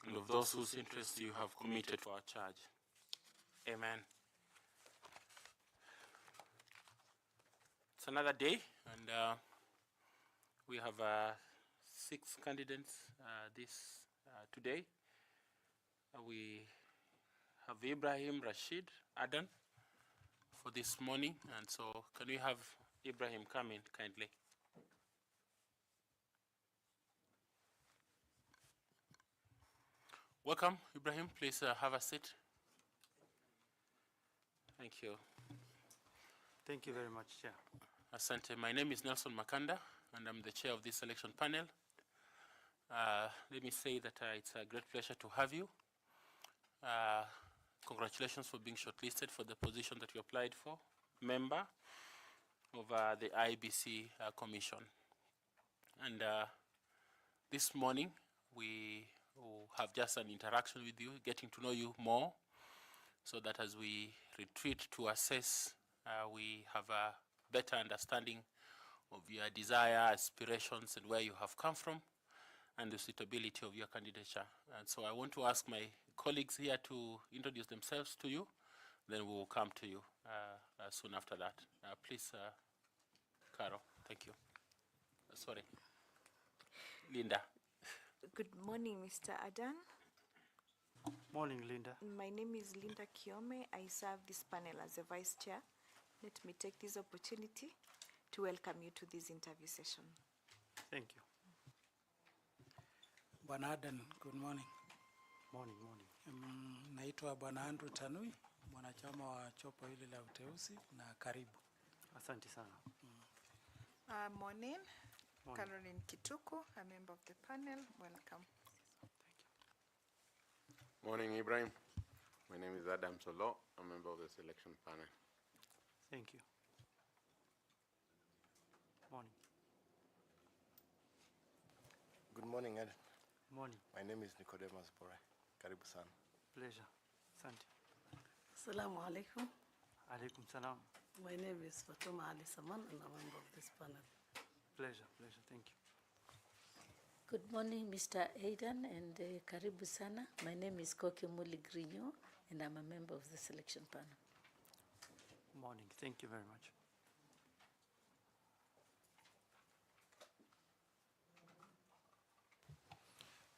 and of those whose interests you have committed for our charge. Amen. It's another day, and we have 6 candidates today. We have Ibrahim Rashid Adan for this morning, and so can we have Ibrahim come in kindly? Welcome, Ibrahim. Please have a seat. Thank you. Thank you very much, Chair. Asante. My name is Nelson Makanda, and I'm the chair of this selection panel. Let me say that it's a great pleasure to have you. Congratulations for being shortlisted for the position that you applied for, member of the Iebc Commission. And this morning, we will have just an interaction with you, getting to know you more, so that as we retreat to assess, we have a better understanding of your desire, aspirations, and where you have come from, and the suitability of your candidature. And so I want to ask my colleagues here to introduce themselves to you, then we will come to you soon after that. Please, Carol, thank you. Sorry. Linda. Good morning, Mr. Adan. Morning, Linda. My name is Linda Kiome. I serve this panel as a vice chair. Let me take this opportunity to welcome you to this interview session. Thank you. Bwana Adan, good morning. Morning, morning. Naitwa Bwana Andrew Tanui, mwanachama wa chopo hili la uteuzi, na karibu. Asante sana. Morning. Caroline Kituku, a member of the panel. Welcome. Thank you. Morning, Ibrahim. My name is Adam Solo, a member of the selection panel. Thank you. Morning. Good morning, Ed. Morning. My name is Nicodemus Bore. Karibu sana. Pleasure. Asante. Assalamu alaikum. Alaikum salam. My name is Fatuma Ali Saman and I'm a member of this panel. Pleasure, pleasure. Thank you. Good morning, Mr. Aidan, and karibu sana. My name is Koke Muli Grigno, and I'm a member of the selection panel. Morning. Thank you very much.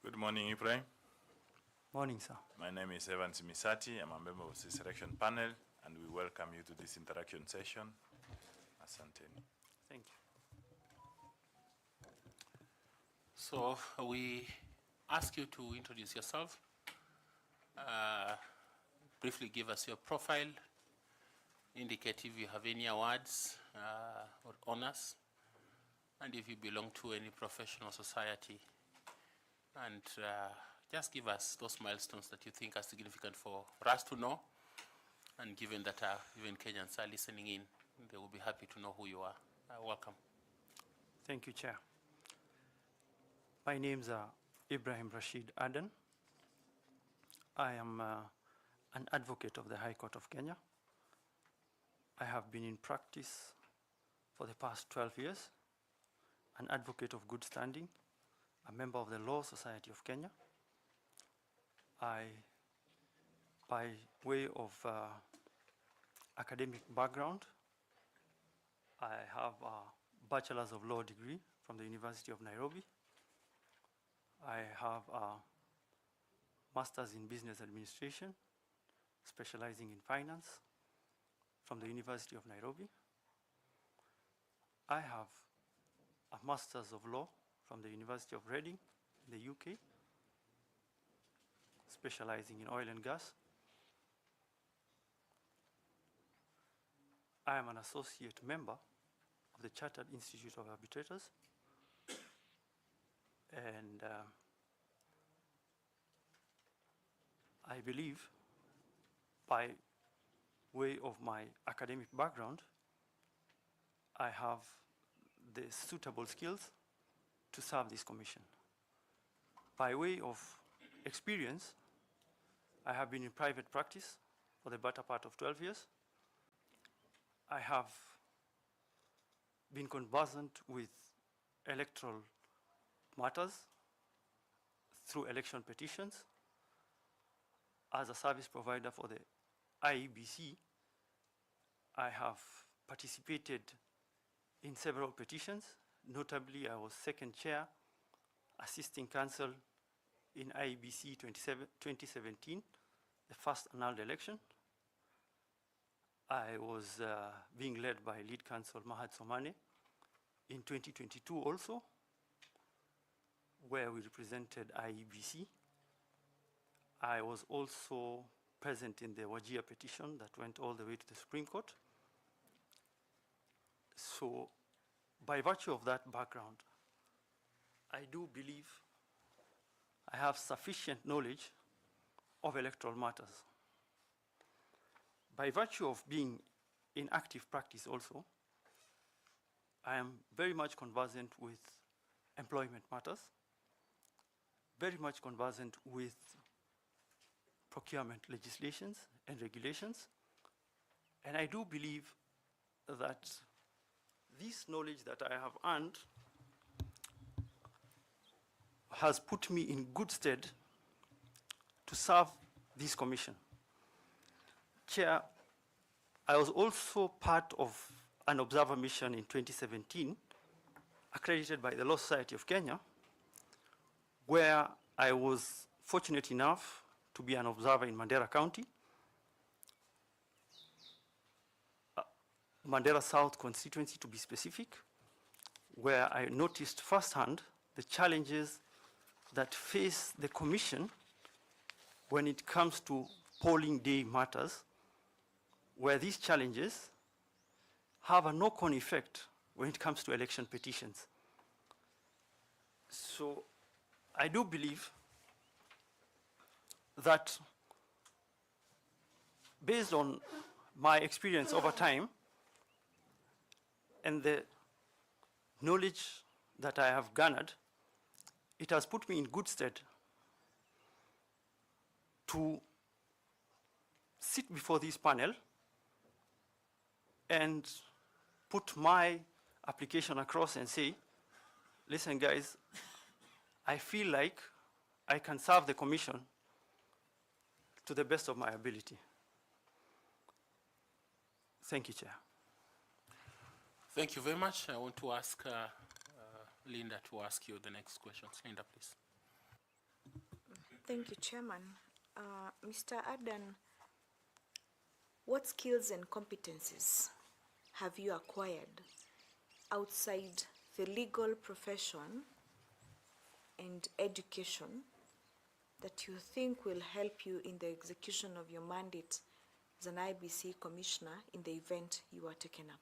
Good morning, Ibrahim. Morning, sir. My name is Evans Misati. I'm a member of the selection panel, and we welcome you to this interaction session. Asante. Thank you. So we ask you to introduce yourself, briefly give us your profile, indicate if you have any awards or honors, and if you belong to any professional society, and just give us those milestones that you think are significant for us to know, and given that even Kenyans are listening in, they will be happy to know who you are. Welcome. Thank you, Chair. My name's Ibrahim Rashid Adan. I am an advocate of the High Court of Kenya. I have been in practice for the past 12 years, an advocate of good standing, a member of the Law Society of Kenya. By way of academic background, I have a Bachelor's of Law degree from the University of Nairobi. I have a Master's in Business Administration, specializing in finance, from the University of Nairobi. I have a Master's of Law from the University of Reading in the UK, specializing in oil and gas. I am an associate member of the Chartered Institute of Arbitrators, and I believe, by way of my academic background, I have the suitable skills to serve this commission. By way of experience, I have been in private practice for the better part of 12 years. I have been conversant with electoral matters through election petitions. As a service provider for the Iebc, I have participated in several petitions. Notably, I was second chair, assisting council in Iebc 2017, the first annulled election. I was being led by lead counsel Mahad Somane in 2022 also, where we represented Iebc. I was also present in the Wajir petition that went all the way to the Supreme Court. So, by virtue of that background, I do believe I have sufficient knowledge of electoral matters. By virtue of being in active practice also, I am very much conversant with employment matters, very much conversant with procurement legislations and regulations, and I do believe that this knowledge that I have earned has put me in good stead to serve this commission. Chair, I was also part of an observer mission in 2017, accredited by the Law Society of Kenya, where I was fortunate enough to be an observer in Mandera County, Mandera South constituency to be specific, where I noticed firsthand the challenges that face the commission when it comes to polling day matters, where these challenges have a knock-on effect when it comes to election petitions. So I do believe that based on my experience over time and the knowledge that I have garnered, it has put me in good stead to sit before this panel and put my application across and say, listen guys, I feel like I can serve the commission to the best of my ability. Thank you, Chair. Thank you very much. I want to ask Linda to ask you the next questions. Linda, please. Thank you, Chairman. Mr. Adan, what skills and competencies have you acquired outside the legal profession and education that you think will help you in the execution of your mandate as an IBC commissioner in the event you are taken up?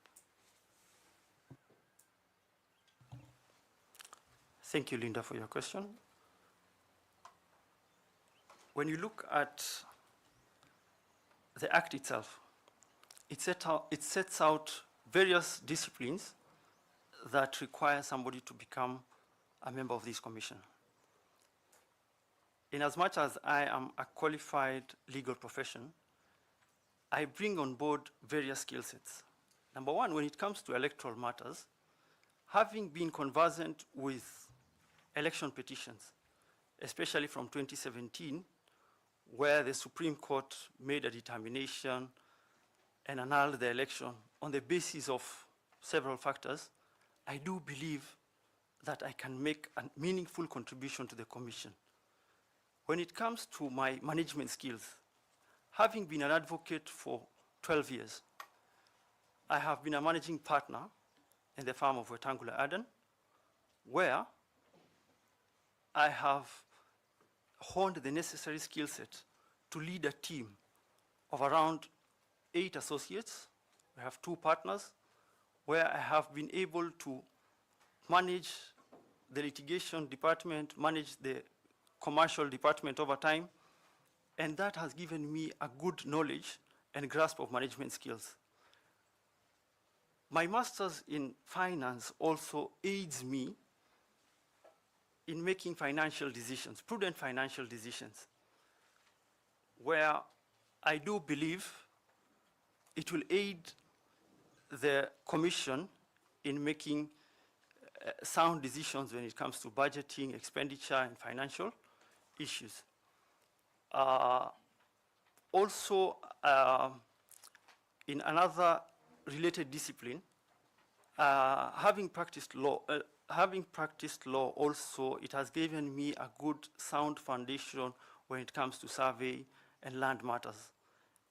Thank you, Linda, for your question. When you look at the Act itself, it sets out various disciplines that require somebody to become a member of this commission. In as much as I am a qualified legal profession, I bring on board various skill sets. Number one, when it comes to electoral matters, having been conversant with election petitions, especially from 2017, where the Supreme Court made a determination and annulled the election on the basis of several factors, I do believe that I can make a meaningful contribution to the commission. When it comes to my management skills, having been an advocate for 12 years, I have been a managing partner in the firm of Wetangula Adan, where I have honed the necessary skill set to lead a team of around 8 associates. We have 2 partners, where I have been able to manage the litigation department, manage the commercial department over time, and that has given me a good knowledge and grasp of management skills. My master's in finance also aids me in making financial decisions, prudent financial decisions, where I do believe it will aid the commission in making sound decisions when it comes to budgeting, expenditure, and financial, issues. Also, in another related discipline, having practiced law also, it has given me a good sound foundation when it comes to survey and land matters.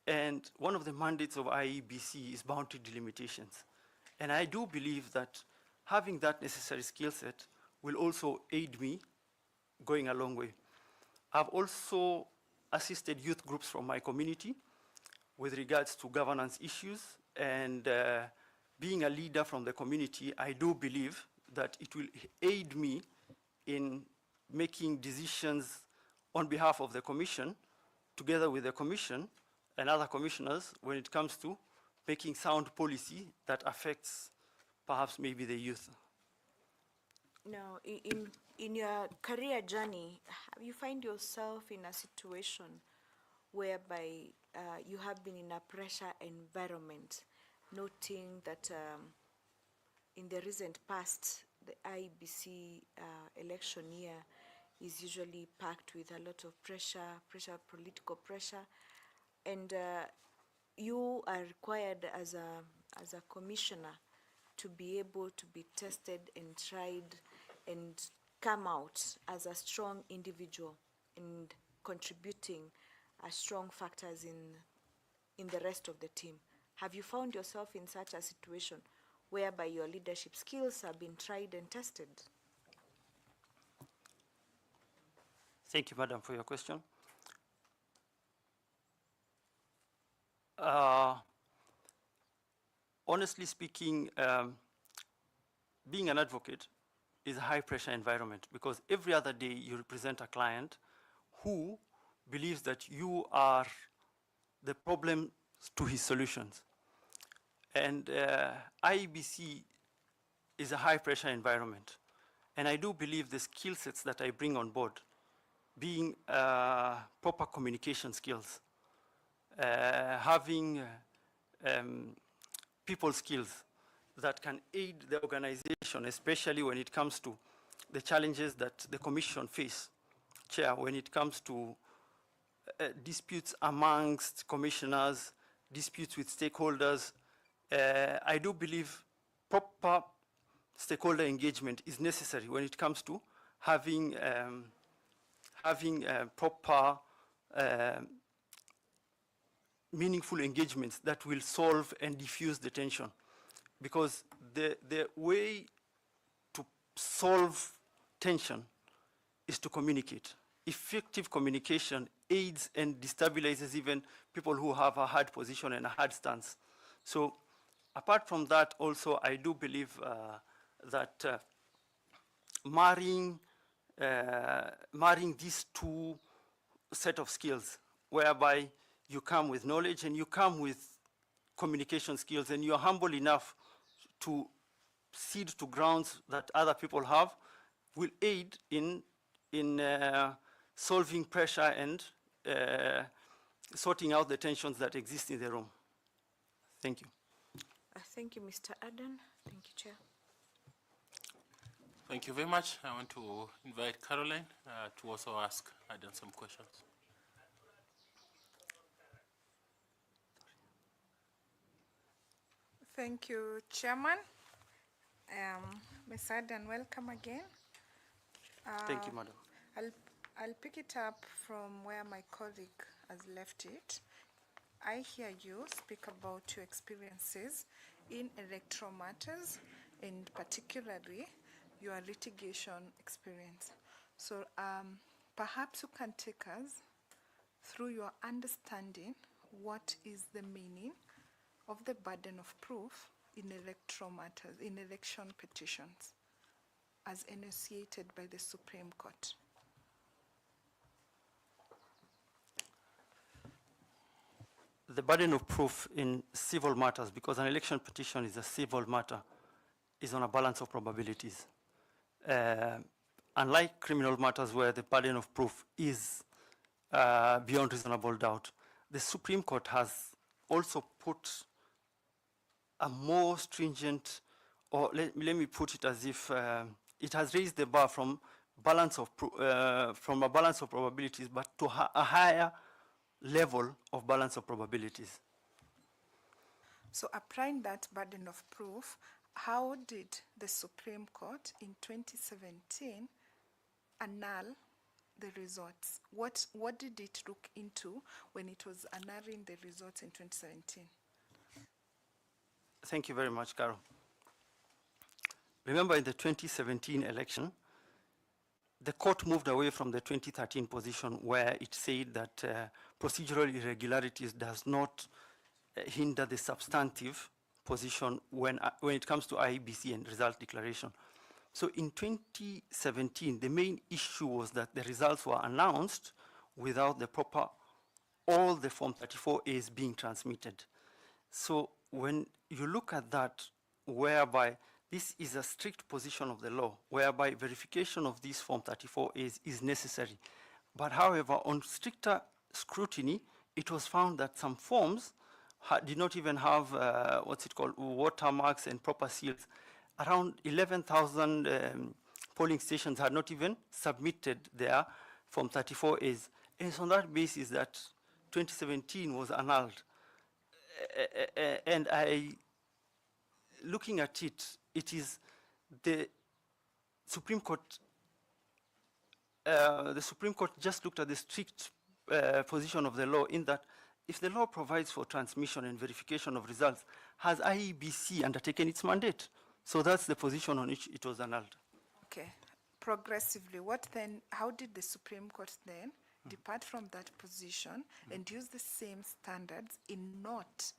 And one of the mandates of Iebc is boundary delimitations. And I do believe that having that necessary skill set will also aid me going a long way. I've also assisted youth groups from my community with regards to governance issues, and being a leader from the community, I do believe that it will aid me in making decisions on behalf of the Commission, together with the Commission and other commissioners, when it comes to making sound policy that affects perhaps maybe the youth. Now, in your career journey, have you find yourself in a situation whereby you have been in a pressure environment, noting that in the recent past, the IBC election year is usually packed with a lot of pressure, political pressure, and you are required as a commissioner to be able to be tested and tried and come out as a strong individual and contributing as strong factors in the rest of the team. Have you found yourself in such a situation whereby your leadership skills have been tried and tested? Thank you, Madam, for your question. Honestly speaking, being an advocate is a high-pressure environment because every other day you represent a client who believes that you are the problem to his solutions. And IEBC is a high-pressure environment. And I do believe the skill sets that I bring on board, being proper communication skills, having people skills that can aid the organization, especially when it comes to the challenges that the Commission face. Chair, when it comes to disputes amongst commissioners, disputes with stakeholders, I do believe proper stakeholder engagement is necessary when it comes to having proper meaningful engagements that will solve and diffuse the tension. Because the way to solve tension is to communicate. Effective communication aids and destabilizes even people who have a hard position and a hard stance. So apart from that, also, I do believe that marrying these two set of skills, whereby you come with knowledge and you come with communication skills, and you're humble enough to cede to grounds that other people have, will aid in solving pressure and sorting out the tensions that exist in the room. Thank you. Thank you, Mr. Adan. Thank you, Chair. Thank you very much. I want to invite Caroline to also ask Adan some questions. Thank you, Chairman. Ms. Adan, welcome again. Thank you, Madam. I'll pick it up from where my colleague has left it. I hear you speak about your experiences in electoral matters, and particularly your litigation experience. So perhaps you can take us through your understanding what is the meaning of the burden of proof in electoral matters, in election petitions, as enunciated by the Supreme Court. The burden of proof in civil matters, because an election petition is a civil matter, is on a balance of probabilities. Unlike criminal matters where the burden of proof is beyond reasonable doubt, the Supreme Court has also put a more stringent, or let me put it as if it has raised the bar from from a balance of probabilities, but to a higher level of balance of probabilities. So applying that burden of proof, how did the Supreme Court in 2017 annul the results? What did it look into when it was annulling the results in 2017? Thank you very much, Carol. Remember, in the 2017 election, the court moved away from the 2013 position where it said that procedural irregularities does not hinder the substantive position when it comes to IEBC and result declaration. So in 2017, the main issue was that the results were announced without the proper, all the Form 34As being transmitted. So when you look at that, whereby this is a strict position of the law, whereby verification of these Form 34As is necessary. But however, on stricter scrutiny, it was found that some forms did not even have, watermarks and proper seals. Around 11,000 polling stations had not even submitted their Form 34As. And it's on that basis that 2017 was annulled. And looking at it, it is the Supreme Court just looked at the strict position of the law in that if the law provides for transmission and verification of results, has IEBC undertaken its mandate? So that's the position on which it was annulled. Okay, progressively, how did the Supreme Court then depart from that position and use the same standards in not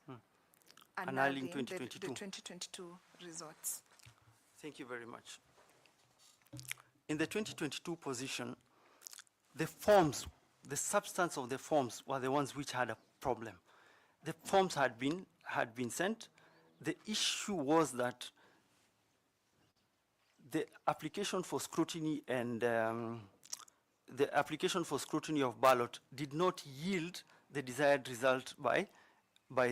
annulling the 2022 results? Thank you very much. In the 2022 position, the forms, the substance of the forms were the ones which had a problem. The forms had been sent. The issue was that the application for scrutiny and the application for scrutiny of ballot did not yield the desired result by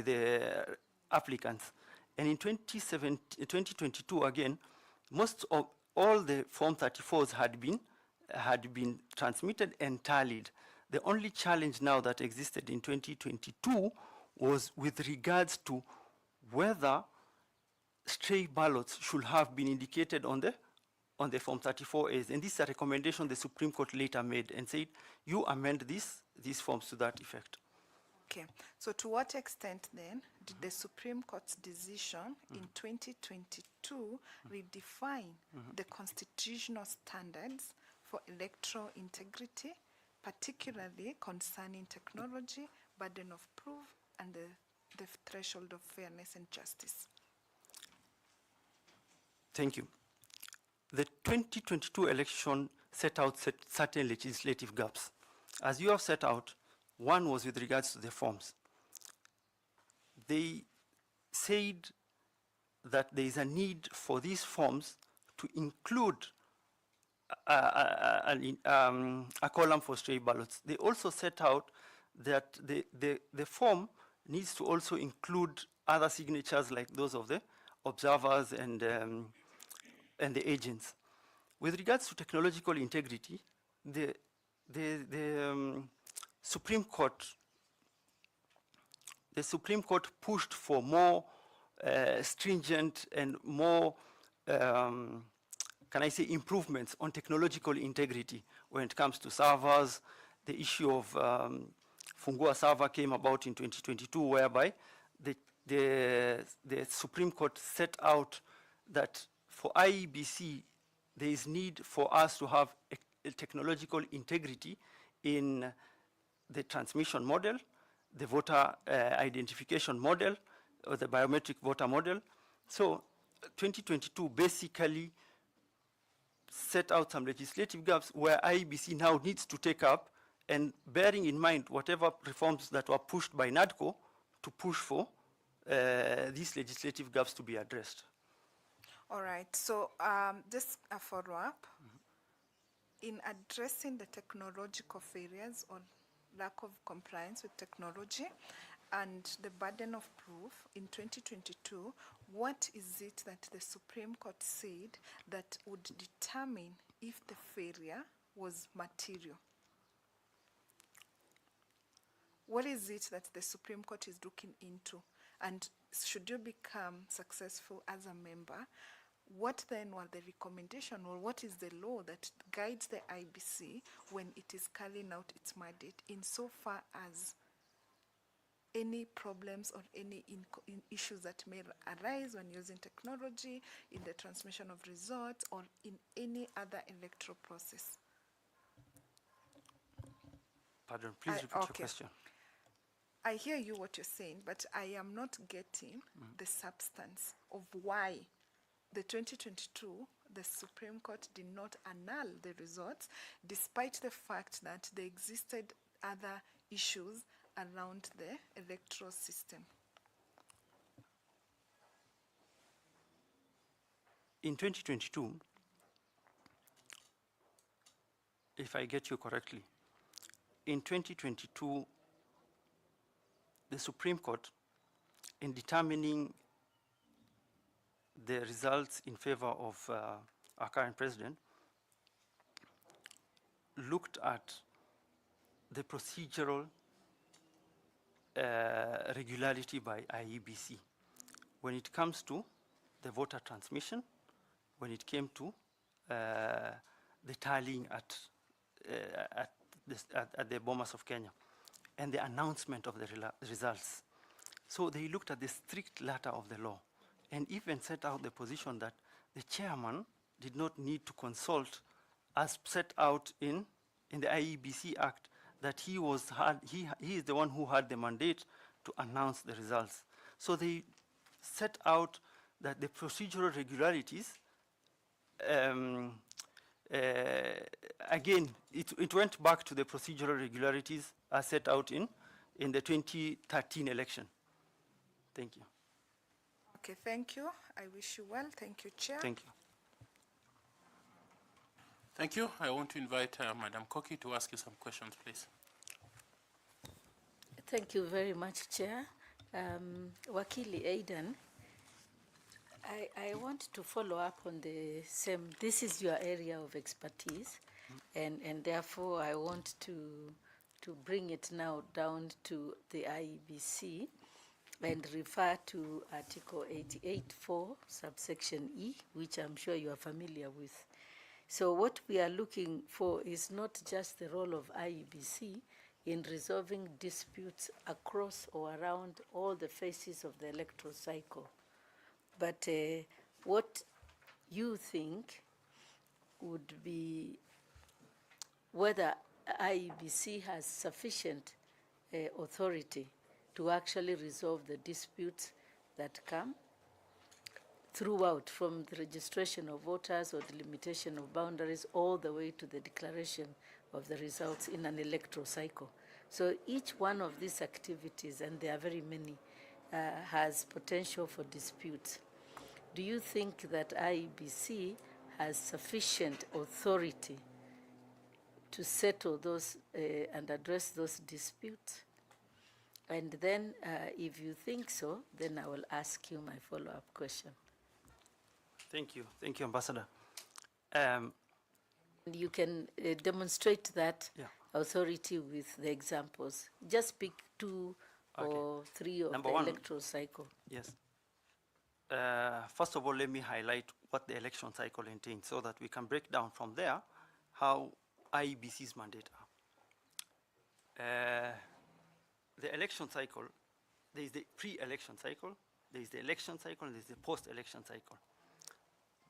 the applicants. And in 2022, again, most of all the Form 34s had been transmitted and tallied. The only challenge now that existed in 2022 was with regards to whether stray ballots should have been indicated on the Form 34As. And this is a recommendation the Supreme Court later made and said, you amend these forms to that effect. Okay, so to what extent then did the Supreme Court's decision in 2022 redefine the constitutional standards for electoral integrity, particularly concerning technology, burden of proof, and the threshold of fairness and justice? Thank you. The 2022 election set out certain legislative gaps. As you have set out, one was with regards to the forms. They said that there is a need for these forms to include a column for stray ballots. They also set out that the form needs to also include other signatures like those of the observers and the agents. With regards to technological integrity, the Supreme Court pushed for more stringent and more, improvements on technological integrity when it comes to servers. The issue of Fungua server came about in 2022, whereby the Supreme Court set out that for IEBC, there is need for us to have a technological integrity in the transmission model, the voter identification model, or the biometric voter model. So 2022 basically set out some legislative gaps where IEBC now needs to take up, and bearing in mind whatever reforms that were pushed by NADCO to push for these legislative gaps to be addressed. All right, so just a follow-up. In addressing the technological failures or lack of compliance with technology and the burden of proof in 2022, what is it that the Supreme Court said that would determine if the failure was material. What is it that the Supreme Court is looking into? And should you become successful as a member, what then were the recommendation, or what is the law that guides the IBC when it is carrying out its mandate insofar as any problems or any issues that may arise when using technology in the transmission of results or in any other electoral process? Pardon, please repeat your question. I hear you what you're saying, but I am not getting the substance of why the 2022, the Supreme Court did not annul the results, despite the fact that there existed other issues around the electoral system. In 2022, if I get you correctly, in 2022, the Supreme Court, in determining the results in favor of our current president, looked at the procedural regularity by Iebc when it comes to the voter transmission, when it came to the tallying at the Bomas of Kenya, and the announcement of the results. So they looked at the strict letter of the law and even set out the position that the chairman did not need to consult, as set out in the Iebc Act, that he is the one who had the mandate to announce the results. So they set out that the procedural regularities, again, it went back to the procedural regularities as set out in the 2013 election. Thank you. Okay, thank you. I wish you well. Thank you, Chair. Thank you. Thank you. I want to invite Madam Koki to ask you some questions, please. Thank you very much, Chair. Wakili Aidan, I want to follow up on the same. This is your area of expertise, and therefore I want to bring it now down to the IEBC and refer to Article 88.4, subsection E, which I'm sure you are familiar with. So what we are looking for is not just the role of IEBC in resolving disputes across or around all the phases of the electoral cycle, but what you think would be whether IEBC has sufficient authority to actually resolve the disputes that come throughout, from the registration of voters or the limitation of boundaries all the way to the declaration of the results in an electoral cycle. So each one of these activities, and there are very many, has potential for disputes. Do you think that IEBC has sufficient authority to settle those and address those disputes? And then if you think so, then I will ask you my follow-up question. Thank you, Ambassador. You can demonstrate that authority with the examples. Just pick 2 or 3 of the electoral cycle. Yes. First of all, let me highlight what the election cycle entails so that we can break down from there how IEBC's mandate are. The election cycle, there is the pre-election cycle, there is the election cycle, and there is the post-election cycle.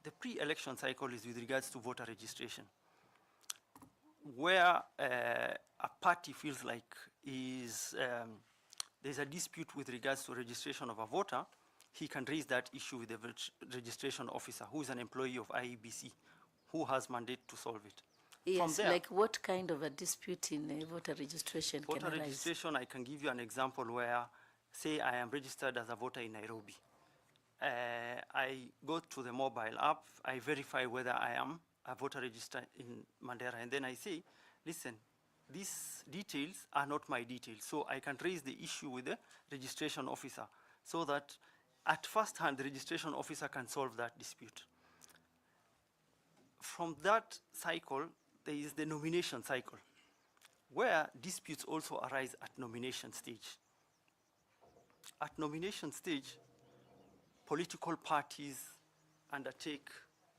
The pre-election cycle is with regards to voter registration, where a party feels like there's a dispute with regards to registration of a voter. He can raise that issue with the registration officer, who is an employee of IEBC, who has mandate to solve it. Yes, like what kind of a dispute in voter registration can arise? Voter registration, I can give you an example where, say I am registered as a voter in Nairobi. I go to the mobile app, I verify whether I am a voter registered in Mandera, and then I say, listen, these details are not my details, so I can raise the issue with the registration officer so that at first hand, the registration officer can solve that dispute. from that cycle, there is the nomination cycle, where disputes also arise at nomination stage. At nomination stage, political parties undertake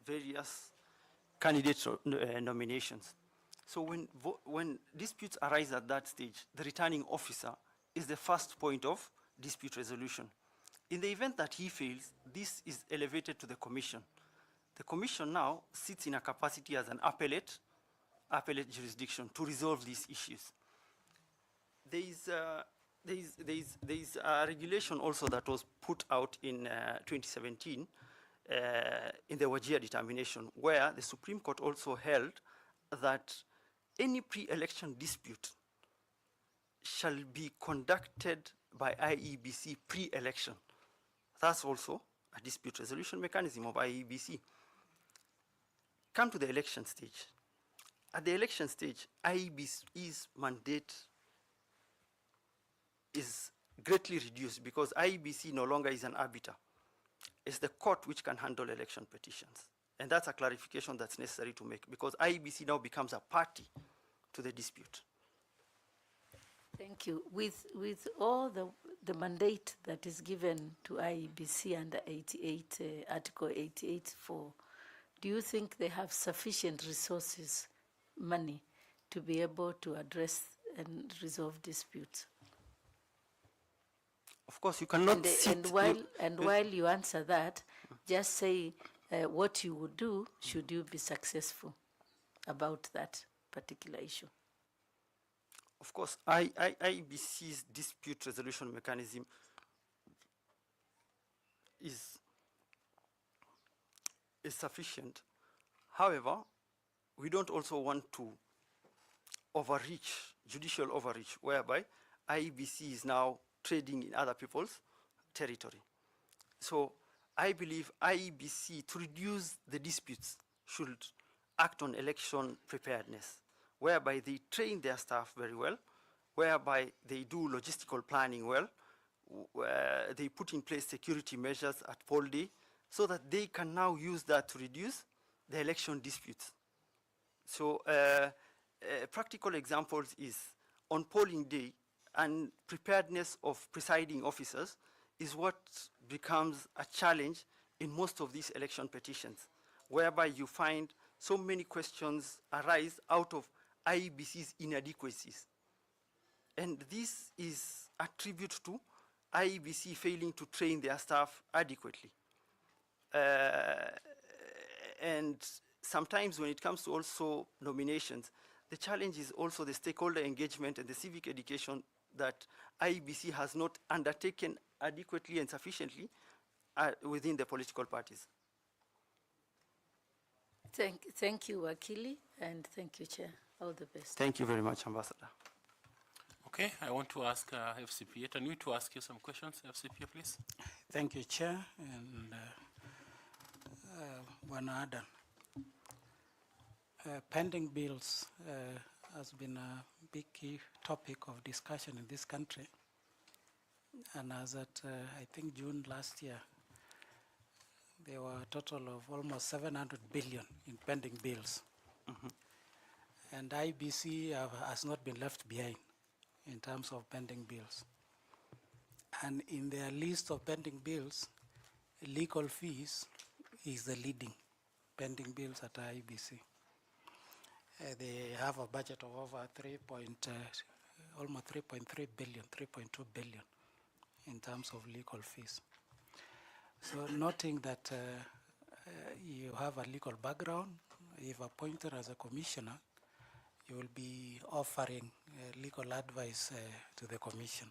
various candidate nominations. So when disputes arise at that stage, the returning officer is the first point of dispute resolution. In the event that he fails, this is elevated to the commission. The commission now sits in a capacity as an appellate jurisdiction to resolve these issues. There is a regulation also that was put out in 2017 in the Wajir determination, where the Supreme Court also held that any pre-election dispute shall be conducted by IEBC pre-election. That's also a dispute resolution mechanism of IEBC. Come to the election stage. At the election stage, IEBC's mandate is greatly reduced because IEBC no longer is an arbiter. It's the court which can handle election petitions. And that's a clarification that's necessary to make because IEBC now becomes a party to the dispute. Thank you. With all the mandate that is given to IEBC under 88, Article 88.4, do you think they have sufficient resources, money, to be able to address and resolve disputes? Of course, you cannot while you answer that, just say what you would do should you be successful about that particular issue. Of course, IEBC's dispute resolution mechanism is sufficient. However, we don't also want to overreach, judicial overreach, whereby IEBC is now trading in other people's territory. So I believe IEBC, to reduce the disputes, should act on election preparedness, whereby they train their staff very well, whereby they do logistical planning well, where they put in place security measures at poll day, so that they can now use that to reduce the election disputes. So practical examples is on polling day, and preparedness of presiding officers is what becomes a challenge in most of these election petitions, whereby you find so many questions arise out of IEBC's inadequacies. And this is a tribute to IEBC failing to train their staff adequately. And sometimes when it comes to also nominations, the challenge is also the stakeholder engagement and the civic education that IEBC has not undertaken adequately and sufficiently within the political parties. Thank you, Wakili, and thank you, Chair. All the best. Thank you very much, Ambassador. Okay, I want to ask FCPA. Tanui to ask you some questions. FCPA, please. Thank you, Chair, and Bwana Adan. Pending bills has been a big key topic of discussion in this country. And as at, I think, June last year, there were a total of almost 700 billion in pending bills. And IBC has not been left behind in terms of pending bills. And in their list of pending bills, legal fees is the leading pending bills at IBC. They have a budget of over almost 3.3 billion, 3.2 billion in terms of legal fees. So noting that you have a legal background, if appointed as a commissioner, you will be offering legal advice to the commission.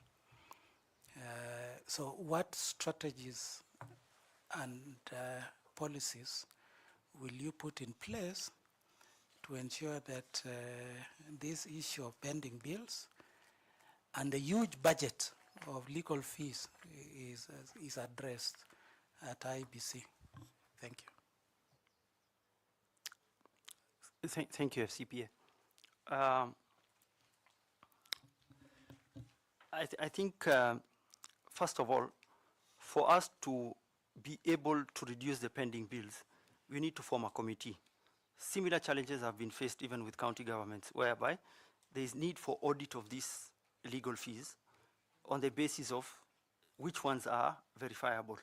So what strategies and policies will you put in place to ensure that this issue of pending bills and the huge budget of legal fees is addressed at IBC? Thank you. Thank you, FCPA. I think, first of all, for us to be able to reduce the pending bills, we need to form a committee. Similar challenges have been faced even with county governments, whereby there is need for audit of these legal fees on the basis of which ones are verifiable.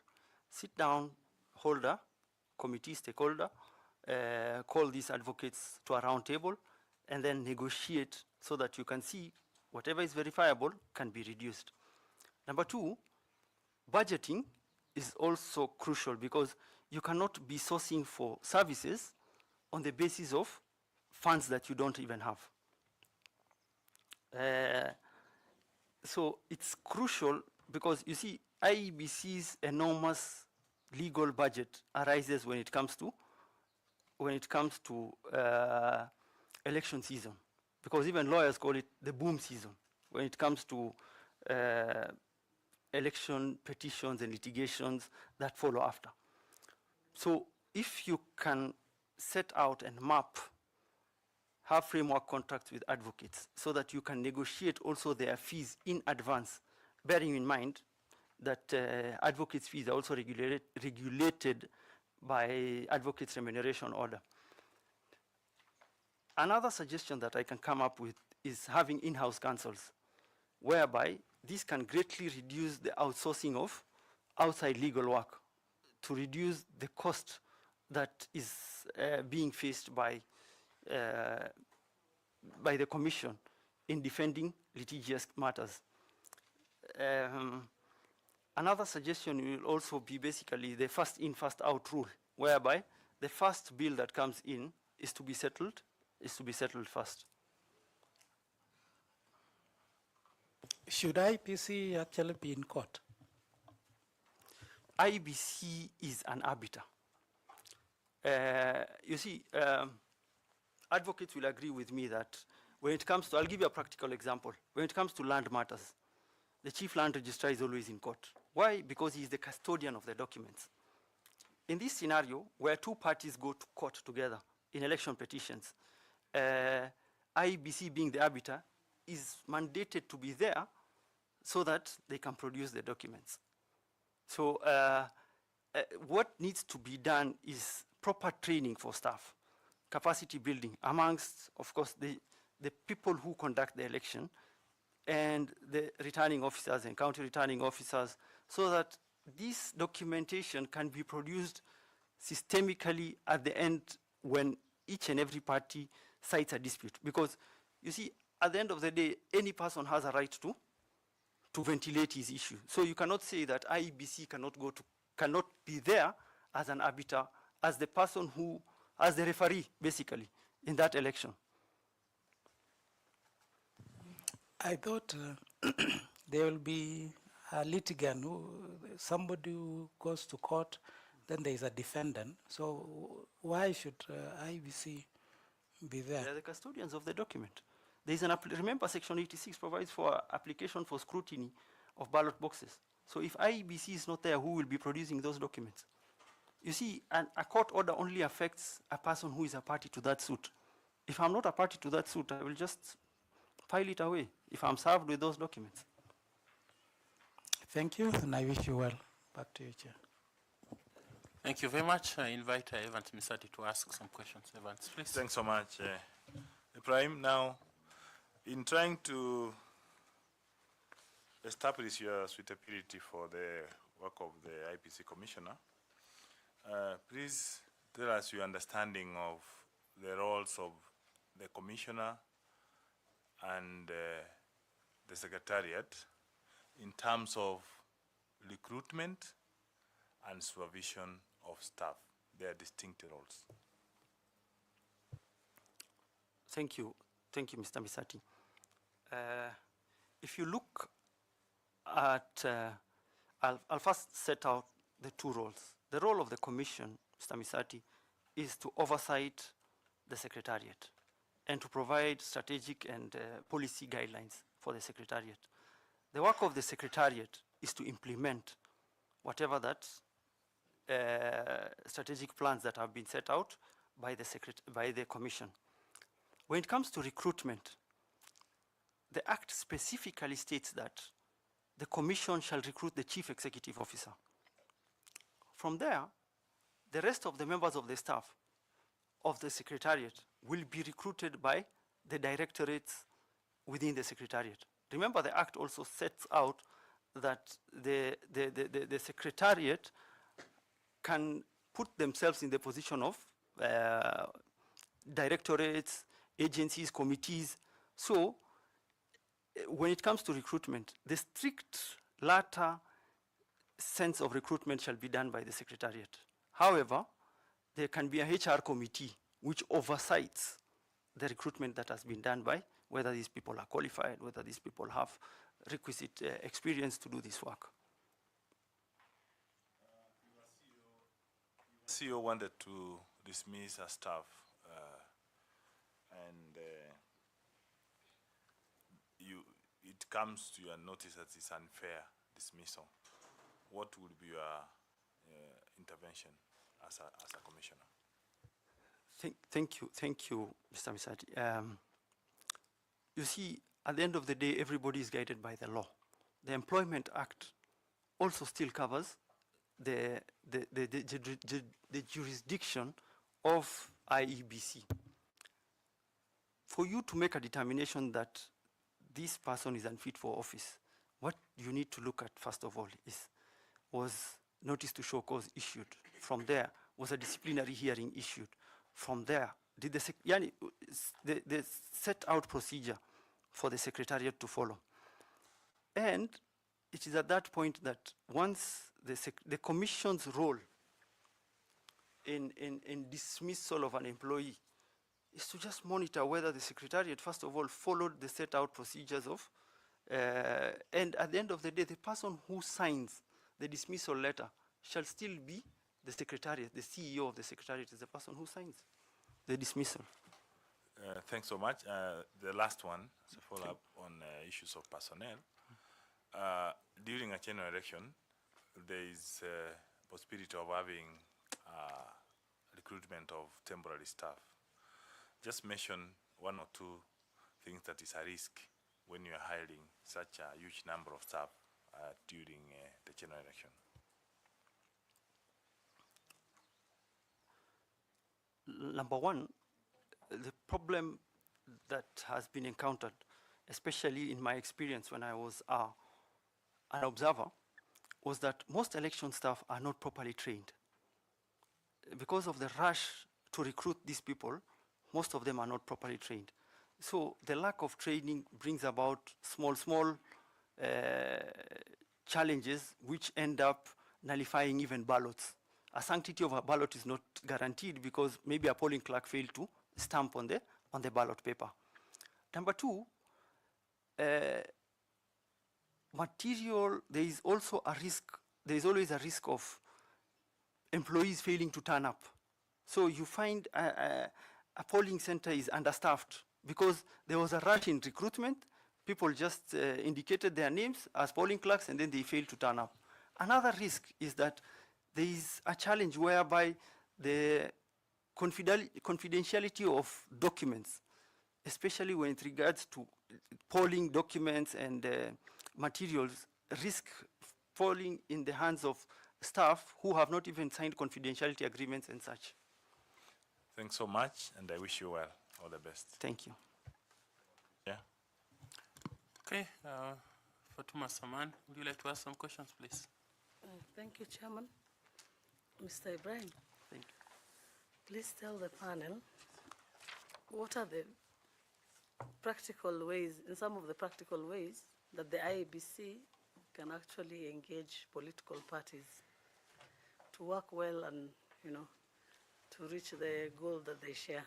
Sit down, holder, committee, stakeholder, call these advocates to a round table, and then negotiate so that you can see whatever is verifiable can be reduced. Number two, budgeting is also crucial because you cannot be sourcing for services on the basis of funds that you don't even have. So it's crucial because you see IEBC's enormous legal budget arises when it comes to election season, because even lawyers call it the boom season when it comes to election petitions and litigations that follow after. So if you can set out and map, have framework contracts with advocates so that you can negotiate also their fees in advance, bearing in mind that advocates' fees are also regulated by advocates' remuneration order. Another suggestion that I can come up with is having in-house counsels, whereby this can greatly reduce the outsourcing of outside legal work to reduce the cost that is being faced by the Commission in defending litigious matters. Another suggestion will also be basically the first in, first out rule, whereby the first bill that comes in is to be settled first. Should IPC actually be in court? IBC is an arbiter. You see, advocates will agree with me that when it comes to, I'll give you a practical example. When it comes to land matters, the chief land registrar is always in court. Why? Because he is the custodian of the documents. In this scenario, where two parties go to court together in election petitions, IBC being the arbiter is mandated to be there so that they can produce the documents. So what needs to be done is proper training for staff, capacity building amongst, of course, the people who conduct the election and the returning officers and county returning officers, so that this documentation can be produced systemically at the end when each and every party cites a dispute. Because you see, at the end of the day, any person has a right to ventilate his issue. So you cannot say that IEBC cannot be there as an arbiter, as the person who, as the referee, basically, in that election. I thought there will be a litigant, somebody who goes to court, then there is a defendant. So why should IBC be there? They are the custodians of the document. There is remember, Section 86 provides for application for scrutiny of ballot boxes. So if IEBC is not there, who will be producing those documents? You see, a court order only affects a person who is a party to that suit. If I'm not a party to that suit, I will just file it away if I'm served with those documents. Thank you, and I wish you well. Back to you, Chair. Thank you very much. I invite Evans Misati to ask some questions. Evans, please. Thanks so much. Ibrahim, now, in trying to establish your suitability for the work of the IPC Commissioner, please tell us your understanding of the roles of the Commissioner and the Secretariat in terms of recruitment and supervision of staff, their distinct roles. Thank you, Mr. Misati. If you look at, I'll first set out the two roles. The role of the Commission, Mr. Misati, is to oversight the Secretariat and to provide strategic and policy guidelines for the Secretariat. The work of the Secretariat is to implement whatever that strategic plans that have been set out by the Commission. When it comes to recruitment, the Act specifically states that the Commission shall recruit the Chief Executive Officer. From there, the rest of the members of the staff of the Secretariat will be recruited by the directorates within the Secretariat. Remember, the Act also sets out that the Secretariat can put themselves in the position of directorates, agencies, committees. So when it comes to recruitment, the strict latter sense of recruitment shall be done by the Secretariat. However, there can be a HR committee which oversees the recruitment that has been done by whether these people are qualified, whether these people have requisite experience to do this work. CEO wanted to dismiss her staff, and it comes to your notice that it's unfair dismissal. What would be your intervention as a commissioner? Thank you, Mr. Misati. You see, at the end of the day, everybody is guided by the law. The Employment Act also still covers the jurisdiction of Iebc. For you to make a determination that this person is unfit for office, what you need to look at first of all was notice to show cause issued. From there, was a disciplinary hearing issued. From there, did the set out procedure for the Secretariat to follow. And it is at that point that once the Commission's role in dismissal of an employee is to just monitor whether the Secretariat, first of all, followed the set out procedures of, and at the end of the day, the person who signs the dismissal letter shall still be the Secretariat. The CEO of the Secretariat is the person who signs the dismissal. Thanks so much. The last one, to follow up on issues of personnel. During a general election, there is a possibility of having recruitment of temporary staff. Just mention one or two things that is a risk when you are hiring such a huge number of staff during the general election. Number one, the problem that has been encountered, especially in my experience when I was an observer, was that most election staff are not properly trained. Because of the rush to recruit these people, most of them are not properly trained. So the lack of training brings about small challenges which end up nullifying even ballots. A sanctity of a ballot is not guaranteed because maybe a polling clerk failed to stamp on the ballot paper. Number two, material, there is also a risk, there is always a risk of employees failing to turn up. So you find a polling center is understaffed because there was a rush in recruitment. People just indicated their names as polling clerks and then they failed to turn up. Another risk is that there is a challenge whereby the confidentiality of documents, especially when it regards to polling documents and materials, risk falling in the hands of staff who have not even signed confidentiality agreements and such. Thanks so much, and I wish you well. All the best. Thank you. Yeah. Okay, Fatuma Saman, would you like to ask some questions, please? Thank you, Chairman. Mr. Ibrahim, Thank you. Please tell the panel what are the practical ways, in some of the practical ways, that the IEBC can actually engage political parties to work well and, to reach the goal that they share.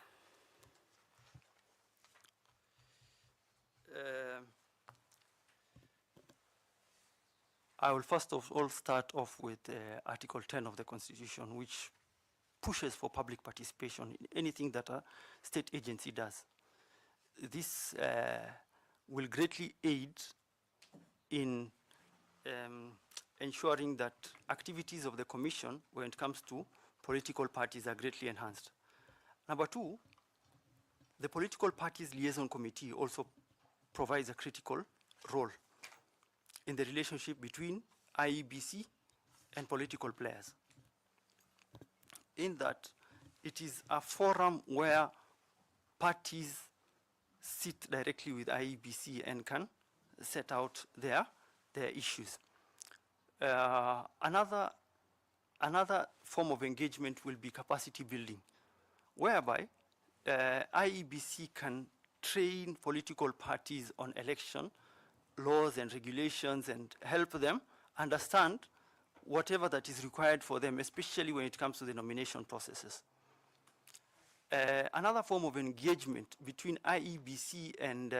I will first of all start off with Article 10 of the Constitution, which pushes for public participation in anything that a state agency does. This will greatly aid in ensuring that activities of the Commission, when it comes to political parties, are greatly enhanced. Number two, the Political Parties Liaison Committee also provides a critical role in the relationship between IEBC and political players. In that, It is a forum where parties sit directly with IEBC and can set out their issues. Another form of engagement will be capacity building, whereby IEBC can train political parties on election laws and regulations and help them understand whatever that is required for them, especially when it comes to the nomination processes. Another form of engagement between IEBC and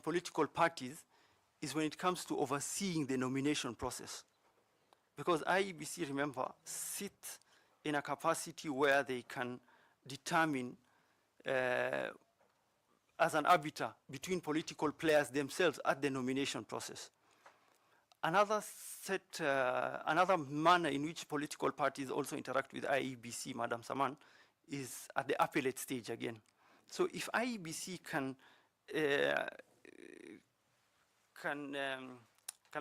political parties is when it comes to overseeing the nomination process. Because IEBC, remember, sit in a capacity where they can determine as an arbiter between political players themselves at the nomination process. Another manner in which political parties also interact with IEBC, Madam Saman, is at the appellate stage again. So if IEBC can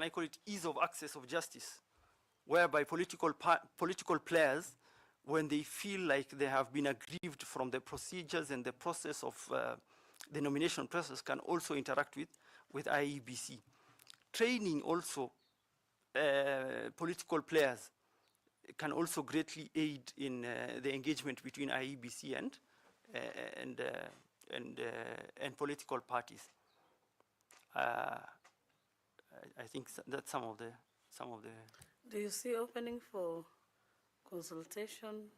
I call it ease of access of justice, whereby political players, when they feel like they have been aggrieved from the procedures and the process of the nomination process, can also interact with IEBC. Training also political players can also greatly aid in the engagement between IEBC and political parties. I think that's some of the. Do you see opening for consultation?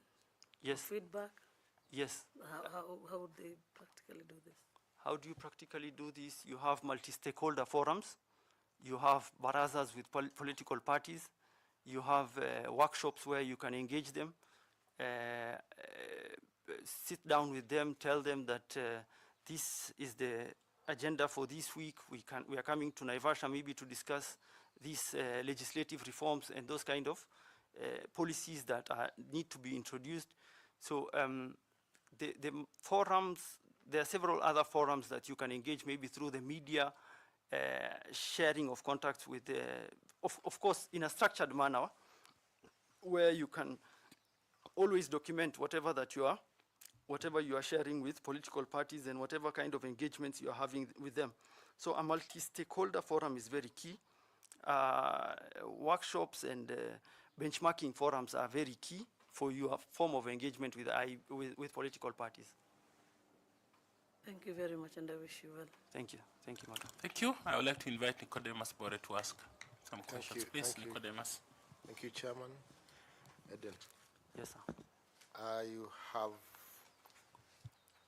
Yes. Feedback? Yes. How would they practically do this? How do you practically do this? You have multi-stakeholder forums. You have barazas with political parties. You have workshops where you can engage them, sit down with them, tell them that this is the agenda for this week. We are coming to Naivasha maybe to discuss these legislative reforms and those kind of policies that need to be introduced. So the forums, there are several other forums that you can engage, maybe through the media, sharing of contacts with, of course, in a structured manner, where you can always document whatever you are sharing with political parties and whatever kind of engagements you are having with them. So a multi-stakeholder forum is very key. Workshops and benchmarking forums are very key for your form of engagement with political parties. Thank you very much, and I wish you well. Thank you, madam. Thank you. I would like to invite Nicodemus Bore to ask some questions. Please, thank you. Nicodemus. Thank you, Chairman. Eden. Yes, sir. You have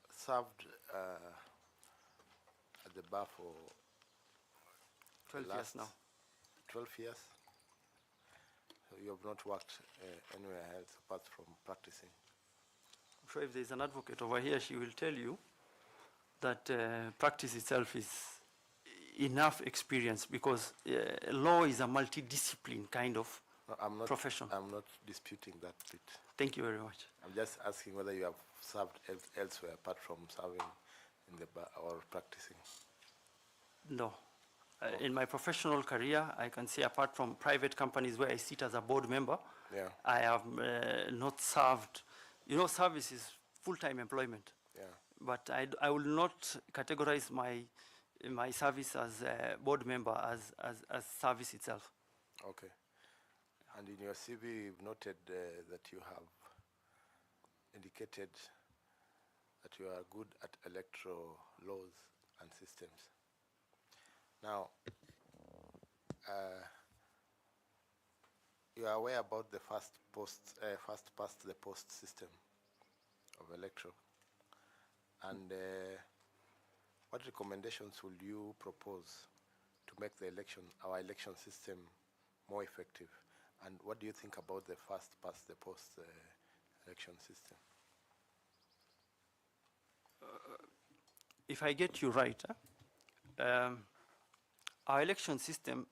served at the bar for 12 years now. 12 years? So you have not worked anywhere else apart from practicing? I'm sure if there's an advocate over here, she will tell you that practice itself is enough experience, because law is a multidiscipline kind of profession. I'm not disputing that bit. Thank you very much. I'm just asking whether you have served elsewhere apart from serving in the bar or practicing. No. In my professional career, I can say apart from private companies where I sit as a board member, yeah. I have not served. You know, service is full-time employment. Yeah. But I will not categorize my service as a board member as service itself. Okay. And in your CV, you've noted that you have indicated that you are good at electoral laws and systems. Now, you are aware about the first past the post system of electoral, and what recommendations will you propose to make our election system more effective? And what do you think about the first past the post election system? If I get you right, our election system,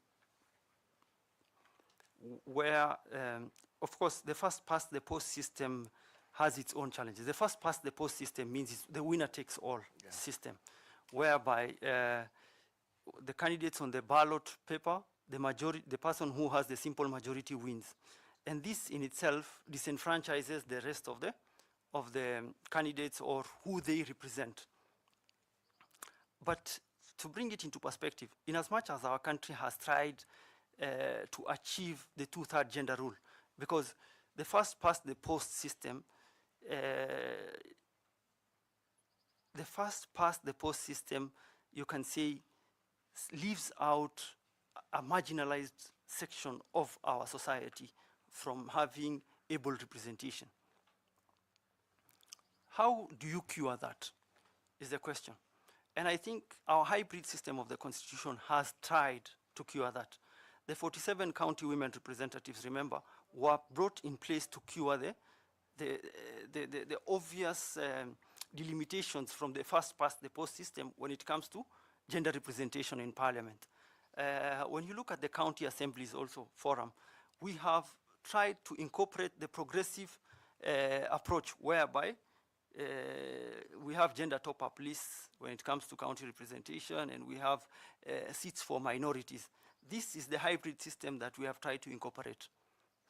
where, of course, the first past the post system has its own challenges. The first past the post system means it's the winner takes all system, whereby the candidates on the ballot paper, the person who has the simple majority wins. And this in itself disenfranchises the rest of the candidates or who they represent. But to bring it into perspective, in as much as our country has tried to achieve the two-third gender rule, because the first past the post system, you can say, leaves out a marginalized section of our society from having able representation. How do you cure that, is the question. And I think our hybrid system of the Constitution has tried to cure that. The 47 county women representatives, remember, were brought in place to cure the obvious delimitations from the first past the post system when it comes to gender representation in parliament. When you look at the county assemblies also forum, we have tried to incorporate the progressive approach whereby we have gender top-up lists when it comes to county representation, and we have seats for minorities. This is the hybrid system that we have tried to incorporate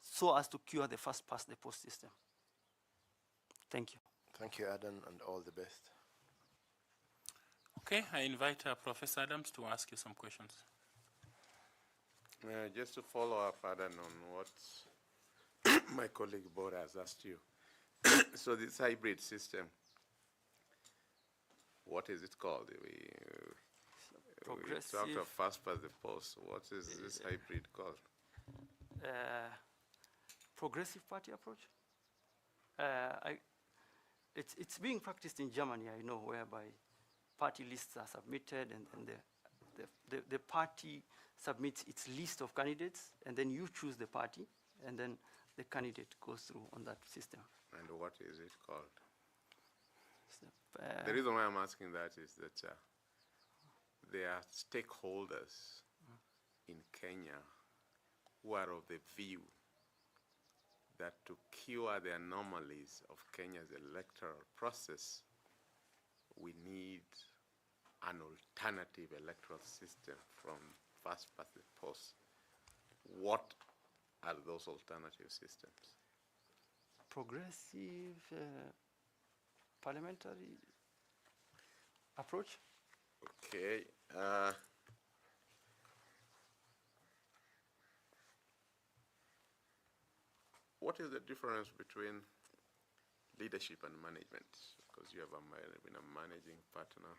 so as to cure the first past the post system. Thank you. Thank you, Adam, and all the best. Okay, I invite Professor Adams to ask you some questions. Just to follow up, Adam, on what my colleague Bora has asked you. So this hybrid system, what is it called? We talked of first past the post. What is this hybrid called? Progressive party approach. It's being practiced in Germany, I know, whereby party lists are submitted, and the party submits its list of candidates, and then you choose the party, and then the candidate goes through on that system. And what is it called? The reason why I'm asking that is that there are stakeholders in Kenya who are of the view that to cure the anomalies of Kenya's electoral process, we need an alternative electoral system from first past the post. What are those alternative systems? Progressive parliamentary approach? Okay. What is the difference between leadership and management? Because you have been a managing partner.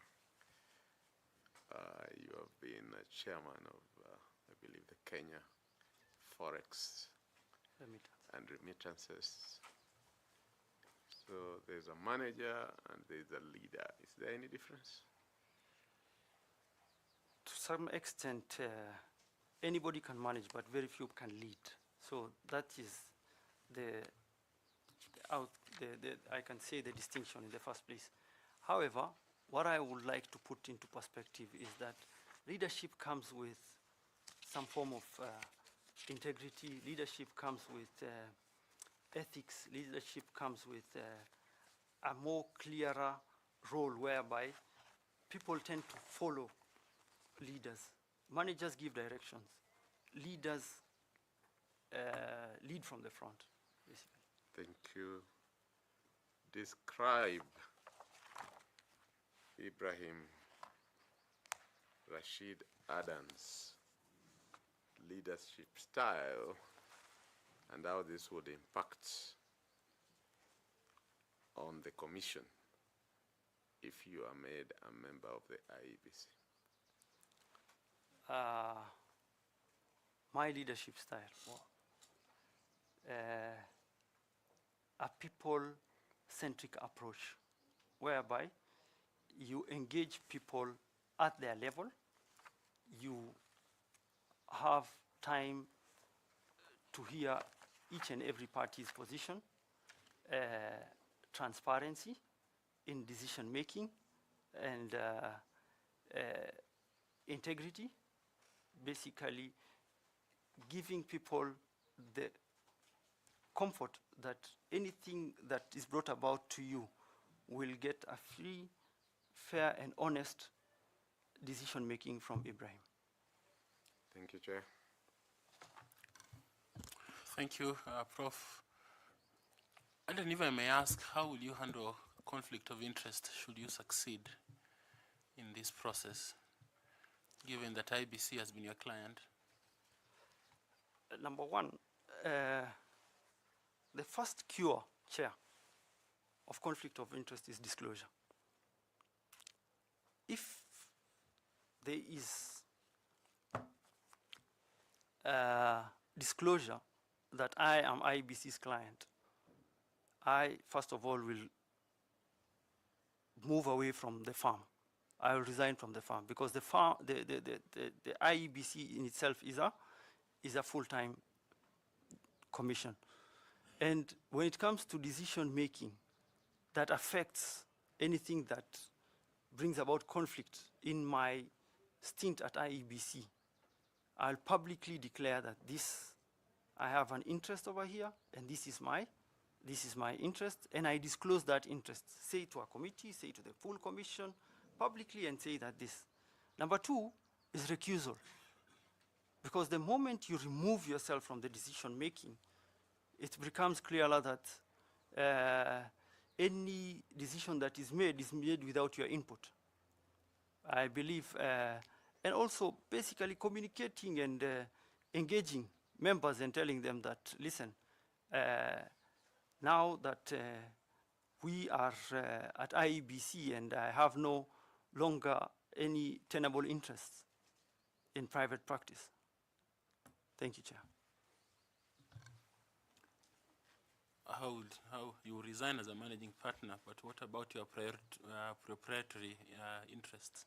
You have been a chairman of, I believe, the Kenya Forex and remittances. So there's a manager and there's a leader. Is there any difference? To some extent, anybody can manage, but very few can lead. So that is I can say the distinction in the first place. However, what I would like to put into perspective is that leadership comes with some form of integrity. Leadership comes with ethics. Leadership comes with a more clearer role whereby people tend to follow leaders. Managers give directions. Leaders lead from the front, basically. Thank you. Describe Ibrahim Rashid Adam's leadership style and how this would impact on the commission if you are made a member of the IEBC. My leadership style, a people-centric approach, whereby you engage people at their level, you have time to hear each and every party's position, transparency in decision-making, and integrity, basically giving people the comfort that anything that is brought about to you will get a free, fair, and honest decision-making from Ibrahim. Thank you, Chair. Thank you, Prof. And then if I may ask, how will you handle conflict of interest should you succeed in this process, given that IBC has been your client? Number one, the first cure, Chair, of conflict of interest is disclosure. If there is disclosure that I am IBC's client, I, first of all, will move away from the farm. I will resign from the farm because the IEBC in itself is a full-time commission. And when it comes to decision making that affects anything that brings about conflict in my stint at IEBC, I'll publicly declare that I have an interest over here, and this is my interest, and I disclose that interest. Say to a committee, say to the full commission, publicly, and say that this. Number two is recusal. Because the moment you remove yourself from the decision making, it becomes clear that any decision that is made without your input. I believe, and also basically communicating and engaging members and telling them that, listen, now that we are at IEBC and I have no longer any tenable interests in private practice. Thank you, Chair. How you resign as a managing partner, but what about your proprietary interests?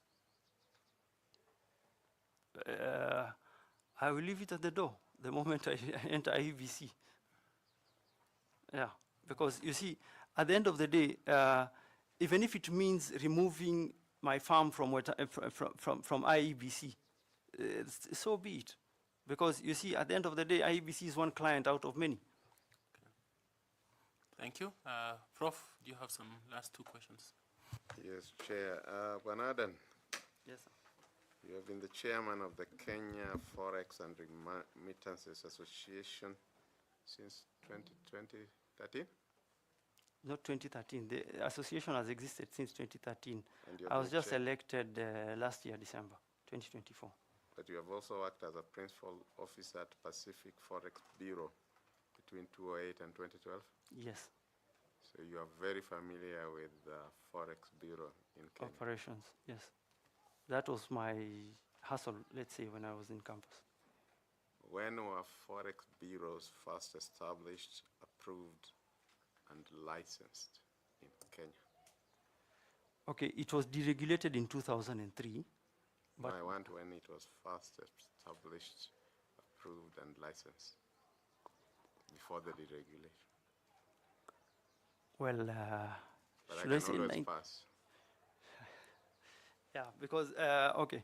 I will leave it at the door the moment I enter IEBC. Yeah, because you see, at the end of the day, even if it means removing my farm from IEBC, so be it. Because you see, at the end of the day, IEBC is one client out of many. Okay. Thank you. Prof, do you have some last two questions? Yes, Chair. Banadan. Yes, sir. You have been the chairman of the Kenya Forex and Remittances Association since 2013? Not 2013. The association has existed since 2013. I was just elected last year, December 2024. But you have also worked as a principal officer at Pacific Forex Bureau between 2008 and 2012? Yes. So you are very familiar with the Forex Bureau in Kenya? Operations, yes. That was my hustle, let's say, when I was in campus. When were Forex bureaus first established, approved, and licensed in Kenya? Okay, it was deregulated in 2003. But I want when it was first established, approved, and licensed before the deregulation. Well, but should I say always pass. Yeah, because, okay,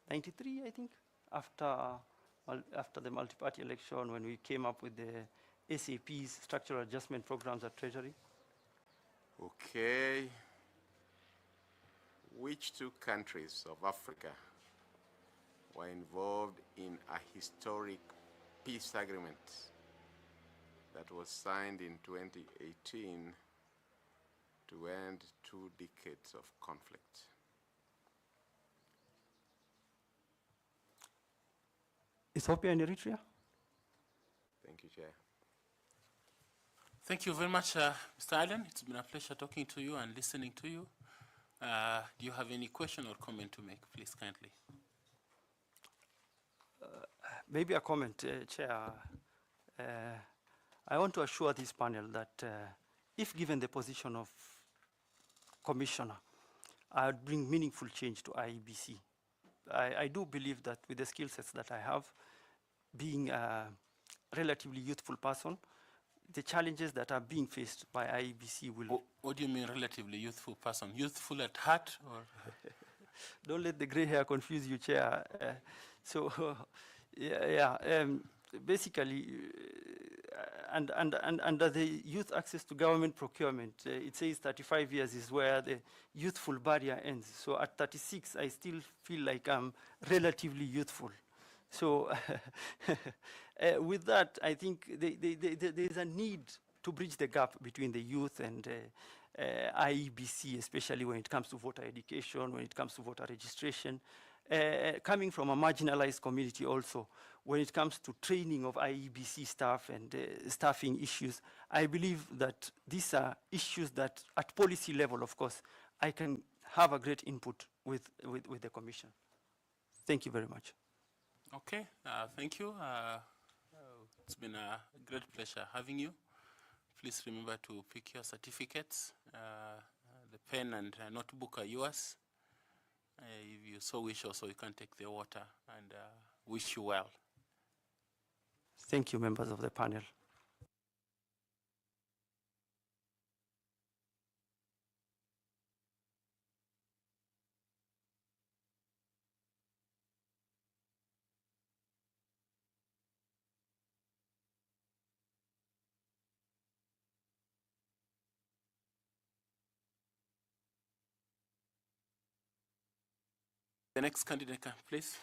93, I think, after the multi-party election, when we came up with the SAP's structural adjustment programs at Treasury. Okay. Which two countries of Africa were involved in a historic peace agreement that was signed in 2018 to end 2 decades of conflict? Ethiopia and Eritrea? Thank you, Chair. Thank you very much, Mr. Allen. It's been a pleasure talking to you and listening to you. Do you have any question or comment to make, please, kindly? Maybe a comment, Chair. I want to assure this panel that if given the position of commissioner, I would bring meaningful change to IEBC. I do believe that with the skill sets that I have, being a relatively youthful person, the challenges that are being faced by IEBC will... What do you mean relatively youthful person? Youthful at heart? Or? Don't let the gray hair confuse you, Chair. Basically, under the youth access to government procurement, it says 35 years is where the youthful barrier ends. So at 36, I still feel like I'm relatively youthful. So, With that, I think there is a need to bridge the gap between the youth and IEBC, especially when it comes to voter education, when it comes to voter registration. Coming from a marginalized community also, when it comes to training of IEBC staff and staffing issues, I believe that these are issues that at policy level, of course, I can have a great input with the Commission. Thank you very much. Okay, thank you. It's been a great pleasure having you. Please remember to pick your certificates. The pen and notebook are yours. If you so wish also, you can take the water, and wish you well. Thank you, members of the panel. The next candidate, please.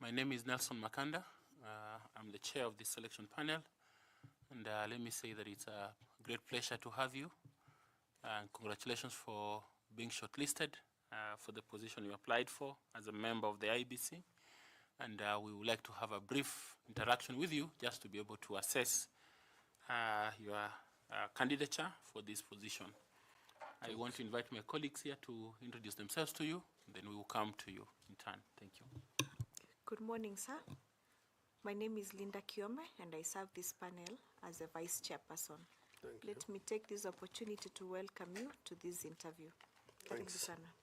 My name is Nelson Makanda. I'm the chair of this selection panel. And let me say that it's a great pleasure to have you. And congratulations for being shortlisted for the position you applied for as a member of the IEBC. And we would like to have a brief interaction with you just to be able to assess your candidature for this position. I want to invite my colleagues here to introduce themselves to you, then we will come to you in turn. Thank you. Good morning, sir. My name is Linda Kiome, and I serve this panel as a vice chairperson. Let me take this opportunity to welcome you to this interview. Karibu sana.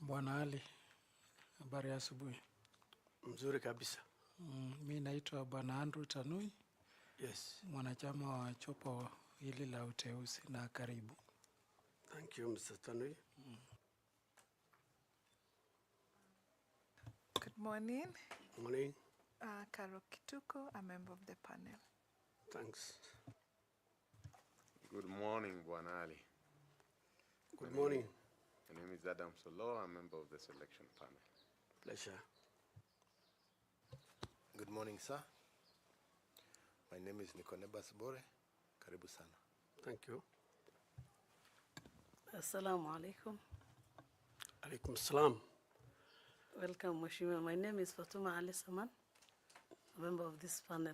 Bwana Ali, habari ya asubuhi. Mzuri kabisa. Mi naitwa Bwana Andrew Tanui. Yes. Mwanachama wa chopo hili la uteuzi, na karibu. Thank you, Mr. Tanui. Good morning. Morning. Karo Kituko, a member of the panel. Thanks. Good morning, Bwana Ali. Good morning. My name is Adam Solo. I'm a member of the selection panel. Pleasure. Good morning, sir. My name is Nikonebas Bore. Karibu sana. Thank you. Assalamu alaikum. Alaikum salam. Welcome, Mheshimiwa. My name is Fatuma Ali Saman, a member of this panel.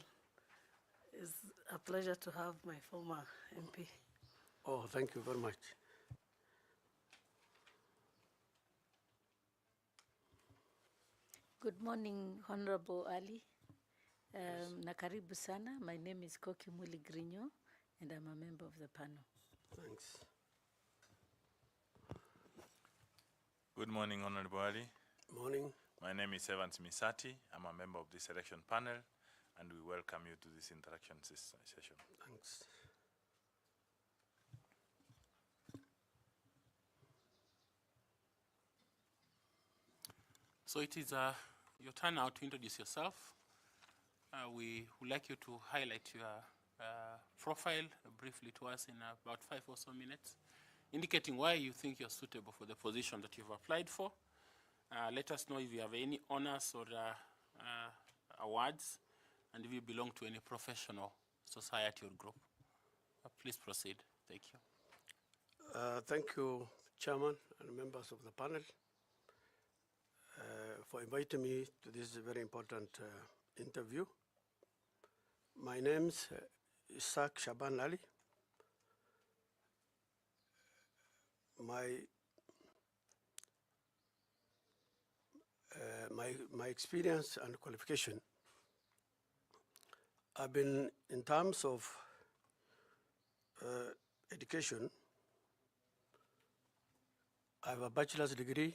It's a pleasure to have my former MP. Oh, thank you very much. Good morning, Honorable Ali. Na karibu sana. My name is Koki Muli Grinyo, and I'm a member of the panel. Thanks. Good morning, Honorable Ali. Morning. My name is Evans Misati. I'm a member of this selection panel, and we welcome you to this interaction session. Thanks. So it is your turn now to introduce yourself. We would like you to highlight your profile briefly to us in about 5 or so minutes, indicating why you think you're suitable for the position that you've applied for. Let us know if you have any honors or awards, and if you belong to any professional society or group. Please proceed. Thank you. Thank you, Chairman and members of the panel, for inviting me to this very important interview. My name is Isaac Shaban Ali. My experience and qualification have been in terms of education. I have a bachelor's degree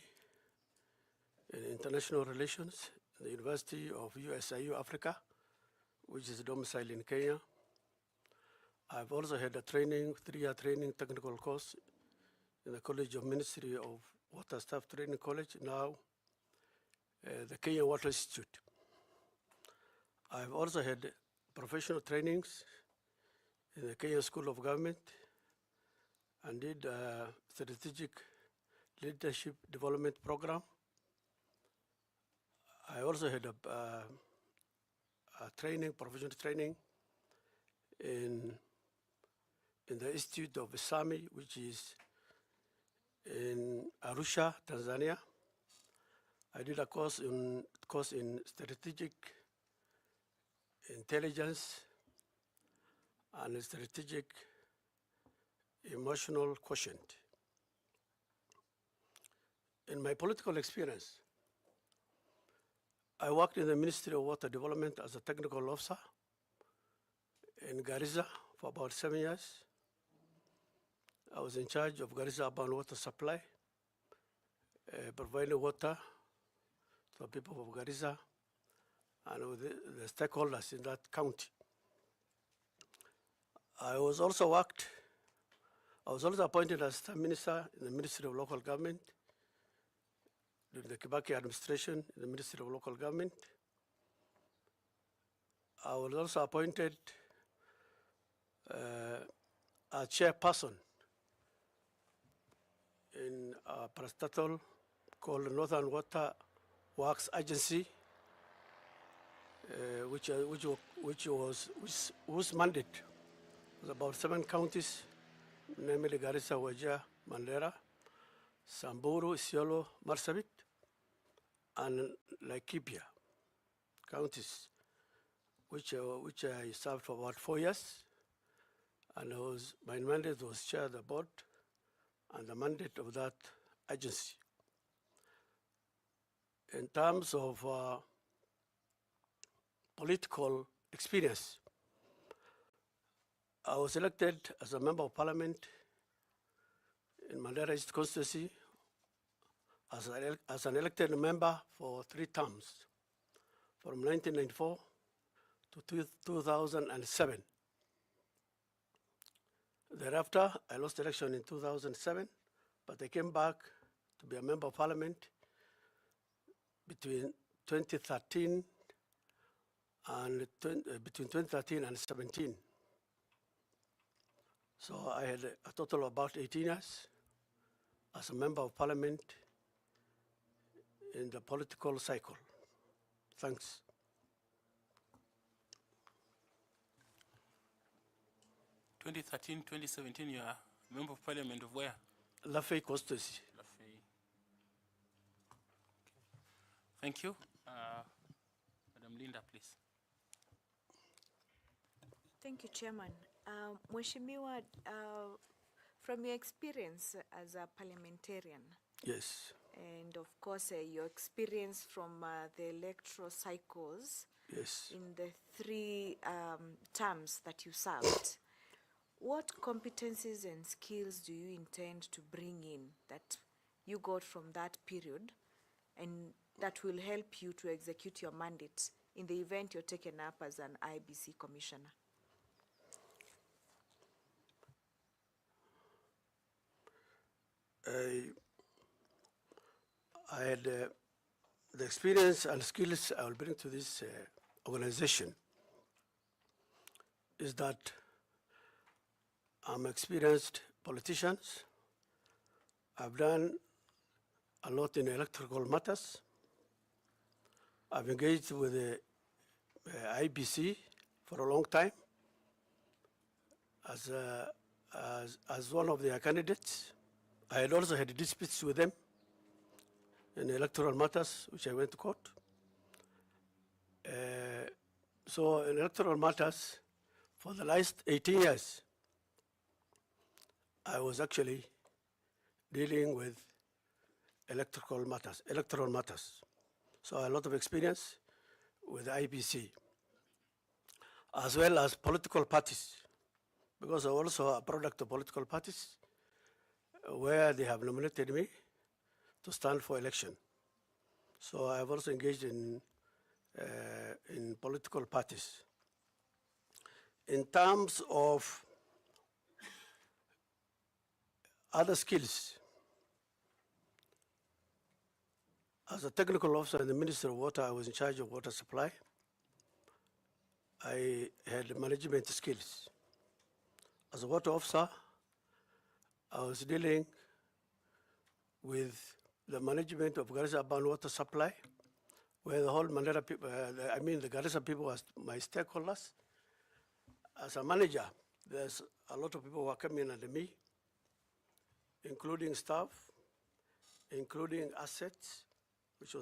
in international relations at the University of USIU Africa, which is domiciled in Kenya. I've also had a training, 3-year training technical course in the College of Ministry of Water Staff Training College, now the Kenya Water Institute. I've also had professional trainings in the Kenya School of Government and did a strategic leadership development program. I also had a training, professional training in the Institute of Isami, which is in Arusha, Tanzania. I did a course in strategic intelligence and strategic emotional quotient. In my political experience, I worked in the Ministry of Water Development as a technical officer in Garissa for about 7 years. I was in charge of Garissa urban water supply, providing water to the people of Garissa and with the stakeholders in that county. I was also appointed as State Minister in the Ministry of Local Government during the Kibaki administration in the Ministry of Local Government. I was also appointed as chairperson in a parastatal called Northern Water Works Agency, whose mandate was about 7 counties, namely Garissa, Wajir, Mandera, Samburu, Isiolo, Marsabit, and Laikipia counties, which I served for about 4 years. And my mandate was chair of the board and the mandate of that agency. In terms of political experience, I was elected as a member of parliament in Mandera East constituency as an elected member for 3 terms, from 1994 to 2007. Thereafter, I lost election in 2007, but I came back to be a member of parliament between 2013 and 17. So I had a total of about 18 years as a member of parliament in the political cycle. Thanks. In 2013, 2017, you are a member of parliament of where? Lafay constituency. Lafay. Okay. Thank you. Madam Linda, please. Thank you, Chairman. Mheshimiwa, from your experience as a parliamentarian, Yes. and of course your experience from the electoral cycles, Yes. in the 3 terms that you served, what competencies and skills do you intend to bring in that you got from that period and that will help you to execute your mandate in the event you're taken up as an IEBC commissioner? I had the experience and skills I will bring to this organization is that I'm experienced politician. I've done a lot in electoral matters. I've engaged with the IEBC for a long time as one of their candidates. I had also had disputes with them in electoral matters, which I went to court. So in electoral matters, for the last 18 years, I was actually dealing with electoral matters. So a lot of experience with the IEBC, as well as political parties, because I'm also a product of political parties, where they have nominated me to stand for election. So I've also engaged in political parties. In terms of other skills, as a technical officer in the Ministry of Water, I was in charge of water supply. I had management skills. As a water officer, I was dealing with the management of Garissa urban water supply, where the whole Mandera people, the Garissa people was my stakeholders. As a manager, there's a lot of people who are coming under me, including staff, including assets, which I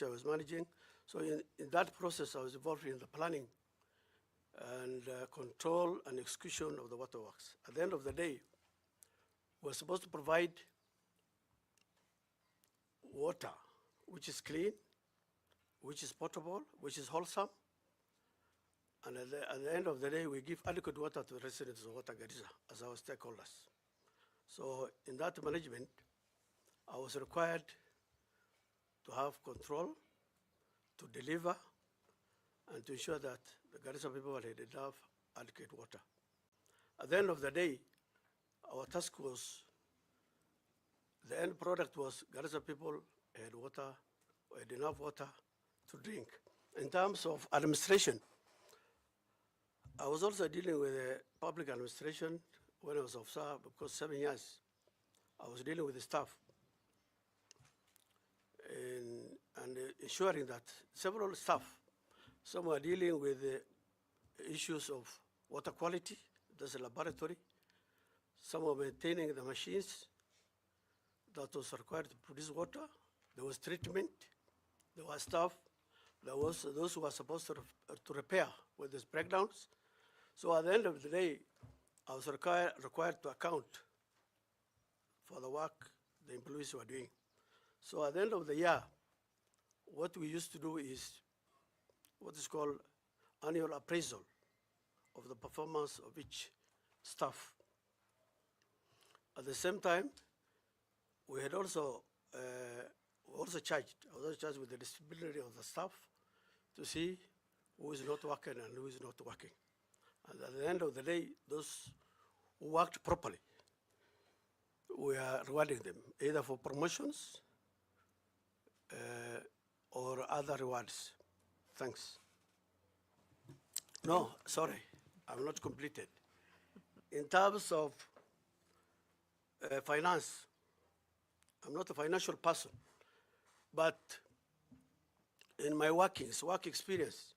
was managing. So in that process, I was involved in the planning and control and execution of the waterworks. At the end of the day, we're supposed to provide water which is clean, which is potable, which is wholesome, and at the end of the day, we give adequate water to the residents of Water Garissa as our stakeholders. So in that management, I was required to have control, to deliver, and to ensure that the Garissa people had enough adequate water. At the end of the day, our task was, the end product was Garissa people had water, had enough water to drink. In terms of administration, I was also dealing with public administration when I was officer, because 7 years I was dealing with the staff and ensuring that several staff, some are dealing with the issues of water quality, there's a laboratory, some are maintaining the machines that was required to produce water, there was treatment, there was staff, there was those who were supposed to repair with these breakdowns. So at the end of the day, I was required to account for the work the employees were doing. So at the end of the year, what we used to do is what is called annual appraisal of the performance of each staff. At the same time, we had also I was charged with the disciplinary of the staff to see who is not working and who is not working. And at the end of the day, those who worked properly, we are rewarding them, either for promotions or other rewards. Thanks. No, sorry, I'm not completed. In terms of finance, I'm not a financial person, but in my work experience,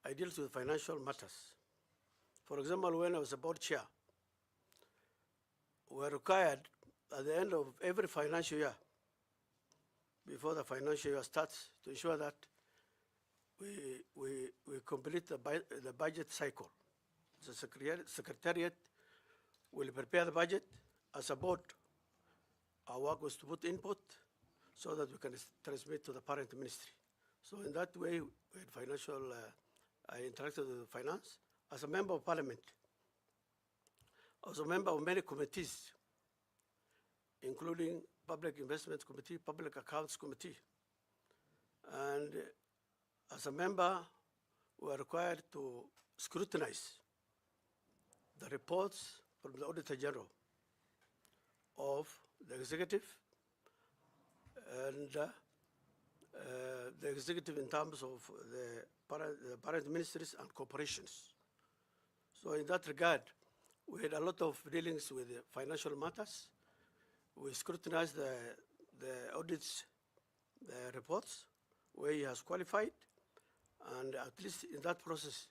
I deal with financial matters. For example, when I was a board chair, we were required at the end of every financial year, before the financial year starts, to ensure that we complete the budget cycle. The secretariat will prepare the budget. As a board, our work was to put input so that we can transmit to the parent ministry. So in that way, we had financial, I interacted with finance. As a member of parliament, I was a member of many committees, including Public Investment Committee, Public Accounts Committee. And as a member, we are required to scrutinize the reports from the Auditor General of the executive and the executive in terms of the parent ministries and corporations. So in that regard, we had a lot of dealings with the financial matters. We scrutinized the audits, the reports, where he has qualified, and at least in that process,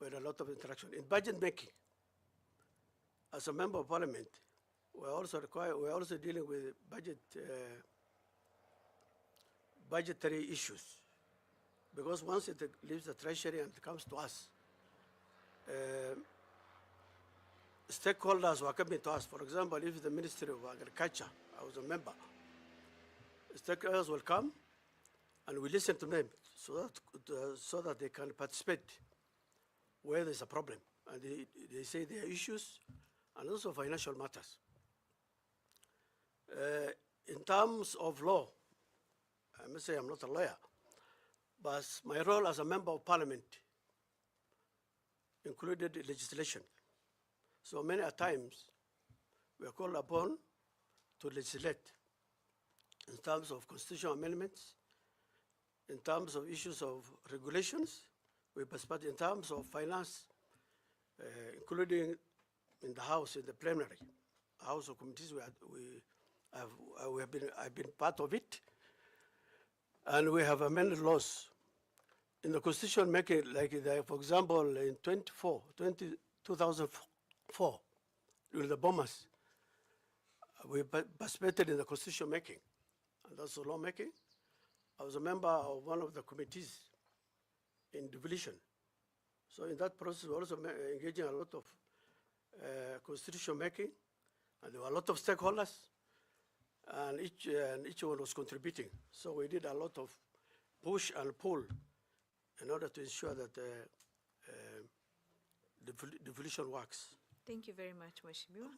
we had a lot of interaction. In budget making, as a member of parliament, we're also dealing with budgetary issues, because once it leaves the treasury and it comes to us, stakeholders were coming to us. For example, if the Ministry of Agriculture, I was a member, stakeholders will come and we listen to them so that they can participate where there's a problem. And they say there are issues and also financial matters. In terms of law, I must say I'm not a lawyer, but my role as a member of parliament included legislation. So many a times we are called upon to legislate in terms of constitutional amendments, in terms of issues of regulations, we participate in terms of finance, including in the House, in the plenary, House of Committees. I've been part of it, and we have amended laws in the constitution making, like for example, in 2004, during the bombers, we participated in the constitution making, and also law making. I was a member of one of the committees in devolution. So in that process, we also engaging a lot of constitution making, and there were a lot of stakeholders, and each one was contributing. So we did a lot of push and pull in order to ensure that devolution works. Thank you very much, Mheshimiwa.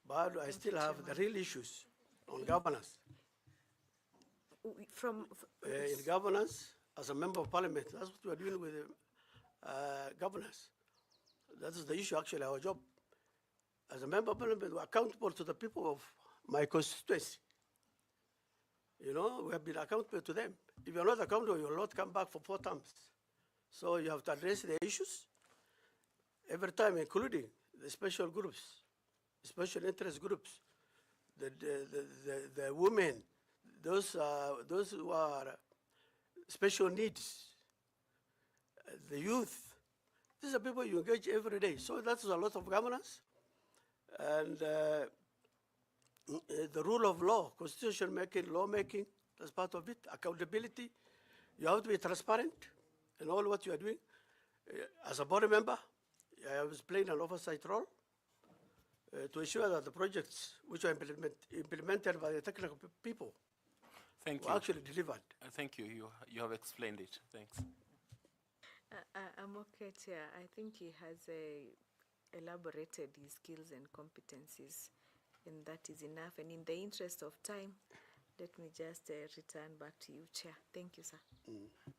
But I still have the real issues on governance. In governance, as a member of parliament, that's what we are doing with governance. That is the issue, actually, our job. As a member of parliament, we are accountable to the people of my constituency. You know, we have been accountable to them. If you're not accountable, you will not come back for 4 terms. So you have to address the issues every time, including the special groups, special interest groups, the women, those who are special needs, the youth. These are people you engage every day. So that's a lot of governance. And the rule of law, constitution making, law making, that's part of it. Accountability. You have to be transparent in all what you are doing. As a board member, I was playing an oversight role to ensure that the projects which are implemented by the technical people Thank were you. actually delivered. Thank you. You have explained it. Thanks. I'm okay, Chair. I think he has elaborated his skills and competencies, and that is enough. And in the interest of time, let me just return back to you, Chair. Thank you, sir.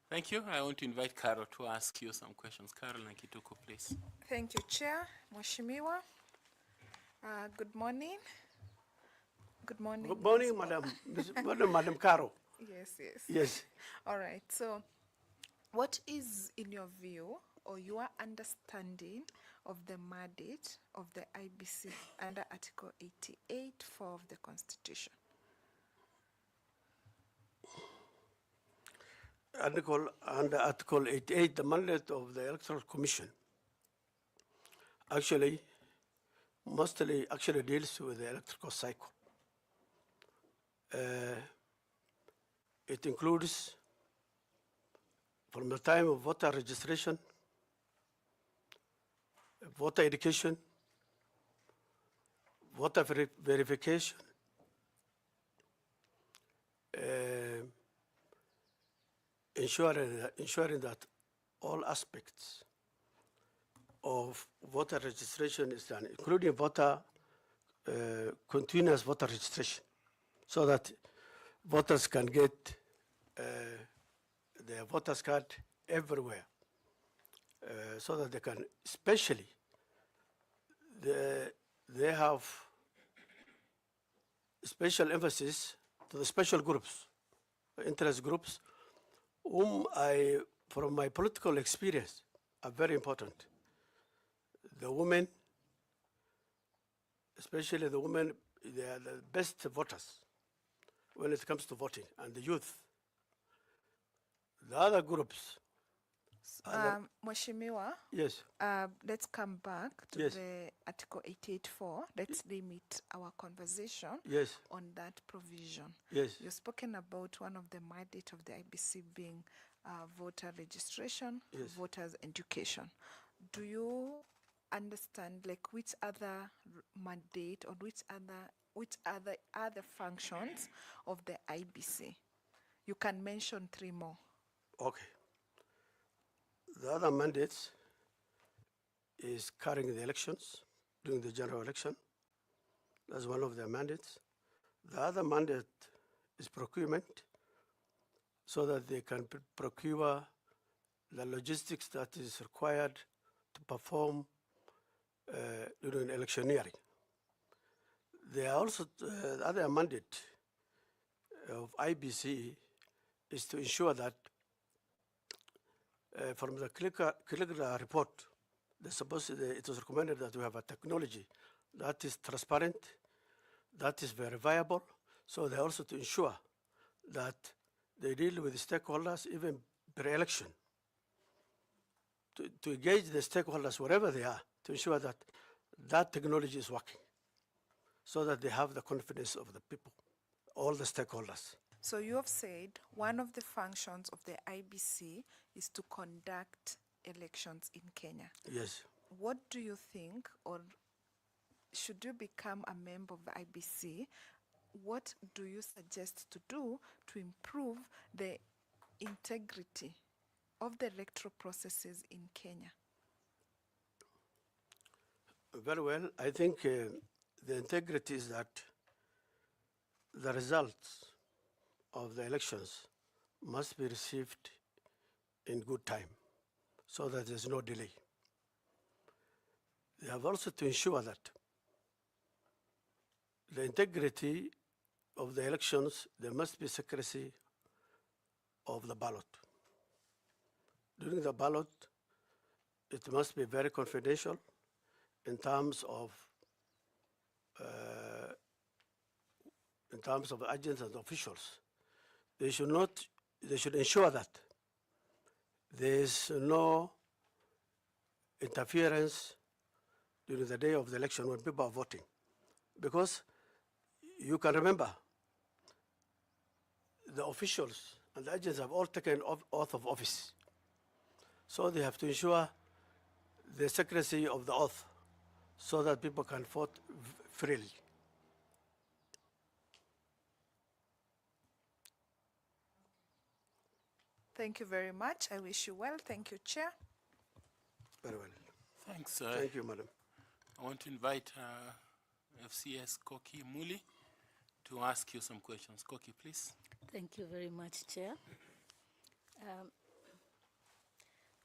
Thank you. I want to invite Carol to ask you some questions. Carol Nakituku, please. Thank you, Chair. Mheshimiwa. Good morning. Good morning. Good morning, Madam Caro. Yes, yes. Yes. All right. So, what is, in your view, or your understanding of the mandate of the IBC under Article 88(4) of the Constitution? Under Article 88, the mandate of the Electoral Commission mostly deals with the electoral cycle. It includes from the time of voter registration, voter education, voter verification, ensuring that all aspects of voter registration is done, including continuous voter registration, so that voters can get their voters card everywhere, so that they can, especially, they have special emphasis to the special groups, interest groups, whom from my political experience, are very important. The women, especially the women, they are the best voters when it comes to voting, and the youth. The other groups. Mheshimiwa, Yes. let's come back to Yes. the Article 88(4). Let's limit our conversation Yes. on that provision. Yes. You've spoken about one of the mandate of the IBC being voter registration, Yes. voters education. Do you understand, like, which other mandate or which other functions of the IBC? You can mention 3 more. Okay. The other mandates is carrying the elections, during the general election. That's one of their mandates. The other mandate is procurement, so that they can procure the logistics that is required to perform during electioneering. There are also the other mandate of IBC is to ensure that from the clinical report, it was recommended that we have a technology that is transparent, that is verifiable, so they also to ensure that they deal with the stakeholders even pre-election, to engage the stakeholders wherever they are, to ensure that that technology is working, so that they have the confidence of the people, all the stakeholders. So you have said one of the functions of the IBC is to conduct elections in Kenya. Yes. What do you think, or should you become a member of the IBC, what do you suggest to do to improve the integrity of the electoral processes in Kenya? Very well. I think the integrity is that the results of the elections must be received in good time, so that there's no delay. They have also to ensure that the integrity of the elections, there must be secrecy of the ballot. During the ballot, it must be very confidential in terms of terms of agents and officials, they should ensure that there is no interference during the day of the election when people are voting. Because you can remember, the officials and the agents have all taken oath of office. So they have to ensure the secrecy of the oath so that people can vote freely. Thank you very much. I wish you well. Thank you, Chair. Very well. Thanks. Thank you, Madam. I want to invite FCS Koki Muli to ask you some questions. Koki, please. Thank you very much, Chair.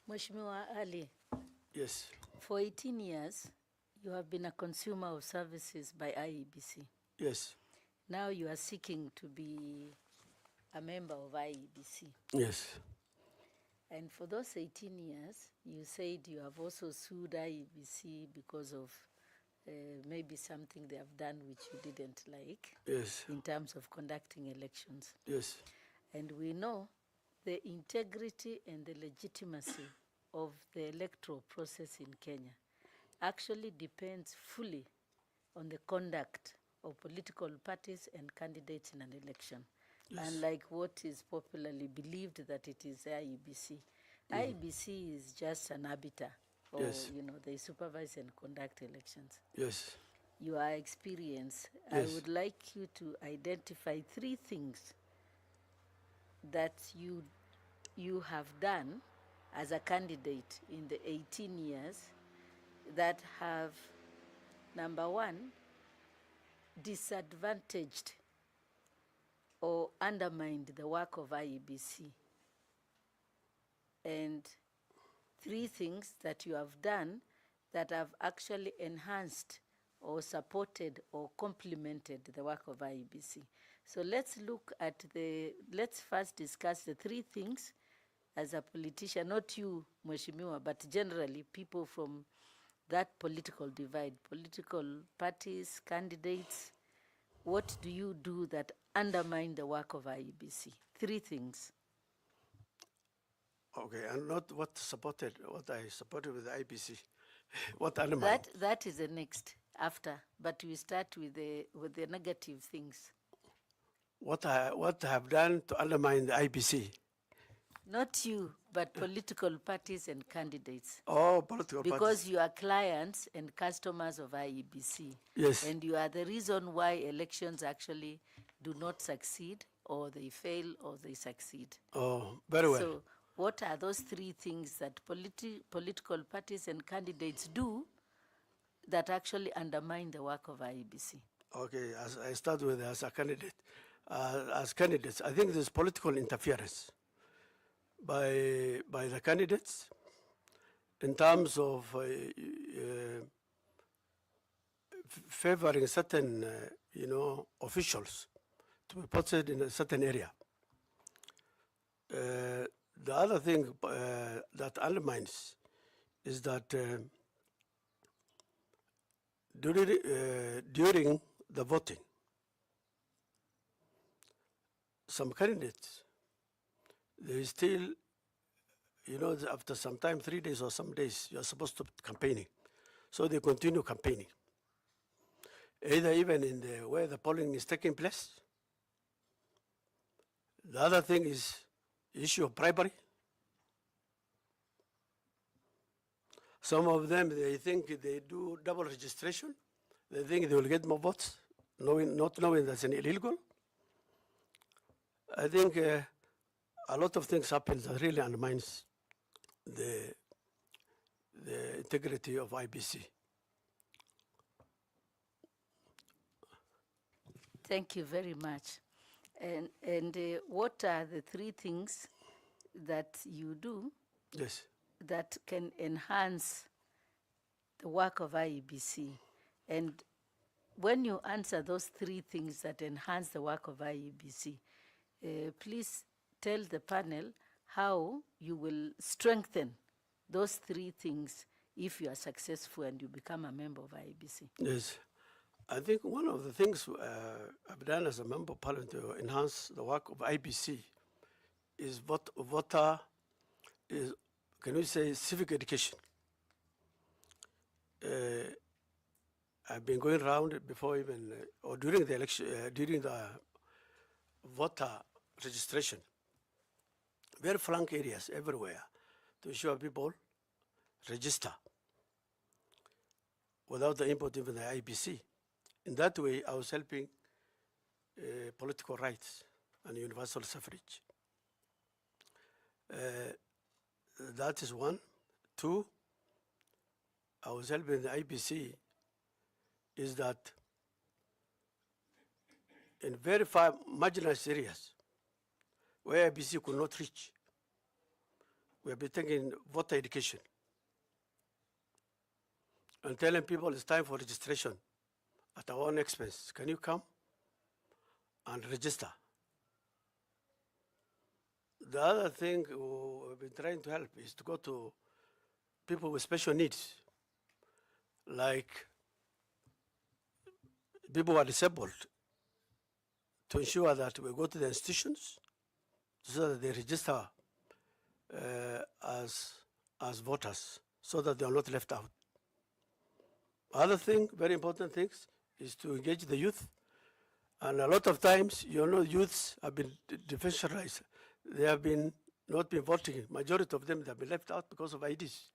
Mheshimiwa Ali, Yes. for 18 years, you have been a consumer of services by IEBC. Yes. Now you are seeking to be a member of IEBC. Yes. And for those 18 years, you said you have also sued IEBC because of maybe something they have done which you didn't like. Yes. In terms of conducting elections. Yes. And we know the integrity and the legitimacy of the electoral process in Kenya actually depends fully on the conduct of political parties and candidates in an election. Yes. Unlike what is popularly believed that it is IEBC. IEBC is just an arbiter, or Yes. they supervise and conduct elections. Yes. Your experience, Yes. I would like you to identify 3 things that you have done as a candidate in the 18 years that have, number 1, disadvantaged or undermined the work of IEBC, and 3 things that you have done that have actually enhanced or supported or complemented the work of IEBC. So let's first discuss the 3 things as a politician, not you, Mheshimiwa, but generally people from that political divide, political parties, candidates. What do you do that undermine the work of IEBC? 3 things. Okay, and not what I supported with the IBC. What undermined? That is the next after, but we start with the negative things. What I have done to undermine the IBC? Not you, but political parties and candidates. Oh, political parties. Because you are clients and customers of IEBC. Yes. And you are the reason why elections actually do not succeed, or they fail, or they succeed. Oh, very well. So what are those 3 things that political parties and candidates do that actually undermine the work of IEBC? Okay, as I start with as a candidate. As candidates, I think there's political interference by the candidates in terms of favoring certain, officials to be posted in a certain area. The other thing that undermines is that during the voting, some candidates, they still, after some time, 3 days or some days, you're supposed to be campaigning. So they continue campaigning, either even in where the polling is taking place. The other thing is issue of bribery. Some of them, they think they do double registration. They think they will get more votes, not knowing that's an illegal. I think a lot of things happen that really undermines the integrity of IBC. Thank you very much. And what are the 3 things that you do Yes. that can enhance the work of IEBC? And when you answer those 3 things that enhance the work of IEBC, please tell the panel how you will strengthen those 3 things if you are successful and you become a member of IEBC. Yes. I think one of the things I've done as a member of parliament to enhance the work of IBC is voter, is, can we say, civic education. I've been going around before even, or during the election, during the voter registration, very flank areas everywhere to ensure people register without the input of the IBC. In that way, I was helping political rights and universal suffrage. That is one. Two, I was helping the IBC is that in very far marginalized areas where IBC could not reach, we have been taking voter education and telling people it's time for registration at our own expense. Can you come and register? The other thing we've been trying to help is to go to people with special needs, like people who are disabled, to ensure that we go to the institutions so that they register as voters, so that they are not left out. Other thing, very important things, is to engage the youth. And a lot of times, youths have been disenfranchised. They have been not been voting. Majority of them have been left out because of IDs.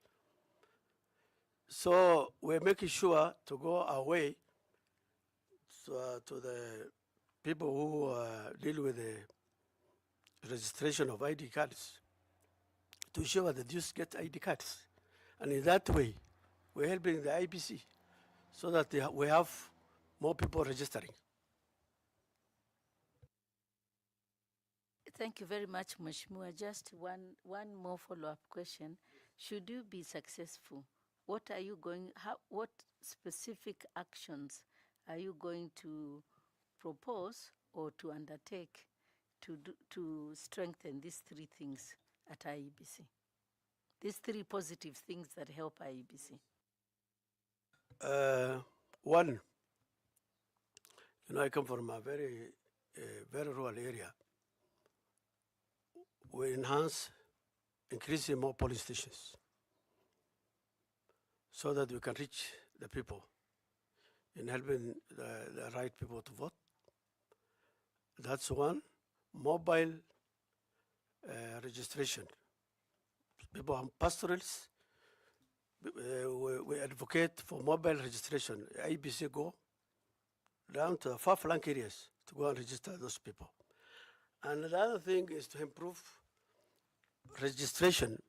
So we're making sure to go our way to the people who deal with the registration of ID cards, to ensure that youth get ID cards. And in that way, we're helping the IBC so that we have more people registering. Thank you very much, Mheshimiwa. Just one more follow-up question. Should you be successful, what specific actions are you going to propose or to undertake to strengthen these three things at IEBC? These three positive things that help IEBC. One, I come from a very rural area. We enhance, increasing more polling stations so that we can reach the people in helping the right people to vote. That's one. Mobile registration. People are pastoralists. We advocate for mobile registration. IBC go down to far flank areas to go and register those people. And the other thing is to improve registration.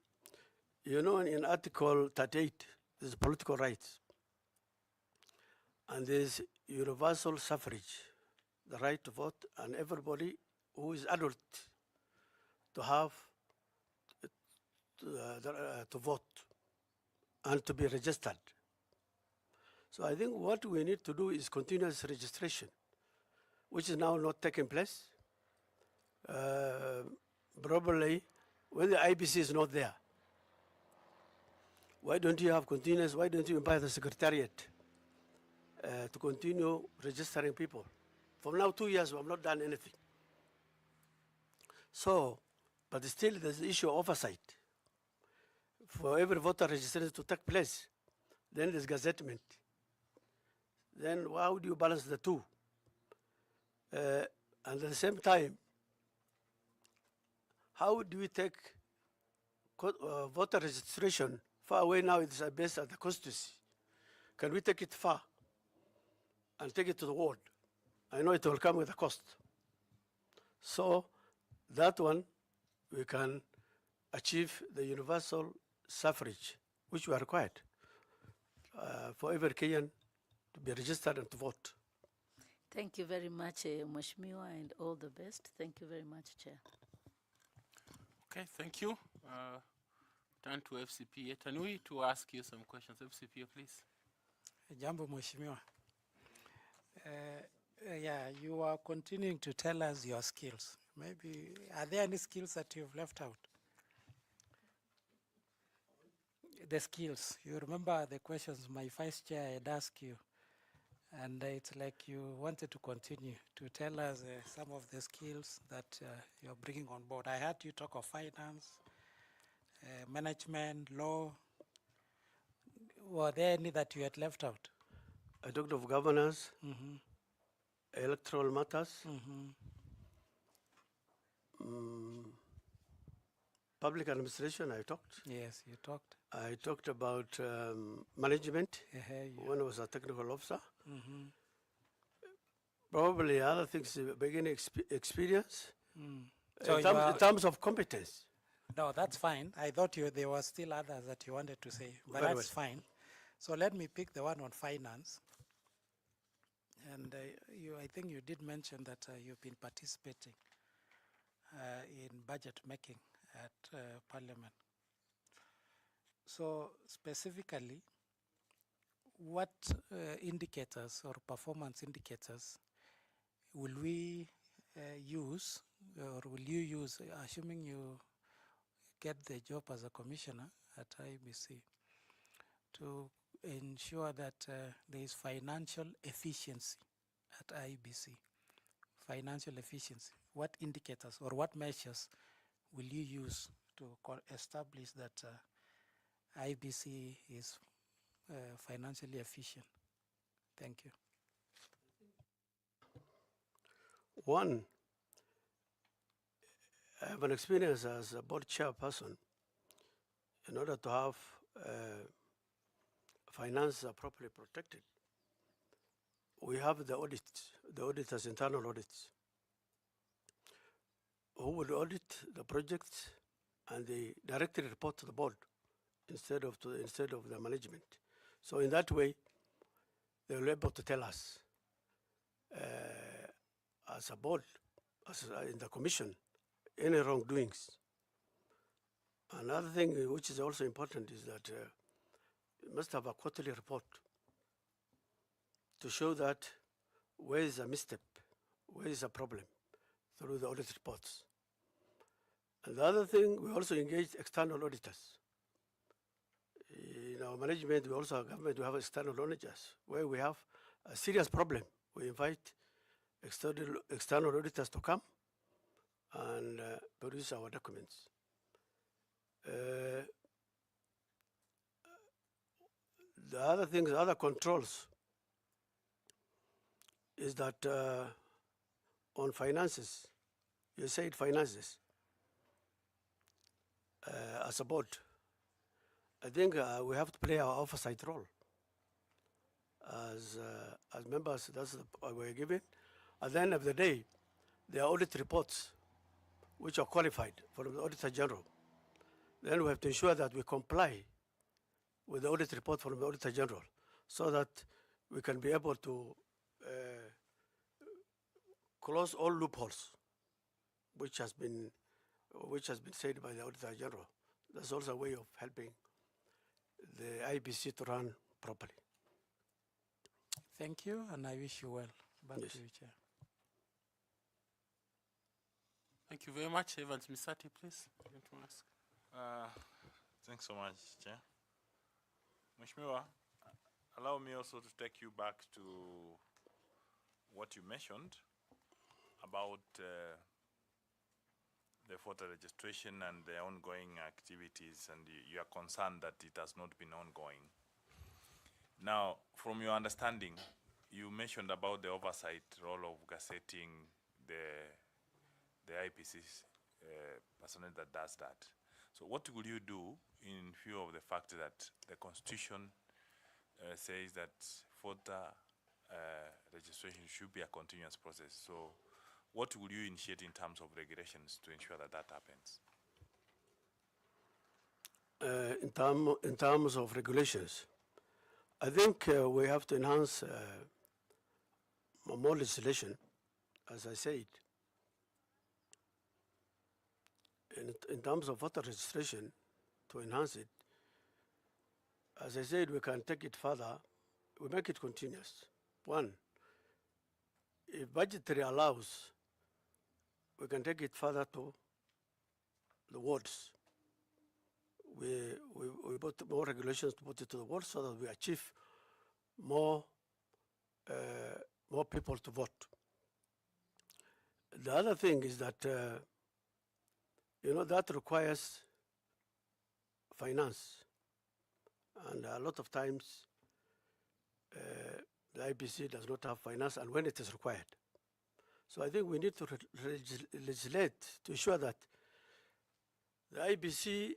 In Article 38, there's political rights. And there's universal suffrage, the right to vote, and everybody who is adult to have to vote and to be registered. So I think what we need to do is continuous registration, which is now not taking place. Probably when the IBC is not there, why don't you have continuous, why don't you invite the Secretariat to continue registering people? For now 2 years, we have not done anything. So, but still there's the issue of oversight. For every voter registration to take place, then there's gazettement. Then how do you balance the two? And at the same time, how do we take voter registration far away now? It's based on the constituency. Can we take it far and take it to the ward? I know it will come with a cost. So that one, we can achieve the universal suffrage, which we are required for every Kenyan to be registered and to vote. Thank you very much, Mheshimiwa, and all the best. Thank you very much, Chair. Okay, thank you. Turn to FCP Tanui to ask you some questions. FCP, please. Jambo, Mheshimiwa. Yeah, you are continuing to tell us your skills. Maybe, are there any skills that you've left out? The skills. You remember the questions my vice chair had asked you And it's like you wanted to continue to tell us some of the skills that you're bringing on board. I heard you talk of finance, management, law. Were there any that you had left out? I talked of governance, electoral matters, public administration, I talked. Yes, you talked. I talked about management You- when I was a technical officer. Probably other things, beginning experience. So In terms of competence. No, that's fine. I thought there were still others that you wanted to say, but Very that's well. fine. So let me pick the one on finance. And I think you did mention that you've been participating in budget making at Parliament. So specifically, what indicators or performance indicators will we use, or will you use, assuming you get the job as a commissioner at IEBC, to ensure that there is financial efficiency at IEBC? Financial efficiency. What indicators or what measures will you use to establish that IEBC is financially efficient? Thank you. One, I have an experience as a board chairperson. In order to have finance properly protected, we have the auditors, internal audits, who will audit the projects and they directly report to the board instead of the management. So in that way, they will be able to tell us as a board, in the commission, any wrongdoings. Another thing which is also important is that you must have a quarterly report to show that where is a misstep, where is a problem, through the audit reports. And the other thing, we also engage external auditors. In our management, we also have government, we have external auditors. Where we have a serious problem, we invite external auditors to come and produce our documents. The other things, other controls, is that on finances, you said finances, as a board, I think we have to play our oversight role. As members, that's what we're given. At the end of the day, there are audit reports which are qualified from the Auditor General. Then we have to ensure that we comply with the audit report from the Auditor General so that we can be able to close all loopholes which has been said by the Auditor General. That's also a way of helping the IEBC to run properly. Thank you, and I wish you well. Back Yes. to you, Chair. Thank you very much. Evans Misati, please. I want to ask. Thanks so much, Chair. Mheshimiwa, allow me also to take you back to what you mentioned about the voter registration and the ongoing activities, and you are concerned that it has not been ongoing. Now, from your understanding, you mentioned about the oversight role of gazetting the IPC's personnel that does that. So what will you do in view of the fact that the Constitution says that voter registration should be a continuous process? So what will you initiate in terms of regulations to ensure that that happens? In terms of regulations, I think we have to enhance more legislation, as I said. In terms of voter registration, to enhance it, as I said, we can take it further. We make it continuous. One, if budgetary allows, we can take it further to the wards. We put more regulations to put it to the wards so that we achieve more more people to vote. The other thing is that, that requires finance. And a lot of times, the IBC does not have finance, and when it is required. So I think we need to legislate to ensure that the IBC,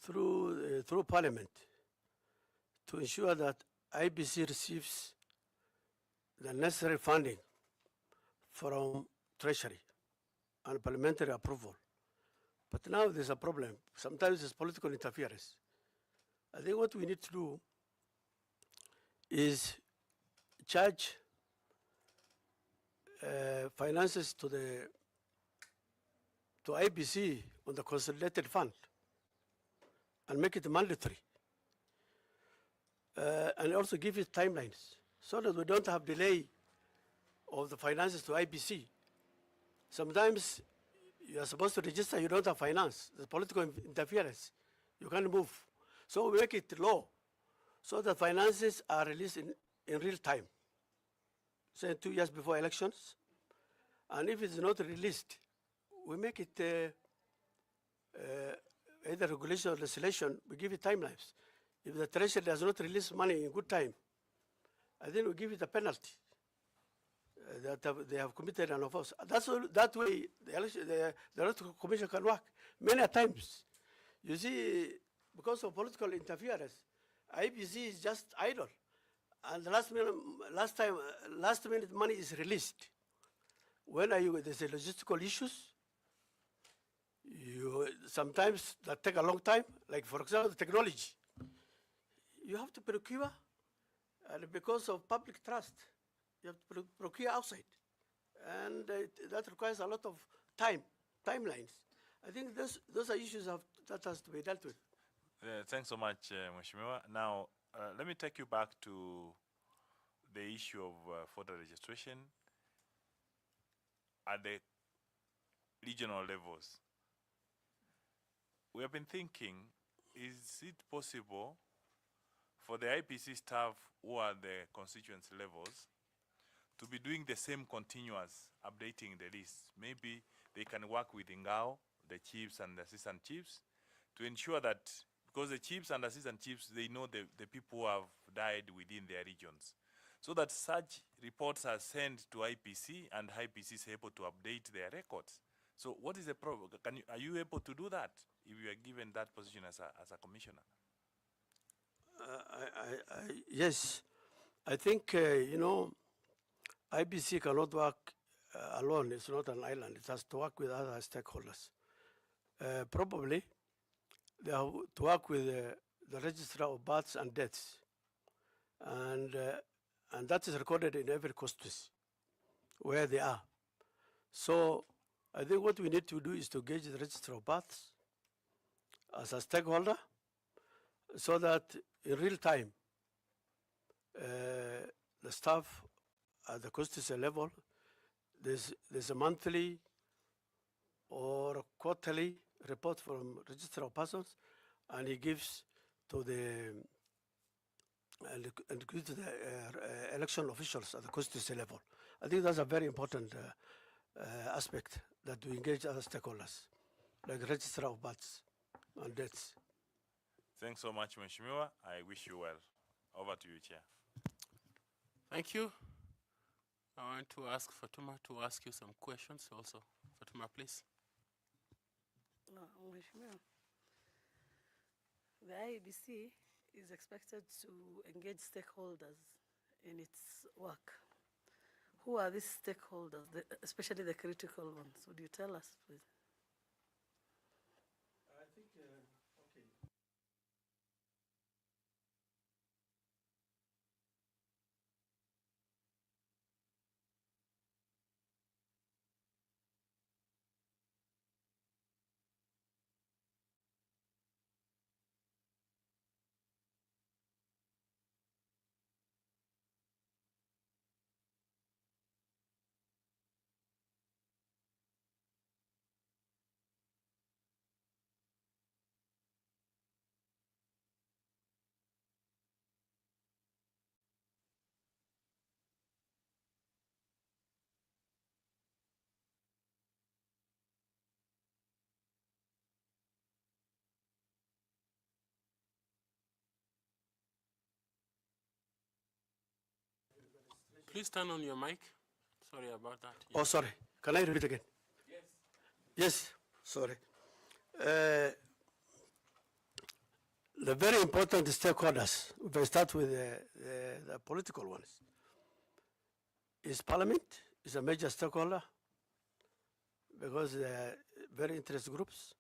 through Parliament, to ensure that IBC receives the necessary funding from Treasury and parliamentary approval. But now there's a problem. Sometimes it's political interference. I think what we need to do is charge finances to IBC on the consolidated fund and make it mandatory. And also give it timelines so that we don't have delay of the finances to IBC. Sometimes you are supposed to register, you don't have finance. There's political interference. You can't move. So we make it law so that finances are released in real time, say 2 years before elections. And if it's not released, we make it either regulation or legislation, we give it timelines. If the treasury does not release money in good time, I think we give it a penalty that they have committed an offense. That way the electoral commission can work. Many times, you see, because of political interference, IBC is just idle, and the last minute money is released. When there's a logistical issues, sometimes that take a long time. Like for example, the technology, you have to procure, and because of public trust, you have to procure outside, and that requires a lot of timelines. I think those are issues that has to be dealt with. Thanks so much, Mheshimiwa. Now, let me take you back to the issue of voter registration at the regional levels. We have been thinking, is it possible for the IPC staff who are the constituency levels to be doing the same continuous updating the list? Maybe they can work with Ingao, the chiefs and the assistant chiefs, to ensure that, because the chiefs and assistant chiefs, they know the people who have died within their regions, so that such reports are sent to IPC and IPC is able to update their records. So what is the problem? Are you able to do that if you are given that position as a commissioner? Yes, I think, IBC cannot work alone. It's not an island. It has to work with other stakeholders. Probably, they have to work with the registrar of births and deaths. And that is recorded in every constituency where they are. So I think what we need to do is to engage the registrar of births as a stakeholder so that in real time, the staff at the constituency level, there's a monthly or a quarterly report from registrar of persons, and he gives to the election officials at the constituency level. I think that's a very important aspect, that we engage other stakeholders, like registrar of births and deaths. Thanks so much, Mheshimiwa. I wish you well. Over to you, Chair. Thank you. I want to ask Fatuma to ask you some questions also. Fatuma, please. Mheshimiwa, the IEBC is expected to engage stakeholders in its work. Who are these stakeholders, especially the critical ones? Would you tell us, please? I think, okay. Please turn on your mic. Sorry about that. Oh, sorry. Can I repeat again? Yes. Yes, sorry. The very important stakeholders, if I start with the political ones, is Parliament is a major stakeholder because they are very interest groups.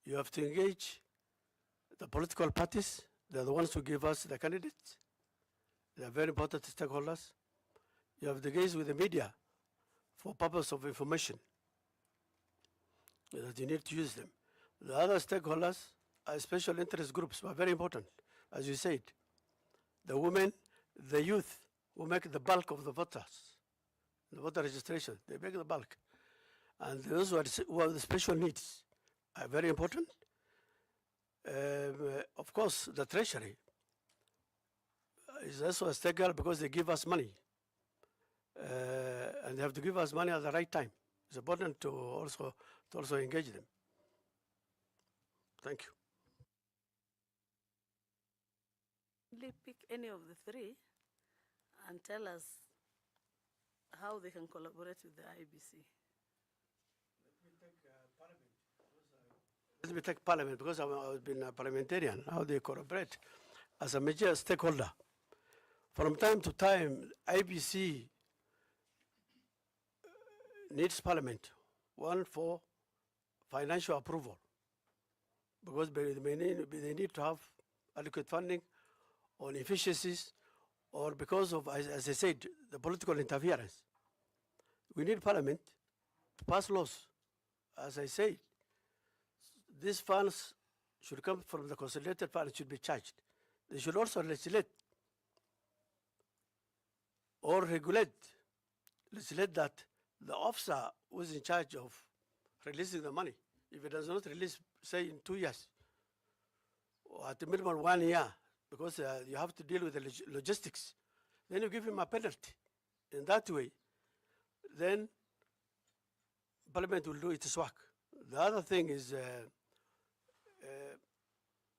You have to engage the political parties. They're the ones who give us the candidates. They are very important stakeholders. You have to engage with the media for purpose of information. That you need to use them. The other stakeholders are special interest groups, are very important, as you said. The women, the youth, who make the bulk of the voters, the voter registration, they make the bulk. And those who have the special needs are very important. Of course, the treasury is also a stakeholder because they give us money. And they have to give us money at the right time. It's important to also engage them. Thank you. Pick any of the three and tell us how they can collaborate with the IEBC. Let me take Parliament because I've been a parliamentarian, how they collaborate as a major stakeholder. From time to time, IBC needs Parliament, one for financial approval, because they need to have adequate funding on efficiencies, or because of, as I said, the political interference. We need Parliament to pass laws. As I said, these funds should come from the consolidated fund, should be charged. They should also legislate or legislate that the officer who is in charge of releasing the money, if it does not release, say in 2 years, or at the minimum 1 year, because you have to deal with the logistics, then you give him a penalty. In that way, then Parliament will do its work. The other thing is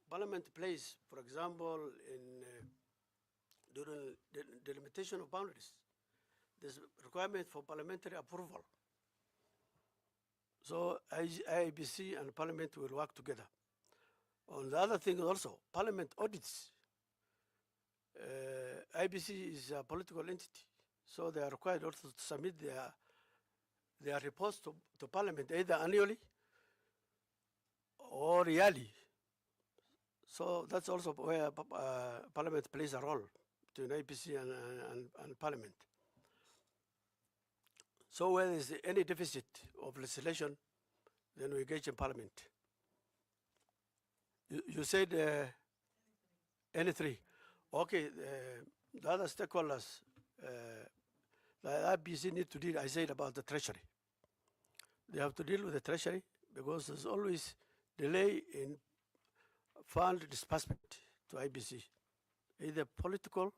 Parliament plays, for example, in during the delimitation of boundaries, there's requirement for parliamentary approval. So IEBC and Parliament will work together. On the other thing also, Parliament audits. IEBC is a political entity, so they are required also to submit their reports to Parliament either annually or yearly. So that's also where Parliament plays a role between IEBC and Parliament. So when there is any deficit of legislation, then we engage in Parliament. You said any three. Okay, the other stakeholders, the IBC need to deal, I said about the treasury. They have to deal with the treasury because there's always delay in fund disbursement to IBC, either political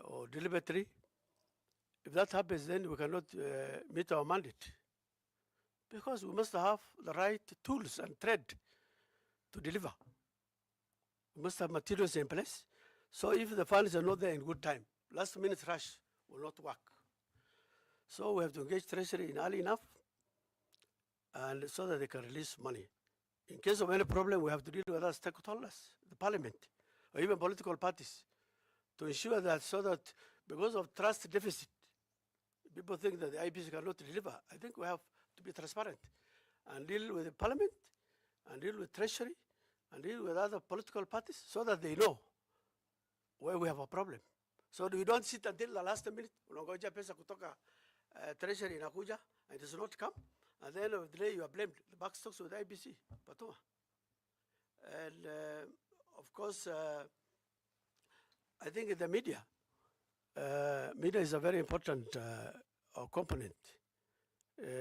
or deliberatory. If that happens, then we cannot meet our mandate because we must have the right tools and thread to deliver. We must have materials in place. So if the funds are not there in good time, last minute rush will not work. So we have to engage Treasury in early enough and so that they can release money. In case of any problem, we have to deal with other stakeholders, the Parliament, or even political parties, to ensure that so that because of trust deficit, people think that the IBC cannot deliver. I think we have to be transparent and deal with the Parliament and deal with Treasury and deal with other political parties so that they know where we have a problem. So we don't sit until the last minute, unangoja pesa kutoka Treasury inakuja and it does not come. At the end of the day, you are blamed. The buck stops with IBC, Patuma. And of course, I think the media is a very important component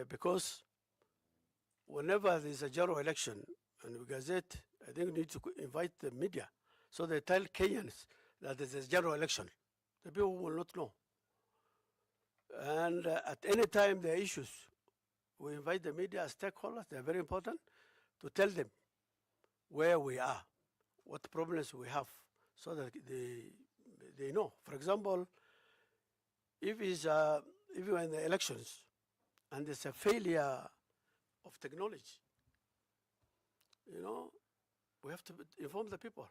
because whenever there's a general election and we gazette, I think we need to invite the media so they tell Kenyans that there's a general election. The people will not know. And at any time there are issues, we invite the media as stakeholders, they're very important, to tell them where we are, what problems we have, so that they know. For example, if you are in the elections and there's a failure of technology, we have to inform the people.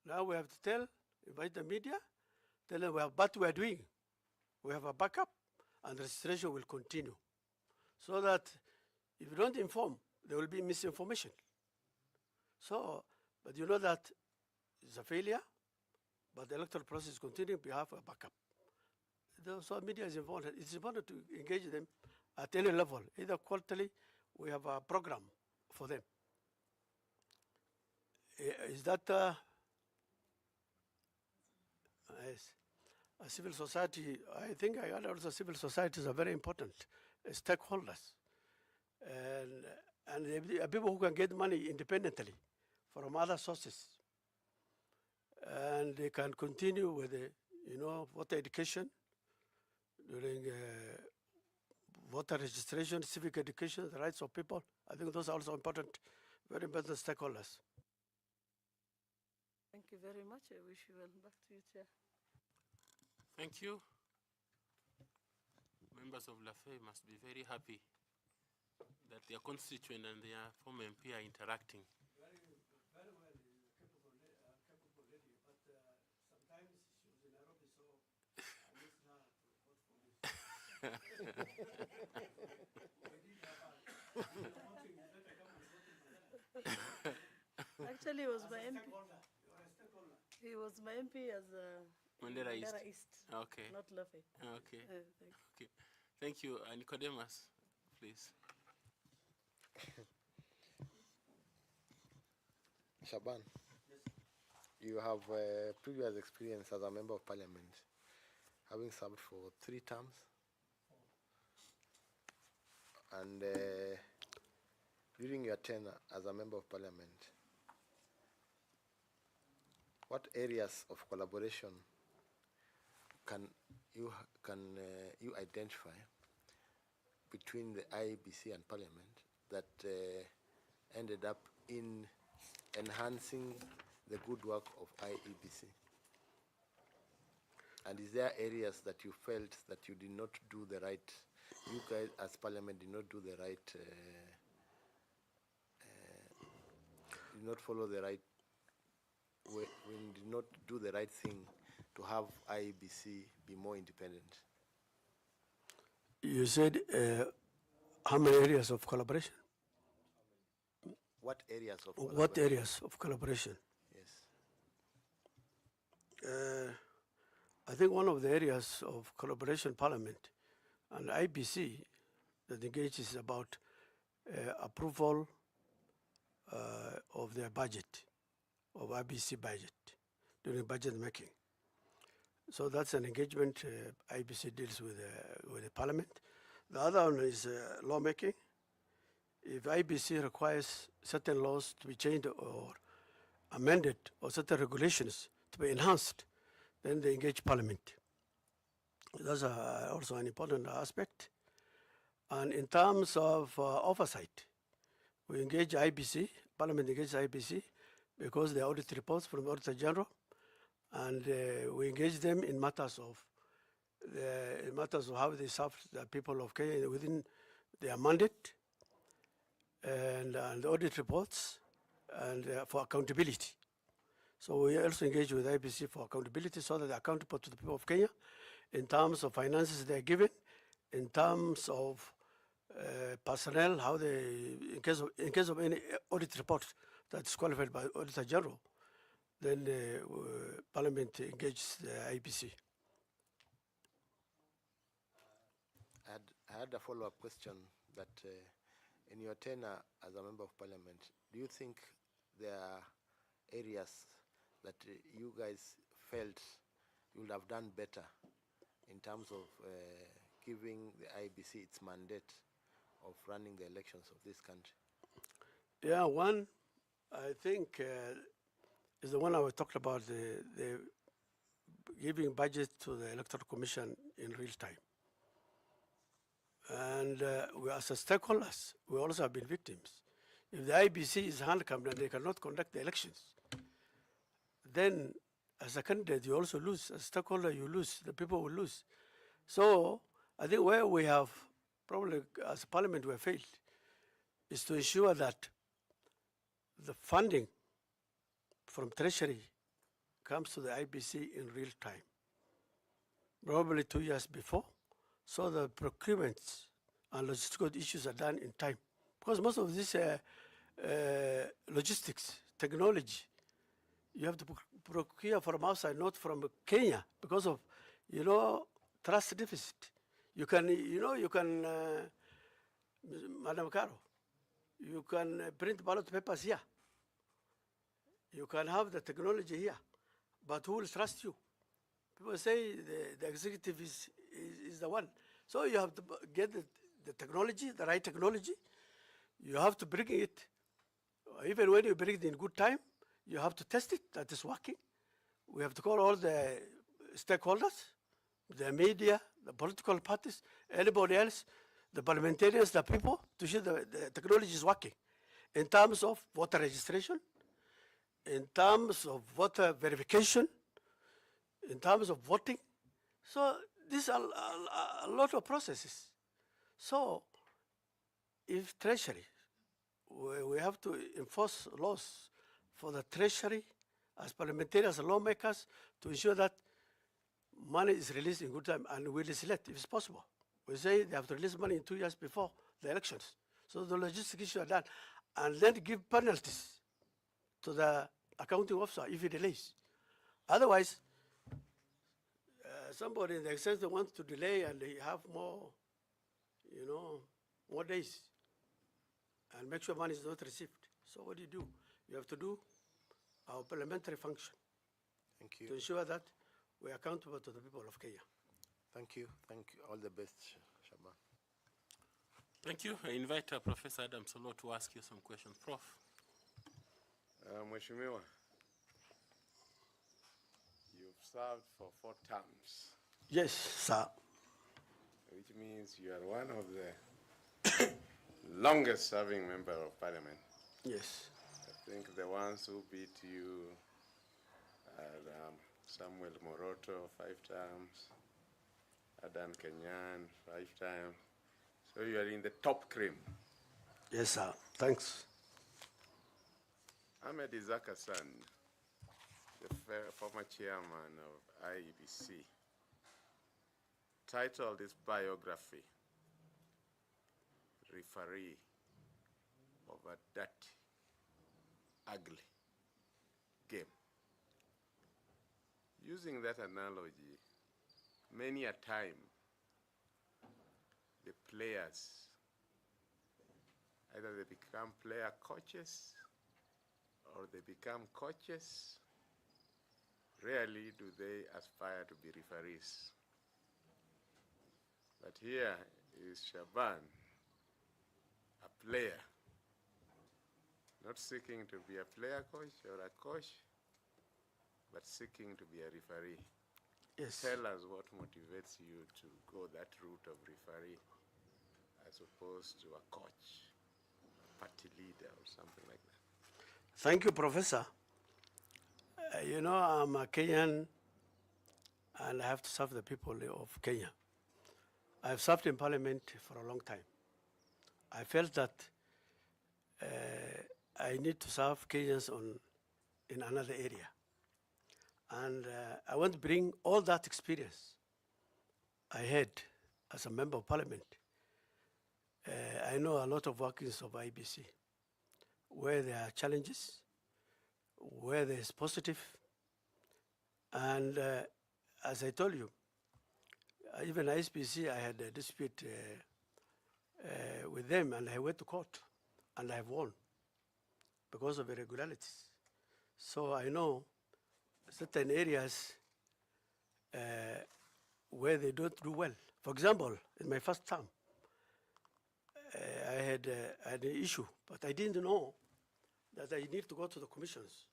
Now we have to invite the media, tell them what we are doing. We have a backup, and registration will continue. So that if you don't inform, there will be misinformation. So, but you know that it's a failure, but the electoral process continues, we have a backup. So media is important. It's important to engage them at any level. Either quarterly, we have a program for them. Is that yes. A civil society? I think also civil societies are very important stakeholders, and people who can get money independently from other sources, and they can continue with the water education during voter registration, civic education, the rights of people. I think those are also important, very important stakeholders. Thank you very much. I wish you well. Back to you, Chair. Thank you. Members of LaFay must be very happy that their constituent and their former MP are interacting. Very well, capable lady, but sometimes she was in Nairobi, so I missed her to vote for me. Actually, he was my MP. He was my MP as Mandela East. Okay. Not LaFay. Okay. Okay. Thank you. Nicodemus, please. Shaban, you have previous experience as a member of parliament, having served for 3 terms. And during your tenure as a member of parliament, what areas of collaboration can you identify between the Iebc and parliament that ended up in enhancing the good work of Iebc? And is there areas that you felt that you did not do the right, you guys as parliament did not do the right, did not follow the right way, we did not do the right thing to have Iebc be more independent? You said how many areas of collaboration? What areas of collaboration? What areas of collaboration? Yes. I think one of the areas of collaboration parliament and Iebc that engages is about approval of their budget, of Iebc budget, during budget making. So that's an engagement Iebc deals with the parliament. The other one is lawmaking. If Iebc requires certain laws to be changed or amended, or certain regulations to be enhanced, then they engage parliament. That's also an important aspect. And in terms of oversight, we engage Iebc, parliament engages Iebc because they audit reports from the Auditor General, and we engage them in matters of how they serve the people of Kenya within their mandate, and the audit reports, and for accountability. So we also engage with Iebc for accountability, so that they're accountable to the people of Kenya in terms of finances they're given, in terms of personnel, how they, in case of any audit report that's qualified by Auditor General, then Parliament engages the Iebc. I had a follow-up question that in your tenure as a member of parliament, do you think there are areas that you guys felt you would have done better in terms of giving the Iebc its mandate of running the elections of this country? Yeah, one, I think, is the one I was talking about, the giving budget to the Electoral Commission in real time. And we, as stakeholders, we also have been victims. If the Iebc is handicapped and they cannot conduct the elections, then As a candidate, you also lose. As a stakeholder, you lose. The people will lose. So I think where we have probably, as a parliament, we have failed, is to ensure that the funding from Treasury comes to the IBC in real time, probably 2 years before, so the procurements and logistical issues are done in time. Because most of this logistics, technology, you have to procure from outside, not from Kenya, because of, trust deficit. You can, Madam Caro, you can print ballot papers here. You can have the technology here, but who will trust you? People say the executive is the one. So you have to get the technology, the right technology. You have to bring it. Even when you bring it in good time, you have to test it, that is working. We have to call all the stakeholders, the media, the political parties, anybody else, the parliamentarians, the people, to show the technology is working. In terms of voter registration, in terms of voter verification, in terms of voting. So these are a lot of processes. So if Treasury, we have to enforce laws for the Treasury as parliamentarians and lawmakers to ensure that money is released in good time, and we legislate if it's possible. We say they have to release money in 2 years before the elections. So the logistic issues are done, and then give penalties to the accounting officer if he delays. Otherwise, somebody in the executive wants to delay and they have more, more days and make sure money is not received. So what do? You have to do our parliamentary function. Thank you. To ensure that we are accountable to the people of Kenya. Thank you. Thank you. All the best, Shaban. Thank you. I invite Professor Adam Solo to ask you some questions. Prof. Mheshimiwa, you've served for 4 terms. Yes, sir. Which means you are one of the longest serving member of parliament. Yes. I think the ones who beat you are Samuel Moroto, 5 terms, Adan Kenyan, 5 times. So you are in the top cream. Yes, sir. Thanks. Ahmed Isaac Hassan, the former chairman of Iebc, titled his biography, Referee of a Dirty, Ugly Game. Using that analogy, many a time, the players, either they become player coaches or they become coaches. Rarely do they aspire to be referees. But here is Shaban, a player, not seeking to be a player coach or a coach, but seeking to be a referee. Yes. Tell us what motivates you to go that route of referee as opposed to a coach, a party leader or something like that. Thank you, Professor. I'm a Kenyan and I have to serve the people of Kenya. I've served in parliament for a long time. I felt that I need to serve Kenyans in another area. And I want to bring all that experience I had as a member of parliament. I know a lot of workings of IBC, where there are challenges, where there is positive. And as I told you, even ISPC, I had a dispute with them, and I went to court, and I have won because of irregularities. So I know certain areas where they don't do well. For example, in my first term, I had an issue, but I didn't know that I need to go to the commissioners,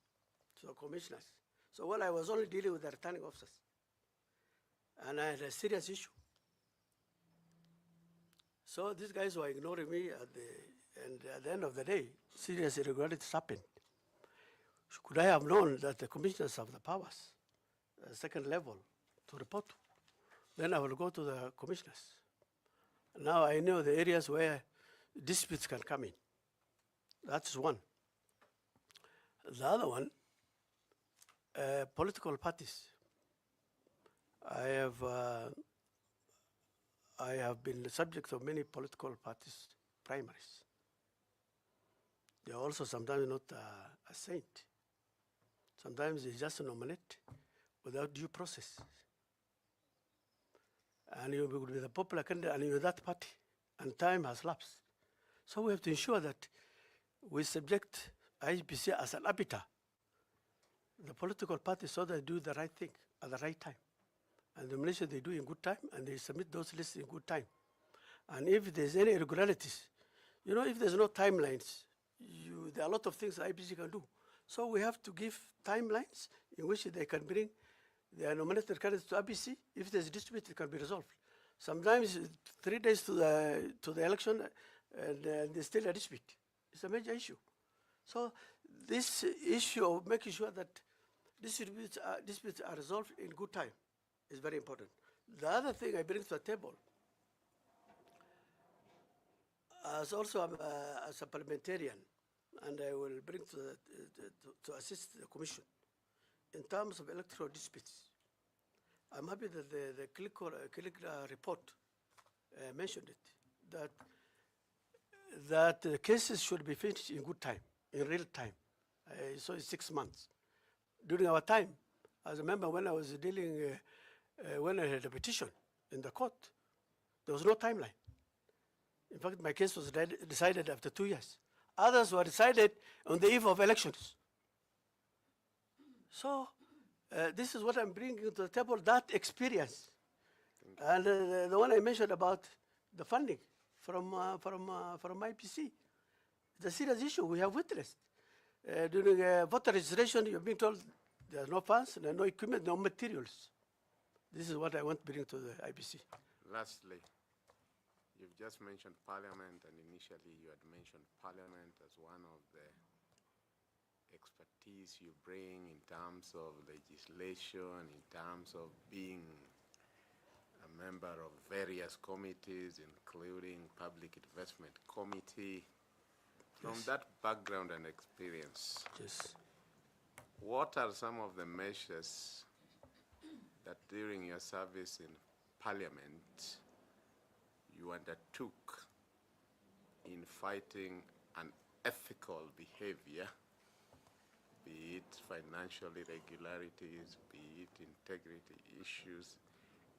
to the commissioners. So I was only dealing with the returning officers. And I had a serious issue. So these guys were ignoring me, and at the end of the day, serious irregularities happened. Could I have known that the commissioners have the powers second level to report to. Then I will go to the commissioners. Now I know the areas where disputes can come in. That's one. The other one, political parties. I have been the subject of many political parties primaries. They are also sometimes not a saint. Sometimes they just nominate without due process. And you will be the popular candidate and you're that party, and time has lapsed. So we have to ensure that we subject IEBC as an arbiter, the political parties, so they do the right thing at the right time. And the nomination they do in good time, and they submit those lists in good time. And if there's any irregularities, you know, if there's no timelines, there are a lot of things IEBC can do. So we have to give timelines in which they can bring their nominated candidates to IEBC. If there's a dispute, it can be resolved. Sometimes 3 days to the election, and there's still a dispute. It's a major issue. So this issue of making sure that disputes are resolved in good time is very important. The other thing I bring to the table, as a parliamentarian, and I will bring to assist the Commission in terms of electoral disputes. I'm happy that the click report mentioned it, that the cases should be finished in good time, in real time. So it's 6 months. During our time, as a member, when I was dealing, when I had a petition in the court, there was no timeline. In fact, my case was decided after 2 years. Others were decided on the eve of elections. So this is what I'm bringing to the table, that experience. And the one I mentioned about the funding from IPC, it's a serious issue we have witnessed. During voter registration, you're being told there are no funds, there are no equipment, no materials. This is what I want to bring to the IPC. Lastly, you've just mentioned Parliament, and initially you had mentioned Parliament as one of the expertise you bring in terms of legislation, in terms of being a member of various committees, including Public Investment Committee. From that background and experience, what are some of the measures that during your service in Parliament you undertook in fighting unethical behavior, be it financial irregularities, be it integrity issues,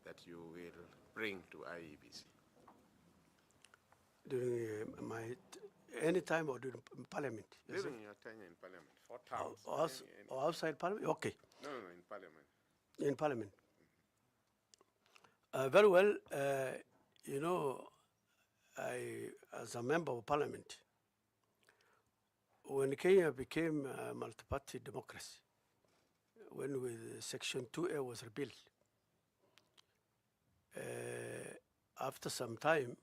that you will bring to IEBC? During any time or during Parliament? During your tenure in Parliament, 4 terms. Or outside Parliament? Okay. No, in Parliament. In Parliament. Very well, you know, as a member of Parliament, when Kenya became a multi-party democracy, when Section 2A was repealed, after some time,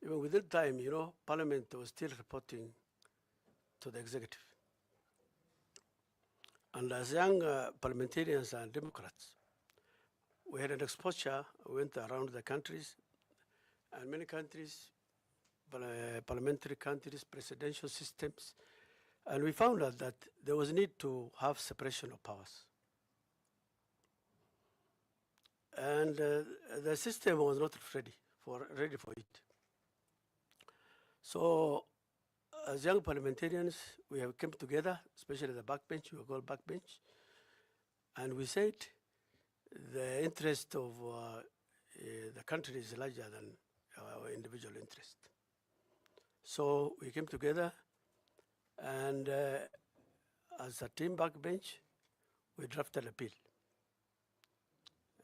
even within time, you know, Parliament was still reporting to the executive. And as young parliamentarians and Democrats, we had an exposure, we went around the countries, and many countries, parliamentary countries, presidential systems, and we found out that there was a need to have separation of powers. And the system was not ready for it. So, as young parliamentarians, we have come together, especially the backbench, we call backbench, and we said the interest of the country is larger than our individual interest. So we came together, and as a team backbench, we drafted a bill.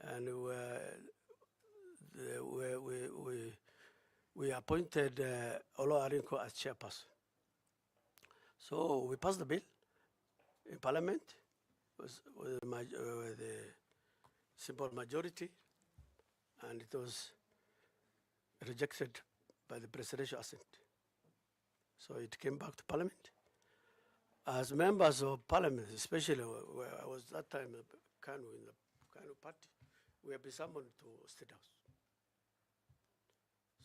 And we appointed Olo Arinko as chairperson. So we passed the bill in Parliament with the simple majority, and it was rejected by the presidential assent. So it came back to Parliament. As members of Parliament, especially where I was that time KANU, in the KANU party, we have been summoned to State House.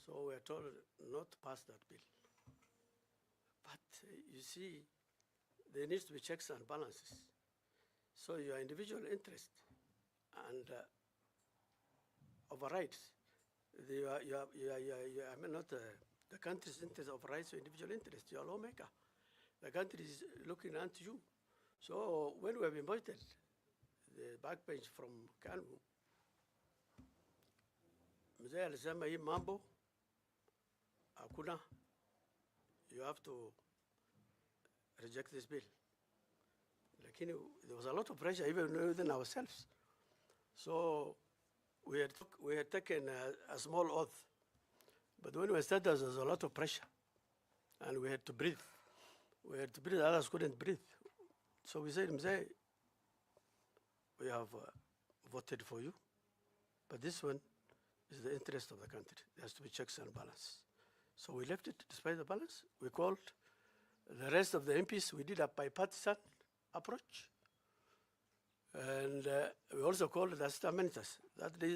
So we are told not to pass that bill. But you see, there needs to be checks and balances. So your individual interest and overrides I mean, not the country's interest overrides your individual interest. You are a lawmaker. The country is looking unto you. So when we have invited the backbench from KANU, mzee alisema hii mambo hakuna, you have to reject this bill. Lakini there was a lot of pressure even within ourselves. So we had taken a small oath, but when we started, there was a lot of pressure, and we had to breathe. We had to breathe, others couldn't breathe. So we said, Mzee, we have voted for you, but this one is the interest of the country. There has to be checks and balance. So we left it despite the balance. We called the rest of the MPs. We did a bipartisan approach. And we also called the assistant ministers.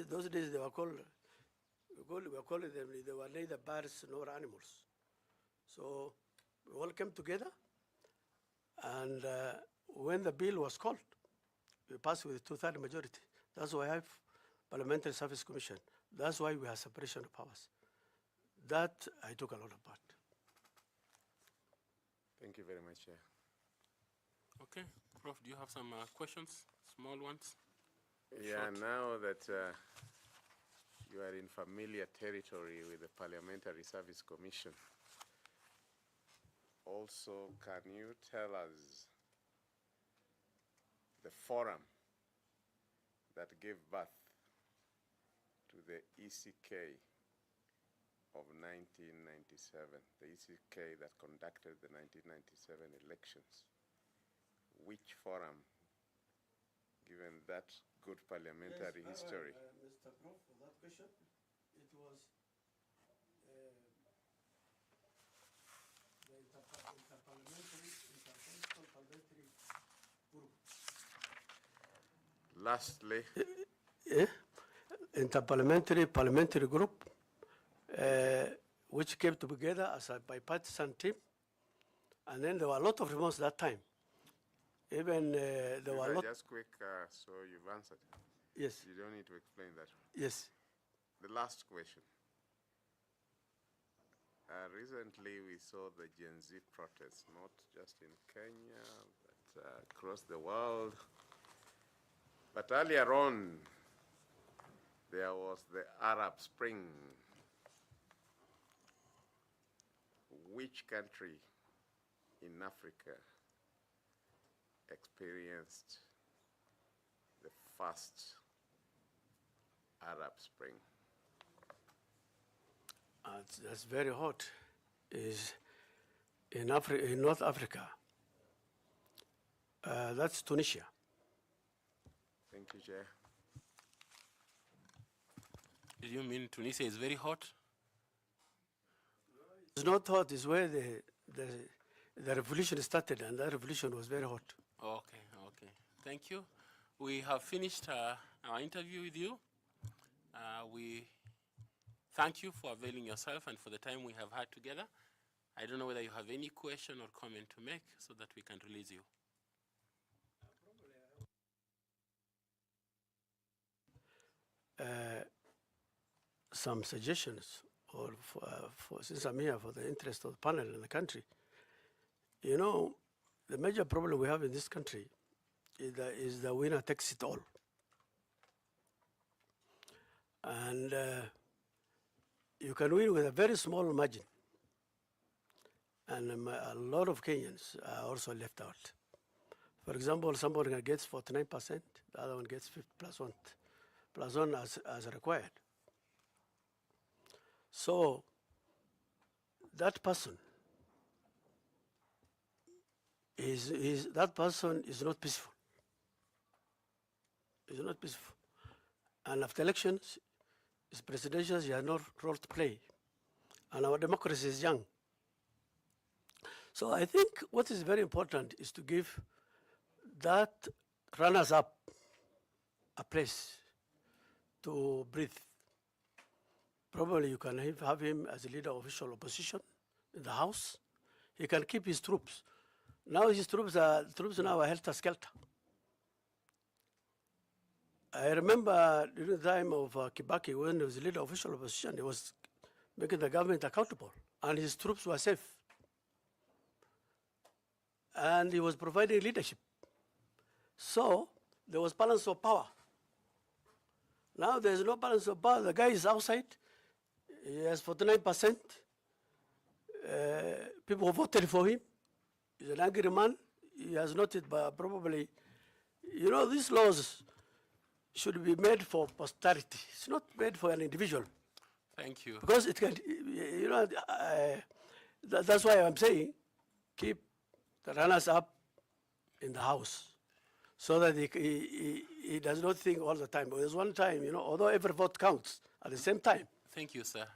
Those days they were called, we were calling them, they were neither birds nor animals. So we all came together, and when the bill was called, we passed with a 2/3 majority. That's why I have Parliamentary Service Commission. That's why we have separation of powers. That I took a lot of part. Thank you very much, Chair. Okay, Prof, do you have some questions, small ones? Yeah, Short. now that you are in familiar territory with the Parliamentary Service Commission, also can you tell us the forum that gave birth to the ECK of 1997, the ECK that conducted the 1997 elections? Which forum, given that good parliamentary history? Mr. Prof, for that question, it was the interparliamentary group. Lastly, Parliamentary group, which came together as a bipartisan team, and then there were a lot of reforms that time. Even there were a lot. just quick, so you've answered. Yes. You don't need to explain that. Yes. The last question. Recently, we saw the Gen Z protests, not just in Kenya, but across the world. But earlier on, there was the Arab Spring. Which country in Africa experienced the first Arab Spring? That's very hot. Is in North Africa. That's Tunisia. Thank you, Chair. Did you mean Tunisia is very hot? It's not hot. It's where the revolution started, and that revolution was very hot. Okay, okay. Thank you. We have finished our interview with you. We thank you for availing yourself and for the time we have had together. I don't know whether you have any question or comment to make so that we can release you. Some suggestions, or since I'm here for the interest of the panel and the country. You know, the major problem we have in this country is the winner takes it all. And you can win with a very small margin. And a lot of Kenyans are also left out. For example, somebody gets 49%, the other one gets 50 plus one as required. So that person is not peaceful. Is not peaceful. And after elections, it's presidential, you have no role to play. And our democracy is young. So I think what is very important is to give that runners-up a place to breathe. Probably you can have him as a leader of official opposition in the House. He can keep his troops. Now his troops now are helter-skelter. I remember during the time of Kibaki, when he was the leader of official opposition, he was making the government accountable, and his troops were safe. And he was providing leadership. So there was balance of power. Now there's no balance of power. The guy is outside. He has 49%. People voted for him. He's an angry man. He has noted, but probably, you know, these laws should be made for posterity. It's not made for an individual. Thank you. Because it can, you know, that's why I'm saying keep the runners up in the House so that he does not think all the time. There's one time, you know, although every vote counts at the same time. Thank you, sir.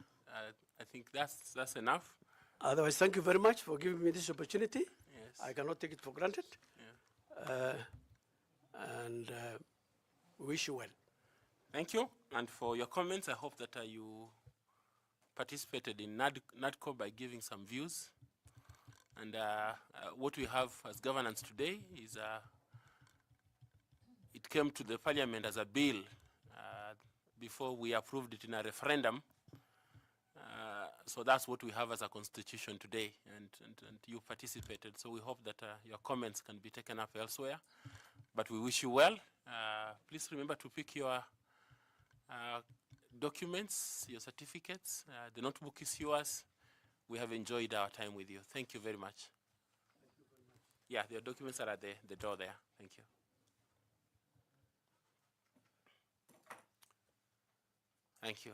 I think that's enough. Otherwise, thank you very much for giving me this opportunity. Yes. I cannot take it for granted. Yeah. And wish you well. Thank you. And for your comments, I hope that you participated in NADCO by giving some views. And what we have as governance today is it came to the parliament as a bill before we approved it in a referendum. So that's what we have as a constitution today, and you participated. So we hope that your comments can be taken up elsewhere. But we wish you well. Please remember to pick your documents, your certificates. The notebook is yours. We have enjoyed our time with you. Thank you very much. Yeah, your documents are at the door there. Thank you. Thank you.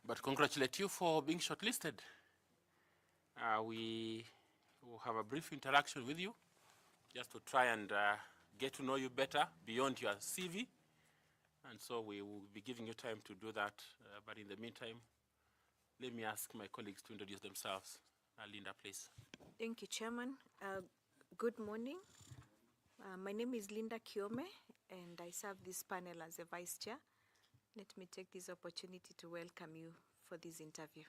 But congratulate you for being shortlisted. We will have a brief interaction with you just to try and get to know you better beyond your CV. And so we will be giving you time to do that. But in the meantime, let me ask my colleagues to introduce themselves. Linda, please. Thank you, Chairman. Good morning. My name is Linda Kiome, and I serve this panel as a Vice Chair. Let me take this opportunity to welcome you for this interview.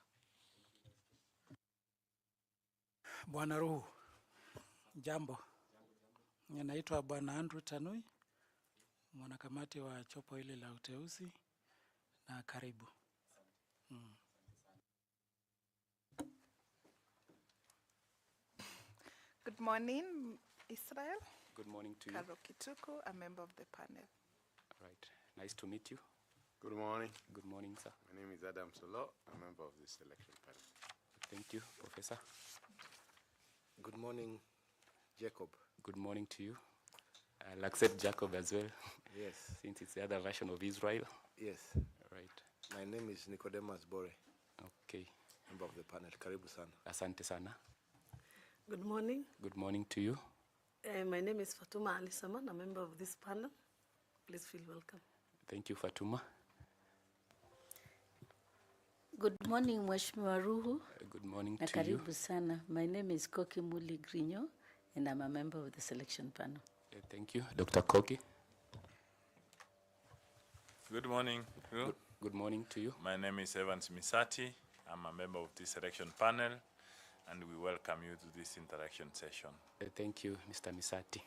Bwana Ruhu, jambo. Ninaitwa Bwana Andrew Tanui, mwanakamati wa chopo hili la uteuzi, na karibu. Good morning, Israel. Good morning to you. Karo Kituku, a member of the panel. Right. Nice to meet you. Good morning. Good morning, sir. My name is Adam Solo, a member of this selection panel. Thank you, Professor. Good morning, Jacob. Good morning to you. I'll accept Jacob as well. Yes. Since it's the other version of Israel. Yes. Right. My name is Nicodemus Bore, Okay. member of the panel. Karibu sana. Asante sana. Good morning. Good morning to you. My name is Fatuma Ali Saman, a member of this panel. Please feel welcome. Thank you, Fatuma. Good morning, Mheshimiwa Ruhu. Good morning Na to you. karibu sana. My name is Koki Muli Grinyo, and I'm a member of the selection panel. Thank you, Dr. Koki. Good morning, crew. Good morning to you. My name is Evans Misati. I'm a member of this selection panel, and we welcome you to this interaction session. Thank you, Mr. Misati.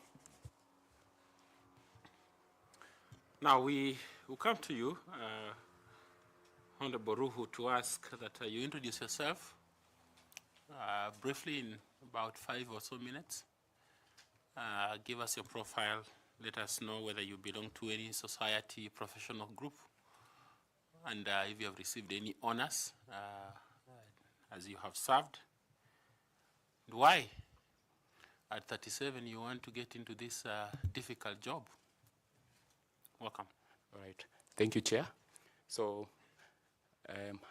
Now we will come to you, Honorable Ruhu, to ask that you introduce yourself briefly in about 5 or so minutes. Give us your profile. Let us know whether you belong to any society, professional group, and if you have received any honors as you have served. And why, at 37, you want to get into this difficult job? Welcome. All right. Thank you, Chair. So,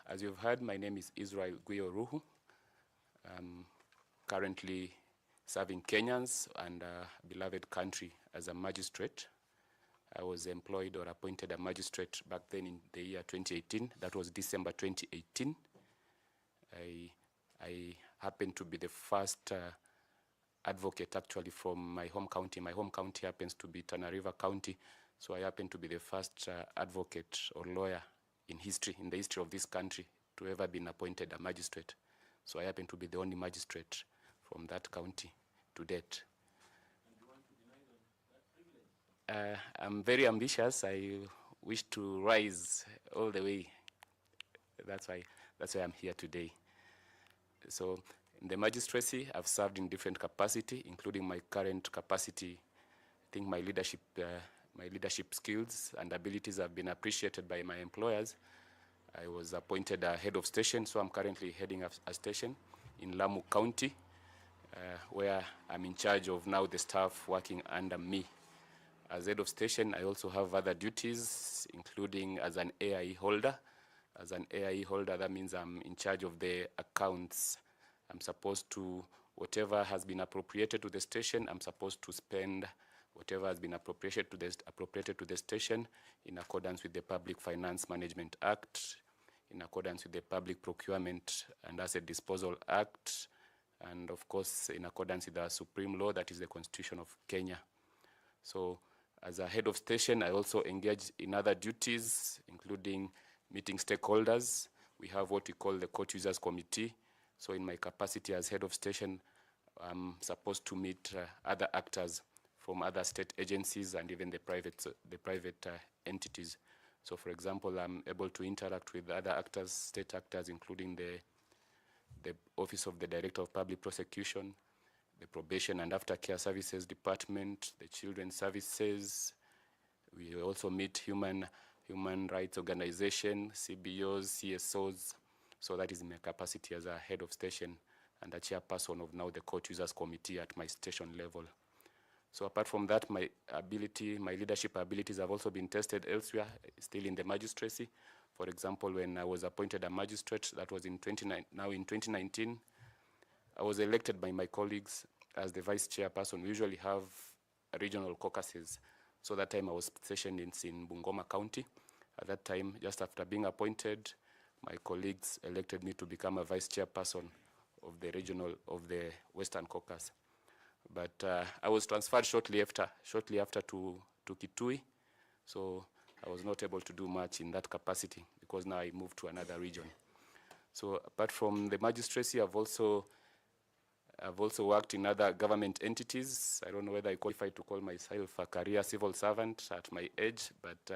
as you've heard, my name is Israel Guyo Ruhu. I'm currently serving Kenyans and beloved country as a magistrate. I was employed or appointed a magistrate back then in the year 2018. That was December 2018. I happened to be the first advocate actually from my home county. My home county happens to be Tana River County, so I happen to be the first advocate or lawyer in the history of this country to ever been appointed a magistrate. So I happen to be the only magistrate from that county to date. And you want to deny them that privilege? I'm very ambitious. I wish to rise all the way. That's why I'm here today. So in the magistracy, I've served in different capacity, including my current capacity. I think my leadership skills and abilities have been appreciated by my employers. I was appointed a head of station, so I'm currently heading a station in Lamu County, where I'm in charge of now the staff working under me. As head of station, I also have other duties, including as an AIE holder. As an AIE holder, that means I'm in charge of the accounts. I'm supposed to, whatever has been appropriated to the station, I'm supposed to spend whatever has been appropriated to the station in accordance with the Public Finance Management Act, in accordance with the Public Procurement and Asset Disposal Act, and of course in accordance with the supreme law, that is the Constitution of Kenya. So as a head of station, I also engage in other duties, including meeting stakeholders. We have what we call the Court Users Committee. So in my capacity as head of station, I'm supposed to meet other actors from other state agencies and even the private entities. So for example, I'm able to interact with other actors, state actors, including the Office of the Director of Public Prosecution, the Probation and Aftercare Services Department, the Children's Services. We also meet human rights organization, CBOs, CSOs. So that is in my capacity as a head of station and a chairperson of now the Court Users Committee at my station level. So apart from that, my leadership abilities have also been tested elsewhere, still in the magistracy. For example, when I was appointed a magistrate, that was in 2019, I was elected by my colleagues as the vice chairperson. We usually have regional caucuses. So that time I was stationed in Bungoma County. At that time, just after being appointed, my colleagues elected me to become a vice chairperson of the Western Caucus. But I was transferred shortly after to Kitui, so I was not able to do much in that capacity because now I moved to another region. So apart from the magistracy, I've also worked in other government entities. I don't know whether I qualify to call myself a career civil servant at my age, but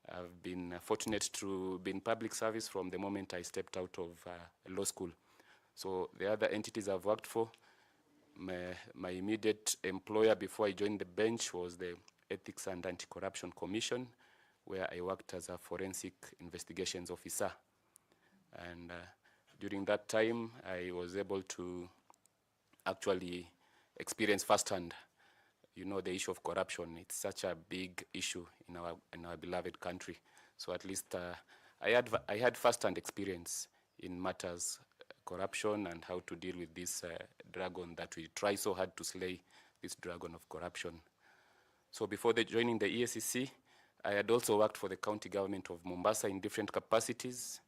I've been fortunate to be in public service from the moment I stepped out of law school. So the other entities I've worked for, my immediate employer before I joined the bench was the Ethics and Anti-Corruption Commission, where I worked as a forensic investigations officer. And during that time, I was able to actually experience firsthand, the issue of corruption. It's such a big issue in our beloved country. So at least I had firsthand experience in matters corruption and how to deal with this dragon that we try so hard to slay, this dragon of corruption. So before joining the EACC, I had also worked for the county government of Mombasa in different capacities.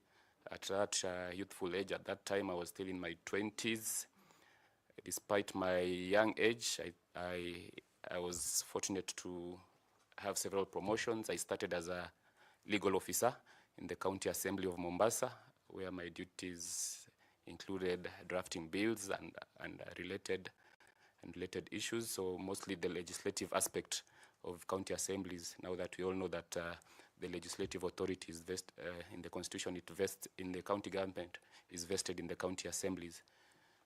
At that youthful age, at that time I was still in my 20s. Despite my young age, I was fortunate to have several promotions. I started as a legal officer in the County Assembly of Mombasa, where my duties included drafting bills and related issues. So mostly the legislative aspect of county assemblies, now that we all know that the legislative authority is vested in the constitution, it vests in the county government, is vested in the county assemblies.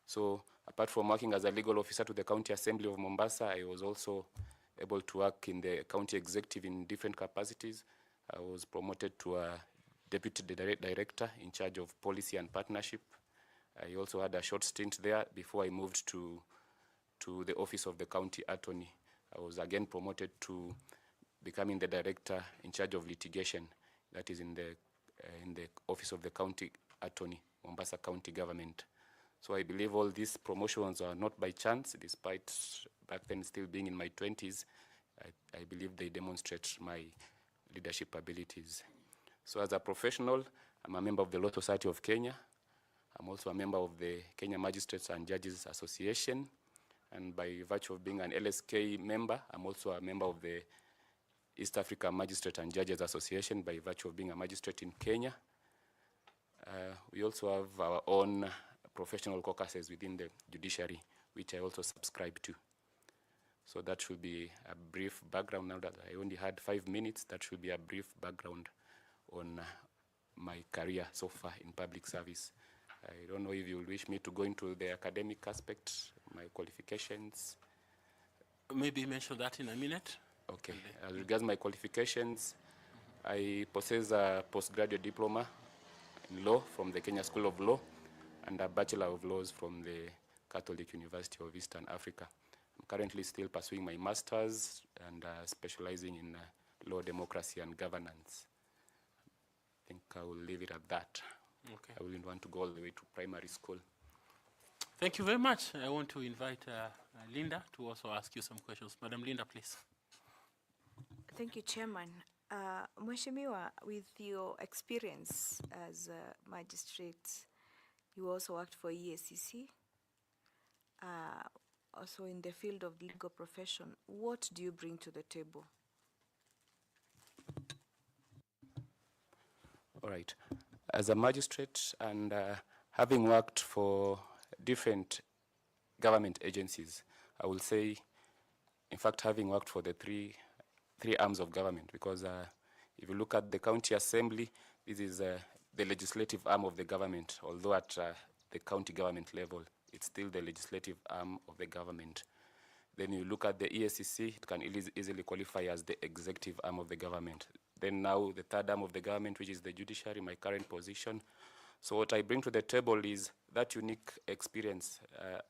So apart from working as a legal officer to the County Assembly of Mombasa, I was also able to work in the county executive in different capacities. I was promoted to a deputy director in charge of policy and partnership. I also had a short stint there before I moved to the office of the county attorney. I was again promoted to becoming the director in charge of litigation, that is in the office of the county attorney, Mombasa County Government. So I believe all these promotions are not by chance, despite back then still being in my 20s. I believe they demonstrate my leadership abilities. So as a professional, I'm a member of the Law Society of Kenya. I'm also a member of the Kenya Magistrates and Judges Association. And by virtue of being an LSK member, I'm also a member of the East Africa Magistrate and Judges Association by virtue of being a magistrate in Kenya. We also have our own professional caucuses within the judiciary, which I also subscribe to. So that should be a brief background. Now that I only had 5 minutes, that should be a brief background on my career so far in public service. I don't know if you wish me to go into the academic aspect, my qualifications. Maybe mention that in a minute. Okay. As regards my qualifications, I possess a postgraduate diploma in law from the Kenya School of Law and a Bachelor of Laws from the Catholic University of Eastern Africa. I'm currently still pursuing my master's and specializing in law, democracy, and governance. I think I will leave it at that. Okay. I wouldn't want to go all the way to primary school. Thank you very much. I want to invite Linda to also ask you some questions. Madam Linda, please. Thank you, Chairman. Mheshimiwa, with your experience as a magistrate, you also worked for EACC, also in the field of legal profession. What do you bring to the table? All right. As a magistrate and having worked for different government agencies, I will say, in fact, having worked for the three arms of government, because if you look at the county assembly, this is the legislative arm of the government, although at the county government level, it's still the legislative arm of the government. Then you look at the EACC, it can easily qualify as the executive arm of the government. Then now the third arm of the government, which is the judiciary, my current position. So what I bring to the table is that unique experience.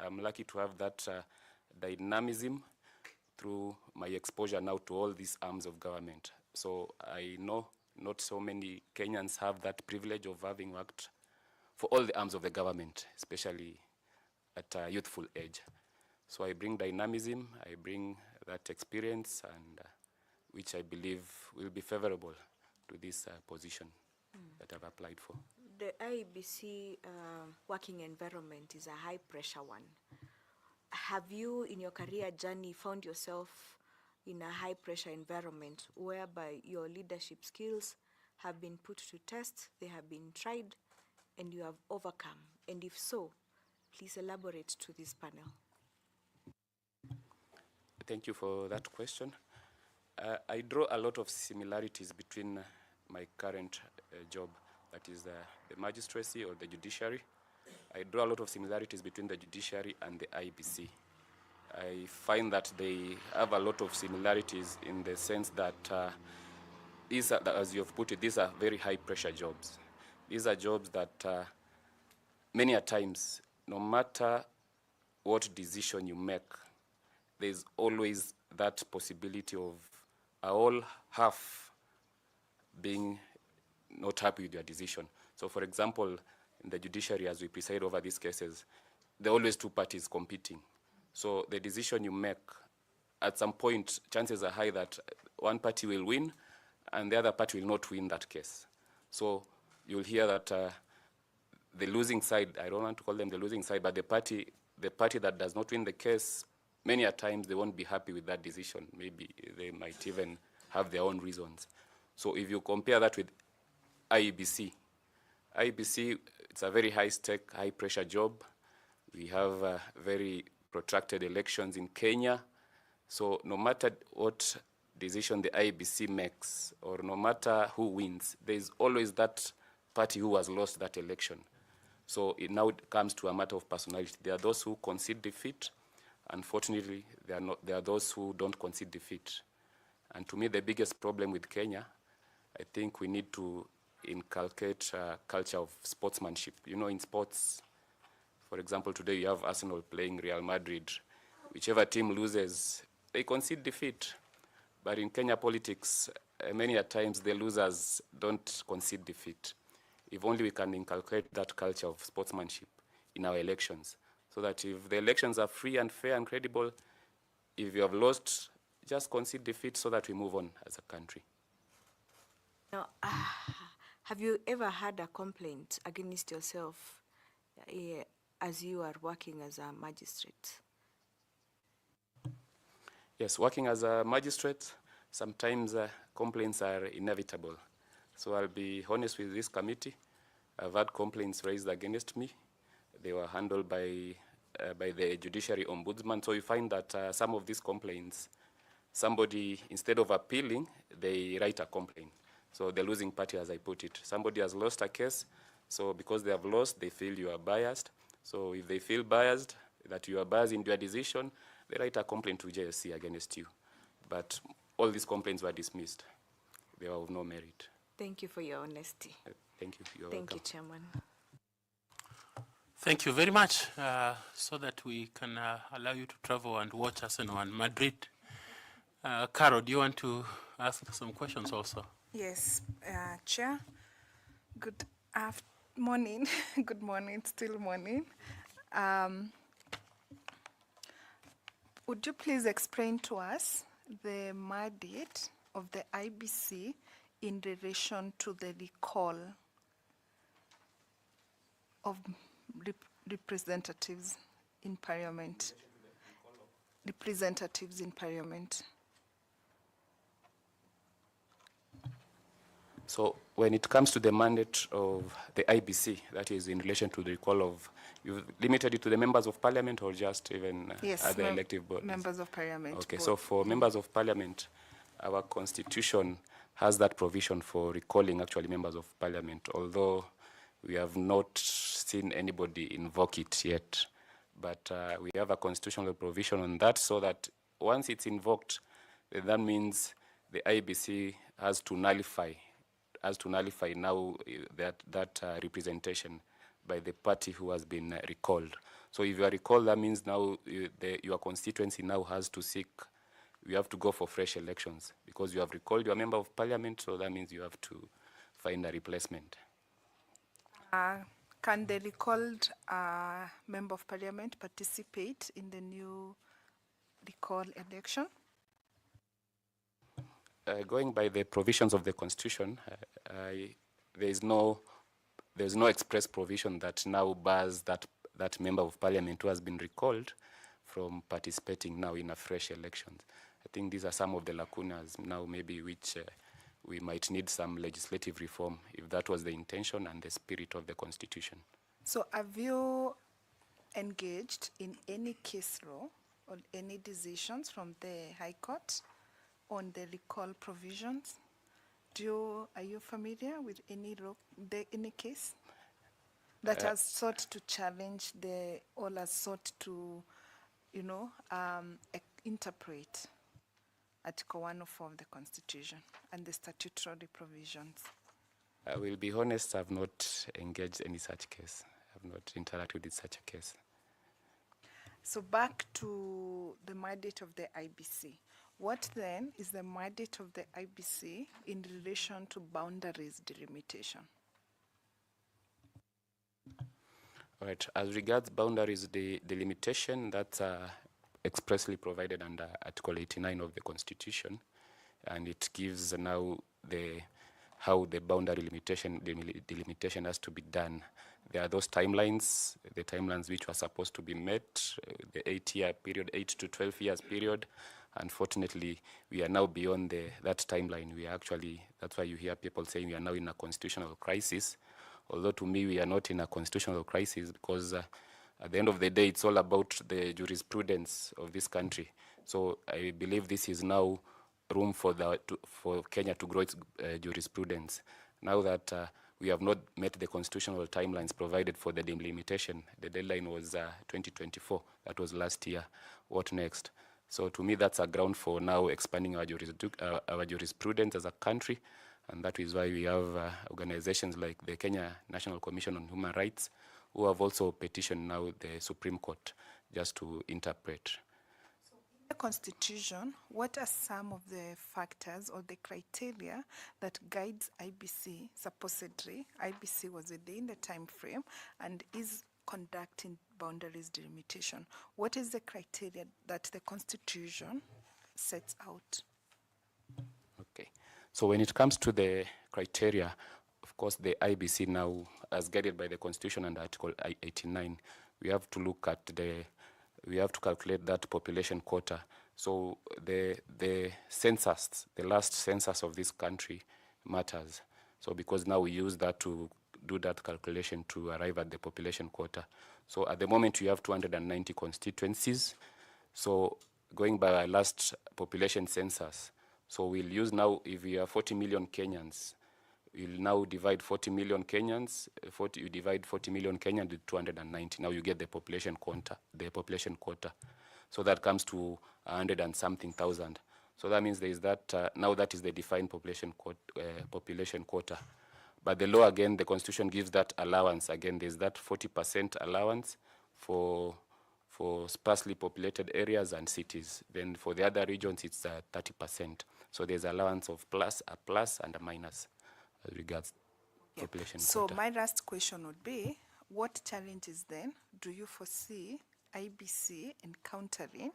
I'm lucky to have that dynamism through my exposure now to all these arms of government. So I know not so many Kenyans have that privilege of having worked for all the arms of the government, especially at a youthful age. So I bring dynamism, I bring that experience, and which I believe will be favorable to this position that I've applied for. The Iebc working environment is a high-pressure one. Have you, in your career journey, found yourself in a high-pressure environment whereby your leadership skills have been put to test, they have been tried, and you have overcome? And if so, please elaborate to this panel. Thank you for that question. I draw a lot of similarities between my current job, that is the magistracy or the judiciary. I draw a lot of similarities between the judiciary and the Iebc. I find that they have a lot of similarities in the sense that these are, as you have put it, these are very high-pressure jobs. These are jobs that many a times, no matter what decision you make, there's always that possibility of a whole half being not happy with your decision. So for example, in the judiciary, as we preside over these cases, there are always two parties competing. So the decision you make, at some point, chances are high that one party will win and the other party will not win that case. So you'll hear that the losing side, I don't want to call them the losing side, but the party that does not win the case, many a times they won't be happy with that decision. Maybe they might even have their own reasons. So if you compare that with Iebc, it's a very high-stake, high-pressure job. We have very protracted elections in Kenya. So no matter what decision the Iebc makes, or no matter who wins, there's always that party who has lost that election. So it now comes to a matter of personality. There are those who concede defeat. Unfortunately, there are those who don't concede defeat. And to me, the biggest problem with Kenya, I think we need to inculcate a culture of sportsmanship. You know, in sports, for example, today you have Arsenal playing Real Madrid. Whichever team loses, they concede defeat. But in Kenya politics, many a times the losers don't concede defeat. If only we can inculcate that culture of sportsmanship in our elections, so that if the elections are free and fair and credible, if you have lost, just concede defeat so that we move on as a country. Now, have you ever had a complaint against yourself as you are working as a magistrate? Yes, working as a magistrate, sometimes complaints are inevitable. So I'll be honest with this committee. I've had complaints raised against me. They were handled by the Judiciary Ombudsman. So you find that some of these complaints, somebody, instead of appealing, they write a complaint. So the losing party, as I put it. Somebody has lost a case, so because they have lost, they feel you are biased. So if they feel biased, that you are biased in your decision, they write a complaint to JSC against you. But all these complaints were dismissed. They were of no merit. Thank you for your honesty. Thank you. You're Thank welcome. you, Chairman. Thank you very much, so that we can allow you to travel and watch Arsenal in Madrid. Carol, do you want to ask some questions also? Yes, Chair. Good morning. Good morning, still morning. Would you please explain to us the mandate of the IBC in relation to the recall of representatives in Parliament? Representatives in Parliament. So when it comes to the mandate of the IBC, that is in relation to the recall of, you've limited it to the members of parliament or just even Yes, other elective bodies? members of parliament. Okay, both. so for members of parliament, our constitution has that provision for recalling actually members of parliament, although we have not seen anybody invoke it yet. But we have a constitutional provision on that, so that once it's invoked, then that means the IBC has to nullify now that representation by the party who has been recalled. So if you are recalled, that means now your constituency now has to seek, you have to go for fresh elections because you have recalled your member of parliament, so that means you have to find a replacement. Can the recalled member of parliament participate in the new recall election? Going by the provisions of the Constitution, there's no express provision that now bars that member of parliament who has been recalled from participating now in a fresh elections. I think these are some of the lacunas now maybe which we might need some legislative reform if that was the intention and the spirit of the Constitution. So have you engaged in any case law or any decisions from the High Court on the recall provisions? Are you familiar with any case that has sought to challenge or has sought to, interpret Article 104 of the Constitution and the statutory provisions? I will be honest, I've not engaged any such case. I've not interacted with such a case. So back to the mandate of the IBC. What then is the mandate of the IBC in relation to boundaries delimitation? All right, as regards boundaries delimitation, that's expressly provided under Article 89 of the Constitution, and it gives now how the boundary delimitation has to be done. There are those timelines, the timelines which were supposed to be met, the 8 to 12 years period Unfortunately, we are now beyond that timeline. We are actually, that's why you hear people saying we are now in a constitutional crisis. Although to me, we are not in a constitutional crisis, because at the end of the day, it's all about the jurisprudence of this country. So I believe this is now room for Kenya to grow its jurisprudence. Now that we have not met the constitutional timelines provided for the delimitation, the deadline was 2024. That was last year. What next? So to me, that's a ground for now expanding our jurisprudence as a country, and that is why we have organizations like the Kenya National Commission on Human Rights, who have also petitioned now the Supreme Court just to interpret. The Constitution, what are some of the factors or the criteria that guides IBC? Supposedly, IBC was within the time frame and is conducting boundaries delimitation. What is the criteria that the Constitution sets out? Okay. So when it comes to the criteria, of course, the IBC now, as guided by the Constitution and Article 89, we have to look at we have to calculate that population quota. So the census, the last census of this country matters. So because now we use that to do that calculation to arrive at the population quota. So at the moment we have 290 constituencies. So going by our last population census, so we'll use now, if we are 40 million Kenyans, we'll now divide 40 million Kenyans, you divide 40 million Kenyans with 290. Now you get the population quota. So that comes to 100 and something thousand. So that means there is that, now that is the defined population quota. But the law, again, the Constitution gives that allowance. Again, there's that 40% allowance for sparsely populated areas and cities. Then for the other regions, it's 30%. So there's allowance of a plus and a minus as regards population So quota. my last question would be, what challenges then do you foresee IBC encountering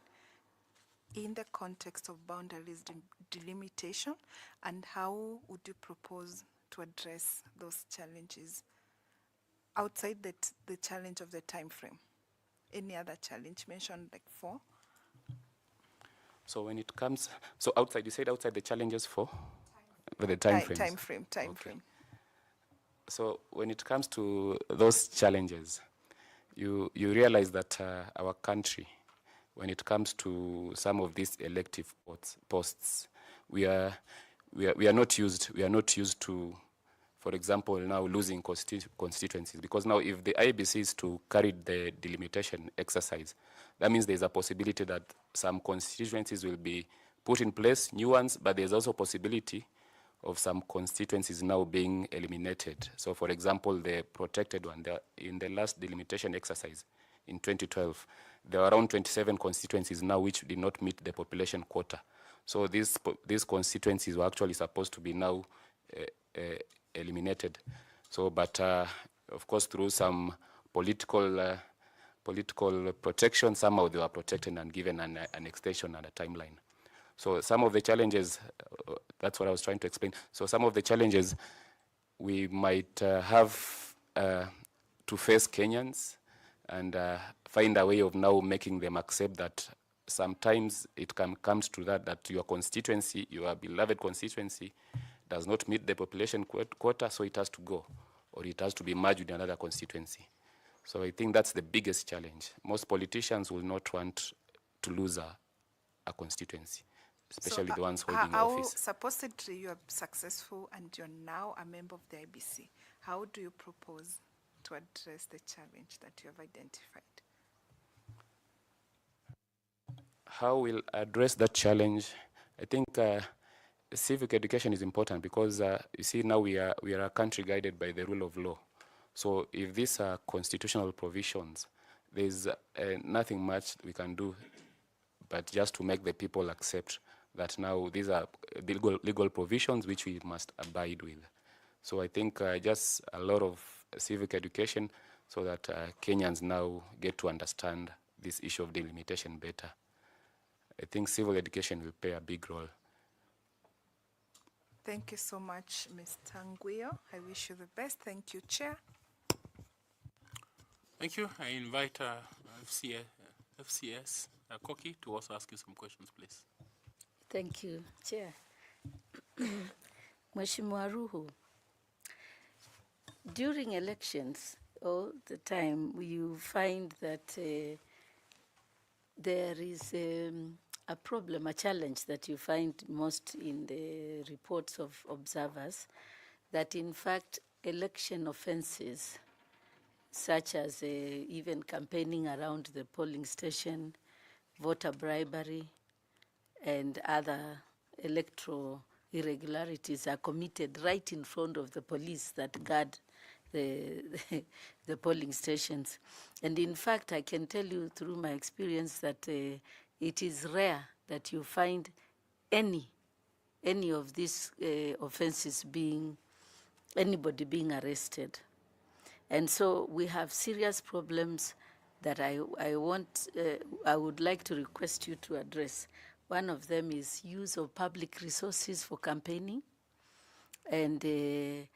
in the context of boundaries delimitation, and how would you propose to address those challenges outside the challenge of the time frame? Any other challenge mentioned, like 4? So when it comes, so outside, you said outside the challenges for the time frames? Time frame. So when it comes to those challenges, you realize that our country, when it comes to some of these elective posts, we are not used to, for example, now losing constituencies, because now if the IBC is to carry the delimitation exercise, that means there's a possibility that some constituencies will be put in place, new ones, but there's also possibility of some constituencies now being eliminated. So for example, the protected one, in the last delimitation exercise in 2012, there were around 27 constituencies now which did not meet the population quota. So these constituencies were actually supposed to be now eliminated. So, but of course, through some political protection, somehow they were protected and given an extension and a timeline. So some of the challenges, that's what I was trying to explain. So some of the challenges we might have to face Kenyans and find a way of now making them accept that sometimes it comes to that your constituency, your beloved constituency, does not meet the population quota, so it has to go, or it has to be merged with another constituency. So I think that's the biggest challenge. Most politicians will not want to lose a constituency, especially the ones holding office. Supposedly you are successful and you're now a member of the IBC. How do you propose to address the challenge that you have identified? How we'll address that challenge? I think civic education is important, because you see now we are a country guided by the rule of law. So if these are constitutional provisions, there's nothing much we can do but just to make the people accept that now these are legal provisions which we must abide with. So I think just a lot of civic education so that Kenyans now get to understand this issue of delimitation better. I think civil education will play a big role. Thank you so much, Mr. Nguyo. I wish you the best. Thank you, Chair. Thank you. I invite FCS Koki to also ask you some questions, please. Thank you, Chair. Mheshimiwa Ruhu, during elections, all the time, you find that there is a problem, a challenge that you find most in the reports of observers, that in fact election offenses, such as even campaigning around the polling station, voter bribery, and other electoral irregularities are committed right in front of the police that guard the polling stations. And in fact, I can tell you through my experience that it is rare that you find any of these offenses anybody being arrested. And so we have serious problems that I would like to request you to address. One of them is use of public resources for campaigning, and the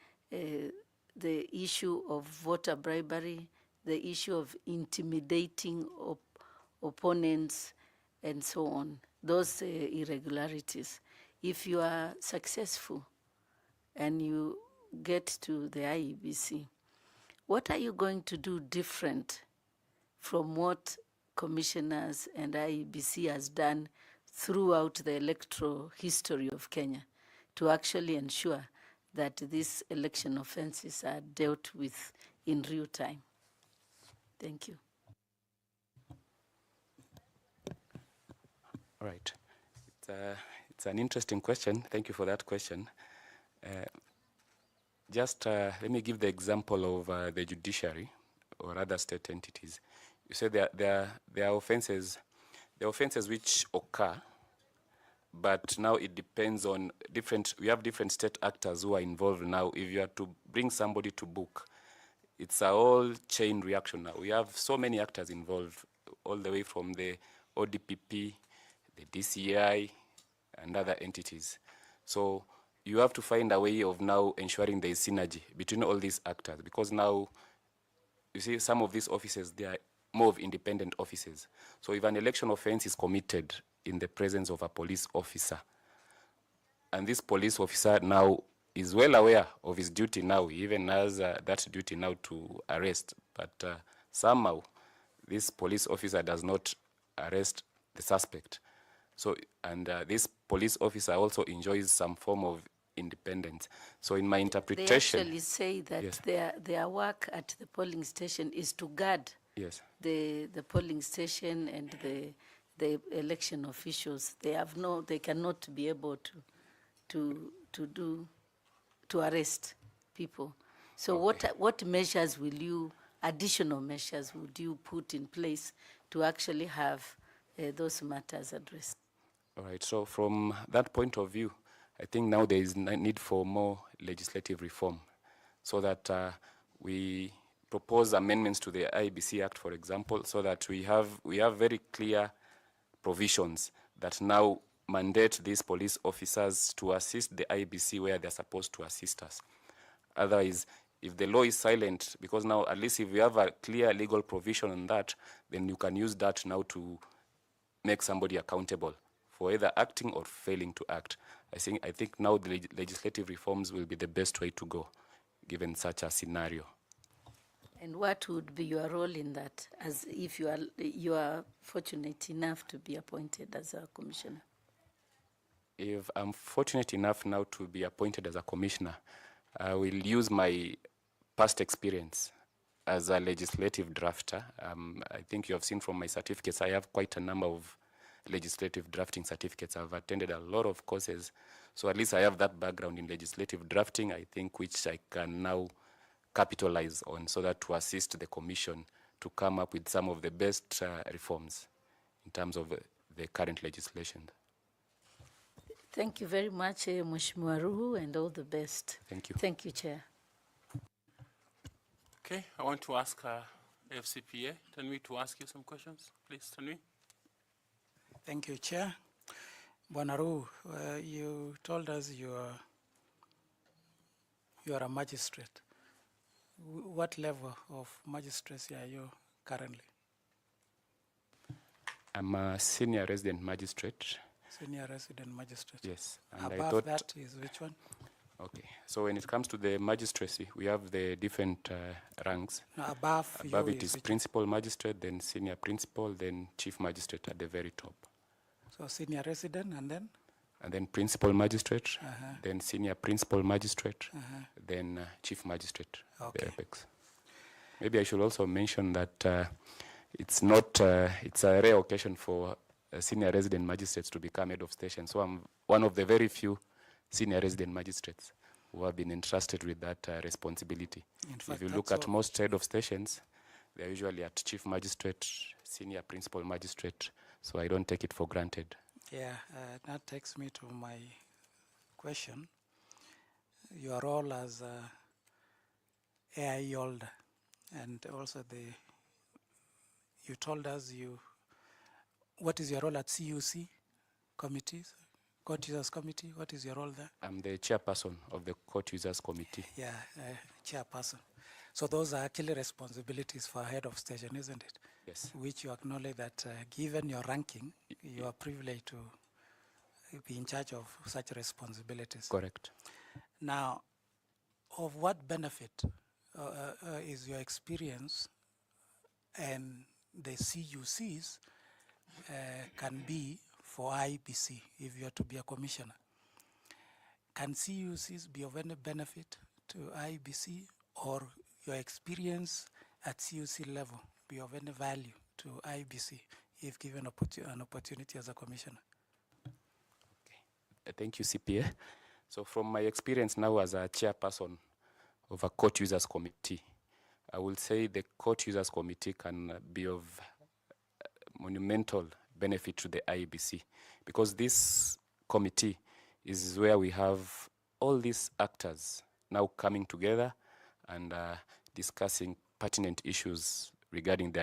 issue of voter bribery, the issue of intimidating opponents, and so on, those irregularities. If you are successful and you get to the IEBC, what are you going to do different from what commissioners and IEBC has done throughout the electoral history of Kenya to actually ensure that these election offenses are dealt with in real time? Thank you. All right. It's an interesting question. Thank you for that question. Let me give the example of the judiciary or other state entities. You said there are offenses which occur, but now it depends on we have different state actors who are involved now. If you are to bring somebody to book, it's a whole chain reaction now. We have so many actors involved, all the way from the ODPP, the DCI, and other entities. So you have to find a way of now ensuring there is synergy between all these actors, because now, you see, some of these offices, they are more of independent offices. So if an election offense is committed in the presence of a police officer, and this police officer now is well aware of his duty now, he even has that duty now to arrest, but somehow this police officer does not arrest the suspect. So, and this police officer also enjoys some form of independence. So in my interpretation, they actually say that yes, their work at the polling station is to guard yes, the polling station and the election officials. They cannot be able to arrest people. So okay, what measures additional measures would you put in place to actually have those matters addressed? all right. So from that point of view, I think now there is need for more legislative reform, so that we propose amendments to the IEBC Act, for example, so that we have very clear provisions that now mandate these police officers to assist the IEBC where they're supposed to assist us. Otherwise, if the law is silent, because now at least if we have a clear legal provision on that, then you can use that now to make somebody accountable for either acting or failing to act. I think now the legislative reforms will be the best way to go, given such a scenario. And what would be your role in that, as if you are fortunate enough to be appointed as a commissioner? If I'm fortunate enough now to be appointed as a commissioner, I will use my past experience as a legislative drafter. I think you have seen from my certificates, I have quite a number of legislative drafting certificates. I've attended a lot of courses, so at least I have that background in legislative drafting, I think, which I can now capitalize on, so that to assist the commission to come up with some of the best reforms in terms of the current legislation. Thank you very much, Mheshimiwa Ruhu, and all the best. Thank you. Thank you, Chair. Okay, I want to ask FCPA, Tanwi, to ask you some questions. Please, Tanwi. Thank you, Chair. Bwana Ruhu, you told us you are a magistrate. What level of magistracy are you currently? I'm a senior resident magistrate Senior resident magistrate. Yes. And I Above thought, that is which one? okay. So when it comes to the magistracy, we have the different ranks. No, above Above you it is which principal magistrate, then senior principal, then chief magistrate at the very top. one? So senior resident and then? And then principal magistrate, then senior principal magistrate, then chief magistrate, Okay. the apex. Maybe I should also mention that it's not, it's a rare occasion for senior resident magistrates to become head of station. So I'm one of the very few senior resident magistrates who have been entrusted with that responsibility. In fact, if you look that's at most head of stations, they're usually at chief magistrate, senior principal magistrate, so I don't take it for granted. Yeah, that takes me to my question. Your role as AI holder, and also you told us what is your role at CUC committees, Court Users Committee? What is your role there? I'm the chairperson of the Court Users Committee. Yeah, chairperson. So those are actually responsibilities for head of station, isn't it? Yes. Which you acknowledge that given your ranking, you are privileged to be in charge of such responsibilities. Correct. Now, of what benefit is your experience and the CUCs can be for IEBC if you are to be a commissioner? Can CUCs be of any benefit to IEBC, or your experience at CUC level be of any value to IEBC if given an opportunity as a commissioner? Okay. Thank you, CPA. So from my experience now as a chairperson of a Court Users Committee, I will say the Court Users Committee can be of monumental benefit to the IEBC, because this committee is where we have all these actors now coming together and discussing pertinent issues regarding the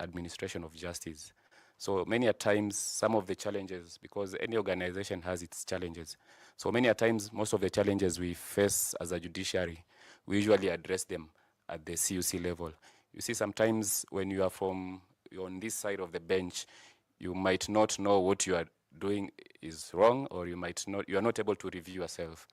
administration of justice. So many a times, some of the challenges, because any organization has its challenges, so many a times, most of the challenges we face as a judiciary, we usually address them at the CUC level. You see, sometimes when you're on this side of the bench, you might not know what you are doing is wrong, or you are not able to review yourself.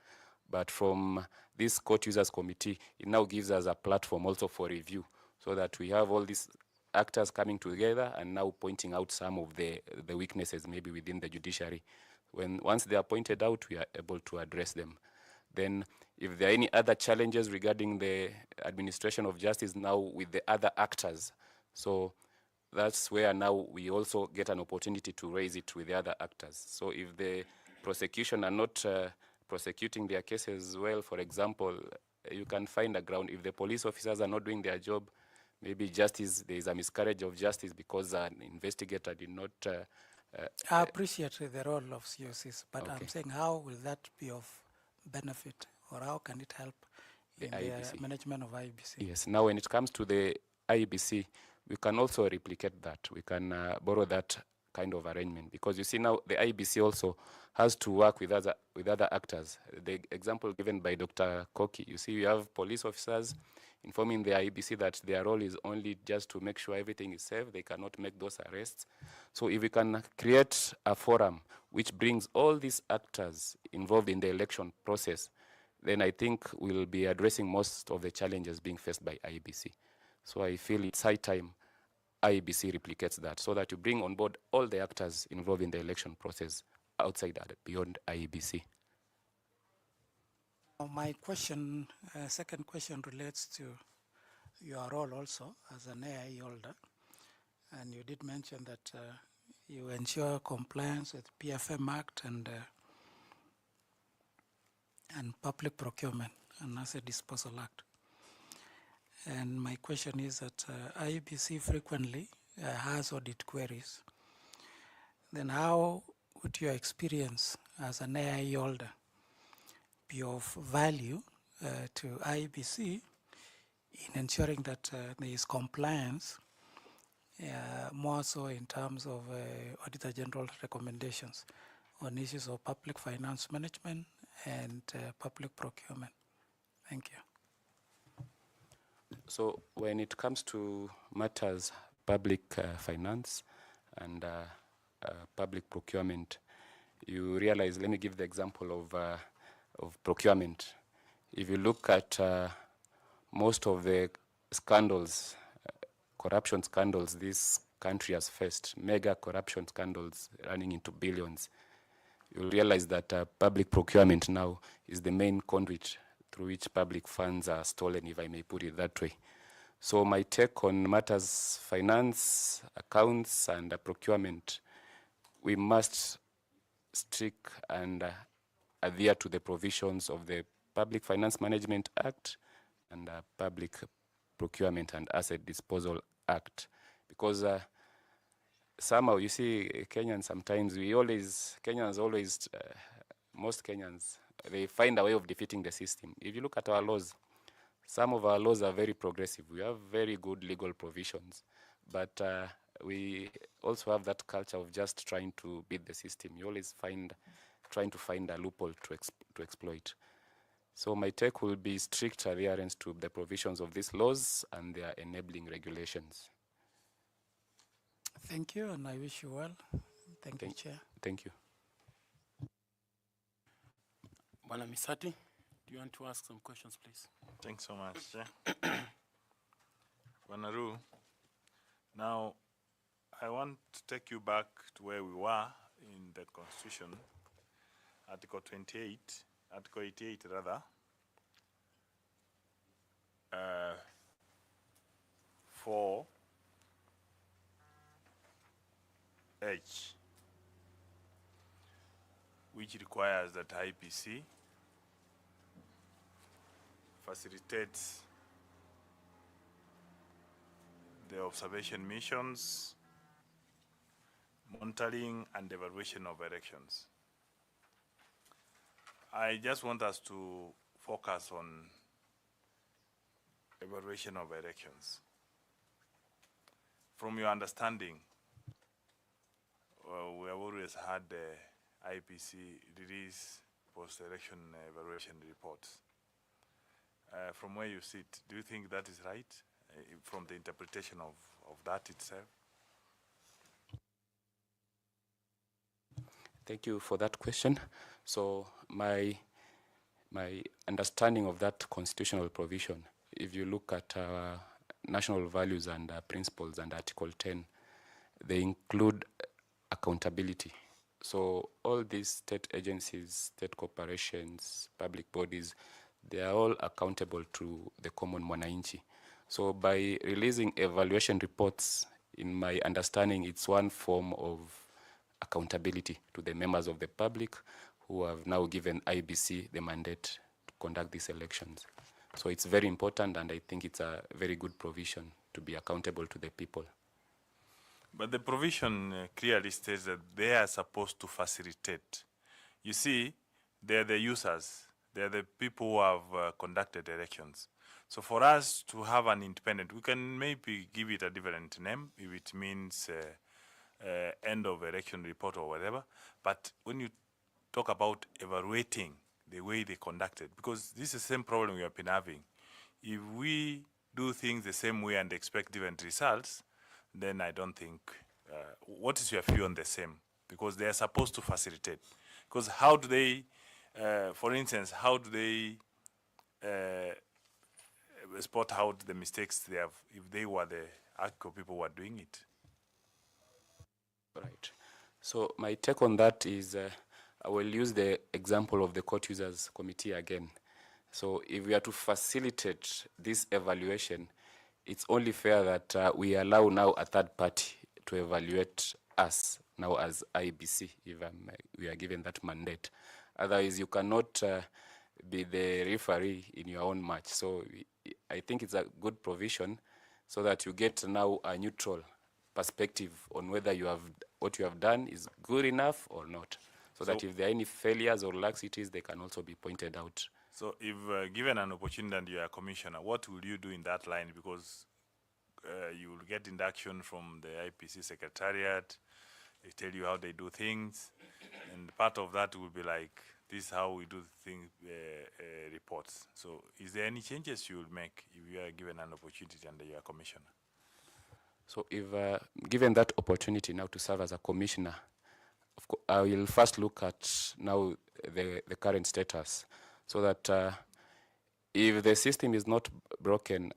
But from this Court Users Committee, it now gives us a platform also for review, so that we have all these actors coming together and now pointing out some of the weaknesses maybe within the judiciary. Once they are pointed out, we are able to address them. Then if there are any other challenges regarding the administration of justice now with the other actors, so that's where now we also get an opportunity to raise it with the other actors. So if the prosecution are not prosecuting their cases well, for example, you can find a ground. If the police officers are not doing their job, maybe there is a miscarriage of justice because an investigator did not... I appreciate the role of COCs, but Okay. I'm saying how will that be of benefit, or how can it help in the management of IEBC? Yes, now when it comes to the IEBC, we can also replicate that. We can borrow that kind of arrangement, because you see now the IEBC also has to work with other actors. The example given by Dr. Koki, you see, you have police officers informing the IEBC that their role is only just to make sure everything is safe. They cannot make those arrests. So if we can create a forum which brings all these actors involved in the election process, then I think we'll be addressing most of the challenges being faced by IEBC. So I feel it's high time IEBC replicates that, so that you bring on board all the actors involved in the election process outside and beyond IEBC. My question, second question, relates to your role also as an AI holder. And you did mention that you ensure compliance with PFM Act and Public Procurement and Asset Disposal Act. And my question is that IEBC frequently has audit queries. Then how would your experience as an AI holder be of value to IEBC in ensuring that there is compliance, more so in terms of Auditor General recommendations on issues of public finance management and public procurement? Thank you. So when it comes to matters public finance and public procurement, you realize, let me give the example of procurement. If you look at most of the scandals, corruption scandals this country has faced, mega corruption scandals running into billions, you'll realize that public procurement now is the main conduit through which public funds are stolen, if I may put it that way. So my take on matters finance, accounts, and procurement, we must stick and adhere to the provisions of the Public Finance Management Act and Public Procurement and Asset Disposal Act. Because somehow, you see, Kenyans sometimes, most Kenyans, they find a way of defeating the system. If you look at our laws, some of our laws are very progressive. We have very good legal provisions, but we also have that culture of just trying to beat the system. You always trying to find a loophole to exploit. So my take will be strict adherence to the provisions of these laws and their enabling regulations. Thank you, and I wish you well. Thank you, Chair. Thank you. Bwana Misati, do you want to ask some questions, please? Thanks so much, Chair. Bwana, now I want to take you back to where we were in the Constitution, Article 88 rather, 4H, which requires that IEBC facilitates the observation missions, monitoring and evaluation of elections. I just want us to focus on evaluation of elections. From your understanding, we have always had the IEBC release post-election evaluation reports. From where you sit, do you think that is right, from the interpretation of that itself? Thank you for that question. So my understanding of that constitutional provision, if you look at national values and principles and Article 10, they include accountability. So all these state agencies, state corporations, public bodies, they are all accountable to the common mwananchi. So by releasing evaluation reports, in my understanding, it's one form of accountability to the members of the public who have now given IEBC the mandate to conduct these elections. So it's very important, and I think it's a very good provision to be accountable to the people. But the provision clearly states that they are supposed to facilitate. You see, they're the users. They're the people who have conducted elections. So for us to have an independent, we can maybe give it a different name if it means end of election report or whatever. But when you talk about evaluating the way they conducted, because this is the same problem we have been having. If we do things the same way and expect different results, then I don't think, what is your view on the same? Because they are supposed to facilitate. Because how do they, for instance, how do they spot out the mistakes they have if they were the actual people who are doing it? Right. So my take on that is, I will use the example of the Court Users Committee again. So if we are to facilitate this evaluation, it's only fair that we allow now a third party to evaluate us now as IEBC, if we are given that mandate. Otherwise, you cannot be the referee in your own match. So I think it's a good provision so that you get now a neutral perspective on whether what you have done is good enough or not. So that if there are any failures or laxities, they can also be pointed out. So if given an opportunity and you are a commissioner, what will you do in that line? Because you will get induction from the IPC secretariat, they tell you how they do things, and part of that will be like, this is how we do things, reports. So is there any changes you will make if you are given an opportunity and you are a commissioner? So if given that opportunity now to serve as a commissioner I will first look at now the current status, so that if the system is not broken,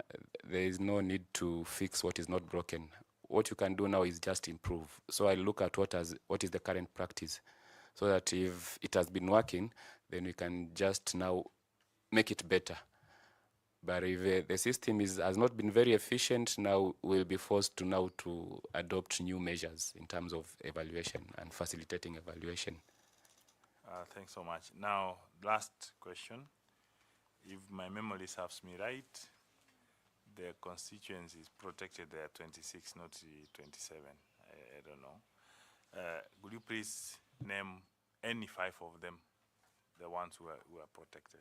there is no need to fix what is not broken. What you can do now is just improve. So I look at what is the current practice, so that if it has been working, then we can just now make it better. But if the system has not been very efficient, now we'll be forced to adopt new measures in terms of evaluation and facilitating evaluation. Thanks so much. Now, last question. If my memory serves me right, the constituency is protected there 26, not 27. I don't know. Could you please name any 5 of them, the ones who are protected?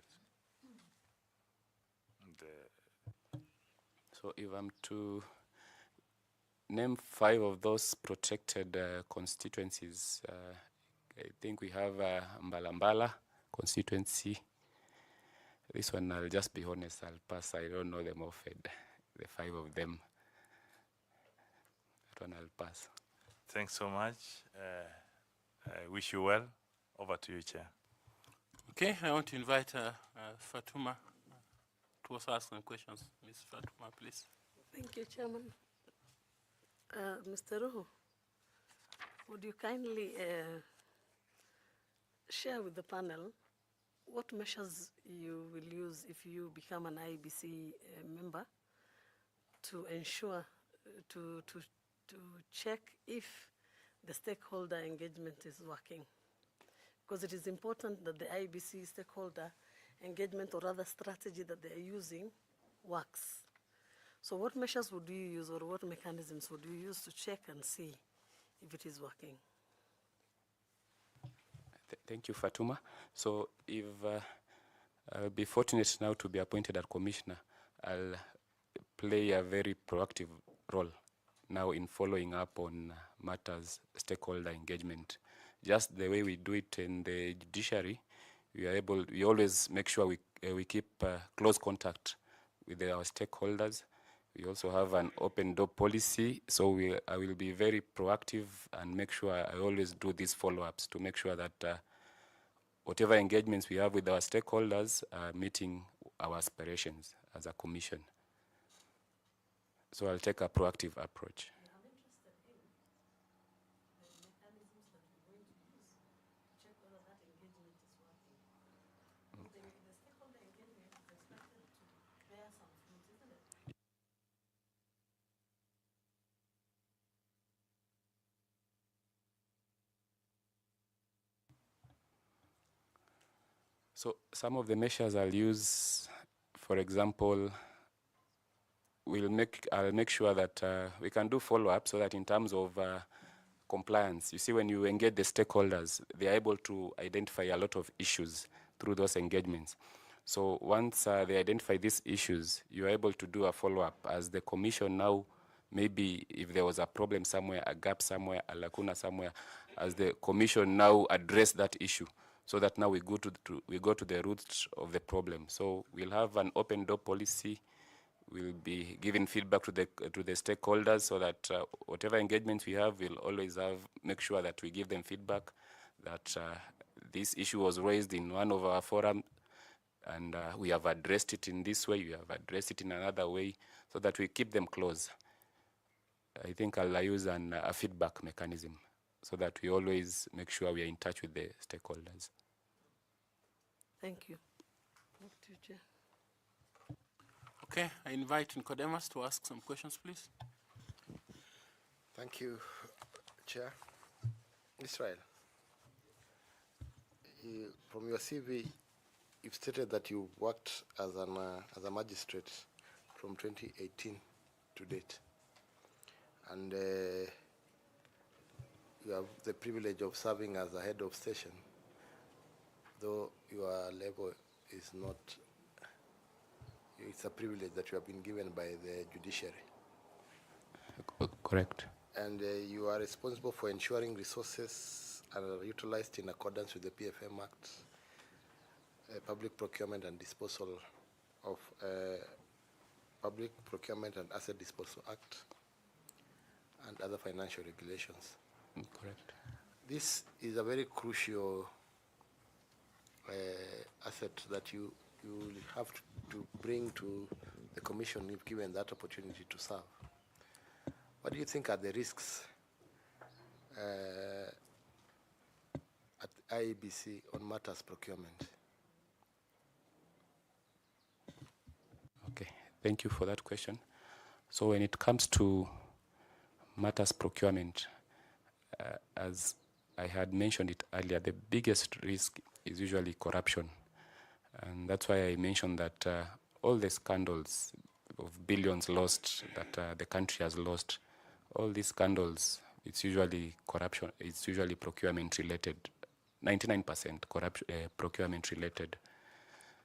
So if I'm to name 5 of those protected constituencies, I think we have Mbalambala constituency. This one, I'll just be honest, I'll pass. I don't know them often, the 5 of them. That one I'll pass. Thanks so much. I wish you well. Over to you, Chair. Okay, I want to invite Fatuma to also ask some questions. Ms. Fatuma, please. Thank you, Chairman. Mr. Roho, would you kindly share with the panel what measures you will use if you become an IEBC member to ensure, to check if the stakeholder engagement is working? Because it is important that the IEBC stakeholder engagement, or other strategy that they are using, works. So what measures would you use, or what mechanisms would you use to check and see if it is working? Thank you, Fatuma. So if I'll be fortunate now to be appointed as commissioner, I'll play a very proactive role now in following up on matters stakeholder engagement. Just the way we do it in the judiciary, we always make sure we keep close contact with our stakeholders. We also have an open door policy, so I will be very proactive and make sure I always do these follow-ups to make sure that whatever engagements we have with our stakeholders are meeting our aspirations as a commission. So I'll take a proactive approach. I'm interested in the mechanisms that we're going to use to check whether that engagement is working. The stakeholder engagement is expected to bear some fruit, isn't it? So some of the measures I'll use, for example, I'll make sure that we can do follow-up, so that in terms of compliance, you see, when you engage the stakeholders, they are able to identify a lot of issues through those engagements. So once they identify these issues, you're able to do a follow-up as the commission now. Maybe if there was a problem somewhere, a gap somewhere, a lacuna somewhere, as the commission now address that issue, so that now we go to the root of the problem. So we'll have an open door policy. We'll be giving feedback to the stakeholders, so that whatever engagements we have, we'll always make sure that we give them feedback that this issue was raised in one of our forums, and we have addressed it in this way, we have addressed it in another way, so that we keep them close. I think I'll use a feedback mechanism, so that we always make sure we are in touch with the stakeholders. Thank you. Back to you, Chair. Okay, I invite Nicodemus to ask some questions, please. Thank you, Chair. Israel, from your CV, you've stated that you worked as a magistrate from 2018 to date, and you have the privilege of serving as a head of station, though your level is not. It's a privilege that you have been given by the judiciary. Correct. And you are responsible for ensuring resources are utilized in accordance with the PFM Act, Public Procurement and Disposal of Public Procurement and Asset Disposal Act, and other financial regulations. Correct. This is a very crucial asset that you will have to bring to the Commission if given that opportunity to serve. What do you think are the risks at IEBC on matters procurement? Okay, thank you for that question. So when it comes to matters procurement, as I had mentioned it earlier, the biggest risk is usually corruption. And that's why I mentioned that all the scandals of billions lost that the country has lost, all these scandals, it's usually corruption, it's usually procurement related, 99% procurement related.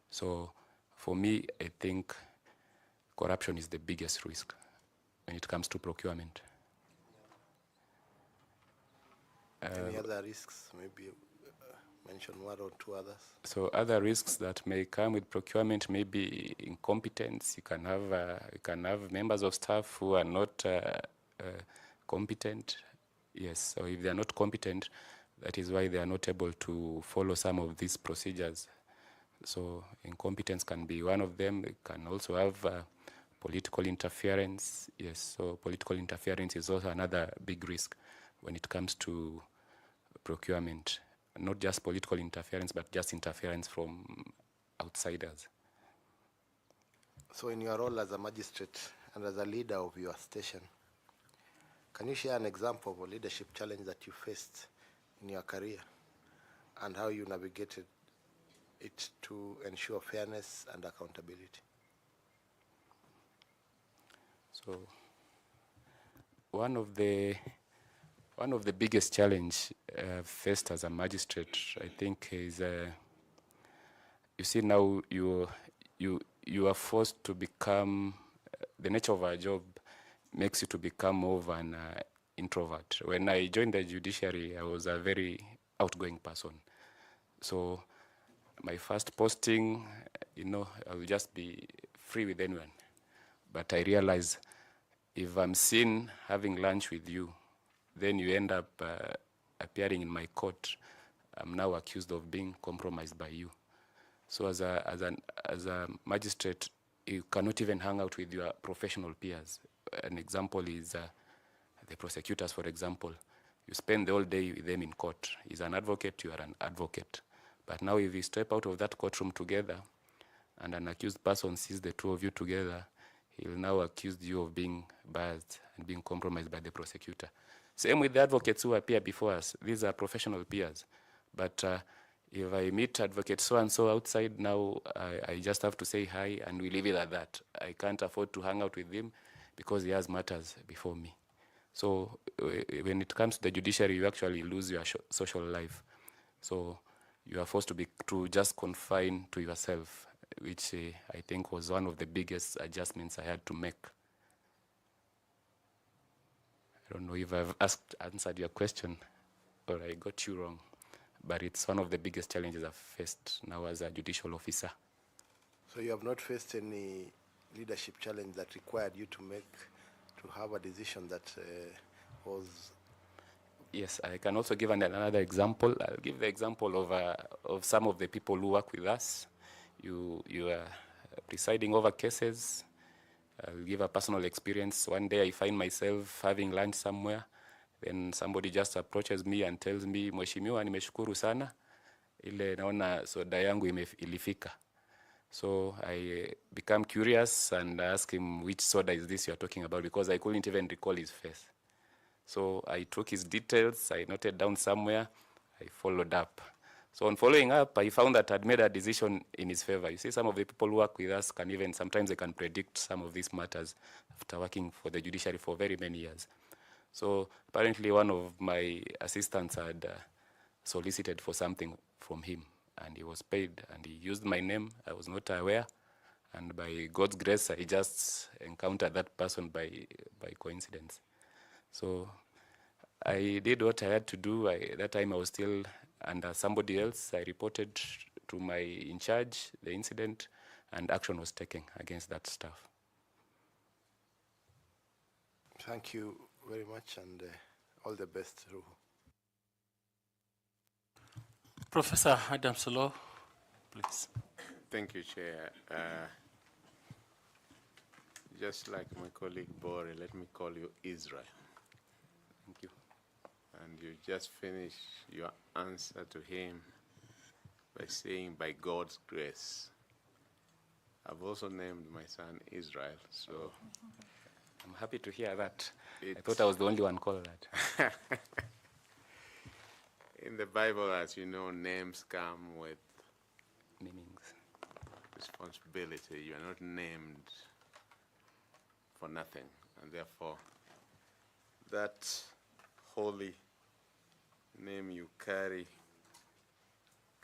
So for me, I think corruption is the biggest risk when it comes to procurement. Any other risks? Maybe mention one or two others. So other risks that may come with procurement may be incompetence. You can have members of staff who are not competent. Yes, so if they are not competent, that is why they are not able to follow some of these procedures. So incompetence can be one of them. It can also have political interference. Yes, so political interference is also another big risk when it comes to procurement. Not just political interference, but just interference from outsiders. So in your role as a magistrate and as a leader of your station, can you share an example of a leadership challenge that you faced in your career and how you navigated it to ensure fairness and accountability? So one of the biggest challenge faced as a magistrate, I think, is you see now you are forced to become, the nature of our job makes you to become more of an introvert. When I joined the judiciary, I was a very outgoing person. So my first posting, I will just be free with anyone. But I realized if I'm seen having lunch with you, then you end up appearing in my court. I'm now accused of being compromised by you. So as a magistrate, you cannot even hang out with your professional peers. An example is the prosecutors, for example. You spend the whole day with them in court. He's an advocate, you are an advocate. But now if you step out of that courtroom together and an accused person sees the two of you together, he'll now accuse you of being biased and being compromised by the prosecutor. Same with the advocates who appear before us. These are professional peers. But if I meet advocate so-and-so outside now, I just have to say hi and we leave it at that. I can't afford to hang out with him because he has matters before me. So when it comes to the judiciary, you actually lose your social life. So you are forced to just confine to yourself, which I think was one of the biggest adjustments I had to make. I don't know if I've answered your question or I got you wrong, but it's one of the biggest challenges I've faced now as a judicial officer. So you have not faced any leadership challenge that required you to have a decision that was... Yes, I can also give another example. I'll give the example of some of the people who work with us. You are presiding over cases. I'll give a personal experience. One day I find myself having lunch somewhere, then somebody just approaches me and tells me, Mheshimiwa, nimeshukuru sana, ile naona soda yangu ilifika. So I become curious and ask him which soda is this you're talking about, because I couldn't even recall his face. So I took his details, I noted down somewhere, I followed up. So on following up, I found that I'd made a decision in his favor. You see, some of the people who work with us sometimes they can predict some of these matters after working for the judiciary for very many years. So apparently one of my assistants had solicited for something from him, and he was paid, and he used my name. I was not aware, and by God's grace, I just encountered that person by coincidence. So I did what I had to do. That time I was still under somebody else. I reported to my in charge the incident, and action was taken against that staff. Thank you very much, and all the best, Ruhu. Professor Adam Solo, please. Thank you, Chair. Just like my colleague Bore, let me call you Israel. Thank you. And you just finished your answer to him by saying, by God's grace. I've also named my son Israel, so. I'm happy to hear that. I thought I was the only one called that. In the Bible, as you know, names come with Meanings. responsibility. You are not named for nothing, and therefore that holy name you carry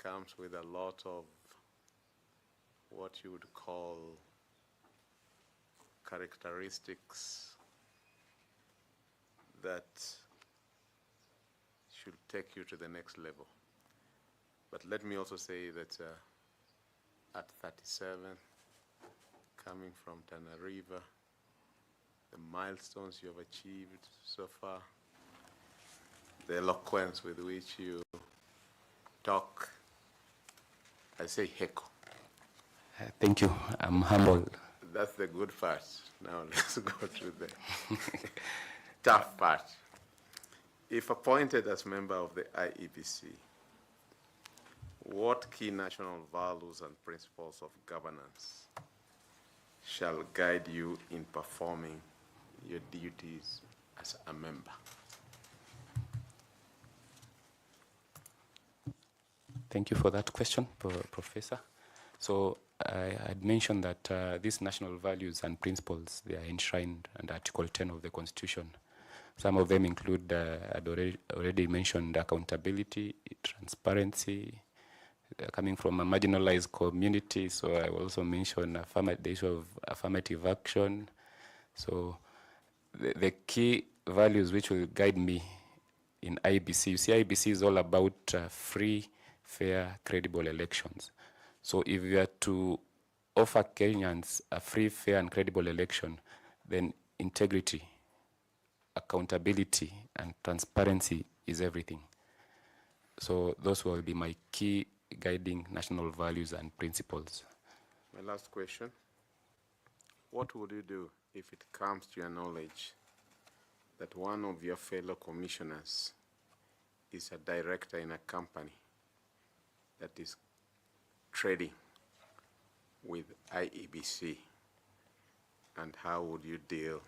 comes with a lot of what you would call characteristics that should take you to the next level. But let me also say that at 37, coming from Tana River, the milestones you have achieved so far, the eloquence with which you talk, I say heko. Thank you. I'm humble. That's the good part. Now let's go to the tough part. If appointed as member of the Iebc, what key national values and principles of governance shall guide you in performing your duties as a member? Thank you for that question, Professor. So I had mentioned that these national values and principles, they are enshrined under Article 10 of the Constitution. Some of them include, I'd already mentioned accountability, transparency, coming from a marginalized community, so I will also mention the issue of affirmative action. So the key values which will guide me in Iebc, you see, Iebc is all about free, fair, credible elections. So if you are to offer Kenyans a free, fair, and credible election, then integrity, accountability, and transparency is everything. So those will be my key guiding national values and principles. My last question. What would you do if it comes to your knowledge that one of your fellow commissioners is a director in a company that is trading with Iebc, and how would you deal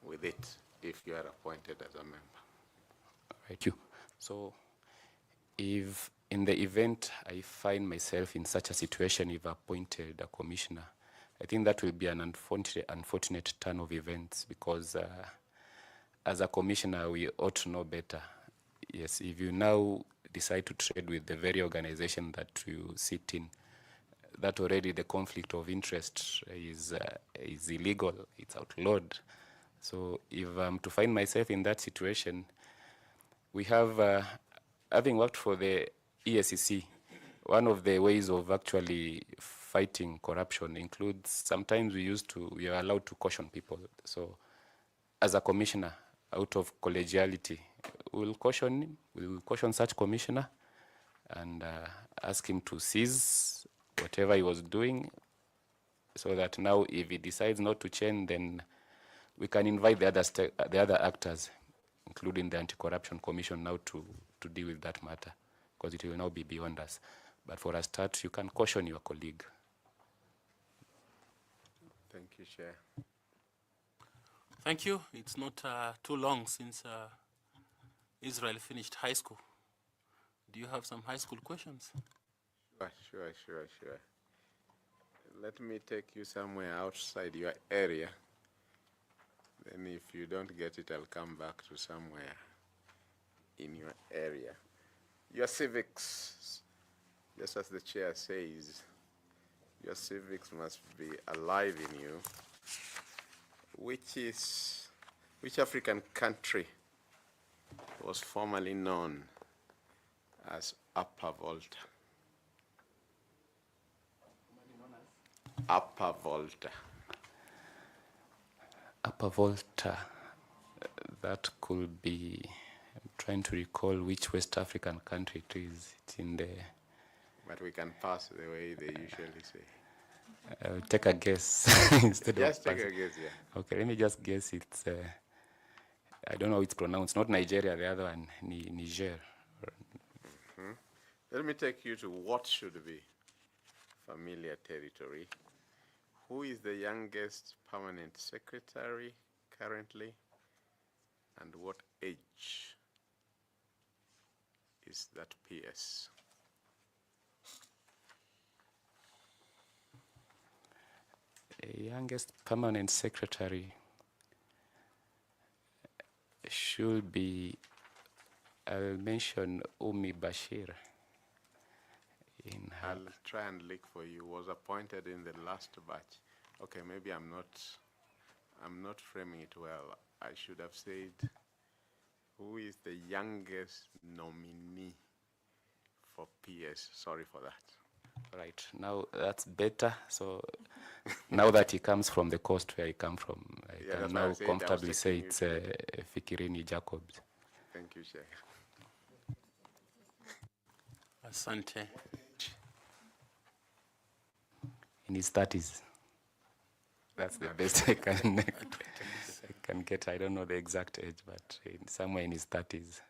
with it if you are appointed as a member? Thank you. So if in the event I find myself in such a situation, if appointed a commissioner, I think that will be an unfortunate turn of events, because as a commissioner, we ought to know better. Yes, if you now decide to trade with the very organization that you sit in, that already the conflict of interest is illegal, it's outlawed. So if I'm to find myself in that situation, we have, having worked for the ESCC, one of the ways of actually fighting corruption includes, sometimes we are allowed to caution people. So as a commissioner, out of collegiality, we'll caution such commissioner and ask him to cease whatever he was doing, so that now if he decides not to change, then we can invite the other actors, including the Anti-Corruption Commission, now to deal with that matter, because it will now be beyond us. But for a start, you can caution your colleague. Thank you, Chair. Thank you. It's not too long since Israel finished high school. Do you have some high school questions? Sure. Let me take you somewhere outside your area. Then if you don't get it, I'll come back to somewhere in your area. Your civics, just as the chair says, your civics must be alive in you. Which African country was formerly known as Upper Volta? Upper Volta. Upper Volta, that could be, I'm trying to recall which West African country it is. It's in the... But we can pass the way they usually say. take a guess instead of Just take pass. a guess, yeah. Okay, let me just guess. It's I don't know how it's pronounced. Not Nigeria, the other one, Niger. Let me take you to what should be familiar territory. Who is the youngest permanent secretary currently, and what age is that PS? Youngest permanent secretary should be, I'll mention Umi Bashir. I'll try and look for you. Was appointed in the last batch. Okay, maybe I'm not framing it well. I should have said, who is the youngest nominee for PS? Sorry for that. Right, now that's better. So now that he comes from the coast where I come from, I can now comfortably say it's Fikirini Jacobs. Thank you, Sheikh. Asante. In his 30s. That's the best I can get. I don't know the exact age, but somewhere in his 30s.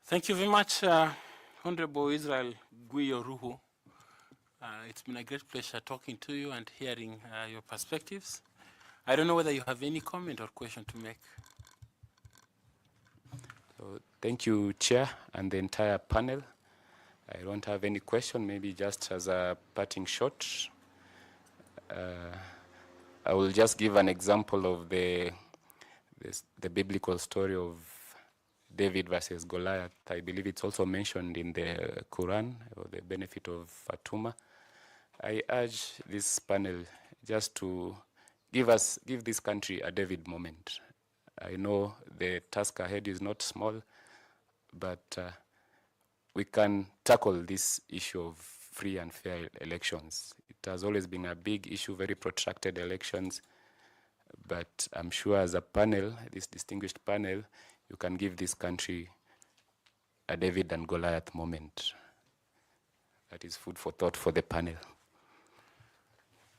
Thank you very much, Honorable Israel Guyo Ruhu. It's been a great pleasure talking to you and hearing your perspectives. I don't know whether you have any comment or question to make. So thank you, Chair, and the entire panel. I don't have any question, maybe just as a parting shot. I will just give an example of the biblical story of David versus Goliath. I believe it's also mentioned in the Quran, or the benefit of Fatuma. I urge this panel just to give this country a David moment. I know the task ahead is not small, but we can tackle this issue of free and fair elections. It has always been a big issue, very protracted elections, but I'm sure as a panel, this distinguished panel, you can give this country a David and Goliath moment. That is food for thought for the panel.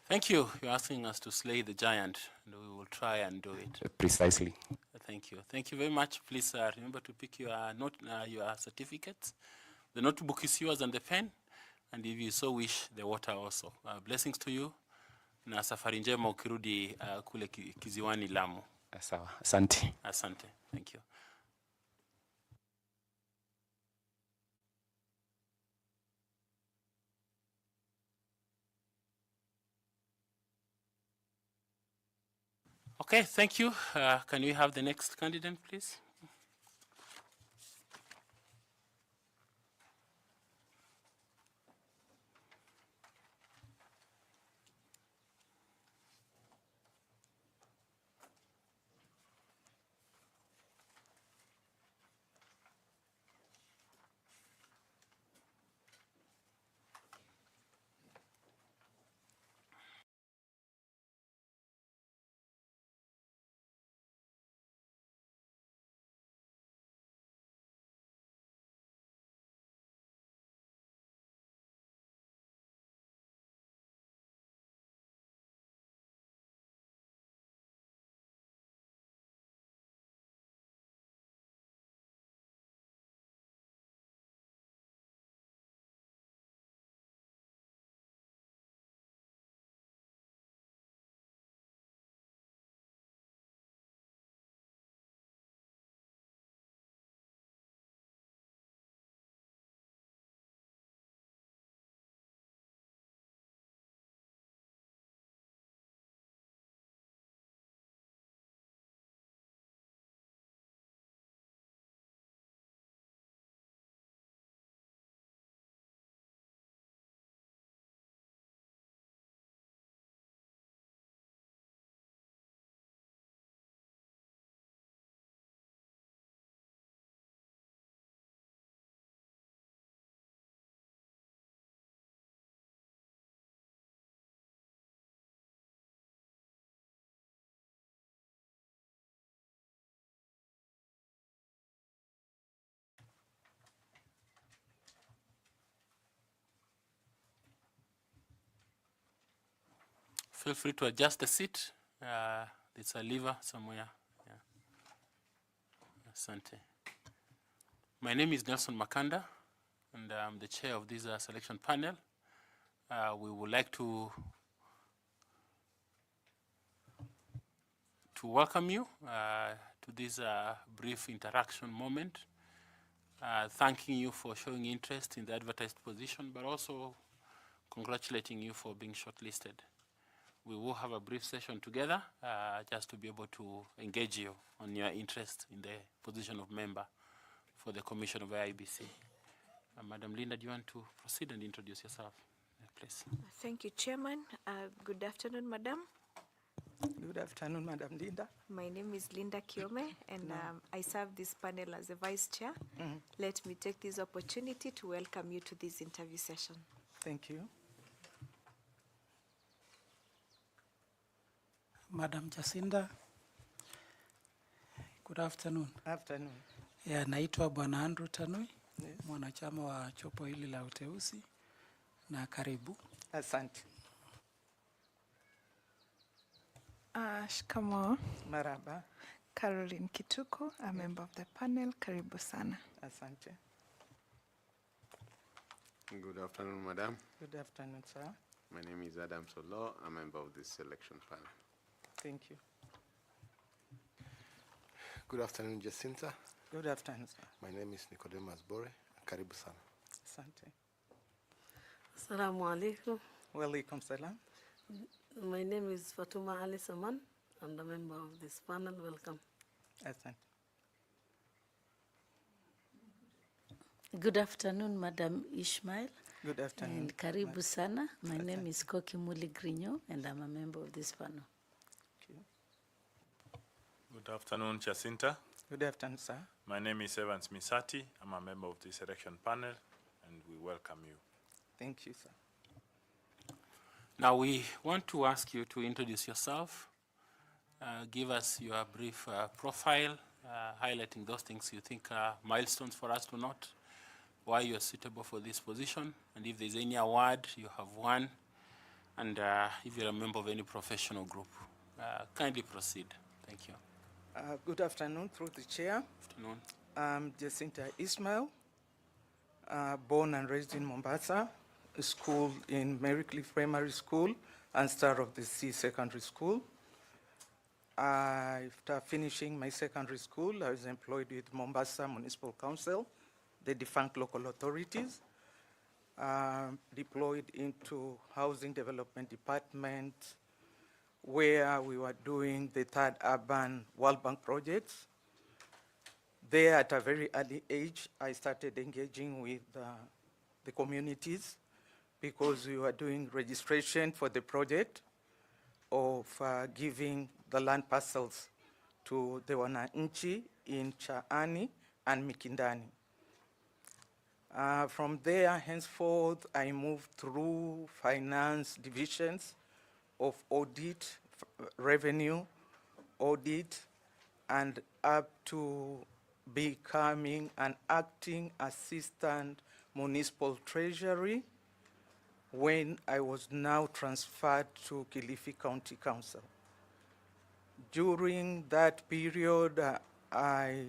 Thank you. You're asking us to slay the giant, and we will try and do it. Precisely. Thank you. Thank you very much. Please remember to pick your your certificates. The notebook is yours and the pen, and if you so wish, the water also. Blessings to you, na safari njema ukirudi kule Kiziwani Lamu. Sawa. Asante. Asante. Thank you. Okay, thank you. Can we have the next candidate, please? feel free to adjust the seat. There's a lever somewhere. Yeah. Asante. My name is Nelson Makanda, and I'm the chair of this selection panel. We would like to welcome you to this brief interaction moment, thanking you for showing interest in the advertised position, but also congratulating you for being shortlisted. We will have a brief session together just to be able to engage you on your interest in the position of member for the Commission of IEBC. Madam Linda, do you want to proceed and introduce yourself, please? Thank you, Chairman. Good afternoon, Madam. Good afternoon, Madam Linda. My name is Linda Kiome, and I serve this panel as the Vice Chair. Let me take this opportunity to welcome you to this interview session. Thank you. Madam Jacinda, good afternoon. Afternoon. Yeah, naitwa Bwana Andrew Tanui, Yes. mwanachama wa chopo hili la uteuzi, na karibu. Asante. Shikamo. Maraba. Caroline Kituko, a member of the panel. Karibu sana. Asante. Good afternoon, Madam. Good afternoon, sir. My name is Adam Solo, a member of this selection panel. Thank you. Good afternoon, Jacinta. Good afternoon, sir. My name is Nicodemus Bore. Karibu sana. Asante. Assalamu alaikum. Walaikum salam. My name is Fatuma Ali Saman. I'm a member of this panel. Welcome. Asante. Good afternoon, Madam Ishmael. Good afternoon. And karibu sana. My name is Koki Muli Grinyo, and I'm a member of this panel. Good afternoon, Jacinta. Good afternoon, sir. My name is Evans Misati. I'm a member of the selection panel, and we welcome you. Thank you, sir. Now we want to ask you to introduce yourself, give us your brief profile, highlighting those things you think are milestones for us to note, why you're suitable for this position, and if there's any award you have won, and if you're a member of any professional group. Kindly proceed. Thank you. Good afternoon, through the chair. Afternoon. I'm Jacinta Ismail, born and raised in Mombasa, school in Marycliff Primary School and Star of the Sea Secondary School. After finishing my secondary school, I was employed with Mombasa Municipal Council, the defunct local authorities, deployed into Housing Development Department, where we were doing the third urban World Bank projects. There, at a very early age, I started engaging with the communities because we were doing registration for the project of giving the land parcels to the wananchi in Chaani and Mikindani. From there, henceforth, I moved through finance divisions of audit, revenue, audit, and up to becoming an acting assistant municipal treasury when I was now transferred to Kilifi County Council. During that period, I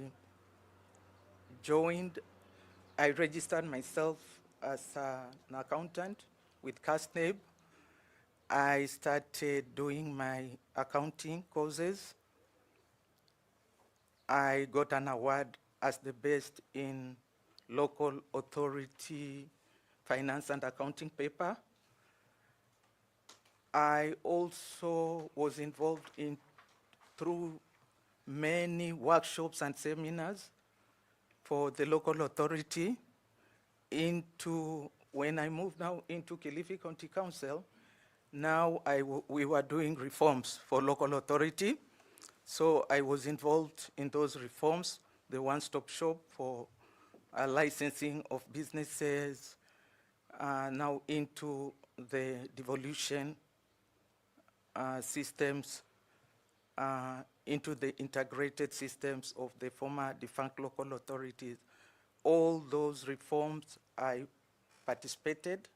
registered myself as an accountant with CASNEB. I started doing my accounting courses. I got an award as the best in local authority finance and accounting paper. I also was involved through many workshops and seminars for the local authority. When I moved now into Kilifi County Council, now we were doing reforms for local authority. So I was involved in those reforms, the one-stop shop for licensing of businesses, now into the devolution systems, into the integrated systems of the former defunct local authorities. All those reforms I participated.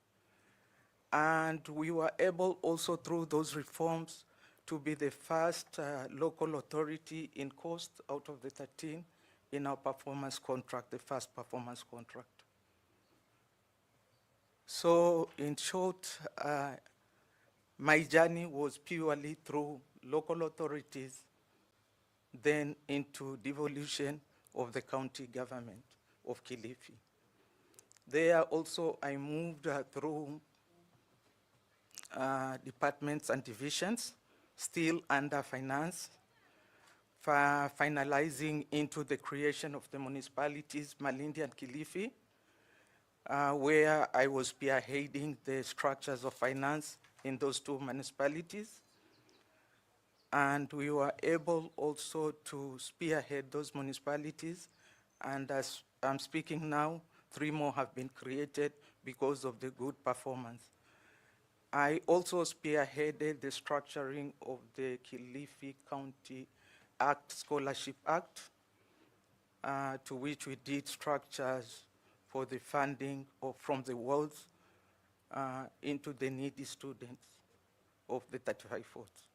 And we were able also through those reforms to be the first local authority in cost out of the 13 in our performance contract, the first performance contract. So in short, my journey was purely through local authorities, then into devolution of the county government of Kilifi. There also I moved through departments and divisions, still under finance, finalizing into the creation of the municipalities, Malindi and Kilifi, where I was spearheading the structures of finance in those two municipalities. And we were able also to spearhead those municipalities. And as I'm speaking now, 3 more have been created because of the good performance. I also spearheaded the structuring of the Kilifi County Act, Scholarship Act, to which we did structures for the funding from the wards into the needy students of the 35 wards.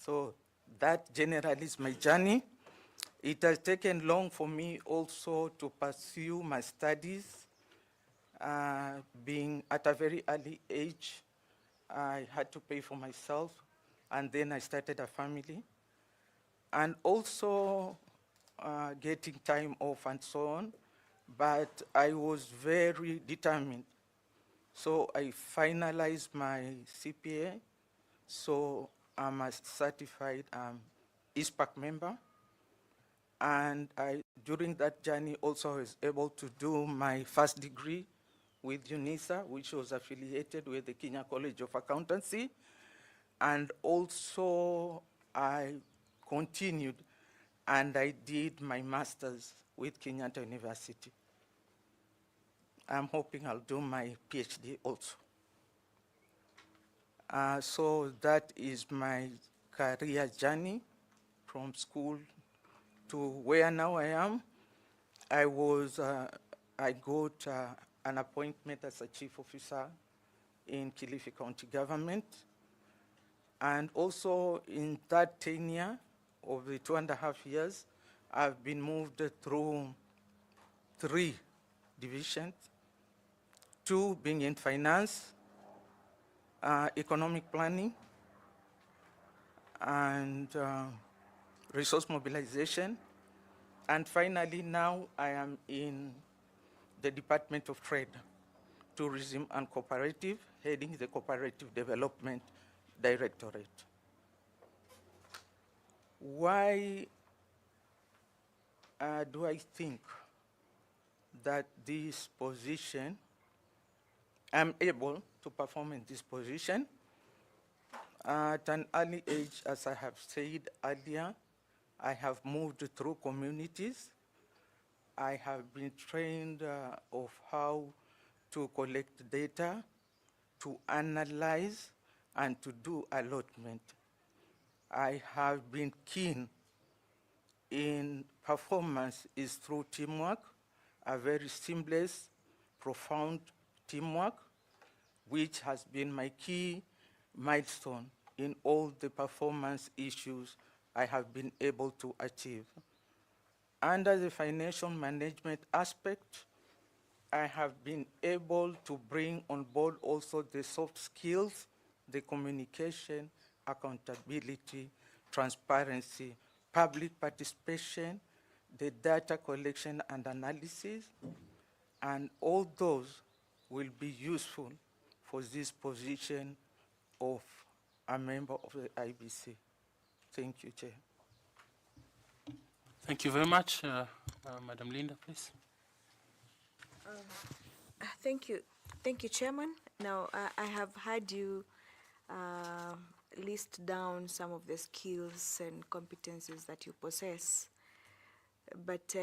So that generally is my journey. It has taken long for me also to pursue my studies. Being at a very early age, I had to pay for myself, and then I started a family. And also getting time off and so on, but I was very determined. So I finalized my CPA, so I'm a certified Iebc member. And during that journey also I was able to do my first degree with UNISA, which was affiliated with the Kenya College of Accountancy. And also I continued and I did my master's with Kenyatta University. I'm hoping I'll do my PhD also. So that is my career journey from school to where now I am. I got an appointment as a chief officer in Kilifi County government. And also in that tenure of the 2.5 years, I've been moved through 3 divisions, 2 being in finance, economic planning, and resource mobilization. And finally, now I am in the Department of Trade, Tourism and Cooperative, heading the Cooperative Development Directorate. Why do I think that this position, I'm able to perform in this position? At an early age, as I have said earlier, I have moved through communities. I have been trained of how to collect data, to analyze, and to do allotment. I have been keen in performance is through teamwork, a very seamless, profound teamwork, which has been my key milestone in all the performance issues I have been able to achieve. Under the financial management aspect, I have been able to bring on board also the soft skills, the communication, accountability, transparency, public participation, the data collection and analysis, and all those will be useful for this position of a member of the IBC. Thank you, Chair. Thank you very much. Madam Linda, please. Thank you. Thank you, Chairman. Now, I have heard you list down some of the skills and competencies that you possess. But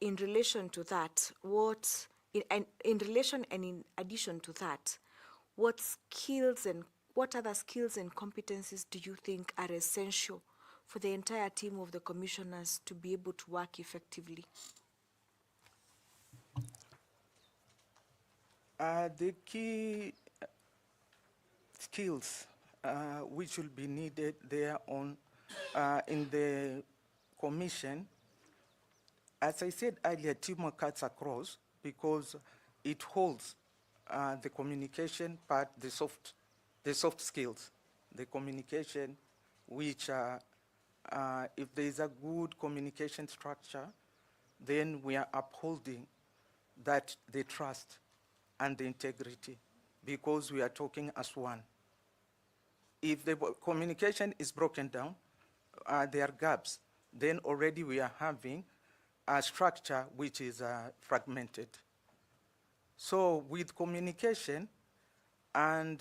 in relation to that, in relation and in addition to that, what other skills and competencies do you think are essential for the entire team of the commissioners to be able to work effectively? The key skills which will be needed there on in the commission, as I said earlier, teamwork cuts across because it holds the communication part, the soft skills, the communication, which if there is a good communication structure, then we are upholding that the trust and the integrity, because we are talking as one. If the communication is broken down, there are gaps, then already we are having a structure which is fragmented. So with communication, and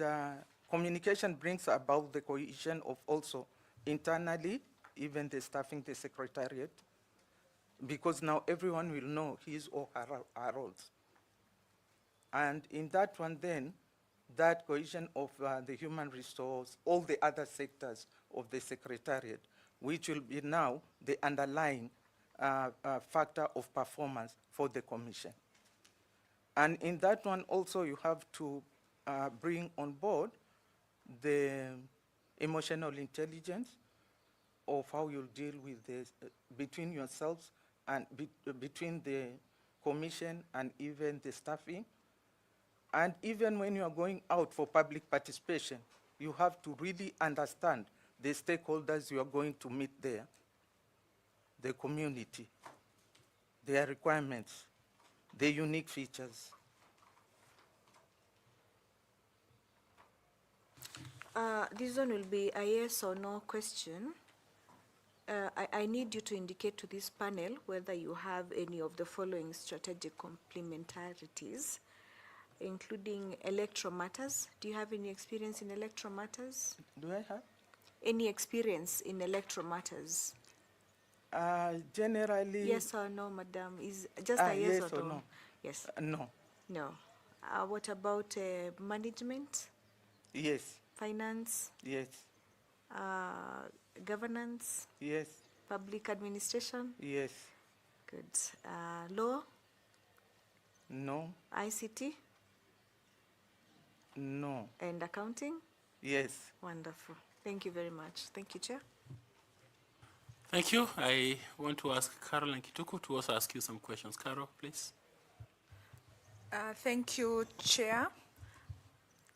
communication brings about the cohesion of also internally, even the staffing, the secretariat, because now everyone will know his or her roles. And in that one then, that cohesion of the human resource, all the other sectors of the secretariat, which will be now the underlying factor of performance for the commission. And in that one also you have to bring on board the emotional intelligence of how you'll deal with this between yourselves and between the commission and even the staffing. And even when you are going out for public participation, you have to really understand the stakeholders you are going to meet there, the community, their requirements, their unique features. This one will be a yes or no question. I need you to indicate to this panel whether you have any of the following strategic complementarities, including electoral matters. Do you have any experience in electoral matters? Do I have? Any experience in electoral matters? Generally. Yes or no, madam? Is just a yes, yes or or no? no? Yes. No. No. What about management? Yes. Finance? Yes. Governance? Yes. Public administration? Yes. Good. Law? No. ICT? No. And accounting? Yes. Wonderful. Thank you very much. Thank you, Chair. Thank you. I want to ask Carol and Kituku to also ask you some questions. Carol, please. Thank you, Chair.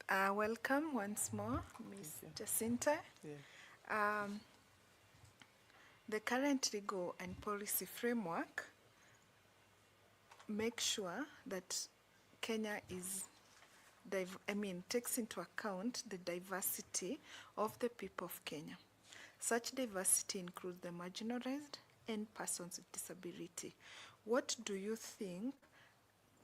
Welcome once more, Ms. Jacinta. Yeah. The current legal and policy framework makes sure that Kenya is, takes into account the diversity of the people of Kenya. Such diversity includes the marginalized and persons with disability. What do you think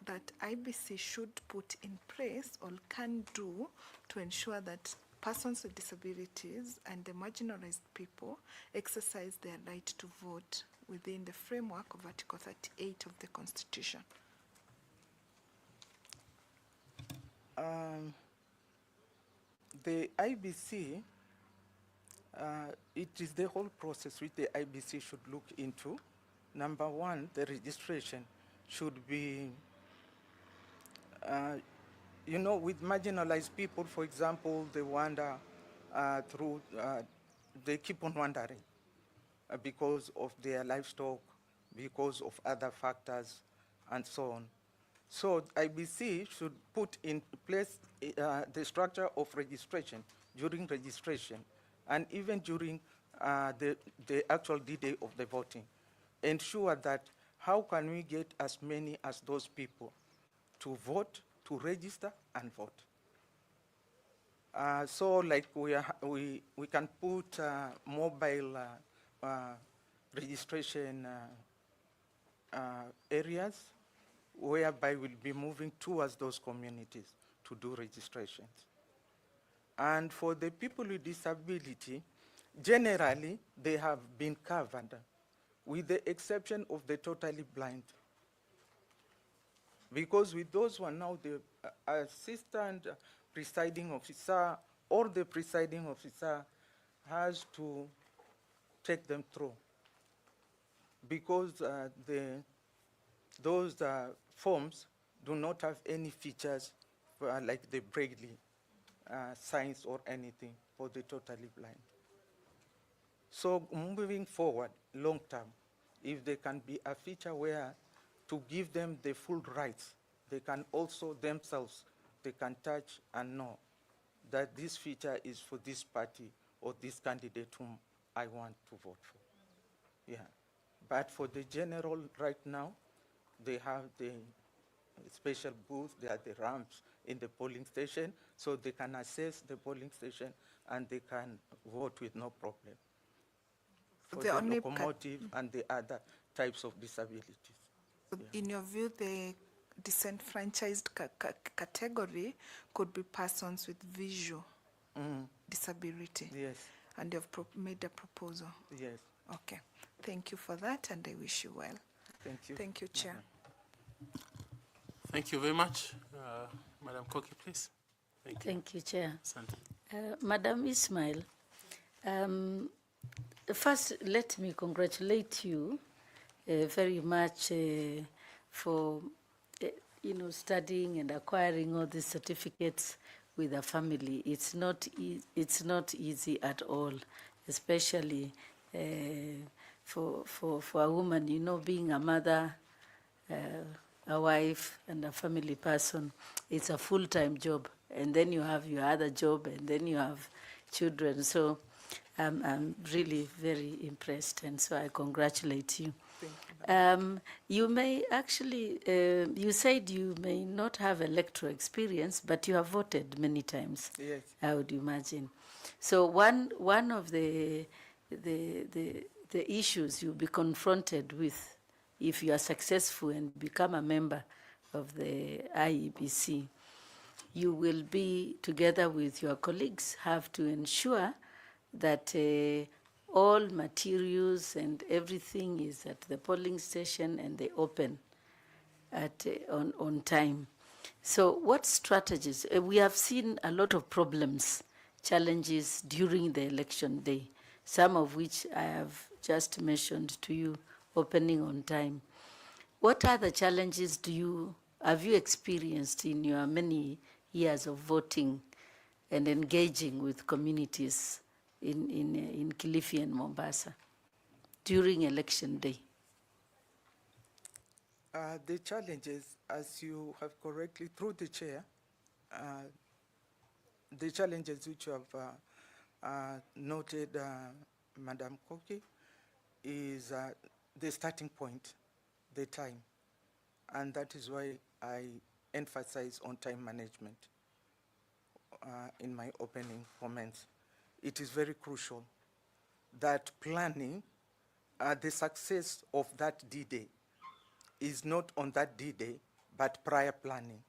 that IBC should put in place or can do to ensure that persons with disabilities and the marginalized people exercise their right to vote within the framework of Article 38 of the Constitution? The IBC, it is the whole process which the IBC should look into. Number one, the registration should be, you know, with marginalized people, for example, they wander through, they keep on wandering because of their livestock, because of other factors, and so on. So IBC should put in place the structure of registration during registration and even during the actual D-Day of the voting. Ensure that how can we get as many as those people to vote, to register and vote. So like we can put mobile registration areas whereby we'll be moving towards those communities to do registrations. And for the people with disability, generally they have been covered with the exception of the totally blind. Because with those one now, the assistant presiding officer or the presiding officer has to take them through. Because those forms do not have any features like the Braille signs or anything for the totally blind. So moving forward, long term, if there can be a feature where to give them the full rights, they can also themselves, they can touch and know that this feature is for this party or this candidate whom I want to vote for. Yeah. But for the general right now, they have the special booths, there are the ramps in the polling station, so they can access the polling station and they can vote with no problem. For the only locomotive and the other types of disabilities. In your view, the disenfranchised category could be persons with visual disability. Yes. And you've made a proposal. Yes. Okay. Thank you for that, and I wish you well. Thank you. Thank you, Chair. Thank you very much. Madam Koki, please. Thank you, Chair. Asante. Madam Ismail, first let me congratulate you very much for studying and acquiring all these certificates with a family. It's not easy at all, especially for a woman, being a mother, a wife, and a family person. It's a full-time job, and then you have your other job, and then you have children. So I'm really very impressed, and so I congratulate you. Thank you. You may actually, you said you may not have electoral experience, but you have voted many times. Yes. I would imagine. So one of the issues you'll be confronted with if you are successful and become a member of the Iebc, you will be, together with your colleagues, have to ensure that all materials and everything is at the polling station and they open on time. So what strategies? We have seen a lot of problems, challenges during the election day, some of which I have just mentioned to you, opening on time. What other challenges have you experienced in your many years of voting and engaging with communities in Kilifi and Mombasa during election day? The challenges, as you have correctly, through the chair, the challenges which you have noted, Madam Koki, is the starting point, the time. And that is why I emphasize on time management in my opening comments. It is very crucial that planning, the success of that D-Day is not on that D-Day, but prior planning.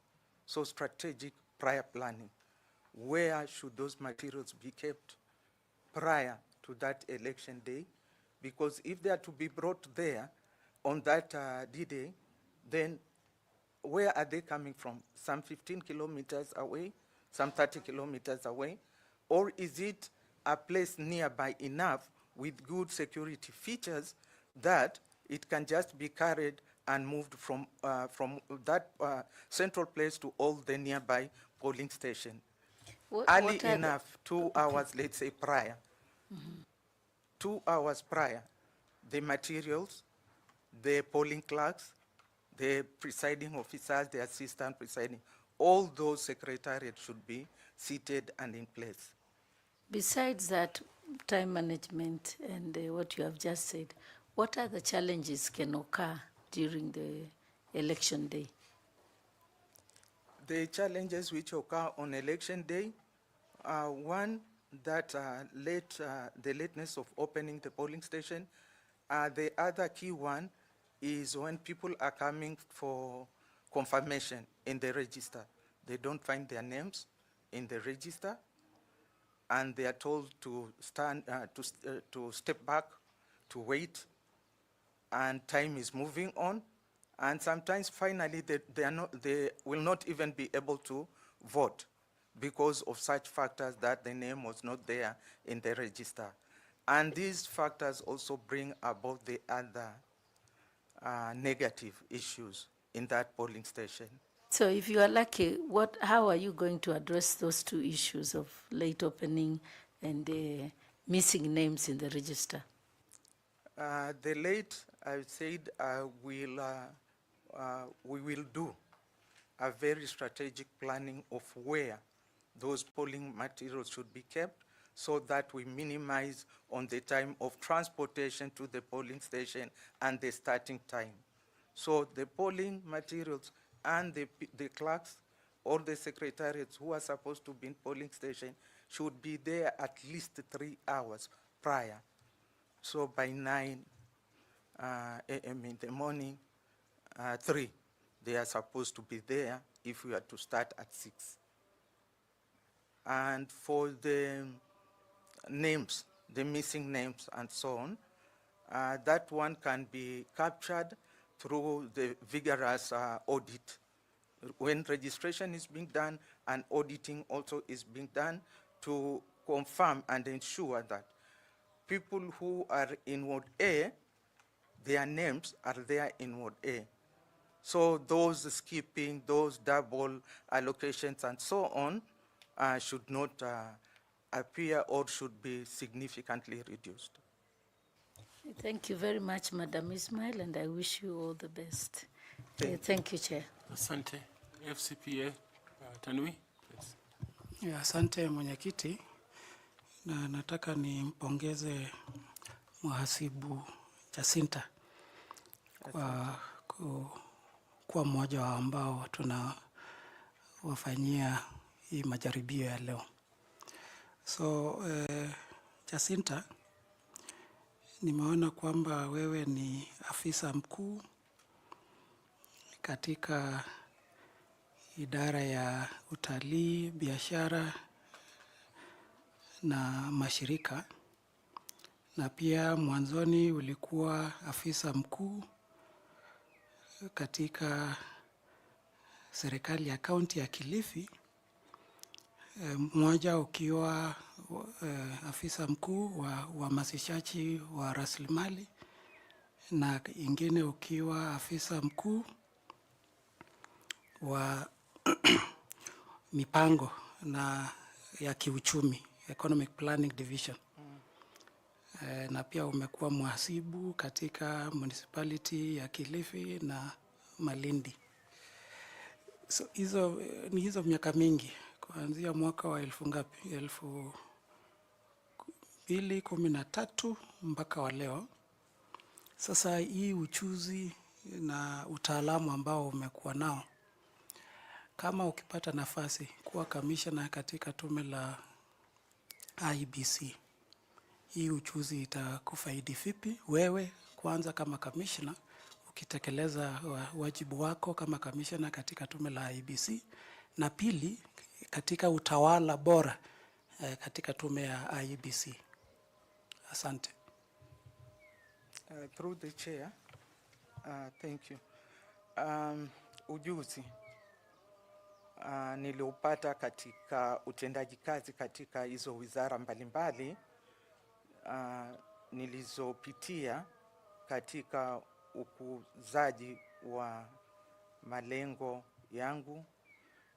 So strategic prior planning. Where should those materials be kept prior to that election day? Because if they are to be brought there on that D-Day, then where are they coming from? Some 15 kilometers away, some 30 kilometers away? Or is it a place nearby enough with good security features that it can just be carried and moved from that central place to all the nearby polling station? Early enough, 2 hours, let's say, prior. 2 hours prior, the materials, the polling clerks, the presiding officers, the assistant presiding, all those secretariats should be seated and in place. Besides that, time management and what you have just said, what other challenges can occur during the election day? The challenges which occur on election day are one, that the lateness of opening the polling station. The other key one is when people are coming for confirmation in the register. They don't find their names in the register, and they are told to stand, to step back, to wait, and time is moving on. And sometimes finally they will not even be able to vote because of such factors that the name was not there in the register. And these factors also bring about the other negative issues in that polling station. So if you are lucky, how are you going to address those two issues of late opening and missing names in the register? The late, I said, we will do a very strategic planning of where those polling materials should be kept so that we minimize on the time of transportation to the polling station and the starting time. So the polling materials and the clerks or the secretariats who are supposed to be in polling station should be there at least 3 hours prior. So by 9 a.m. in the morning, 3, they are supposed to be there if we are to start at 6. And for the names, the missing names and so on, that one can be captured through the vigorous audit. When registration is being done, and auditing also is being done to confirm and ensure that people who are in Ward A, their names are there in Ward A. So those skipping, those double allocations and so on should not appear or should be significantly reduced. Thank you very much, Madam Ismail, and I wish you all the best. Thank you, Chair. Asante. FCPA, Tanwi, please. Yeah, asante mwenyekiti, na nataka nimpongeze mhasibu Jacinta kwa mmoja wa ambao tunawafanyia hii majaribio ya leo. So Jacinta, nimeona kwamba wewe ni afisa mkuu katika idara ya utalii, biashara na mashirika, na pia mwanzoni ulikuwa afisa mkuu katika serikali ya kaunti ya Kilifi, mmoja ukiwa afisa mkuu wa uhamasishaji wa rasilimali na ingine ukiwa afisa mkuu wa mipango na ya kiuchumi, Economic Planning Division. Na pia umekuwa mhasibu katika municipality ya Kilifi na Malindi. So hizo miaka mingi kuanzia mwaka wa 2013 mpaka wa leo. Sasa hii uchuzi na utaalamu ambao umekuwa nao, kama ukipata nafasi kuwa commissioner katika tume la Iebc, hii uchuzi itakufaidi vipi wewe kwanza kama commissioner ukitekeleza wajibu wako kama commissioner katika tume la Iebc, na pili katika utawala bora katika tume ya Iebc. Asante. Through the chair, thank you. Ujuzi niliopata katika utendaji kazi katika hizo wizara mbalimbali nilizopitia katika ukuzaji wa malengo yangu,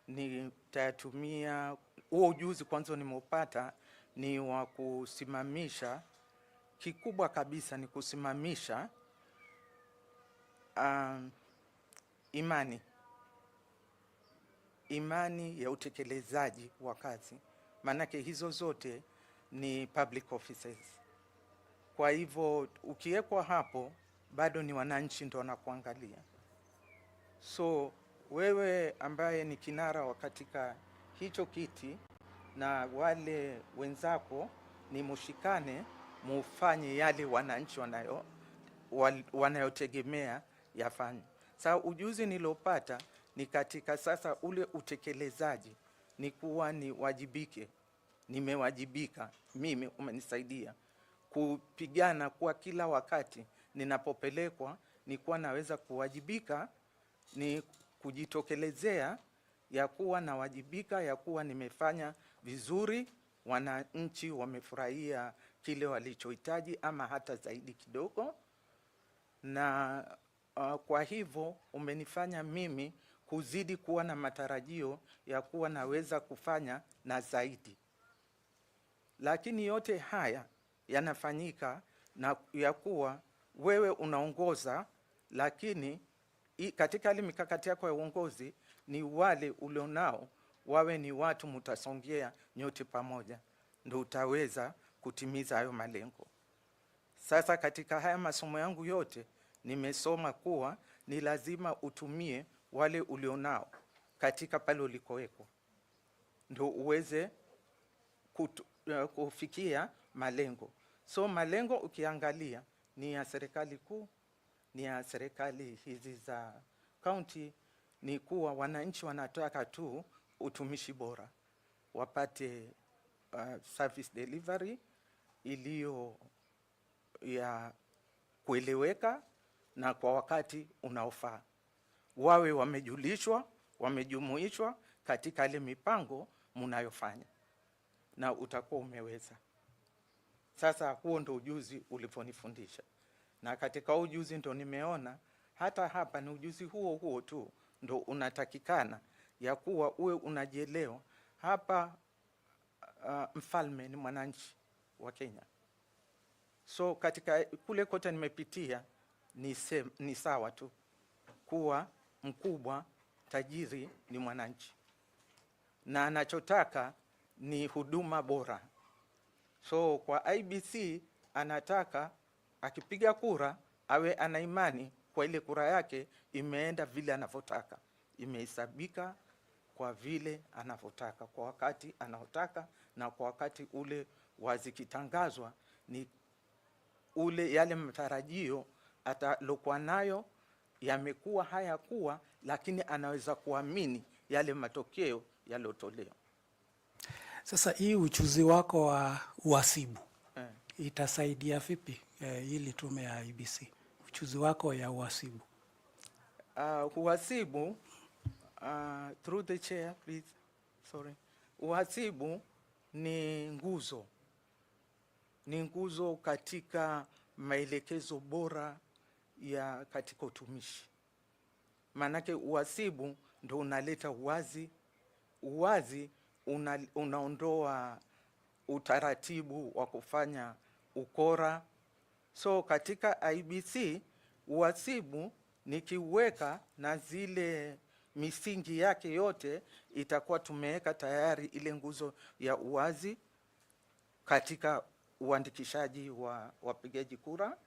nitatumia huo ujuzi. Kwanza nimeupata ni wa kusimamisha, kikubwa kabisa ni kusimamisha imani ya utekelezaji wa kazi, maanake hizo zote ni public offices. Kwa hivyo ukiwekwa hapo bado ni wananchi ndo wanakuangalia. So wewe ambaye ni kinara wa katika hicho kiti na wale wenzako ni mushikane, mufanye yale wananchi wanayotegemea yafanye. Sasa ujuzi nilopata ni katika sasa ule utekelezaji, ni kuwa ni wajibike. Nimewajibika, mimi umenisaidia kupigana kwa kila wakati ninapopelekwa, ni kuwa naweza kuwajibika, ni kujitokelezea ya kuwa nawajibika, ya kuwa nimefanya vizuri, wananchi wamefurahia kile walichohitaji ama hata zaidi kidogo. Na kwa hivyo umenifanya mimi kuzidi kuwa na matarajio ya kuwa naweza kufanya na zaidi. Lakini yote haya yanafanyika na ya kuwa wewe unaongoza, lakini katika ile mikakati yako ya uongozi ni wale ulionao wawe ni watu mutasongea nyote pamoja, ndio utaweza kutimiza hayo malengo. Sasa katika haya masomo yangu yote nimesoma kuwa ni lazima utumie wale ulionao katika pale ulikowekwa, ndio uweze kufikia malengo. So malengo ukiangalia ni ya serikali kuu, ni ya serikali hizi za county, ni kuwa wananchi wanataka tu utumishi bora, wapate service delivery iliyo ya kueleweka na kwa wakati unaofaa, wawe wamejulishwa, wamejumuishwa katika ile mipango mnayofanya, na utakuwa umeweza. Sasa huo ndo ujuzi uliponifundisha, na katika ujuzi ndo nimeona hata hapa ni ujuzi huo huo tu ndo unatakikana, ya kuwa uwe unajielewa. Hapa mfalme ni mwananchi wa Kenya. So katika kule kote nimepitia ni sawa tu kuwa mkubwa tajiri ni mwananchi, na anachotaka ni huduma bora. So kwa IEBC anataka akipiga kura awe ana imani kwa ile kura yake imeenda vile anavyotaka, imehesabika kwa vile anavyotaka, kwa wakati anaotaka, na kwa wakati ule wazikitangazwa ni ule yale matarajio atalokuwa nayo yamekuwa hayakuwa, lakini anaweza kuamini yale matokeo yalotolewa. Sasa hii uchuzi wako wa uhasibu itasaidia vipi ili tume ya IEBC? Uchuzi wako ya uhasibu. Uhasibu, through the chair please, sorry. Uhasibu ni nguzo. Ni nguzo katika maelekezo bora ya katika utumishi. Maanake uhasibu ndo unaleta uwazi. Uwazi unaondoa utaratibu wa kufanya ukora. So katika IEBC uhasibu nikiweka na zile misingi yake yote, itakuwa tumeweka tayari ile nguzo ya uwazi katika uandikishaji wa wapigaji kura.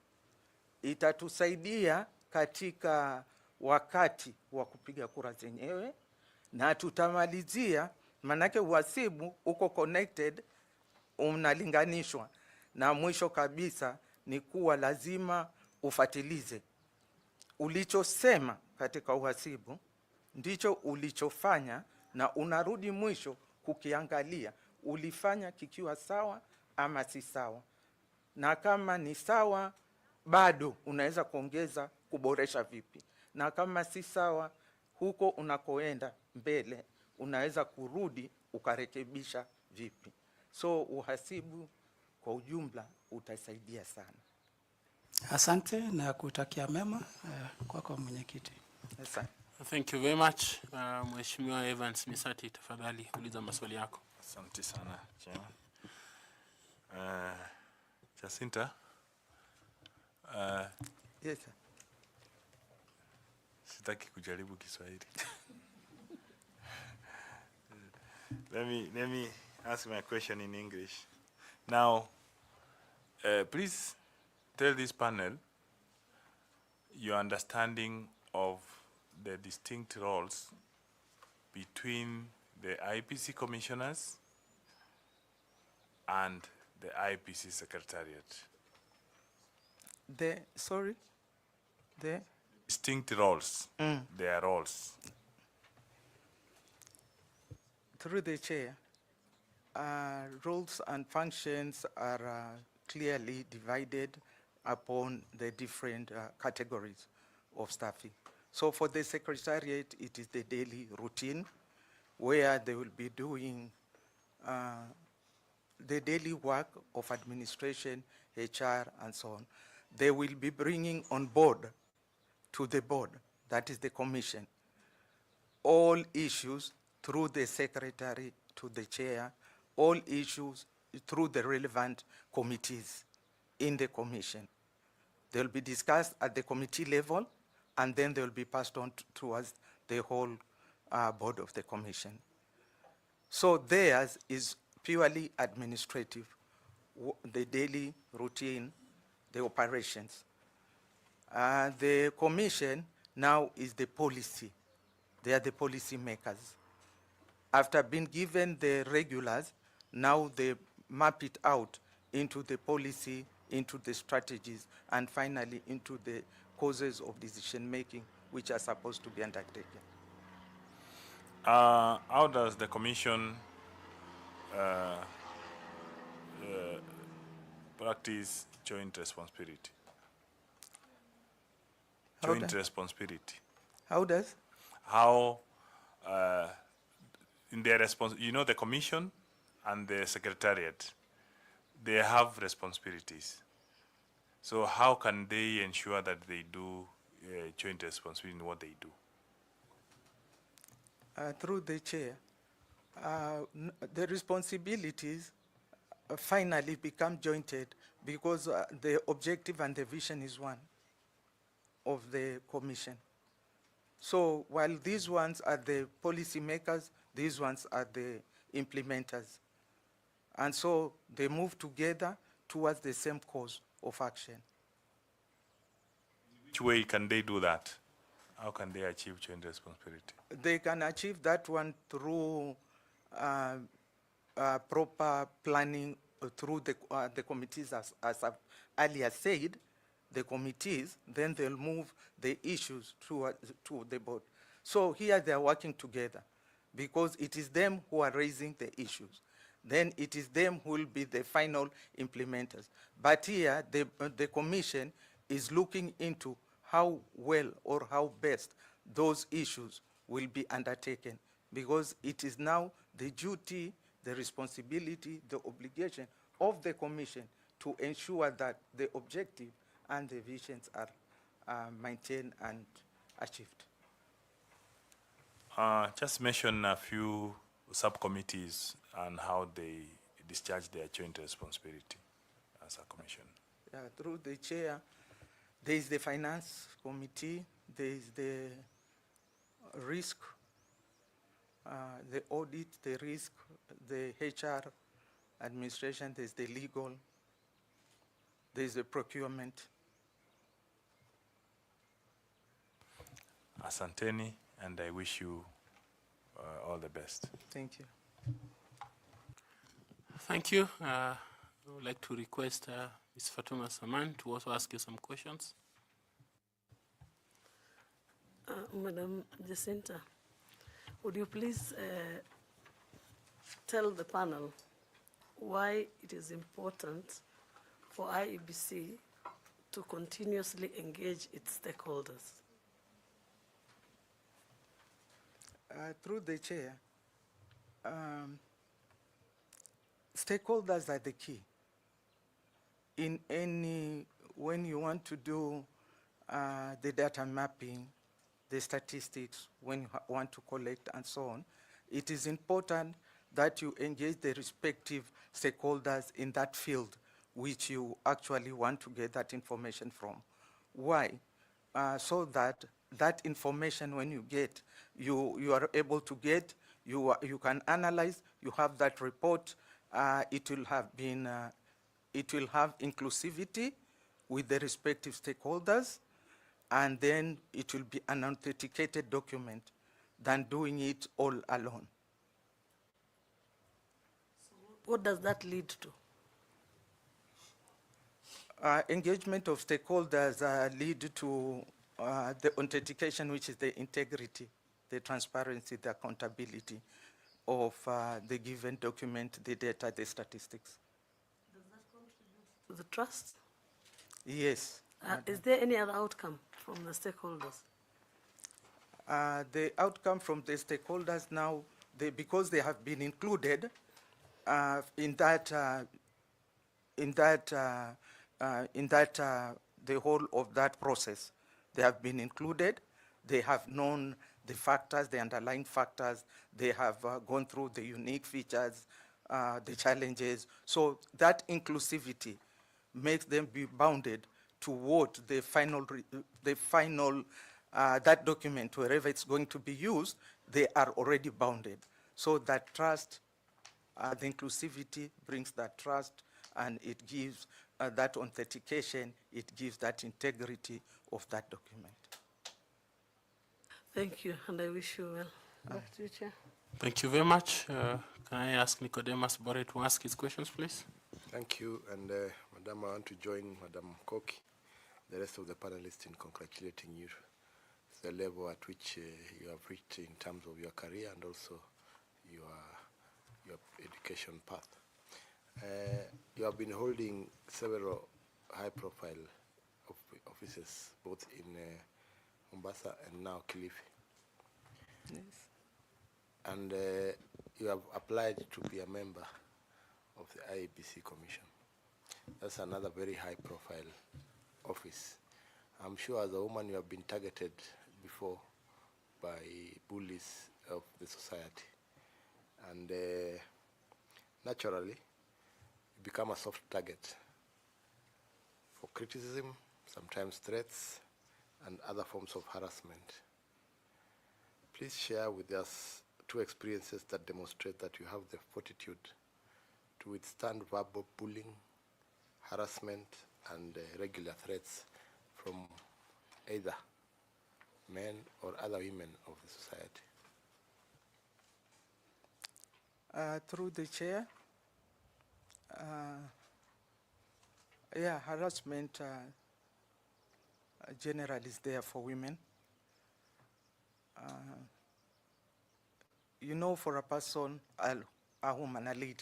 Itatusaidia katika wakati wa kupiga kura zenyewe, na tutamalizia, manake uhasibu uko connected, unalinganishwa, na mwisho kabisa ni kuwa lazima ufatilize ulichosema katika uhasibu ndicho ulichofanya, na unarudi mwisho kukiangalia ulifanya kikiwa sawa ama si sawa, na kama ni sawa bado unaweza kuongeza kuboresha vipi, na kama si sawa huko unakoenda mbele unaweza kurudi ukarekebisha vipi. So uhasibu kwa ujumla utasaidia sana. Asante na kutakia mema kwa mwenyekiti. Asante. Thank you very much. Mheshimiwa Evans Misati, tafadhali uliza maswali yako. Asante sana, Chairman. Jacinta, yes, sir. Sitaki kujaribu Kiswahili. Let me ask my question in English. Now, please tell this panel your understanding of the distinct roles between the IEBC commissioners and the IEBC secretariat. The distinct roles, their roles. Through the chair, roles and functions are clearly divided upon the different categories of staffing. So for the secretariat, it is the daily routine where they will be doing the daily work of administration, HR, and so on. They will be bringing on board to the board, that is the commission, all issues through the secretary to the chair, all issues through the relevant committees in the commission. They'll be discussed at the committee level, and then they'll be passed on towards the whole board of the commission. So theirs is purely administrative, the daily routine, the operations. The commission now is the policy. They are the policy makers. After being given the regulars, now they map it out into the policy, into the strategies, and finally into the causes of decision making which are supposed to be undertaken. How does the commission practice joint responsibility? Joint responsibility. How does? How, in their the commission and the secretariat, they have responsibilities. So how can they ensure that they do joint responsibility in what they do? Through the chair, the responsibilities finally become jointed because the objective and the vision is one of the commission. So while these ones are the policy makers, these ones are the implementers. And so they move together towards the same cause of action. Which way can they do that? How can they achieve joint responsibility? They can achieve that one through proper planning through the committees, as I've earlier said, the committees, then they'll move the issues to the board. So here they're working together because it is them who are raising the issues. Then it is them who will be the final implementers. But here, the commission is looking into how well or how best those issues will be undertaken, because it is now the duty, the responsibility, the obligation of the commission to ensure that the objective and the visions are maintained and achieved. Just mention a few subcommittees and how they discharge their joint responsibility as a commission. Through the chair, there is the finance committee, there is the risk, the audit, the risk, the HR administration, there's the legal, there's the procurement. Asanteni, and I wish you all the best. Thank you. Thank you. I would like to request Ms. Fatuma Saman to also ask you some questions. Madam Jacinta, would you please tell the panel why it is important for IEBC to continuously engage its stakeholders? Through the chair, stakeholders are the key. When you want to do the data mapping, the statistics, when you want to collect and so on, it is important that you engage the respective stakeholders in that field which you actually want to get that information from. Why? So that that information, when you get, you are able to get, you can analyze, you have that report, it will have inclusivity with the respective stakeholders, and then it will be an authenticated document than doing it all alone. So what does that lead to? Engagement of stakeholders lead to the authentication, which is the integrity, the transparency, the accountability of the given document, the data, the statistics. Does that contribute to the trust? Yes. Is there any other outcome from the stakeholders? The outcome from the stakeholders now, because they have been included in the whole of that process, they have been included. They have known the factors, the underlying factors. They have gone through the unique features, the challenges. So that inclusivity makes them be bounded toward the final, that document, wherever it's going to be used, they are already bounded. So that trust, the inclusivity brings that trust, and it gives that authentication, it gives that integrity of that document. Thank you, and I wish you well. Back to you, Chair. Thank you very much. Can I ask Nicodemus Bore to ask his questions, please? Thank you, and Madam, I want to join Madam Koki, the rest of the panelists in congratulating you the level at which you have reached in terms of your career and also your education path. You have been holding several high-profile offices, both in Mombasa and now Kilifi. Yes. And you have applied to be a member of the Iebc Commission. That's another very high-profile office. I'm sure as a woman you have been targeted before by bullies of the society. And naturally, you become a soft target for criticism, sometimes threats, and other forms of harassment. Please share with us 2 experiences that demonstrate that you have the fortitude to withstand verbal bullying, harassment, and regular threats from either men or other women of the society. Through the chair, yeah, harassment generally is there for women. You know, for a person, a woman, a lady,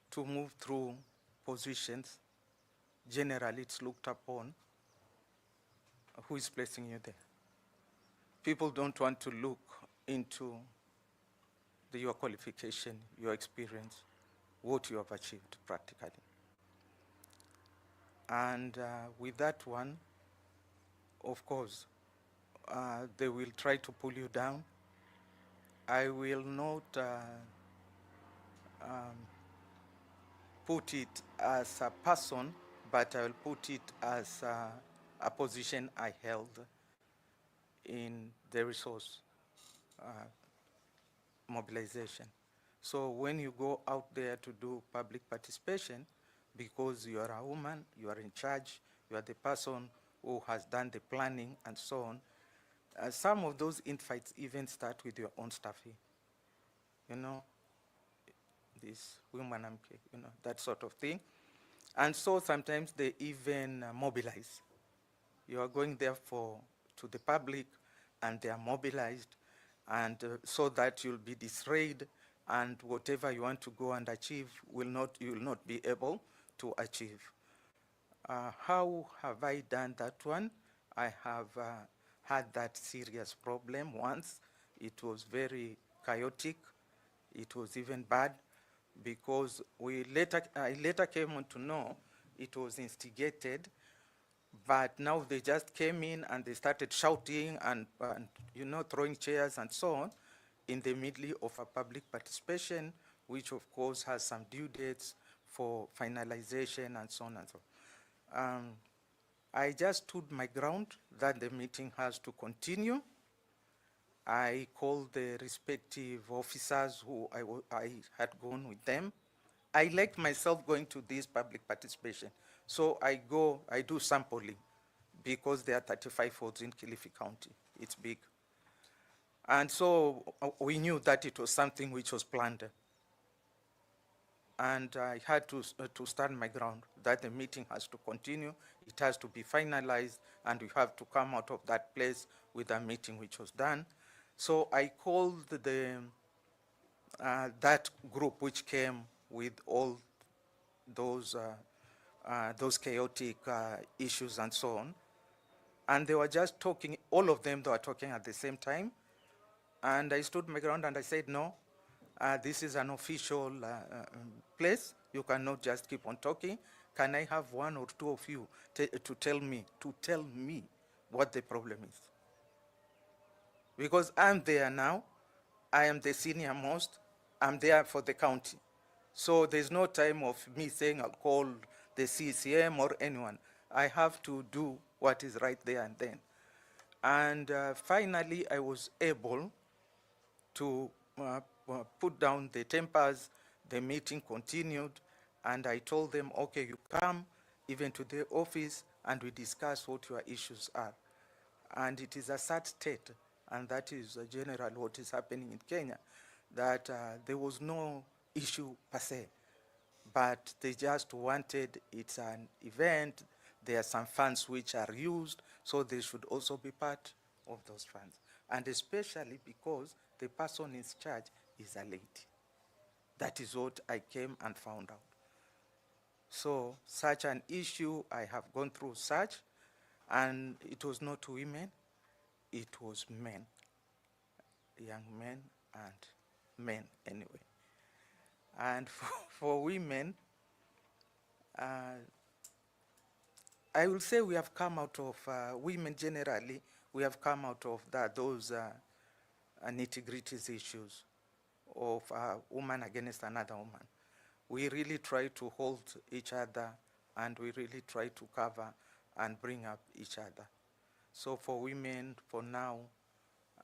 to move through positions, generally it's looked upon who is placing you there. People don't want to look into your qualification, your experience, what you have achieved practically. And with that one, of course, they will try to pull you down. I will not put it as a person, but I will put it as a position I held in the resource mobilization. So when you go out there to do public participation, because you are a woman, you are in charge, you are the person who has done the planning and so on, some of those infights even start with your own staff here. You know, this woman, you know, that sort of thing. And so sometimes they even mobilize. You are going there to the public, and they are mobilized, and so that you'll be disarrayed, and whatever you want to go and achieve you will not be able to achieve. How have I done that one? I have had that serious problem once. It was very chaotic. It was even bad, because I later came on to know it was instigated, but now they just came in and they started shouting and you know, throwing chairs and so on in the middle of a public participation, which of course has some due dates for finalization and so on and so on. I just stood my ground that the meeting has to continue. I called the respective officers who I had gone with them. I like myself going to this public participation. So I do sampling, because there are 35 wards in Kilifi County. It's big. And so we knew that it was something which was planned. And I had to stand my ground, that the meeting has to continue, it has to be finalized, and we have to come out of that place with a meeting which was done. So I called that group which came with all those chaotic issues and so on. And they were just talking, all of them, they were talking at the same time. And I stood my ground and I said, no, this is an official place. You cannot just keep on talking. Can I have 1 or 2 of you to tell me what the problem is? because I'm there now. I am the senior most. I'm there for the county. So there's no time of me saying I'll call the CCM or anyone. I have to do what is right there and then. And finally, I was able to put down the tempers. The meeting continued, and I told them, okay, you come even to the office and we discuss what your issues are. And it is a sad state, and that is generally what is happening in Kenya, that there was no issue per se, but they just wanted, it's an event, there are some funds which are used, so they should also be part of those funds. And especially because the person in charge is a lady. That is what I came and found out. So such an issue, I have gone through such, and it was not women, it was men, young men and men anyway. And for women, I will say we have come out of, women generally, we have come out of those nitty-gritty issues of a woman against another woman. We really try to hold each other, and we really try to cover and bring up each other. So for women, for now,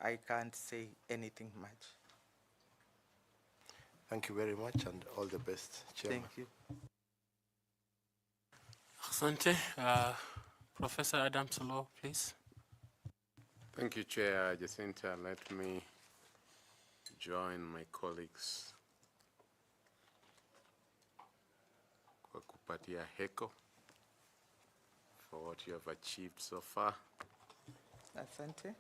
I can't say anything much. Thank you very much, and all the best, Chairman. Thank you. Asante. Professor Adam Solo, please. Thank you, Chair Jacinta. Let me join my colleagues kwa kupatia heko for what you have achieved so far. Asante.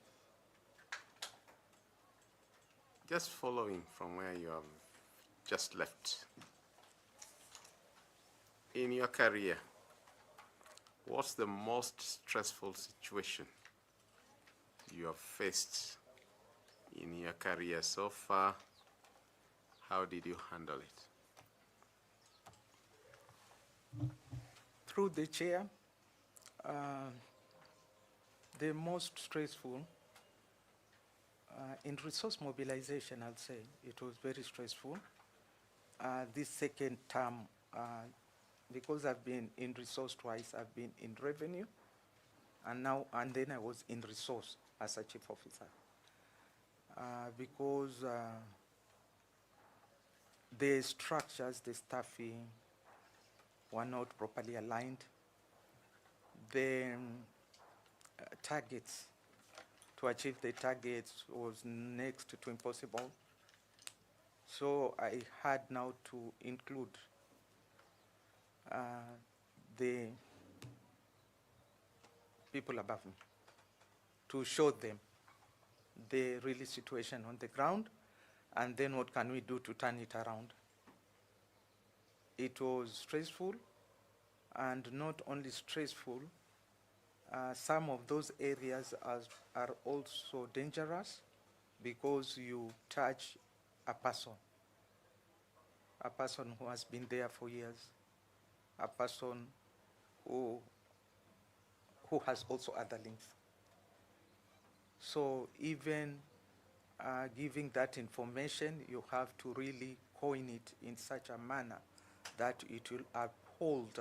Just following from where you have just left. In your career, what's the most stressful situation you have faced in your career so far? How did you handle it? Through the chair, the most stressful, in resource mobilization, I'd say, it was very stressful. This second term, because I've been in resource twice, I've been in revenue, and then I was in resource as a chief officer. Because the structures, the staffing were not properly aligned. The targets, to achieve the targets was next to impossible. So I had now to include the people above me to show them the real situation on the ground, and then what can we do to turn it around. It was stressful, and not only stressful, some of those areas are also dangerous because you touch a person who has been there for years, a person who has also other links. So even giving that information, you have to really coin it in such a manner that it will uphold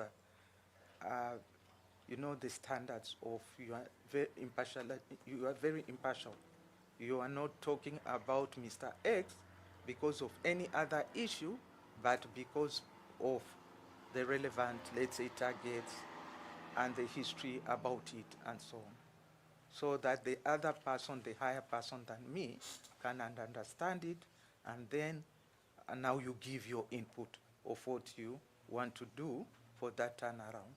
the standards of you are very impartial. You are very impartial. You are not talking about Mr. X because of any other issue, but because of the relevant, let's say, targets and the history about it and so on. So that the other person, the higher person than me, can understand it, and then now you give your input of what you want to do for that turnaround.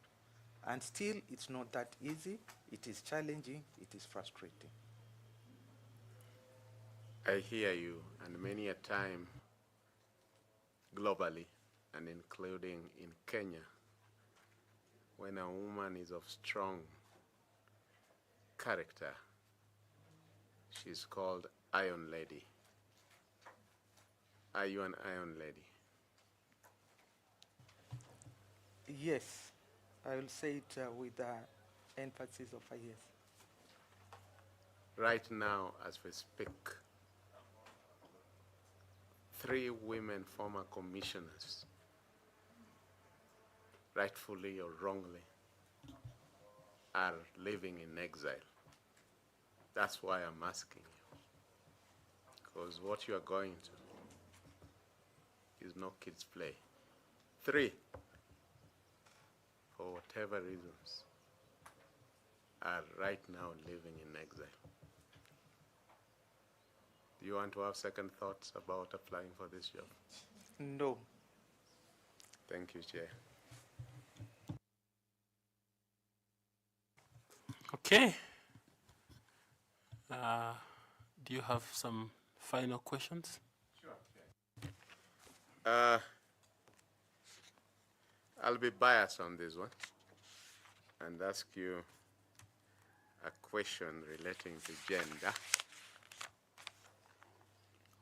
And still, it's not that easy. It is challenging. It is frustrating. I hear you, and many a time, globally, and including in Kenya, when a woman is of strong character, she's called Iron Lady. Are you an Iron Lady? Yes, I will say it with the emphasis of a yes. Right now, as we speak, 3 women former commissioners, rightfully or wrongly, are living in exile. That's why I'm asking you. Because what you are going to is no kids' play. 3, for whatever reasons, are right now living in exile. Do you want to have second thoughts about applying for this job? No. Thank you, Chair. Okay. Do you have some final questions? I'll be biased on this one and ask you a question relating to gender.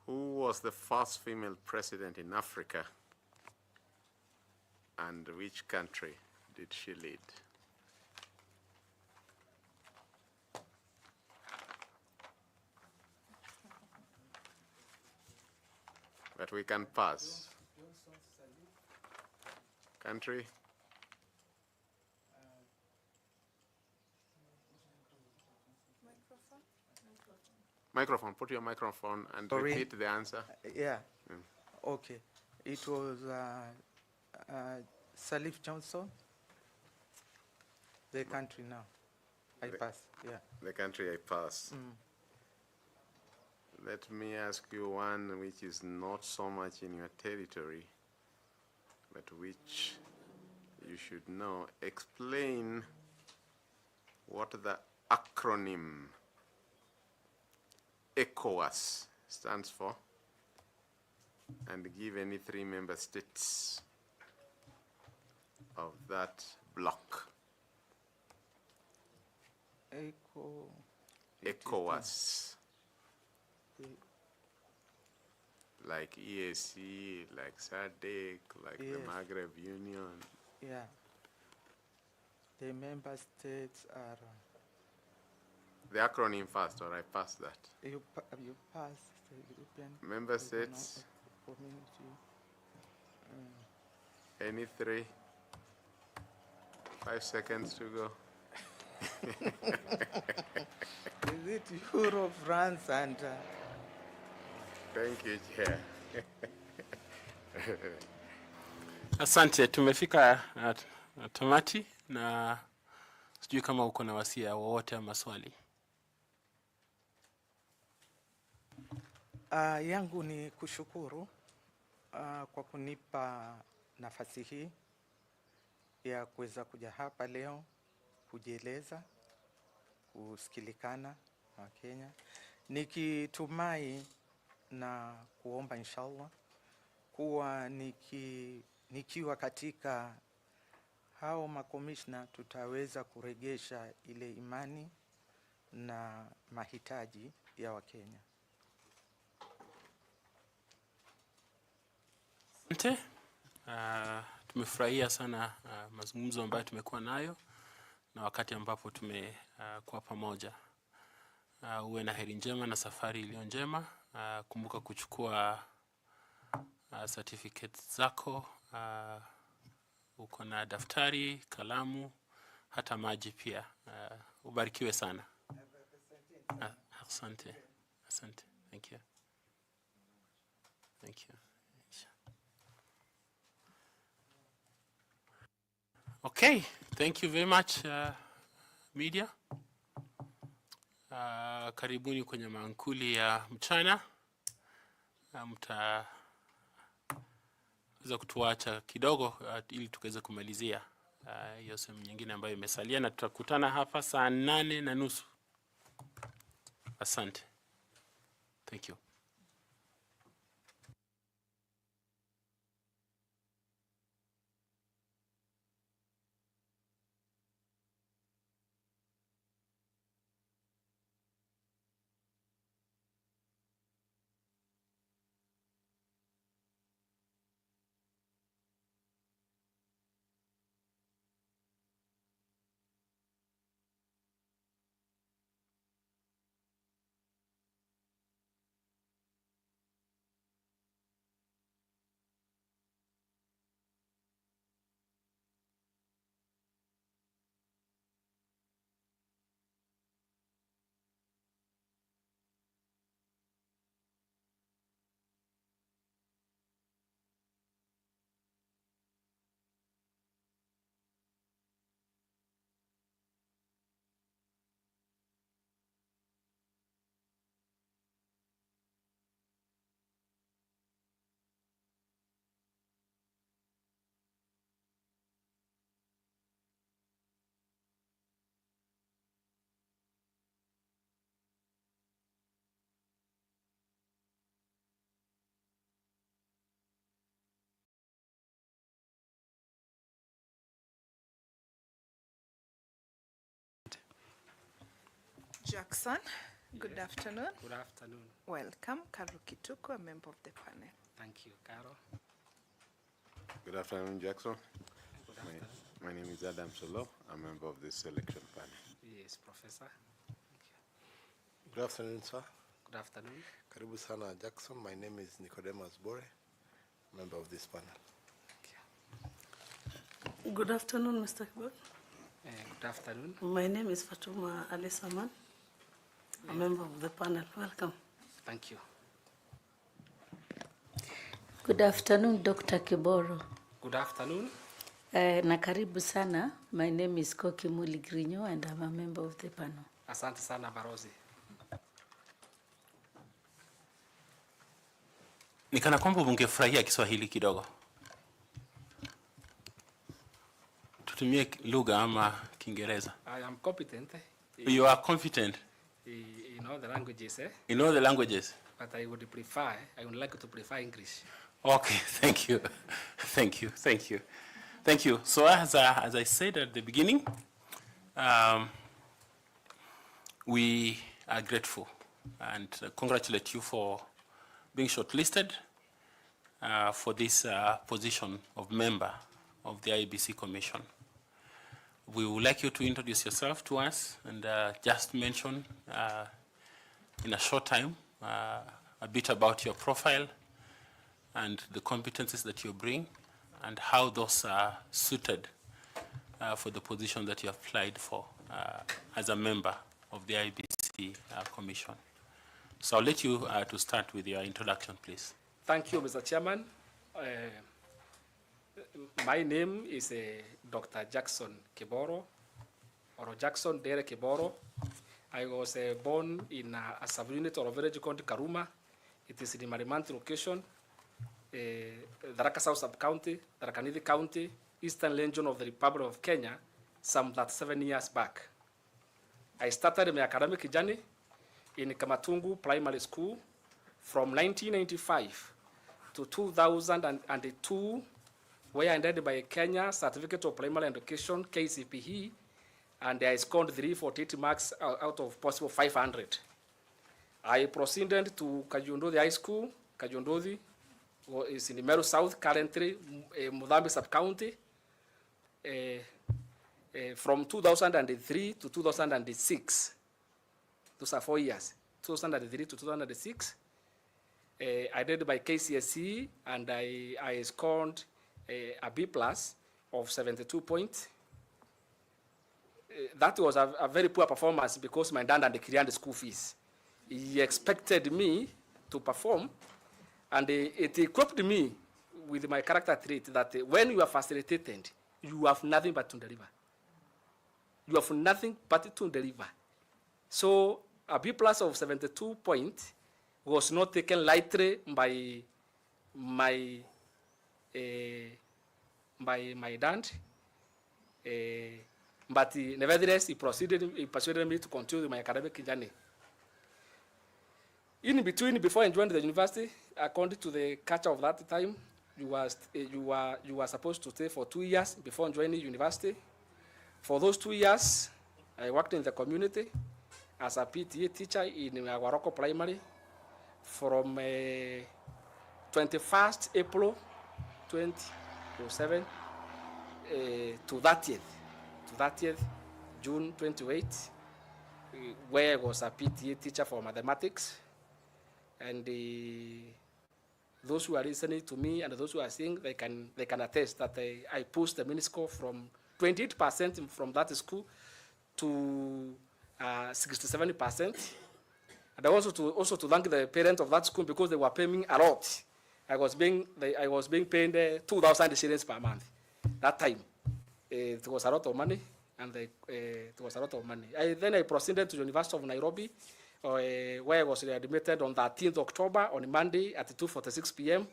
Who was the first female president in Africa, and which country did she lead? But we can pass. Country? Microphone. Put your microphone and Sorry? repeat the answer. Yeah. Okay. It was Salif Johnson. The country now. I pass. Yeah. The country I pass. Let me ask you one which is not so much in your territory, but which you should know. Explain what the acronym ECOWAS stands for, and give any 3 member states of that bloc. ECOWAS. Like EAC, like SADC, like the Maghreb Union. Yeah. The member states are. The acronym first, or I pass that. You pass the European Member states. Community. Any 3? 5 seconds to go. Is it Europe, France, and? Thank you, Chair. Asante, tumefika tamati na sijui kama uko na wasia wowote ama maswali. Yangu ni kushukuru kwa kunipa nafasi hii ya kuweza kuja hapa leo kujieleza, kusikilikana na Kenya, nikitumai na kuomba inshallah kuwa nikiwa katika hao makomishna tutaweza kuregesha ile imani na mahitaji ya Wakenya. Asante. Tumefurahia sana mazungumzo ambayo tumekuwa nayo na wakati ambapo tumekuwa pamoja. Uwe na heri njema na safari iliyo njema. Kumbuka kuchukua certificates zako. Uko na daftari, kalamu, hata maji pia. Ubarikiwe sana. Asante. Asante. Thank you. Thank you. Okay, thank you very much media. Karibuni kwenye mankuli ya mchana. Mtaweza kutuacha kidogo ili tukaweze kumalizia hiyo sehemu nyingine ambayo imesalia, na tutakutana hapa saa 8:30. Asante. Thank you. Jackson, good afternoon. Good afternoon. Welcome. Karo Kituko, a member of the panel. Thank you, Caro. Good afternoon, Jackson. Good afternoon. My name is Adam Solo. I'm a member of this selection panel. Yes, Professor. Good afternoon, sir. Good afternoon. Karibu sana, Jackson. My name is Nicodemus Bore, member of this panel. Good afternoon, Mr. Kibot. Good afternoon. My name is Fatuma Ali Saman, a member of the panel. Welcome. Thank you. Good afternoon, Dr. Kiboro. Good afternoon. Na karibu sana. My name is Koki Muli Grinyo and I'm a member of the panel. Asante sana, Barozi. Nikana kwamba mungefurahia Kiswahili kidogo. Tutumie lugha ama Kiingereza. I am competent. You are confident In all the languages, in all the languages. but I would like to prefer English. Okay, thank you. Thank you. Thank you. Thank you. So as I said at the beginning, we are grateful and congratulate you for being shortlisted for this position of member of the Iebc Commission. We would like you to introduce yourself to us and just mention in a short time a bit about your profile and the competencies that you bring and how those are suited for the position that you applied for as a member of the Iebc Commission. So I'll let you to start with your introduction, please. Thank you, Mr. Chairman. My name is Dr. Jackson Kiboro, or Jackson Dere Kiboro. I was born in a subunit of a village called Karuma. It is in the Marimanti location, Tharaka South Sub-County, Tharaka Nithi County, Eastern Region of the Republic of Kenya, some 7 years back. I started my academic journey in Kamatungu Primary School from 1995 to 2002, where I ended by Kenya Certificate of Primary Education, KCPE, and I scored 348 marks out of possible 500. I proceeded to Kajundodhi High School. Kajundodhi is in the Meru South, currently Mudambi Sub-County. From 2003 to 2006. Those are 4 years, 2003 to 2006. I did my KCSE and I scored a B plus of 72 points. That was a very poor performance because my dad had cleared the school fees. He expected me to perform, and it equipped me with my character trait that when you are facilitated, you have nothing but to deliver. You have nothing but to deliver. So a B plus of 72 points was not taken lightly by my dad. But nevertheless, he persuaded me to continue my academic journey. In between, before I joined the university, according to the culture of that time, you were supposed to stay for 2 years before joining university. For those 2 years, I worked in the community as a PTA teacher in Waroko Primary from 21st April 2007 to 30th June 28, where I was a PTA teacher for mathematics. And those who are listening to me and those who are seeing, they can attest that I pushed the miniscore from 28% from that school to 67%. And also to thank the parents of that school because they were paying me a lot. I was being paid 2,000 shillings per month. That time, it was a lot of money, and it was a lot of money. Then I proceeded to the University of Nairobi, where I was admitted on 13th October on Monday at 2:46 p.m.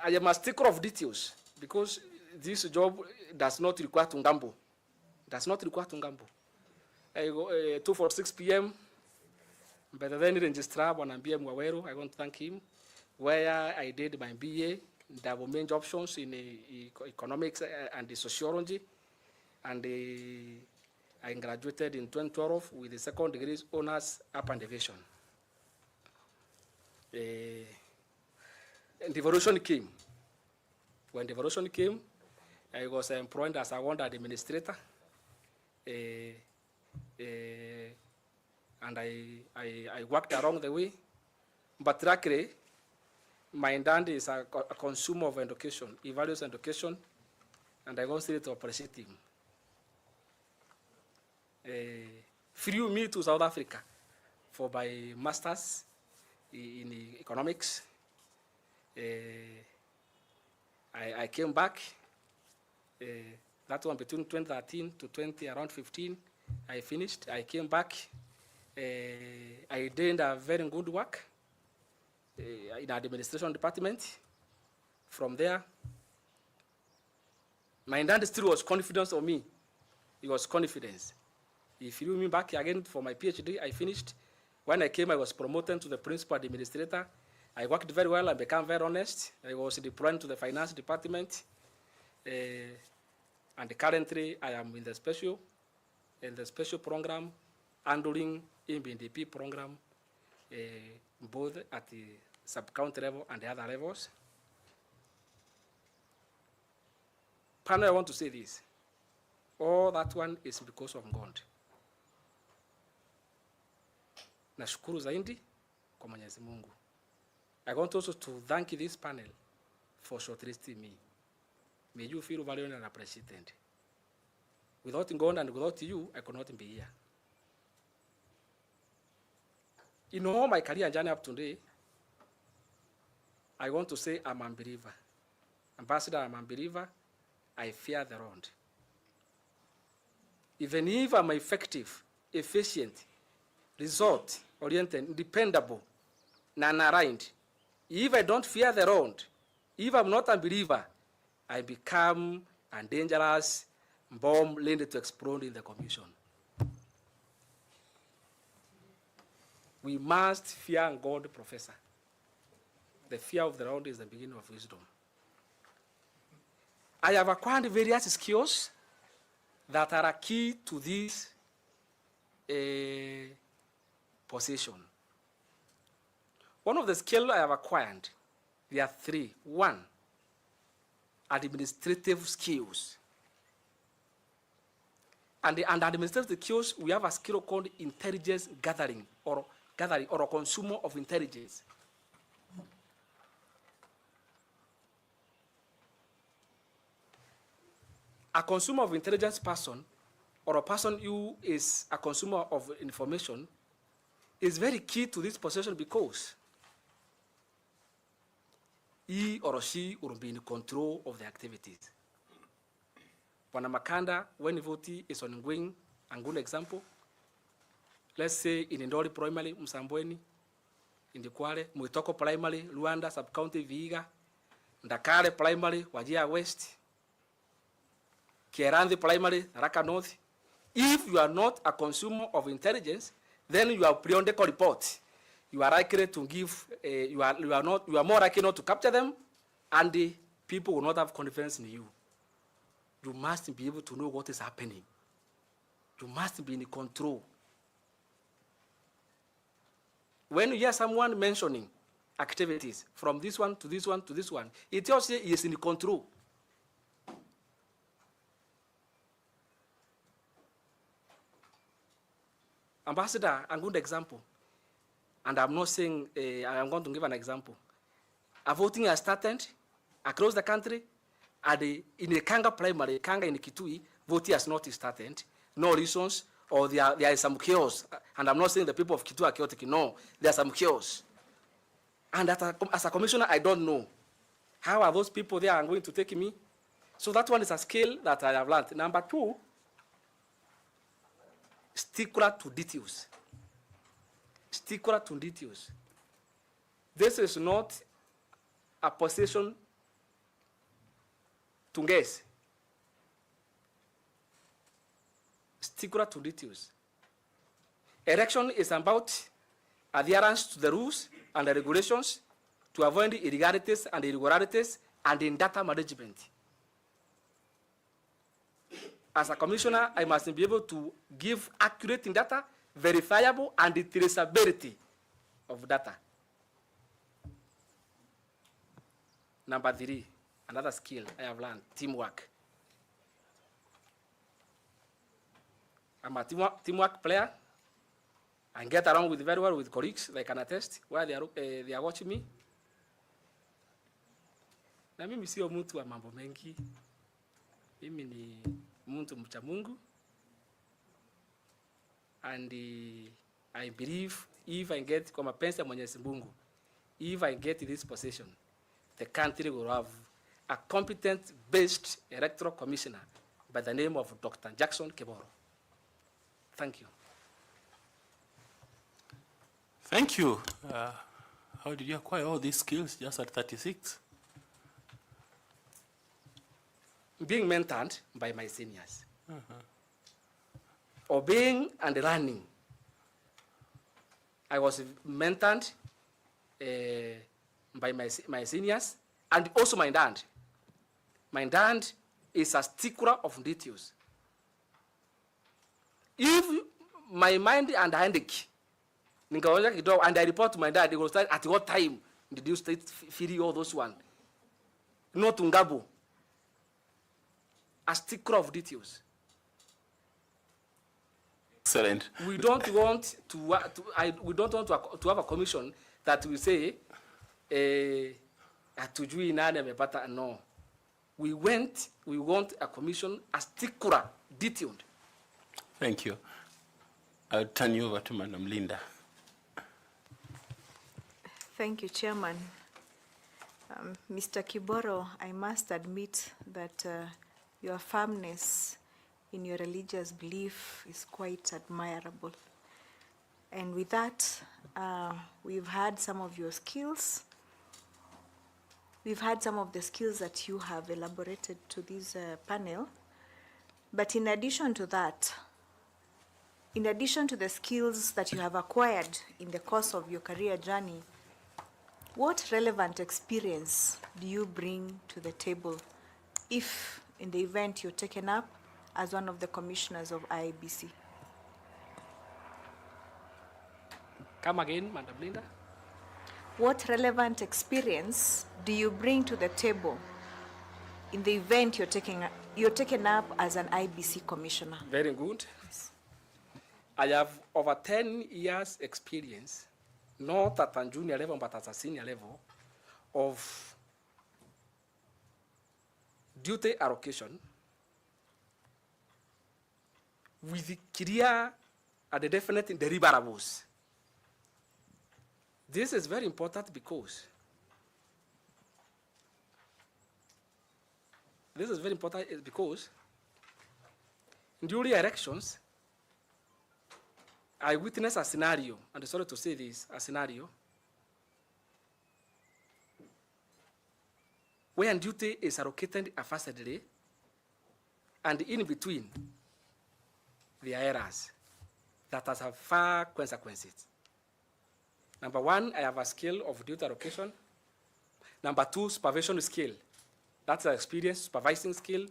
I am a sticker of details because this job does not require tungambo. Does not require tungambo. I go 2:46 p.m. But then registrar Bwanambia Mwawero, I want to thank him, where I did my BA, double major options in economics and sociology, and I graduated in 2012 with the second degree honors upper division. And devolution came. When devolution came, I was employed as a ward administrator. And I worked along the way. But luckily, my dad is a consumer of education. He values education, and I consider it to appreciate him. Flew me to South Africa for my master's in economics. I came back. That one between 2013 to around 15, I finished. I came back. I did a very good work in the administration department. From there, my dad still was confident of me. He was confident. He flew me back again for my PhD. I finished. When I came, I was promoted to the principal administrator. I worked very well and became very honest. I was deployed to the finance department. And currently, I am in the special program, handling MBNDP program, both at the sub-county level and the other levels. Panel, I want to say this. All that one is because of God. Nashukuru zaidi kwa Mwenyezi Mungu. I want also to thank this panel for shortlisting me. May you feel valued and appreciated. Without God and without you, I could not be here. In all my career journey up to today, I want to say I'm a believer. Ambassador, I'm a believer. I fear the Lord. Even if I'm effective, efficient, result-oriented, dependable, non-aligned, if I don't fear the Lord, if I'm not a believer, I become a dangerous bomb ready to explode in the commission. We must fear God, Professor. The fear of the Lord is the beginning of wisdom. I have acquired various skills that are a key to this position. One of the skills I have acquired, there are three. One, administrative skills. And under administrative skills, we have a skill called intelligence gathering or a consumer of intelligence. A consumer of intelligence person, or a person who is a consumer of information, is very key to this position because he or she will be in control of the activities. Bwana Makanda, when voting is ongoing, a good example, let's say in Ndoli Primary, Msambweni, in the Kwale, Mwitoko Primary, Luanda, Sub-County, Vihiga, Ndakale Primary, Wajir West, Kierandi Primary, Raka North. If you are not a consumer of intelligence, then you are periodical report. You are likely to give, you are more likely not to capture them, and the people will not have confidence in you. You must be able to know what is happening. You must be in control. When you hear someone mentioning activities from this one to this one to this one, it tells you he is in control. Ambassador, a good example. And I'm not saying, I'm going to give an example. A voting has started across the country, and in the Kanga primary, Kanga in Kitui, voting has not started. No reasons, or there is some chaos. And I'm not saying the people of Kitui are chaotic. No, there's some chaos. And as a commissioner, I don't know. How are those people there going to take me? So that one is a skill that I have learned. Number two, stickler to details. Stickler to details. This is not a position to guess. Stickler to details. Election is about adherence to the rules and the regulations to avoid irregularities and in data management. as a commissioner, I must be able to give accurate data, verifiable, and the traceability of data. Number 3, another skill I have learned, teamwork. I'm a teamwork player. I get along with very well with colleagues. They can attest while they are watching me. Na mimi sio mtu wa mambo mengi. Mimi ni mtu mcha Mungu. And I believe if I get kwa mapenzi ya Mwenyezi Mungu, if I get this position, the country will have a competent-based electoral commissioner by the name of Dr. Jackson Keboro. Thank you. Thank you. How did you acquire all these skills just at 36? Being mentored by my seniors. Obeying and learning. I was mentored by my seniors and also my dad. My dad is a stickler of details. If my mind and handicap, and I report to my dad, he will start at what time did you start feeding all those one? Not Ngabo. A sticker of details. Excellent. We don't want to have a commission that will say, "Atujui nani amepata." No. We want a commission, a sticker, detailed. Thank you. I'll turn you over to Madam Linda. Thank you, Chairman. Mr. Kiboro, I must admit that your firmness in your religious belief is quite admirable. And with that, we've had some of your skills. We've had some of the skills that you have elaborated to this panel. But in addition to that, in addition to the skills that you have acquired in the course of your career journey, what relevant experience do you bring to the table if, in the event you're taken up as one of the commissioners of IEBC? Come again, Madam Linda. What relevant experience do you bring to the table in the event you're taken up as an IBC commissioner? Very good. Yes. I have over 10 years experience, not at a junior level, but at a senior level, of duty allocation with clear and definite deliverables. This is very important because during elections, I witnessed a scenario, and sorry to say this, a scenario where duty is allocated a first delay, and in between, there are errors that has have far consequences. Number 1, I have a skill of duty allocation. Number 2, supervision skill. That's an experience, supervising skill.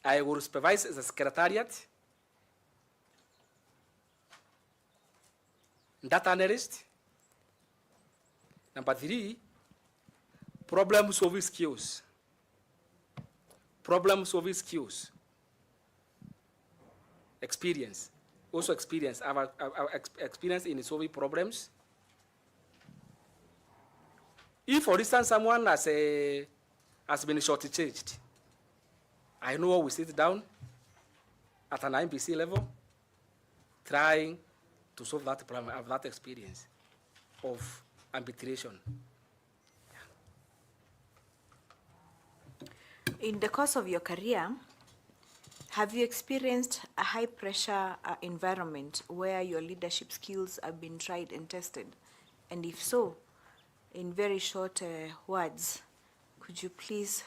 I will supervise the secretariat, data analyst. Number 3, problem solving skills. Problem solving skills. Experience. Also experience. I have experience in solving problems. If, for instance, someone has been shortchanged, I know we sit down at an IBC level, trying to solve that problem. I have that experience of arbitration. In the course of your career, have you experienced a high-pressure environment where your leadership skills have been tried and tested? And if so, in very short words, could you please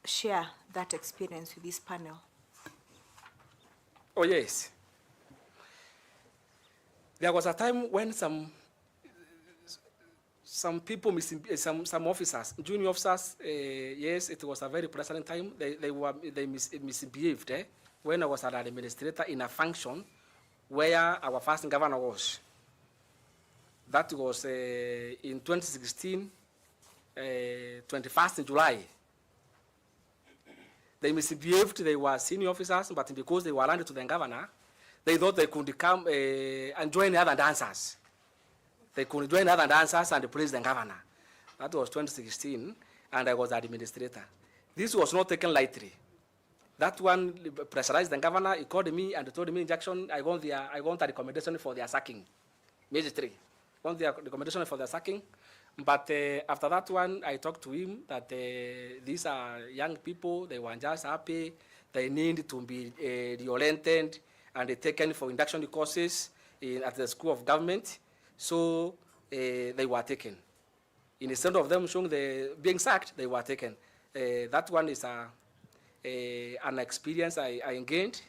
share that experience with this panel? Oh, yes. There was a time when some people, some officers, junior officers, yes, it was a very pleasant time. They misbehaved when I was an administrator in a function where our first governor was. That was in 2016, 21st July. They misbehaved, they were senior officers, but because they were landed to the governor, they thought they could come and join the other dancers. They could join other dancers and praise the governor. That was 2016, and I was the administrator. This was not taken lightly. That one pressurized the governor. He called me and told me, Jackson, I want a recommendation for their sacking. Magistrate, want their recommendation for their sacking. But after that one, I talked to him that these are young people. They were just happy. They need to be reoriented and taken for induction courses at the School of Government. So they were taken. Instead of them showing being sacked, they were taken. That one is an experience I gained.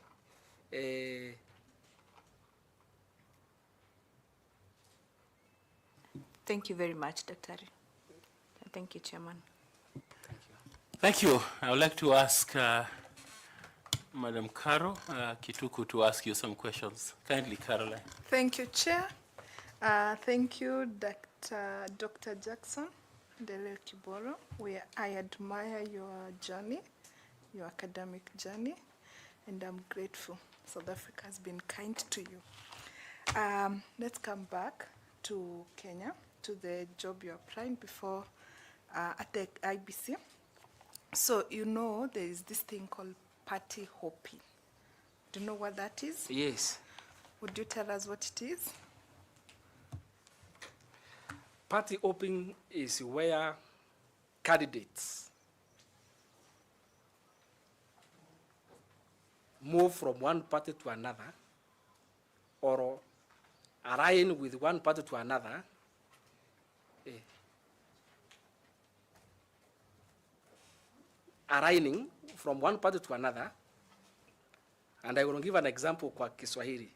Thank you very much, Dr. Thank you, Chairman. Thank you. I would like to ask Madam Caro Kituku to ask you some questions. Kindly, Caroline. Thank you, Chair. Thank you, Dr. Jackson Dele Kiboro. I admire your journey, your academic journey, and I'm grateful. South Africa has been kind to you. Let's come back to Kenya, to the job you're applying before at the IBC. So you know there is this thing called party hopping. Do you know what that is? Yes. Would you tell us what it is? Party hopping is where candidates move from one party to another or align with one party to another aligning from one party to another. And I will give an example kwa Kiswahili.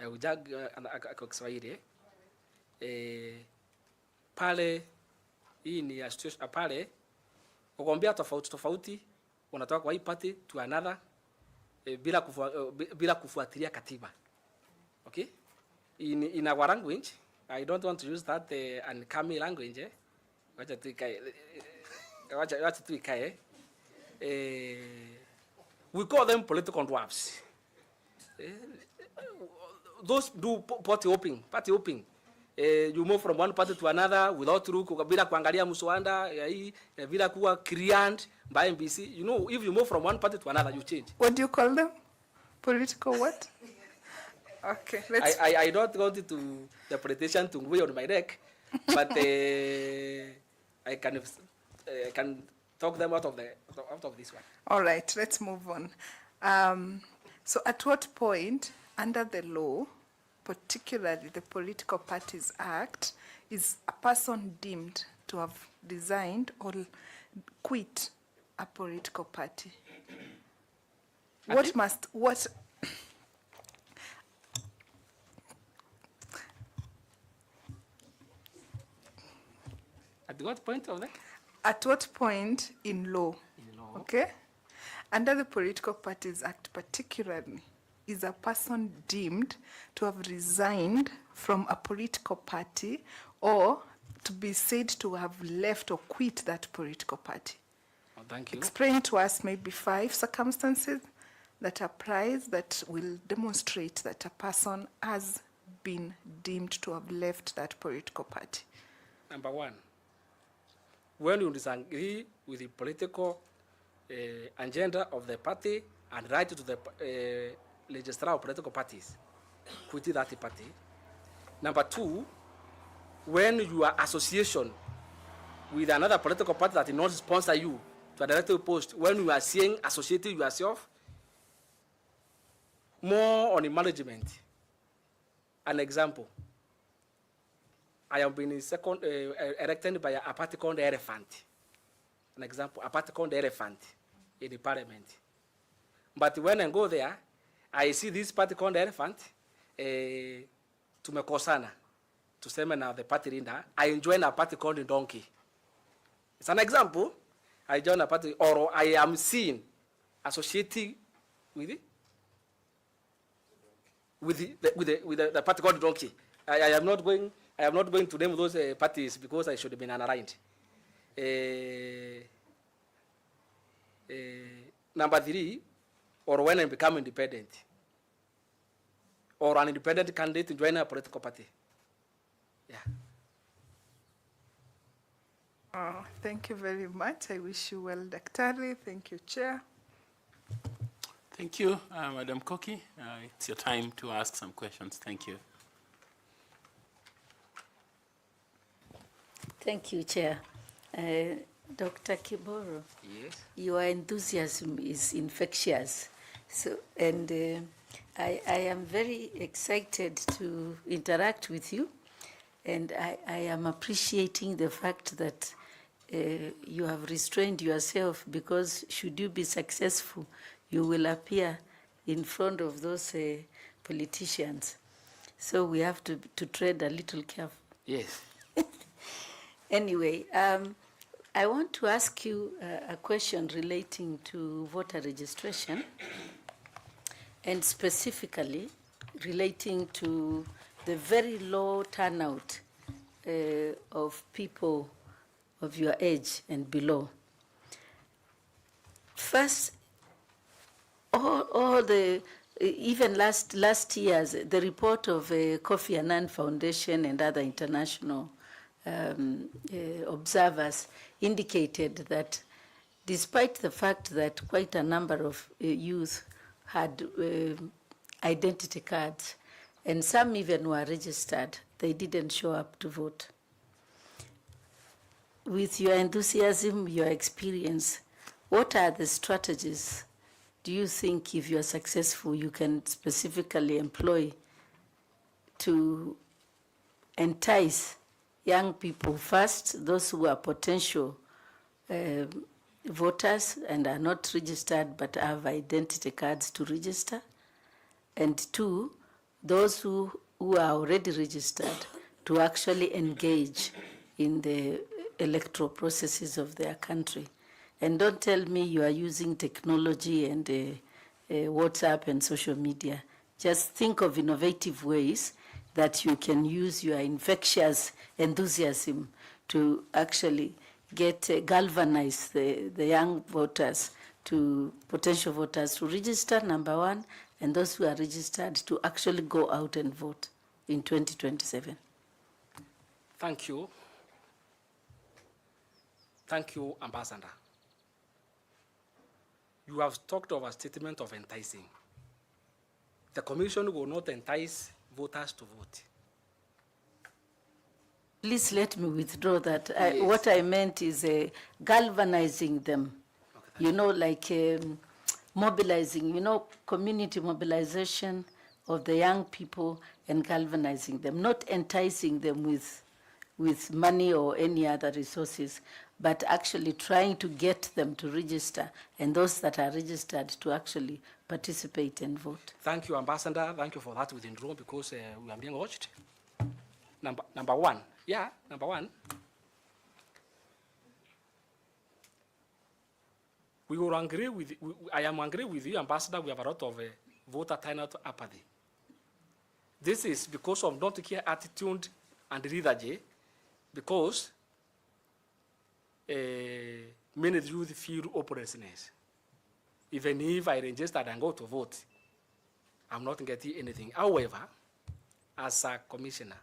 I will just kwa Kiswahili. Pale hii ni pale ugombea tofauti unatoka kwa hii party to another bila kufuatilia katiba. Okay? In our language, I don't want to use that uncanny language. Wacha tu ikae. We call them political dwarfs. Those do party hopping. You move from one party to another without look, bila kuangalia mswada, bila kuwa client by MBC. You know, if you move from one party to another, you change. What do you call them? Political what? Okay, let's... I don't want it to the politician to weigh on my neck, but I can talk them out of this one. All right, let's move on. So at what point under the law, particularly the Political Parties Act, is a person deemed to have resigned or quit a political party? At what point of that? At what point in law? Okay? Under the Political Parties Act particularly, is a person deemed to have resigned from a political party or to be said to have left or quit that political party? Oh, thank you. Explain to us maybe 5 circumstances that applies that will demonstrate that a person has been deemed to have left that political party. Number 1, when you disagree with the political agenda of the party and write to the registrar of political parties, quit that party. Number 2, when your association with another political party that did not sponsor you to a director post, when you are seeing associating yourself more on the management. An example, I have been elected by a party called the Elephant. An example, a party called the Elephant in the parliament. But when I go there, I see this party called the Elephant, tumekosana. tuseme na the party leader, I join a party called Donkey. It's an example. I join a party, or I am seen associating with it, with the party called Donkey. I am not going to name those parties because I should have been unaligned. Number 3, or when I become independent, or an independent candidate to join a political party. Yeah. Thank you very much. I wish you well, Daktari. Thank you, Chair. Thank you, Madam Koki. It's your time to ask some questions. Thank you. Thank you, Chair. Dr. Kiboro, Yes. your enthusiasm is infectious. So, and I am very excited to interact with you, and I am appreciating the fact that you have restrained yourself, because should you be successful, you will appear in front of those politicians. So we have to tread a little careful. Yes. Anyway, I want to ask you a question relating to voter registration, and specifically relating to the very low turnout of people of your age and below. First, all the, even last year's, the report of Kofi Annan Foundation and other international observers indicated that despite the fact that quite a number of youth had identity cards, and some even were registered, they didn't show up to vote. With your enthusiasm, your experience, what are the strategies do you think, if you are successful, you can specifically employ to entice young people, first, those who are potential voters and are not registered but have identity cards to register, and 2, those who are already registered to actually engage in the electoral processes of their country? And don't tell me you are using technology and WhatsApp and social media. Just think of innovative ways that you can use your infectious enthusiasm to actually galvanize the young voters, to potential voters, to register, number 1, and those who are registered to actually go out and vote in 2027. Thank you. Thank you, Ambassador. You have talked of a statement of enticing. The Commission will not entice voters to vote. Please let me withdraw that. Yes. What I meant is galvanizing them, Okay, like mobilizing, community mobilization of the young people and galvanizing them, not enticing them with money or any other resources, but actually trying to get them to register, and those that are registered to actually participate and vote. Thank you, Ambassador. Thank you for that withdrawal, because we are being watched. Number 1. Yeah, number 1. We will agree with. I am angry with you, Ambassador. We have a lot of voter turnout apathy. This is because of not care attitude and lethargy, because many youth feel hopelessness. Even if I registered and go to vote, I'm not getting anything. However, as a commissioner,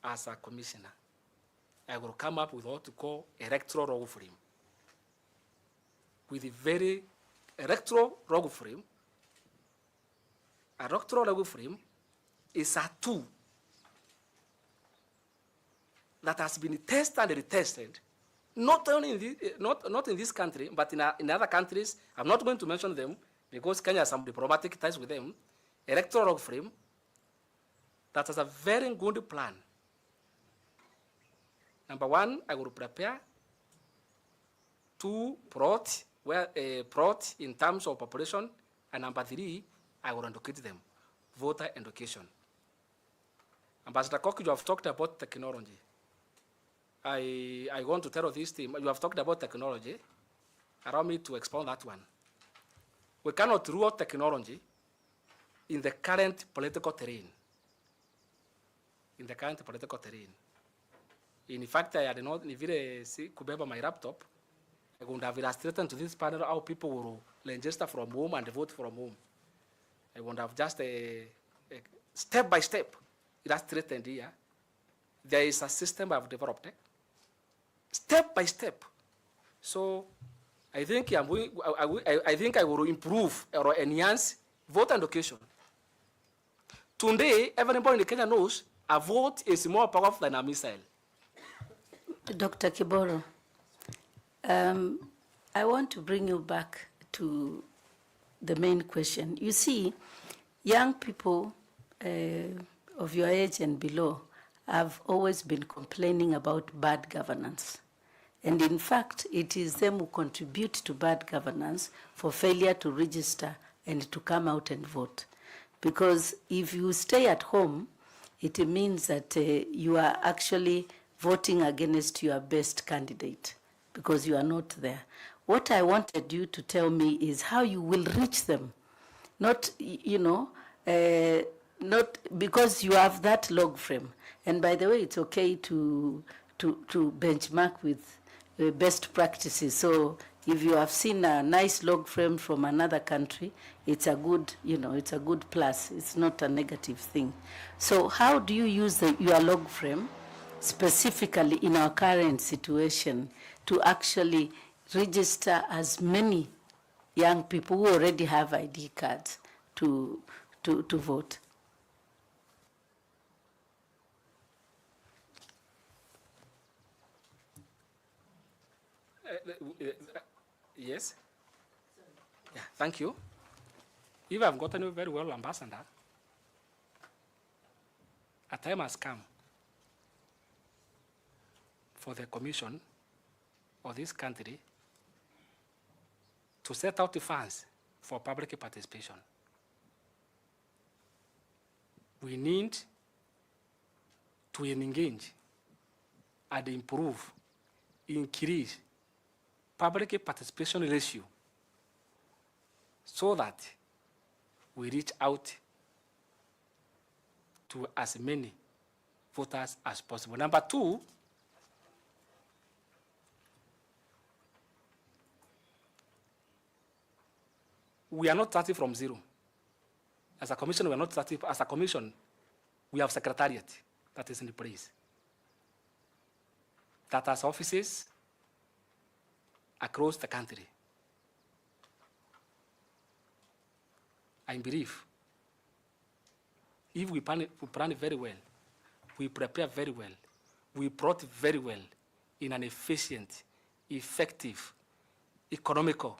I will come up with what to call electoral rogue frame. With a very electoral rogue frame, electoral rogue frame is a tool that has been tested and retested, not only in not in this country, but in other countries. I'm not going to mention them because Kenya has some diplomatic ties with them. Electoral rogue frame that has a very good plan. Number 1, I will prepare 2, plot in terms of population, and number 3, I will educate them, voter education. Ambassador Koch, you have talked about technology. I want to tell this team, you have talked about technology. Allow me to expound that one. We cannot rule out technology in the current political terrain. In the current political terrain. In fact, I had not, if I could have my laptop, I would have illustrated to this panel how people will register from home and vote from home. I would have just a step by step illustrated here. There is a system I've developed, step by step. So I think I think I will improve or enhance voter education. Today, everybody in Kenya knows a vote is more powerful than a missile. Dr. Kiboro, I want to bring you back to the main question. You see, young people of your age and below have always been complaining about bad governance. And in fact, it is them who contribute to bad governance for failure to register and to come out and vote. Because if you stay at home, it means that you are actually voting against your best candidate because you are not there. What I wanted you to tell me is how you will reach them. Not, not because you have that log frame. And by the way, it's okay to benchmark with best practices. So if you have seen a nice log frame from another country, it's a good, it's a good plus. It's not a negative thing. So how do you use your log frame specifically in our current situation to actually register as many young people who already have ID cards to vote? Yes? Yeah, thank you. If I've gotten you very well, Ambassador, a time has come for the Commission of this country to set out the funds for public participation. We need to engage and improve, increase public participation ratio so that we reach out to as many voters as possible. Number two, we are not starting from zero. As a commission, we are not starting. As a commission, we have secretariat that is in place, that has offices across the country. I believe if we plan very well, we prepare very well, we plot very well in an efficient, effective, economical,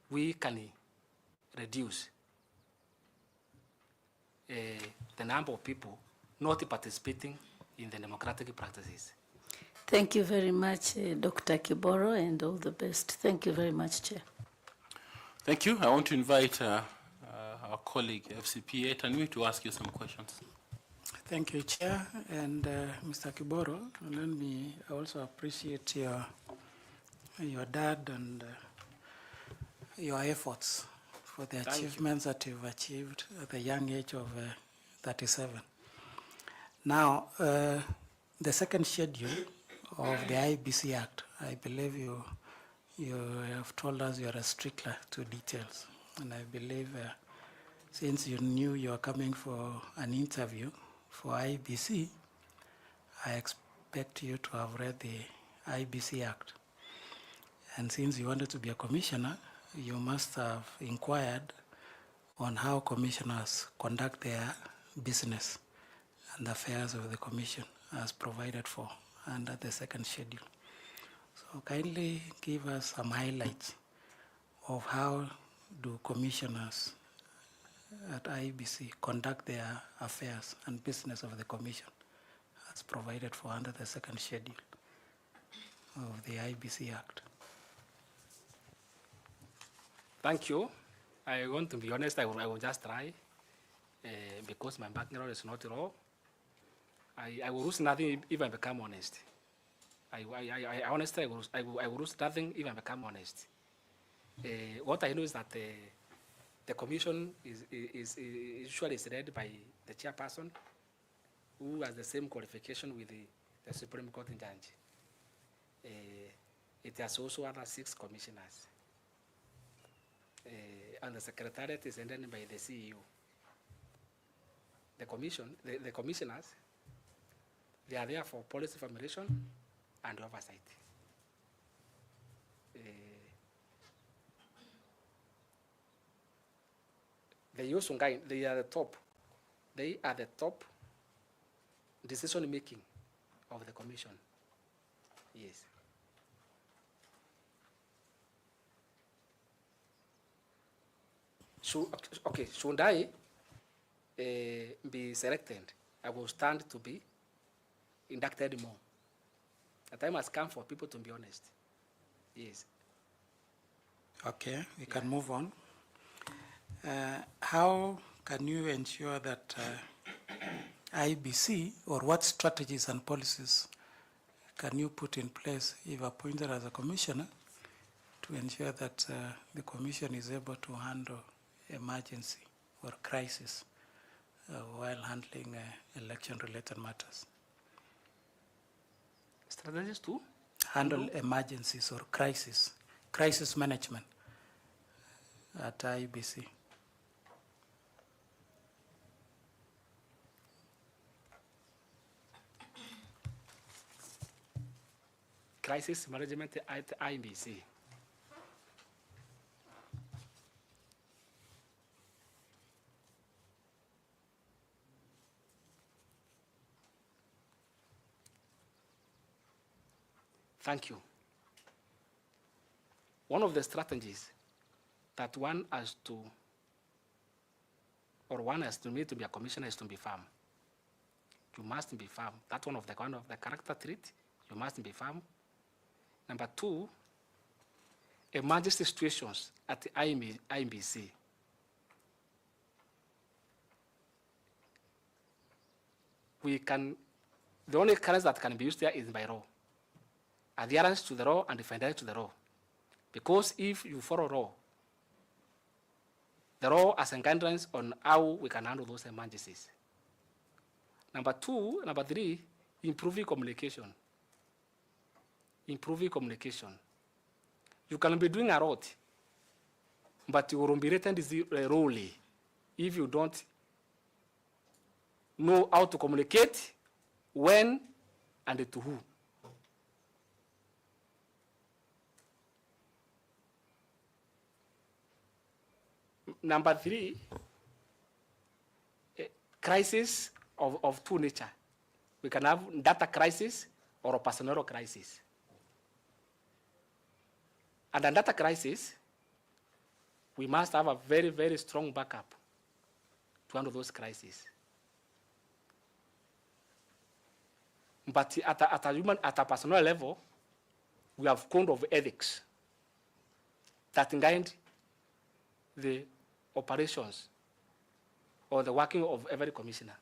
we can reduce the number of people not participating in the democratic practices. Thank you very much, Dr. Kiboro, and all the best. Thank you very much, Chair. Thank you. I want to invite our colleague, FCPA, Tanui, to ask you some questions. Thank you, Chair, and Mr. Kiboro. Let me also appreciate your dad and your efforts for the achievements that you've achieved at the young age of 37. Now, the second schedule of the Iebc Act, I believe you have told us you are a stickler to details, and I believe since you knew you were coming for an interview for Iebc, I expect you to have read the Iebc Act. And since you wanted to be a commissioner, you must have inquired on how commissioners conduct their business and affairs of the commission as provided for under the second schedule. So kindly give us some highlights of how do commissioners at Iebc conduct their affairs and business of the commission as provided for under the second schedule of the Iebc Act. Thank you. I want to be honest, I will just try because my background is not law. I will lose nothing if I become honest. I honestly, I will lose nothing if I become honest. What I know is that the commission is usually led by the chairperson, who has the same qualification with the Supreme Court judge. It has also other 6 commissioners. And the secretariat is headed by the CEO. The commissioners, they are there for policy formulation and oversight. They are the top. They are the top decision making of the commission. Yes. Okay, should I be selected? I will stand to be inducted more. The time has come for people to be honest. Yes. Okay, we can move on. How can you ensure that IBC, or what strategies and policies can you put in place if appointed as a commissioner to ensure that the commission is able to handle emergency or crisis while handling election-related matters? Strategies to handle emergencies or crisis management at IEBC. Crisis management at IEBC. Thank you. One of the strategies that one has to need to be a commissioner is to be firm. You must be firm. That's one of the character trait. You must be firm. Number 2, emergency situations at the IEBC. The only currency that can be used there is by law. Adherence to the law and defendance to the law. Because if you follow law, the law has a guidelines on how we can handle those emergencies. Number 3, improving communication. Improving communication. You can be doing a lot, but you will be written wrongly if you don't know how to communicate, when, and to who. Number 3, crisis of 2 nature. We can have data crisis or a personnel crisis. And a data crisis, we must have a very, very strong backup to handle those crises. But at a personal level, we have code of ethics that guide the operations or the working of every commissioner.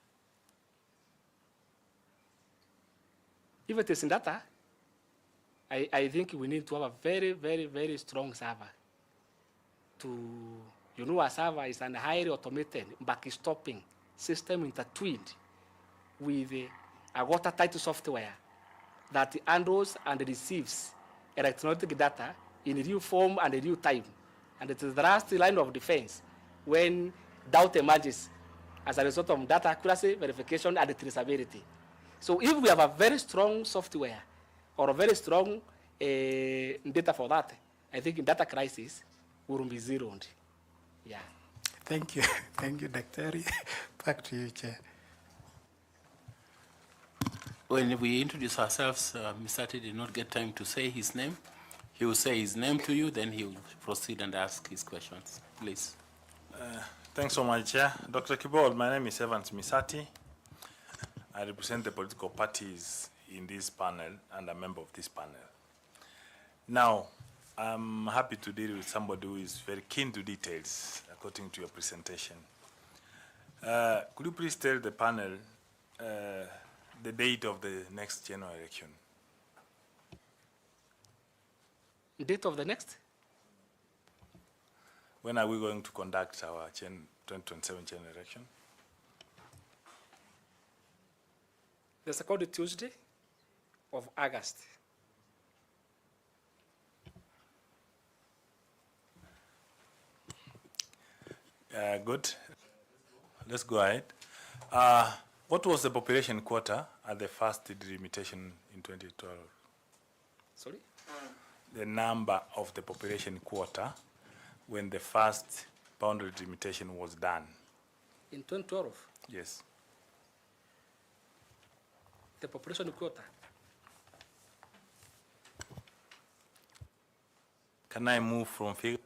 If it is in data, I think we need to have a very, very, very strong server. A server is a highly automated backstopping system intertwined with a watertight software that handles and receives electronic data in real form and real time. And it is the last line of defense when doubt emerges as a result of data accuracy, verification, and traceability. So if we have a very strong software or a very strong data for that, I think in data crisis, we will be zeroed. Yeah. Thank you. Thank you, Dr. Back to you, Chair. When we introduce ourselves, Mr. T did not get time to say his name. He will say his name to you, then he will proceed and ask his questions. Please. Thanks so much, Chair. Dr. Kibol, my name is Evans Misati. I represent the political parties in this panel and a member of this panel. Now, I'm happy to deal with somebody who is very keen to details, according to your presentation. Could you please tell the panel the date of the next general election. Date of the next? When are we going to conduct our 2027 general election? The second Tuesday of August. Good. Let's go ahead. What was the population quota at the first delimitation in 2012? Sorry? The number of the population quota when the first boundary delimitation was done. In 2012, Yes. the population quota. Can I move from figure?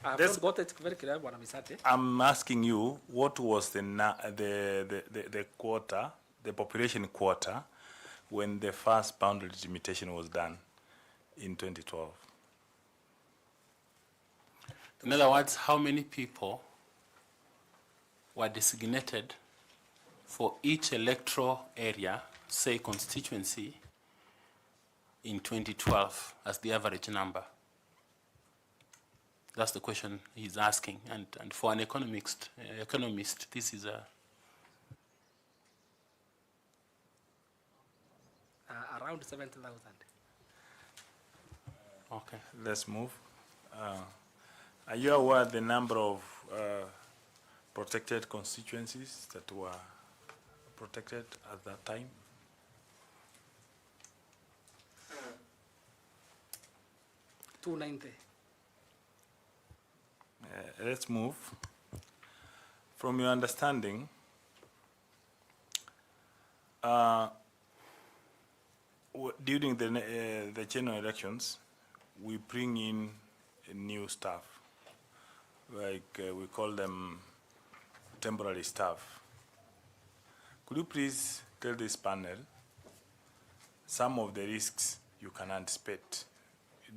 I've This- not got it very clear, Bwana Misate. I'm asking you, what was the quota, the population quota, when the first boundary delimitation was done in 2012? In other words, how many people were designated for each electoral area, say constituency, in 2012 as the average number? That's the question he's asking. And for an economist, this is a... Around 70,000. Okay. Let's move. Are you aware the number of protected constituencies that were protected at that time? $290. Let's move. From your understanding, during the general elections, we bring in new staff, like we call them temporary staff. Could you please tell this panel some of the risks you can anticipate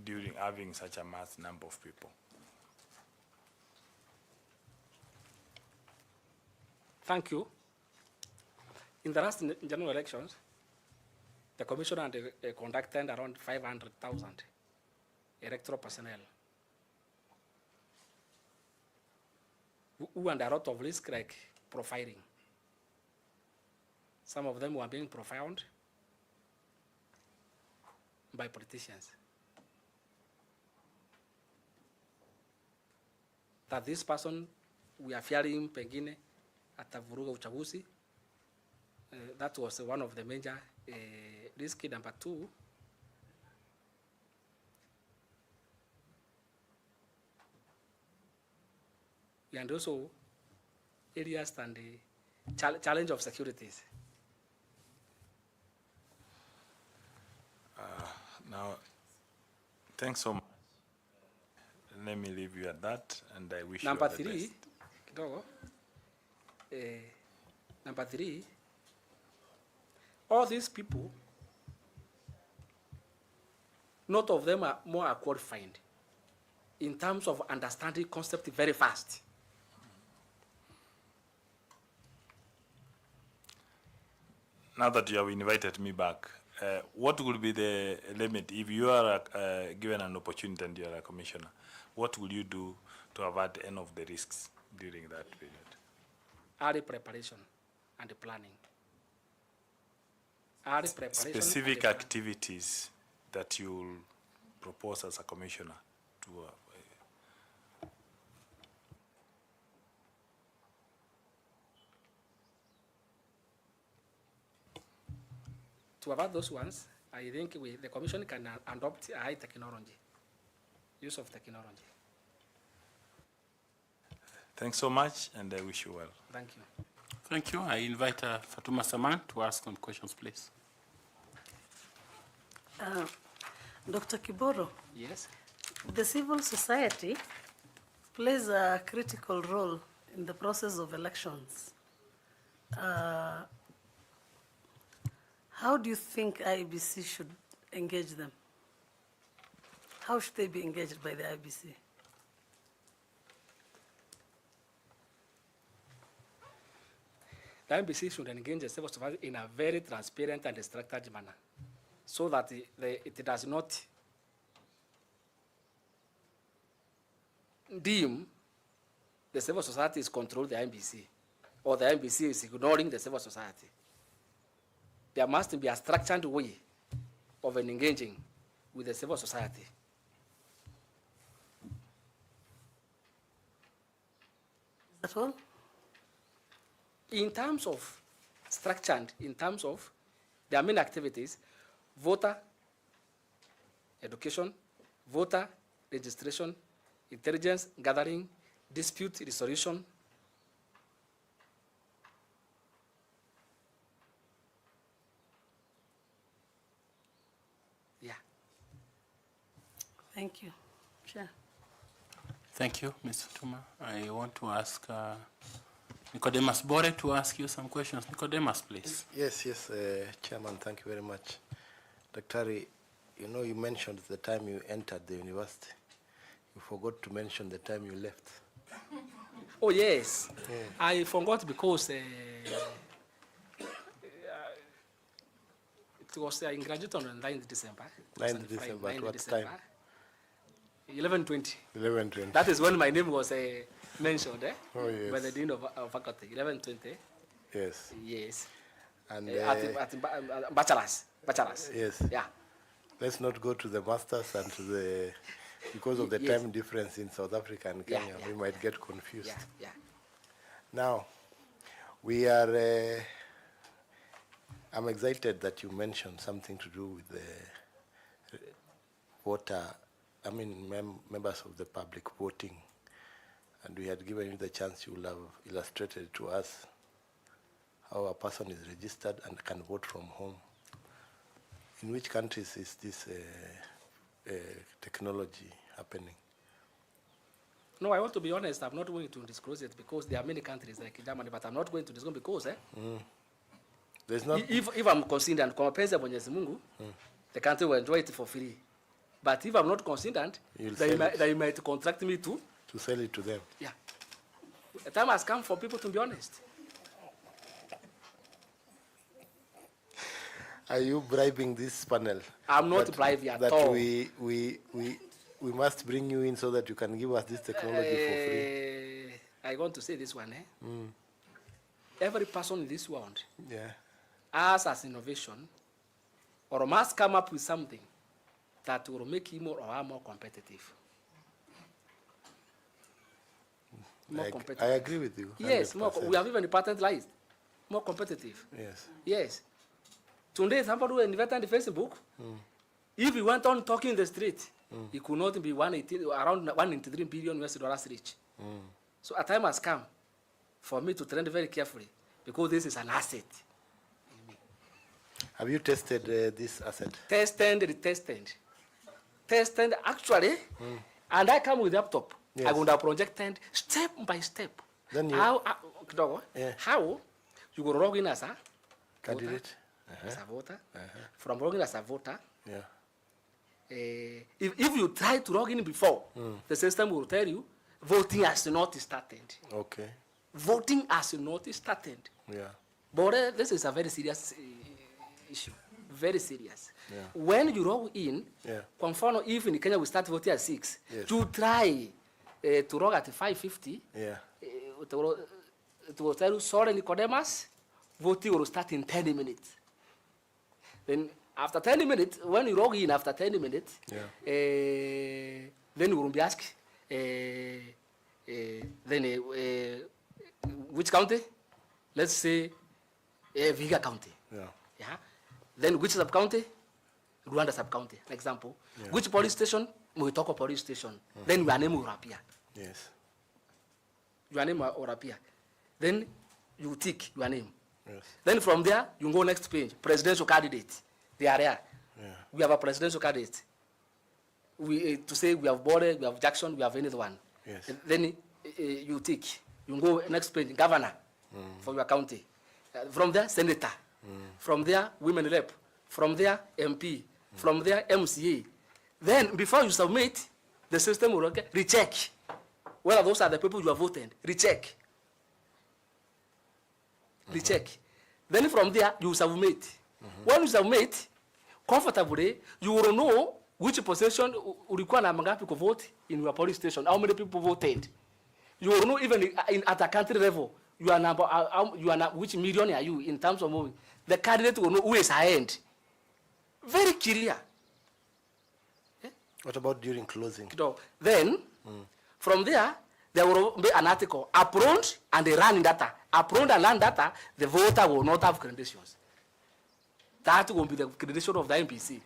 during having such a mass number of people? Thank you. In the last general elections, the commission had conducted around 500,000 electoral personnel who under a lot of risk, like profiling. Some of them were being profiled by politicians. That this person, we are fearing pengine atavuruga uchaguzi. That was one of the major risk. Number two, and also areas and the challenge of securities. Now, thanks so much. Let me leave you at that, and I wish Number you all the three, best. kidogo. Number three, all these people, not of them are more qualified in terms of understanding concept very fast. Now that you have invited me back, what will be the limit if you are given an opportunity and you are a commissioner? What will you do to avert any of the risks during that period? Early preparation and planning. Early preparation. Specific and activities that you will propose as a commissioner to avoid those ones, I think the commission can adopt high technology, use of technology. Thanks so much, and I wish you well. Thank you. Thank you. I invite Fatuma Saman to ask some questions, please. Dr. Kiboro, Yes. the civil society plays a critical role in the process of elections. How do you think IEBC should engage them? How should they be engaged by the IEBC? the IBC should engage the civil society in a very transparent and structured manner, so that it does not deem the civil society is controlling the IBC, or the IBC is ignoring the civil society. There must be a structured way of engaging with the civil society. Is that all? In terms of structured, in terms of their main activities, voter education, voter registration, intelligence gathering, dispute resolution. Yeah. Thank you. Chair. Thank you, Mr. Tuma. I want to ask Nicodemus Bore to ask you some questions. Nicodemus, please. Yes, Chairman, thank you very much. Daktari, you know, you mentioned the time you entered the university. You forgot to mention the time you left. Oh, yes. Yeah. I forgot because it was in graduate on 9th December. 9th December, at what time? 11:20. 11:20. That is when my name was mentioned oh, yes. by the dean of faculty. 11:20. Yes. Yes. And at bachelor's. Yes. Yeah. Let's not go to the masters and to the, because of the yes. time difference in South Africa and Kenya, we might get confused. Yeah. Now, we are, I'm excited that you mentioned something to do with the voter, members of the public voting. And we had given you the chance, you will have illustrated to us how a person is registered and can vote from home. In which countries is this technology happening? No, I want to be honest, I'm not going to disclose it because there are many countries like Germany, but I'm not going to disclose because There's not if I'm considered kwa mapenzi ya Mwenyezi Mungu, the country will enjoy it for free. But if I'm not considered, they might contract me to sell it to them. Yeah. The time has come for people to be honest. Are you bribing this panel? I'm not bribing at all. We must bring you in so that you can give us this technology for free. I want to say this one. Every person in this world has as innovation or must come up with something that will make him or her more competitive. I agree with you. 100%. Yes, we have even patentized more competitive. Yes. Today, somebody who invented Facebook, if he went on talking in the street, he could not be around $183 billion rich. So a time has come for me to trend very carefully because this is an asset. Have you tested this asset? Tested actually, and I come with the laptop. Yes. I would have projected step by step. Then you how you go log in as a candidate, as a voter. From logging as a voter, if you try to log in before, the system will tell you voting has not started. Okay. Voting has not started. Yeah. But this is a very serious issue. Very serious. Yeah. When you log in, confirm if in Kenya we start voting at 6, you try to log at 5:50. It will tell you, sorry, Nicodemus, voting will start in 10 minutes. Then after 10 minutes, when you log in after 10 minutes, then you will be asked, which county? Let's say Viga County. Then which sub-county? Rwanda sub-county, for example. Which police station? Mwitoko police station. Then your name will appear. Yes. Your name will appear. Then you tick your name. Yes. Then from there, you go next page. Presidential candidate. They are there. We have a presidential candidate. To say we have Bode, we have Jackson, we have anyone. Yes. Then you tick. You go next page, governor for your county. From there, senator. From there, women rep. From there, MP. From there, MCA. Then, before you submit, the system will recheck whether those are the people you have voted. Recheck. the check. Then from there, you submit. When you submit, comfortably, you will know which position ulikuwa na mangapi vote in your polling station, how many people voted. You will know even at a country level, which million are you in terms of moving. The candidate will know who is ahead. Very clear. What about during closing? Then, from there will be an article, approved and the running data. Approved and run data, the voter will not have credentials. That will be the credential of the MPC.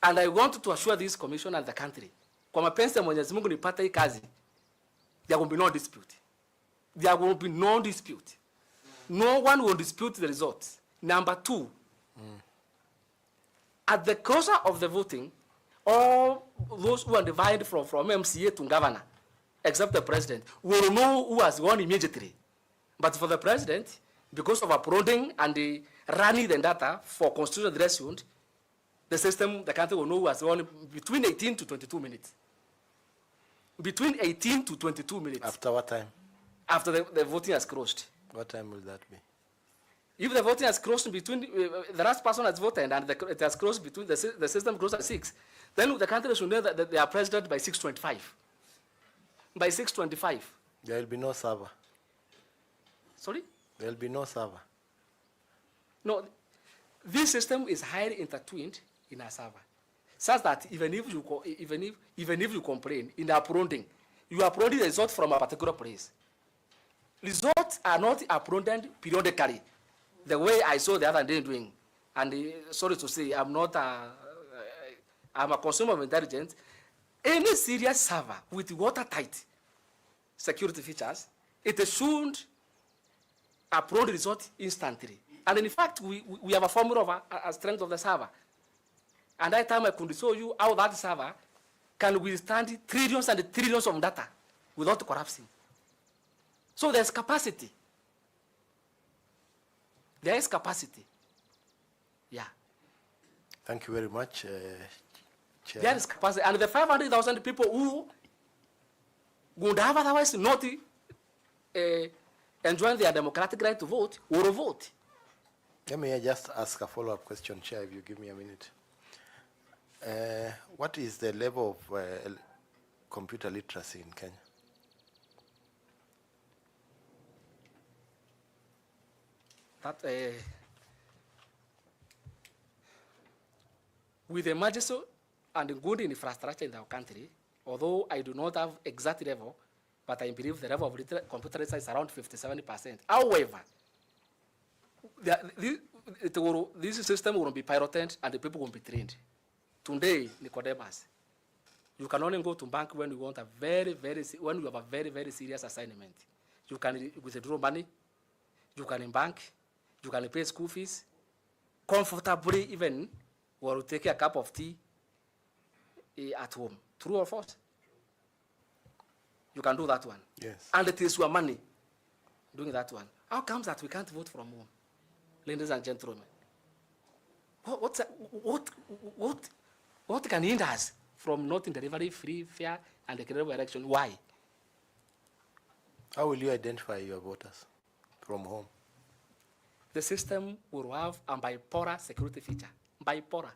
And I want to assure this commission and the country, kwa mapenzi ya Mwenyezi Mungu nipata hii kazi, there will be no dispute. There will be no dispute. No one will dispute the results. Number two, at the closure of the voting, all those who are divided from MCA to governor, except the president, will know who has won immediately. But for the president, because of uploading and the running the data for constitutional threshold, the system, the country will know who has won between 18 to 22 minutes. Between 18 to 22 minutes. After what time? After the voting has closed. What time will that be? If the voting has closed between, the last person has voted and it has closed between, the system closed at 6, then the country should know that they are president by 6:25. By 6:25. There will be no server. Sorry? There will be no server. No, this system is highly intertwined in a server, such that even if you complain in uploading, you are uploading the result from a particular place. Results are not uploaded periodically, the way I saw the other day doing. And sorry to say, I'm a consumer of intelligence. Any serious server with watertight security features, it should upload the result instantly. And in fact, we have a formula of a strength of the server. And that time I could show you how that server can withstand trillions and trillions of data without collapsing. So there's capacity. There is capacity. Yeah. Thank you very much, Chair. There is capacity. And the 500,000 people who would have otherwise not enjoying their democratic right to vote will vote. Let me just ask a follow-up question, Chair, if you give me a minute. What is the level of computer literacy in Kenya? That with the emergency and good infrastructure in our country, although I do not have exact level, but I believe the level of computer literacy is around 57%. However, this system will be piloted and the people will be trained. Today, Nicodemus, you can only go to bank when you want a when you have a very, very serious assignment. You can withdraw money, you can bank, you can pay school fees, comfortably even, or take a cup of tea at home. True or false? You can do that one. Yes. And it is your money doing that one. How comes that we can't vote from home? Ladies and gentlemen, what can hinder us from not delivering free, fair, and credible election? Why? How will you identify your voters from home? The system will have a bipolar security feature. Bipolar.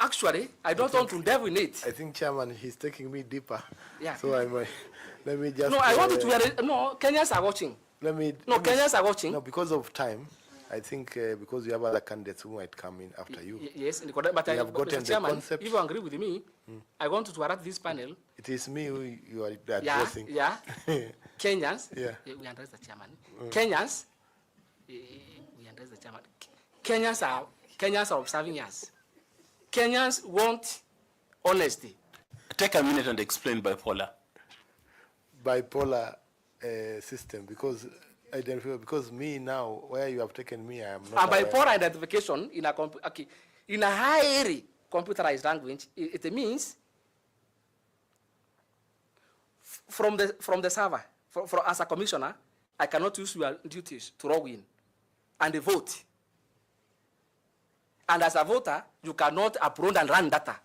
Actually, I don't want to delve in it. I think, Chairman, he's taking me deeper. Yeah. So let me just... No, I want to... No, Kenyans are watching. Kenyans are watching. No, because of time, I think because you have other candidates who might come in after you. Yes, but I have gotten the Chairman, concept. if you agree with me, I want to address this panel. It is me who you are addressing. Yeah. Kenyans. Yeah. We address the chairman. Kenyans. We address the chairman. Kenyans are observing us. Kenyans want honesty. Take a minute and explain bipolar. Bipolar system, because me now, where you have taken me, I am not. A bipolar identification in a highly computerized language, it means from the server, as a commissioner, I cannot use your duties to log in and vote. And as a voter, you cannot upload and run data.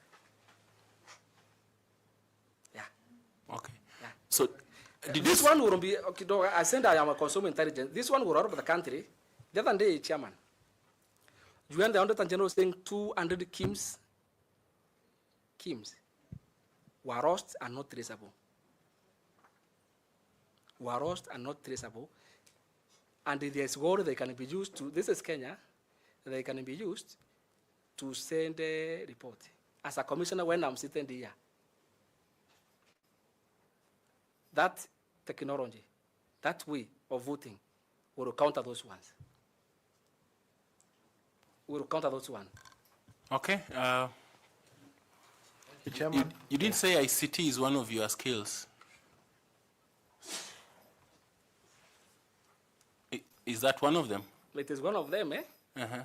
Yeah. Okay. Yeah. So This one will be, okay, I said I am a consumer intelligence. This one will out of the country. The other day, Chairman, you went the Auditor General saying 200 Kims were lost and not traceable. Were lost and not traceable. And there's word they can be used to, this is Kenya, they can be used to send a report. As a commissioner, when I'm sitting here, that technology, that way of voting, will counter those ones. We'll counter those ones. Okay. Chairman. You didn't say ICT is one of your skills. Is that one of them? It is one of them, eh? Uh-huh.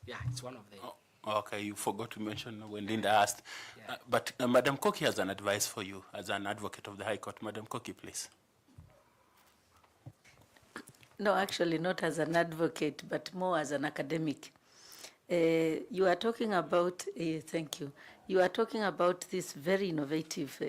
Yeah, it's one of them. Oh, okay, you forgot to mention when Linda asked. Yeah. But Madam Koki has an advice for you as an advocate of the High Court. Madam Koki, please. No, actually not as an advocate, but more as an academic. You are talking about, thank you, you are talking about this very innovative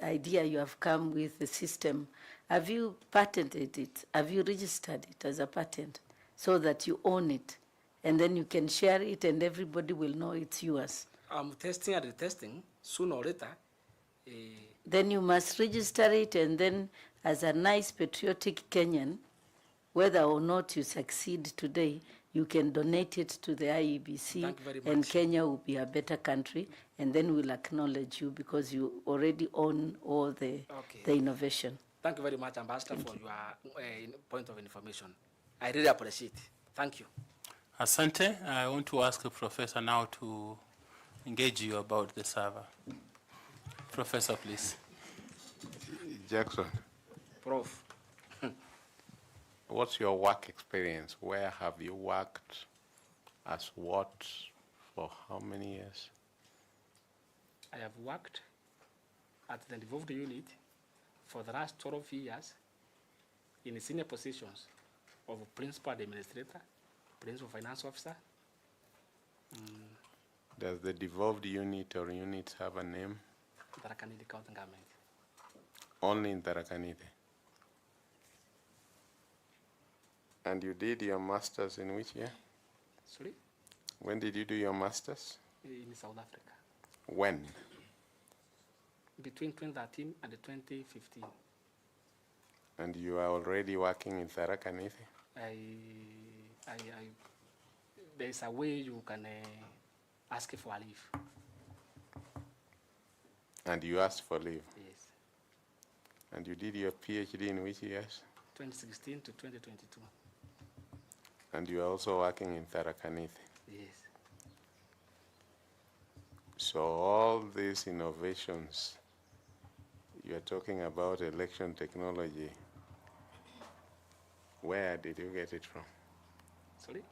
idea you have come with, the system. Have you patented it? Have you registered it as a patent so that you own it? And then you can share it and everybody will know it's yours. I'm testing and retesting, sooner or later. Then you must register it, and then as a nice patriotic Kenyan, whether or not you succeed today, you can donate it to the IEBC. Thank you very much. And Kenya will be a better country, and then we'll acknowledge you because you already own all the innovation. Thank you very much, Ambassador, for your point of information. I really appreciate it. Thank you. Asante, I want to ask the professor now to engage you about the server. Professor, please. Jackson. Prof. What's your work experience? Where have you worked? As what? For how many years? I have worked at the devolved unit for the last 12 years in senior positions of principal administrator, principal finance officer. Does the devolved unit or units have a name? Tarakanite County Government. Only in Tarakanite. And you did your master's in which year? Sorry? When did you do your master's? In South Africa. When? Between 2013 and 2015. And you are already working in Tarakanite? There's a way you can ask for a leave. And you asked for leave? Yes. And you did your PhD in which years? 2016 to 2022. And you are also working in Tarakanite? Yes. So all these innovations, you are talking about election technology, where did you get it from? Sorry?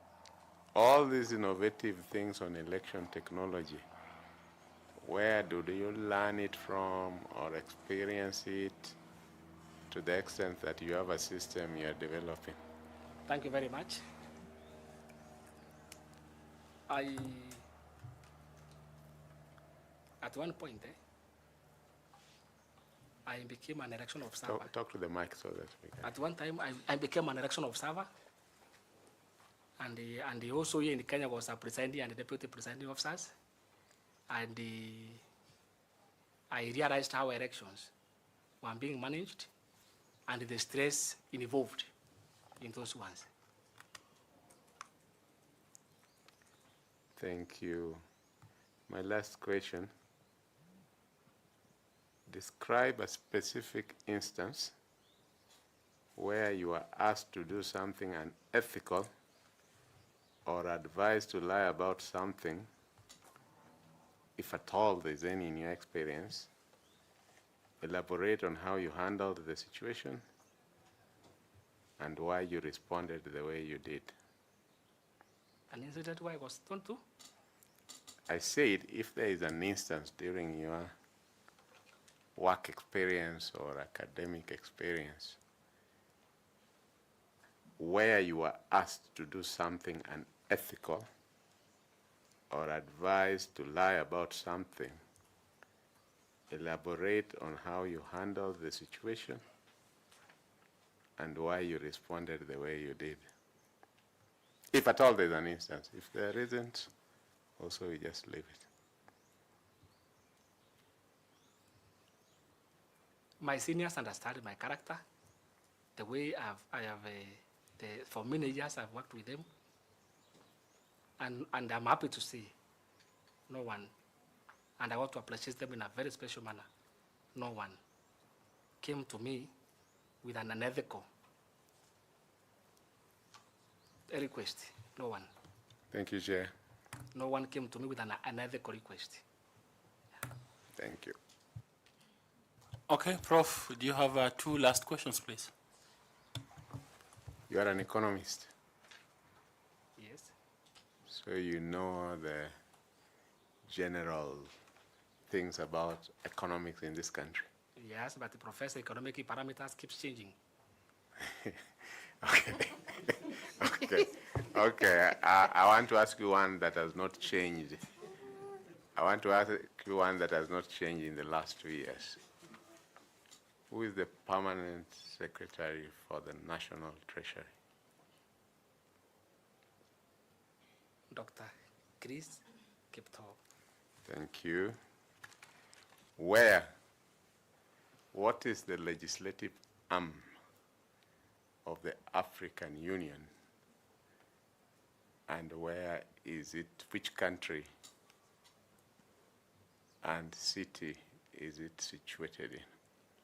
All these innovative things on election technology, where do you learn it from or experience it to the extent that you have a system you are developing? Thank you very much. At one point, I became an election observer. Talk to the mic so that we can. At one time, I became an election observer. And also here in Kenya was a presiding and deputy presiding officers. And I realized how elections were being managed and the stress involved in those ones. Thank you. My last question. Describe a specific instance where you are asked to do something unethical or advised to lie about something, if at all there's any in your experience. Elaborate on how you handled the situation and why you responded the way you did. An incident where I was thrown to? I said if there is an instance during your work experience or academic experience where you were asked to do something unethical or advised to lie about something, elaborate on how you handled the situation and why you responded the way you did. If at all there's an instance. If there isn't, also we just leave it. My seniors understand my character, the way for many years I've worked with them, and I'm happy to see no one, and I want to appreciate them in a very special manner, no one came to me with an unethical request, no one. Thank you, Chair. No one came to me with an unethical request. Thank you. Okay, Prof, do you have 2 last questions, please? You are an economist, Yes. so you know the general things about economics in this country. Yes, but the professor, economic parameters keeps changing. Okay. Okay. I want to ask you one that has not changed. I want to ask you one that has not changed in the last 2 years. Who is the permanent secretary for the National Treasury? Dr. Chris Kiptoo. Thank you. What is the legislative arm of the African Union, and where is it, which country and city is it situated in?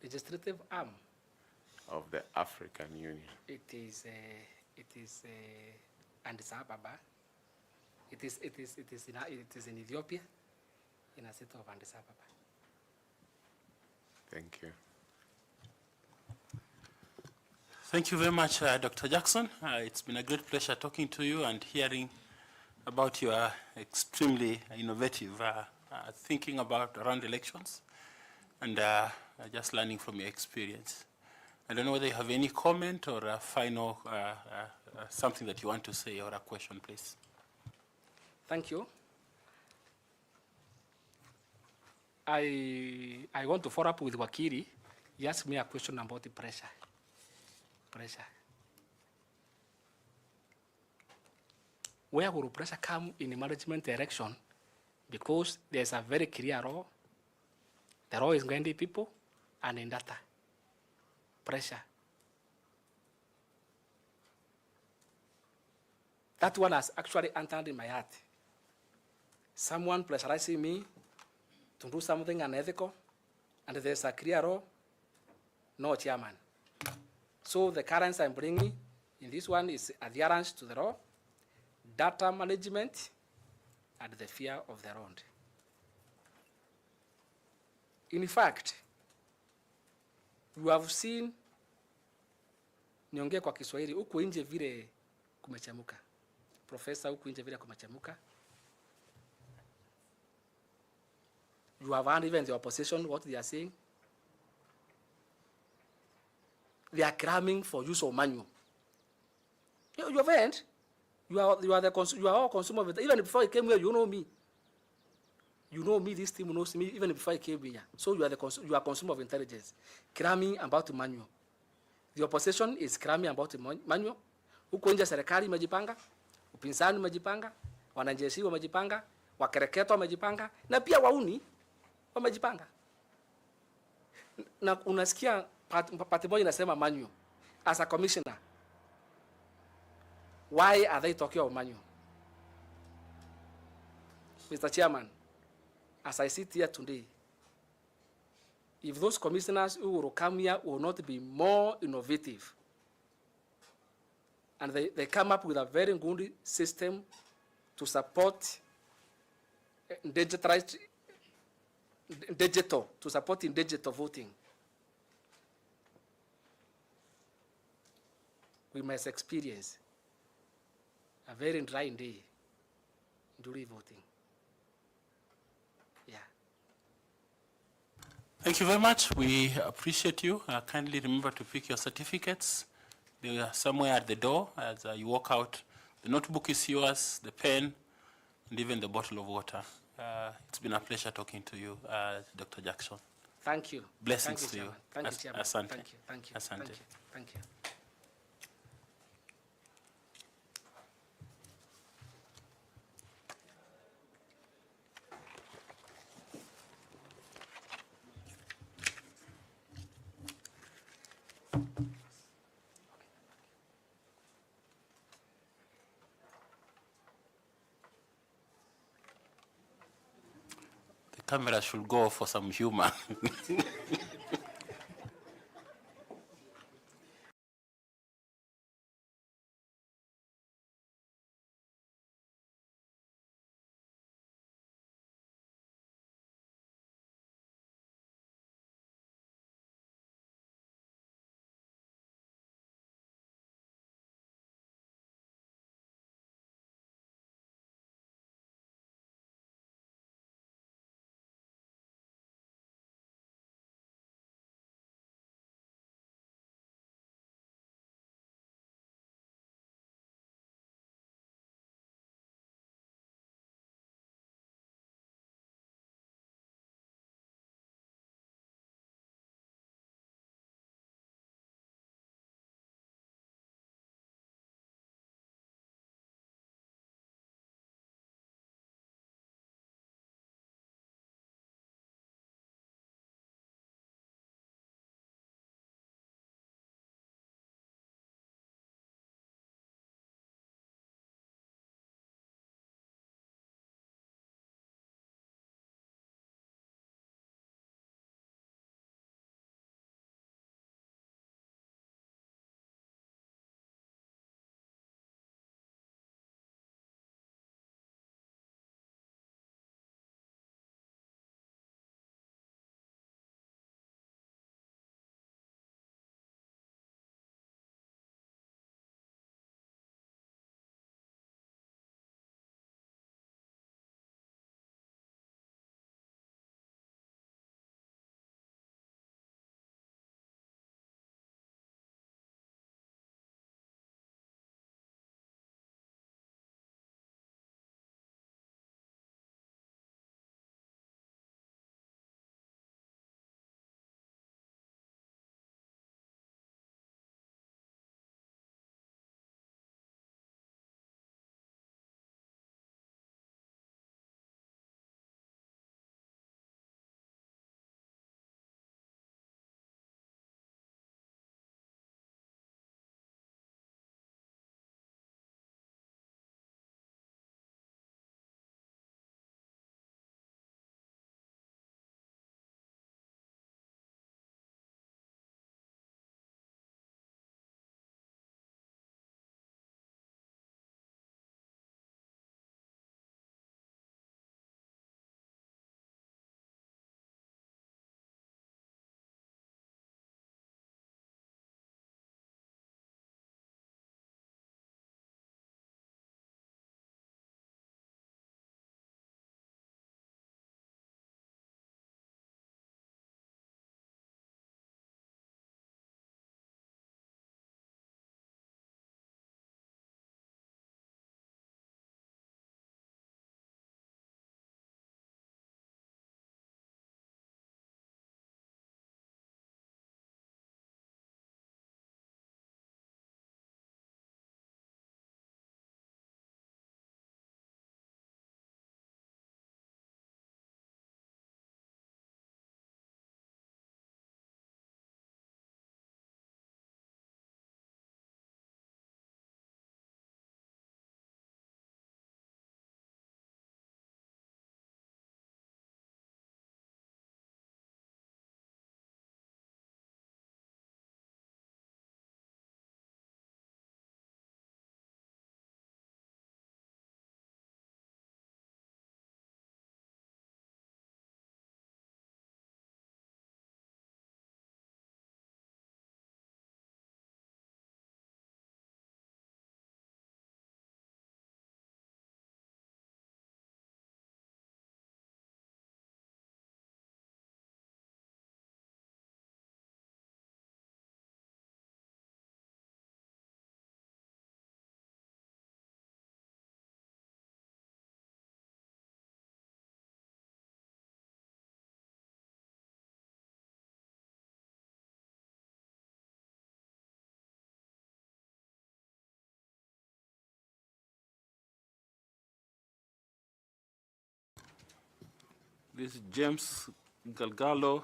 Legislative arm of the African Union. It is Addis Ababa. It is in Ethiopia, in a city of Addis Ababa. Thank you. Thank you very much, Dr. Jackson. It's been a great pleasure talking to you and hearing about your extremely innovative thinking about around elections, and just learning from your experience. I don't know whether you have any comment or a final something that you want to say, or a question, please. Thank you. I want to follow up with Wakili. He asked me a question about the pressure. Where will pressure come in the management direction? Because there's a very clear law. The law is going to people and in data. Pressure. That one has actually entered in my heart. Someone pressurizing me to do something unethical, and there's a clear law, no chairman. So the currents I'm bringing in this one is adherence to the law, data management, and the fear of the wronged. In fact, you have seen, niongee kwa Kiswahili, huku nje vile kumechemuka. Profesa, huku nje vile kumechemuka. You have heard even the opposition, what they are saying. They are cramming for use of manual. You have heard? You are all consumer of it. Even before you came here, you know me. You know me, this team knows me, even before I came here. So you are consumer of intelligence. Cramming about the manual. The opposition is cramming about the manual. Huko nje serikali imejipanga, upinzani umejipanga, wanajeshi wamejipanga, wakereketo wamejipanga, na pia wauni wamejipanga. Na unasikia pati moja inasema manual. As a commissioner, why are they talking about manual? Mr. Chairman, as I sit here today, if those commissioners who will come here will not be more innovative, and they come up with a very good system to support digital voting, we must experience a very dry day during voting. Yeah. Thank you very much. We appreciate you. Kindly remember to pick your certificates. They are somewhere at the door as you walk out. The notebook is yours, the pen, and even the bottle of water. It's been a pleasure talking to you, Dr. Jackson. Thank you. Blessings Thank you, to you. Chairman. Thank you, Chairman. Asante. Thank you. Thank you. Asante. Thank you. Thank you. The camera should go for some humor. This is James Galgalo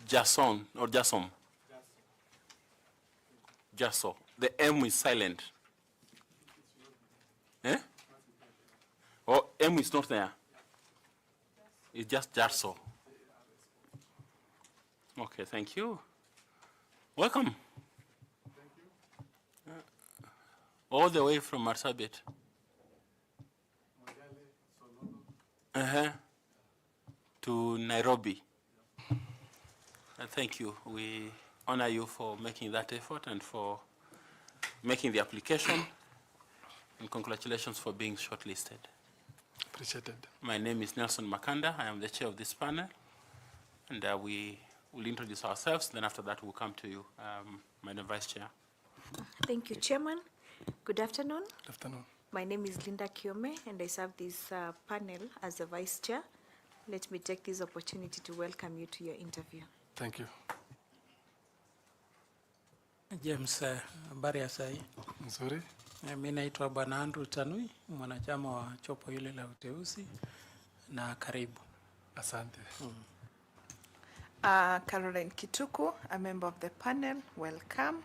Jason, or Jason. Jaso. The M is silent. Eh? Oh, M is not there. It's just Jaso. Okay, thank you. Welcome. Thank you. All the way from Marsabit. To Nairobi. Thank you. We honor you for making that effort and for making the application. And congratulations for being shortlisted. Appreciated. My name is Nelson Makanda. I am the chair of this panel. And we will introduce ourselves. Then after that, we'll come to you, Madam Vice Chair. Thank you, Chairman. Good afternoon. Good afternoon. My name is Linda Kiome, and I serve this panel as the Vice Chair. Let me take this opportunity to welcome you to your interview. Thank you. James, habari ya sai? Nzuri. Mimi naitwa Bwana Andrew Tanui, mwanachama wa chopo hili la uteuzi, na karibu. Asante. Caroline Kituku, a member of the panel. Welcome.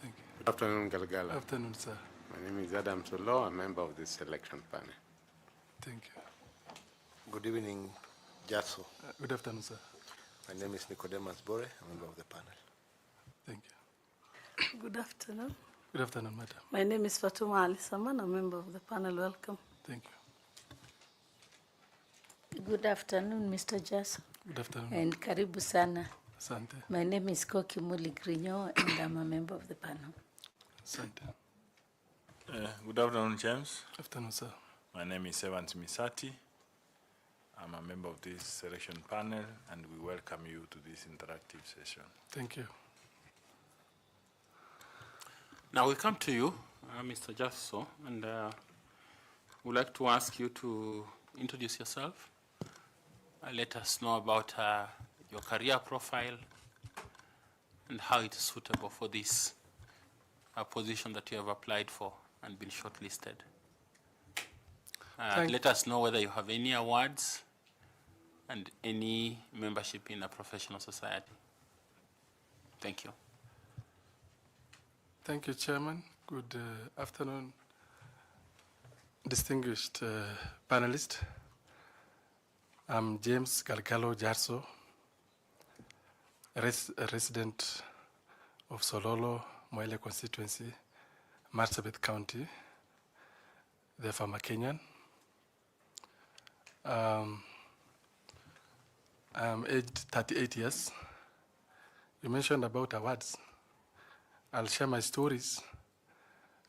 Thank you. Good afternoon, Galgala. Good afternoon, sir. My name is Adam Solo, a member of this selection panel. Thank you. Good evening, Jaso. Good afternoon, sir. My name is Nicodemus Bore, a member of the panel. Thank you. Good afternoon. Good afternoon, madam. My name is Fatuma Ali Saman, a member of the panel. Welcome. Thank you. Good afternoon, Mr. Jaso. Good afternoon. And karibu sana. Asante. My name is Koki Muli Grignon, and I'm a member of the panel. Asante. Good afternoon, James. Good afternoon, sir. My name is Evans Misati. I'm a member of this selection panel, and we welcome you to this interactive session. Thank you. Now we come to you, Mr. Jasso, and we'd like to ask you to introduce yourself. Let us know about your career profile and how it is suitable for this position that you have applied for and been shortlisted. Let us know whether you have any awards and any membership in a professional society. Thank you. Thank you, Chairman. Good afternoon, distinguished panelists. I'm James Galgalo Jarso, a resident of Sololo, Moele constituency, Marsabit County, therefore I'm a Kenyan. I'm aged 38 years. You mentioned about awards. I'll share my stories,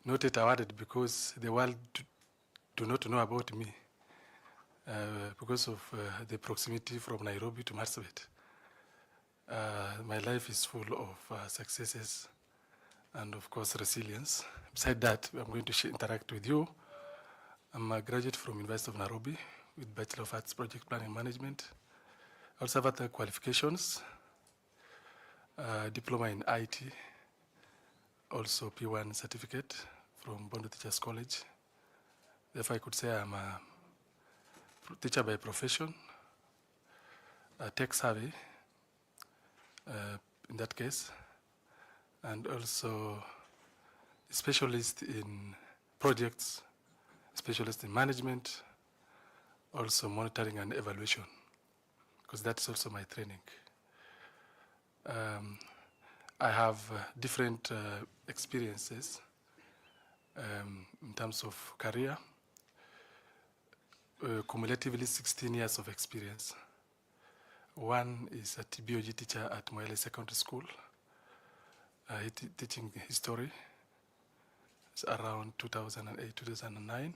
not yet awarded because the world do not know about me because of the proximity from Nairobi to Marsabit. My life is full of successes and of course resilience. Besides that, I'm going to interact with you. I'm a graduate from University of Nairobi with Bachelor of Arts Project Planning Management. I also have other qualifications, diploma in IT, also P1 certificate from Bondo Teachers College. Therefore, I could say I'm a teacher by profession, a tech savvy in that case, and also a specialist in projects, specialist in management, also monitoring and evaluation, because that's also my training. I have different experiences in terms of career, cumulatively 16 years of experience. One is a TBOG teacher at Moele Secondary School, teaching history. It's around 2008, 2009.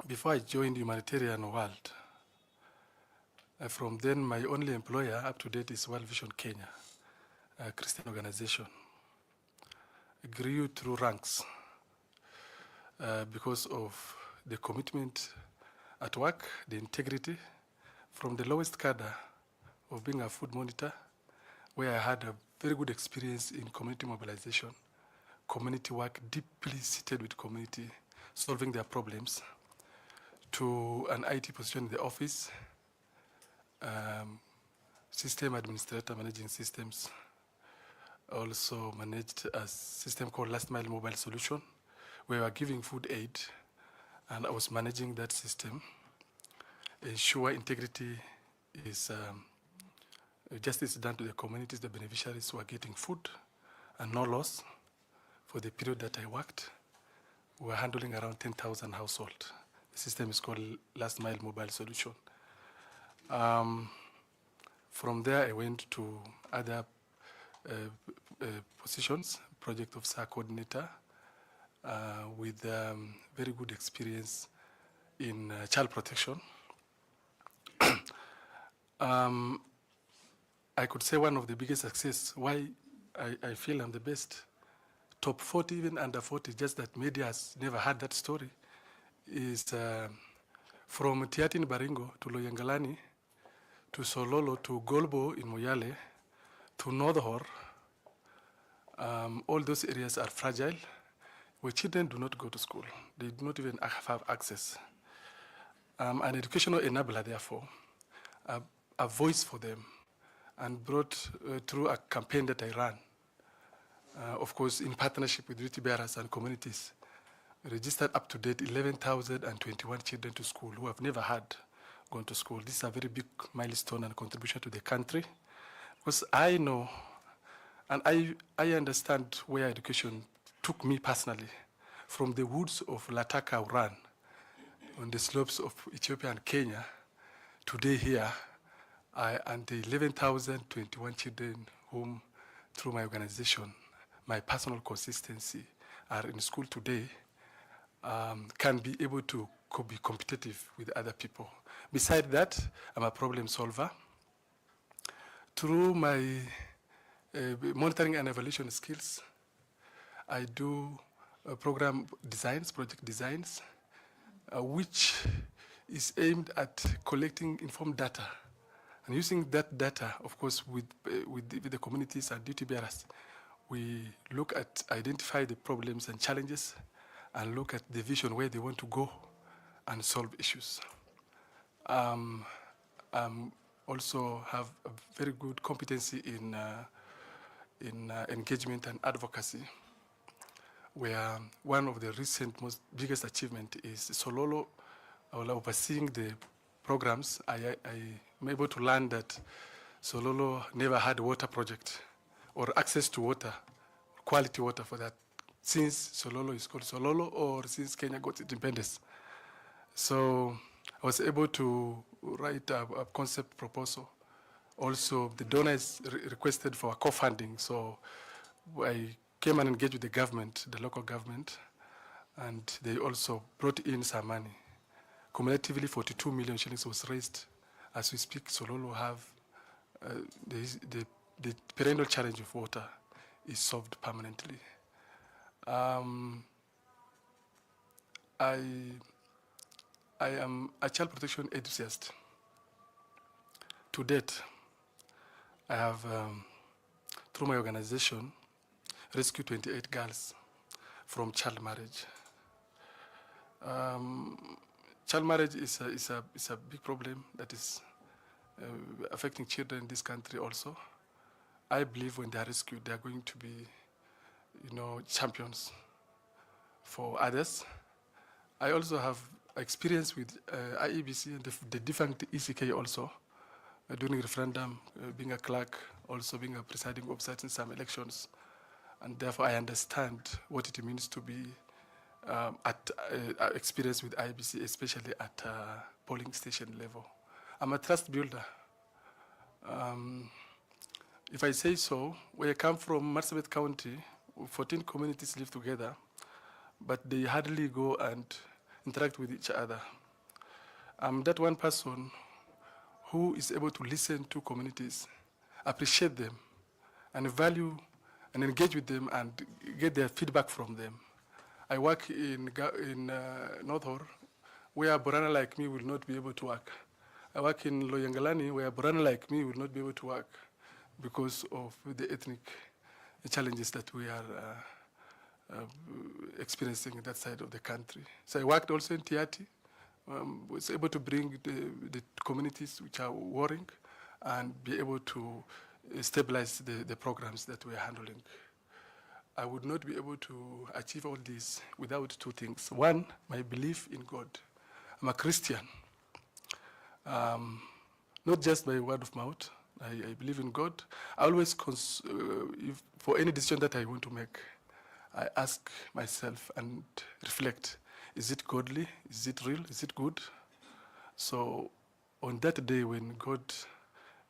Before I joined humanitarian world, from then my only employer up to date is World Vision Kenya, a Christian organization. I grew through ranks because of the commitment at work, the integrity, from the lowest cadre of being a food monitor, where I had a very good experience in community mobilization, community work, deeply seated with community, solving their problems, to an IT position in the office, system administrator managing systems. Also managed a system called Last Mile Mobile Solution, where we were giving food aid, and I was managing that system. Ensure integrity is justice done to the communities, the beneficiaries who are getting food, and no loss. For the period that I worked, we were handling around 10,000 households. The system is called Last Mile Mobile Solution. From there, I went to other positions, project officer, coordinator, with very good experience in child protection. I could say one of the biggest success, why I feel I'm the best, top 40, even under 40, just that media has never had that story, is from Tiatin Baringo to Loyangalani, to Sololo, to Golbo in Moyale, to Northhor. All those areas are fragile, where children do not go to school. They do not even have access. An educational enabler, therefore, a voice for them, and brought through a campaign that I ran, of course, in partnership with duty bearers and communities, registered up to date 11,021 children to school who have never had gone to school. This is a very big milestone and contribution to the country, because I know and I understand where education took me personally, from the woods of Lataka Uran, on the slopes of Ethiopia and Kenya, today here, and the 11,021 children whom, through my organization, my personal consistency, are in school today, can be able to be competitive with other people. Besides that, I'm a problem solver. Through my monitoring and evaluation skills, I do program designs, project designs, which is aimed at collecting informed data. And using that data, of course, with the communities and duty bearers, we look at, identify the problems and challenges, and look at the vision where they want to go and solve issues. Also have a very good competency in engagement and advocacy, where one of the recent biggest achievement is Sololo, overseeing the programs. I'm able to learn that Sololo never had a water project or access to water, quality water for that, since Sololo is called Sololo or since Kenya got independence. So I was able to write a concept proposal. Also, the donors requested for a co-funding, so I came and engaged with the government, the local government, and they also brought in some money. Cumulatively, 42 million shillings was raised. As we speak, Sololo have the perennial challenge of water is solved permanently. I am a child protection enthusiast. To date, I have, through my organization, rescued 28 girls from child marriage. Child marriage is a big problem that is affecting children in this country also. I believe when they are rescued, they are going to be, champions for others. I also have experience with Iebc and the defunct ECK also, during referendum, being a clerk, also being a presiding officer in some elections. And therefore, I understand what it means to be experienced with Iebc, especially at polling station level. I'm a trust builder. If I say so, where I come from, Marsabit County, 14 communities live together, but they hardly go and interact with each other. I'm that one person who is able to listen to communities, appreciate them, and value and engage with them and get their feedback from them. I work in Northhor, where Borana like me will not be able to work. I work in Loyangalani, where Borana like me will not be able to work because of the ethnic challenges that we are experiencing in that side of the country. So I worked also in Tiati, was able to bring the communities which are warring and be able to stabilize the programs that we are handling. I would not be able to achieve all this without two things. One, my belief in God. I'm a Christian. Not just by word of mouth. I believe in God. I always, for any decision that I want to make, I ask myself and reflect, is it godly? Is it real? Is it good? So on that day when God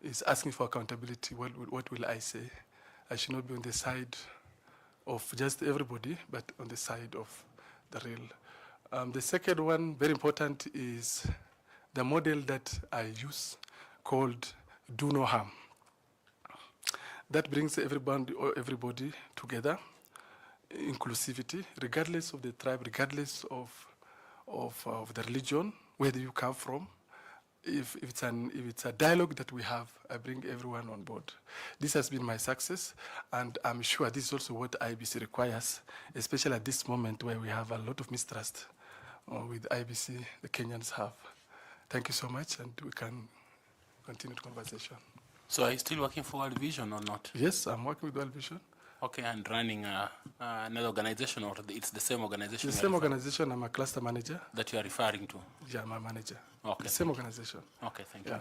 is asking for accountability, what will I say? I should not be on the side of just everybody, but on the side of the real. The second one, very important, is the model that I use called do no harm. That brings everybody together, inclusivity, regardless of the tribe, regardless of the religion, where do you come from. If it's a dialogue that we have, I bring everyone on board. This has been my success, and I'm sure this is also what IEBC requires, especially at this moment where we have a lot of mistrust with IEBC the Kenyans have. Thank you so much, and we can continue the conversation. So are you still working for World Vision or not? Yes, I'm working with World Vision. Okay, and running another organization, or it's the same organization? It's the same organization. I'm a cluster manager. That you are referring to? Yeah, I'm a manager. Okay. The same organization. Okay, thank you.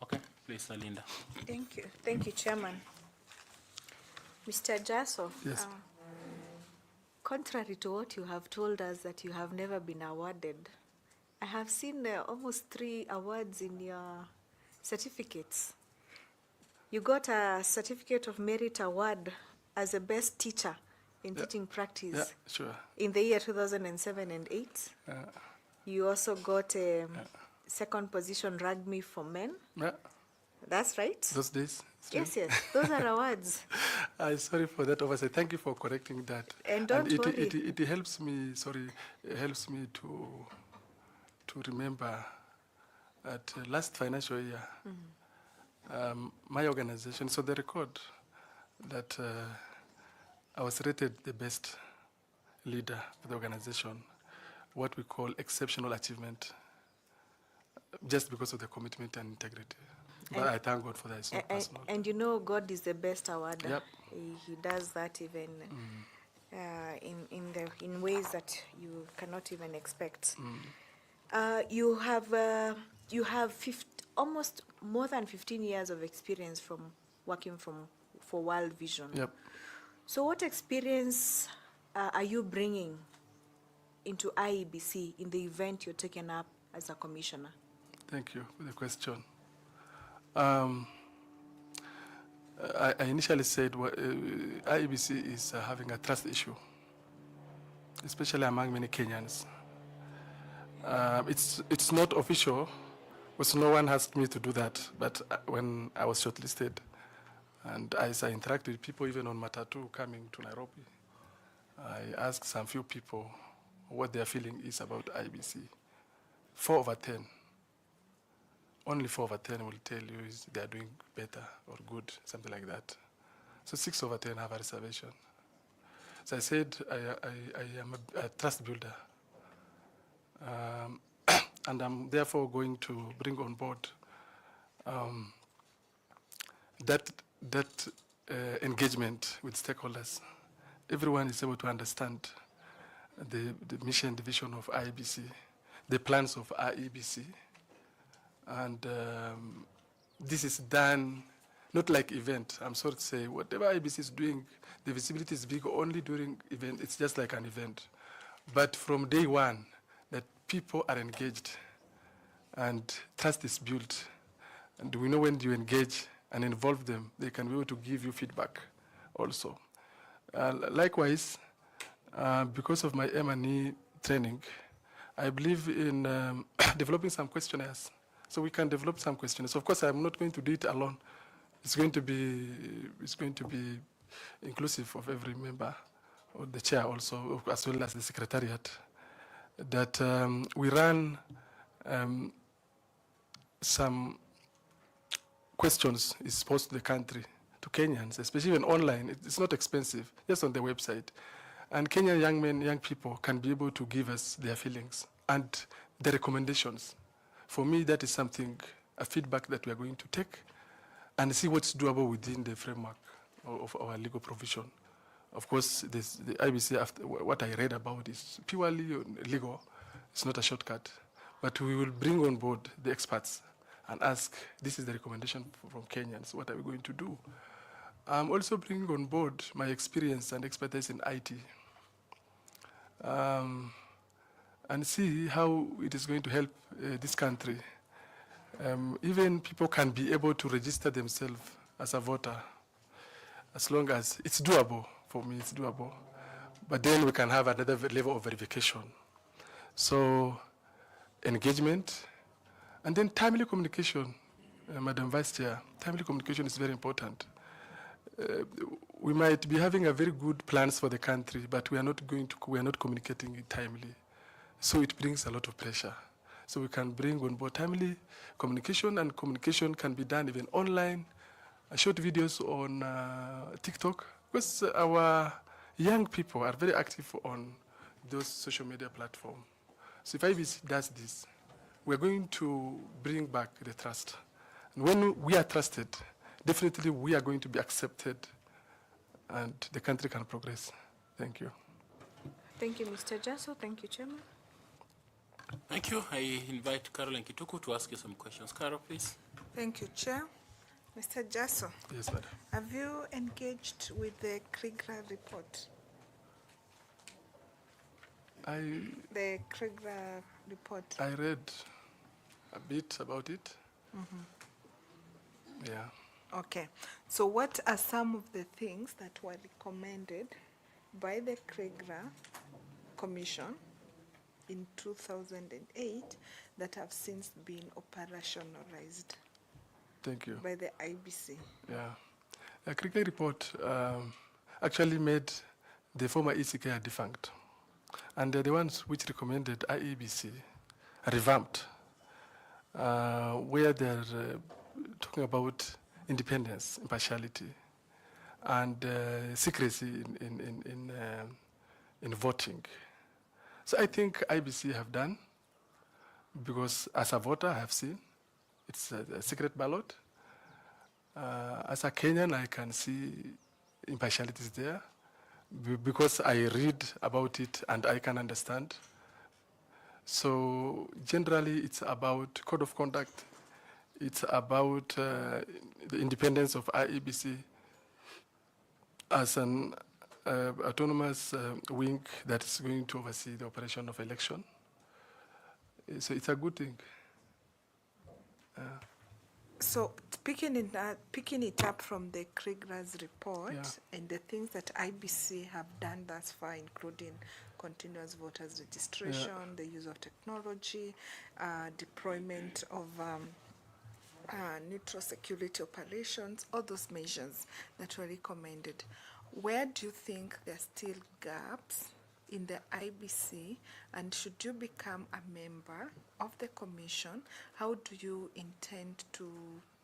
Okay, please, Linda. Thank you. Thank you, Chairman. Mr. Jasso, yes. Contrary to what you have told us that you have never been awarded, I have seen almost 3 awards in your certificates. You got a Certificate of Merit Award as a best teacher in teaching practice in the year 2007 and 8. You also got a second position rugby for men. That's right? Those days? Yes, yes. Those are awards. I'm sorry for that oversight. Thank you for correcting that. And don't worry. It helps me, it helps me to remember that last financial year, my organization, so the record that I was rated the best leader for the organization, what we call exceptional achievement, just because of the commitment and integrity. But I thank God for that. It's not personal. And you know, God is the best awarder. Yep. He does that even in ways that you cannot even expect. You have almost more than 15 years of experience from working for World Vision. Yep. So what experience are you bringing into IEBC in the event you're taken up as a commissioner? Thank you for the question. I initially said IEBC is having a trust issue, especially among many Kenyans. It's not official, because no one asked me to do that, but when I was shortlisted, and as I interact with people, even on Matatu coming to Nairobi, I asked some few people what their feeling is about IEBC. 4 over 10. Only 4 over 10 will tell you they are doing better or good, something like that. So 6 over 10 have a reservation. So I said I am a trust builder. And I'm therefore going to bring on board that engagement with stakeholders. Everyone is able to understand the mission, the vision of IEBC, the plans of IEBC. And this is done not like event. I'm sorry to say, whatever IEBC is doing, the visibility is big only during event. It's just like an event. But from day one, that people are engaged and trust is built. And we know when you engage and involve them, they can be able to give you feedback also. Likewise, because of my M&E training, I believe in developing some questionnaires. So we can develop some questionnaires. Of course, I'm not going to do it alone. It's going to be inclusive of every member, or the chair also, as well as the secretariat. That we run some questions is posted to the country, to Kenyans, especially when online. It's not expensive, just on the website. And Kenyan young men, young people can be able to give us their feelings. And the recommendations. For me, that is something, a feedback that we are going to take and see what's doable within the framework of our legal provision. Of course, the IBC, after what I read about is purely legal. It's not a shortcut. But we will bring on board the experts and ask, this is the recommendation from Kenyans, what are we going to do? I'm also bringing on board my experience and expertise in IT. And see how it is going to help this country. Even people can be able to register themselves as a voter, as long as it's doable. For me, it's doable. But then we can have another level of verification. So, engagement, and then timely communication. Madam Vice Chair, timely communication is very important. We might be having a very good plans for the country, but we are not communicating it timely. So it brings a lot of pressure. So we can bring on board timely communication, and communication can be done even online, short videos on TikTok, because our young people are very active on those social media platforms. So if IBC does this, we're going to bring back the trust. And when we are trusted, definitely we are going to be accepted and the country can progress. Thank you. Thank you, Mr. Jasso. Thank you, Chairman. Thank you. I invite Caroline Kituku to ask you some questions. Carol, please. Thank you, Chair. Mr. Jasso. Yes, madam. Have you engaged with the Kriegler report? The Kriegler report. I read a bit about it. Yeah. Okay. So what are some of the things that were recommended by the Kriegler Commission in 2008 that have since been operationalized? Thank you. By the IBC? Yeah. A Kriegler report actually made the former ECK defunct. And they're the ones which recommended Iebc revamped, where they're talking about independence, impartiality, and secrecy in voting. So I think IBC have done, because as a voter I have seen, it's a secret ballot. As a Kenyan I can see impartiality is there, because I read about it and I can understand. So generally it's about code of conduct, it's about the independence of IEBC as an autonomous wing that is going to oversee the operation of election. So it's a good thing. So picking it up from the Kriegler's report, and the things that IBC have done thus far, including continuous voters registration, the use of technology, deployment of neutral security operations, all those measures that were recommended. Where do you think there are still gaps in the IBC, and should you become a member of the commission, how do you intend to,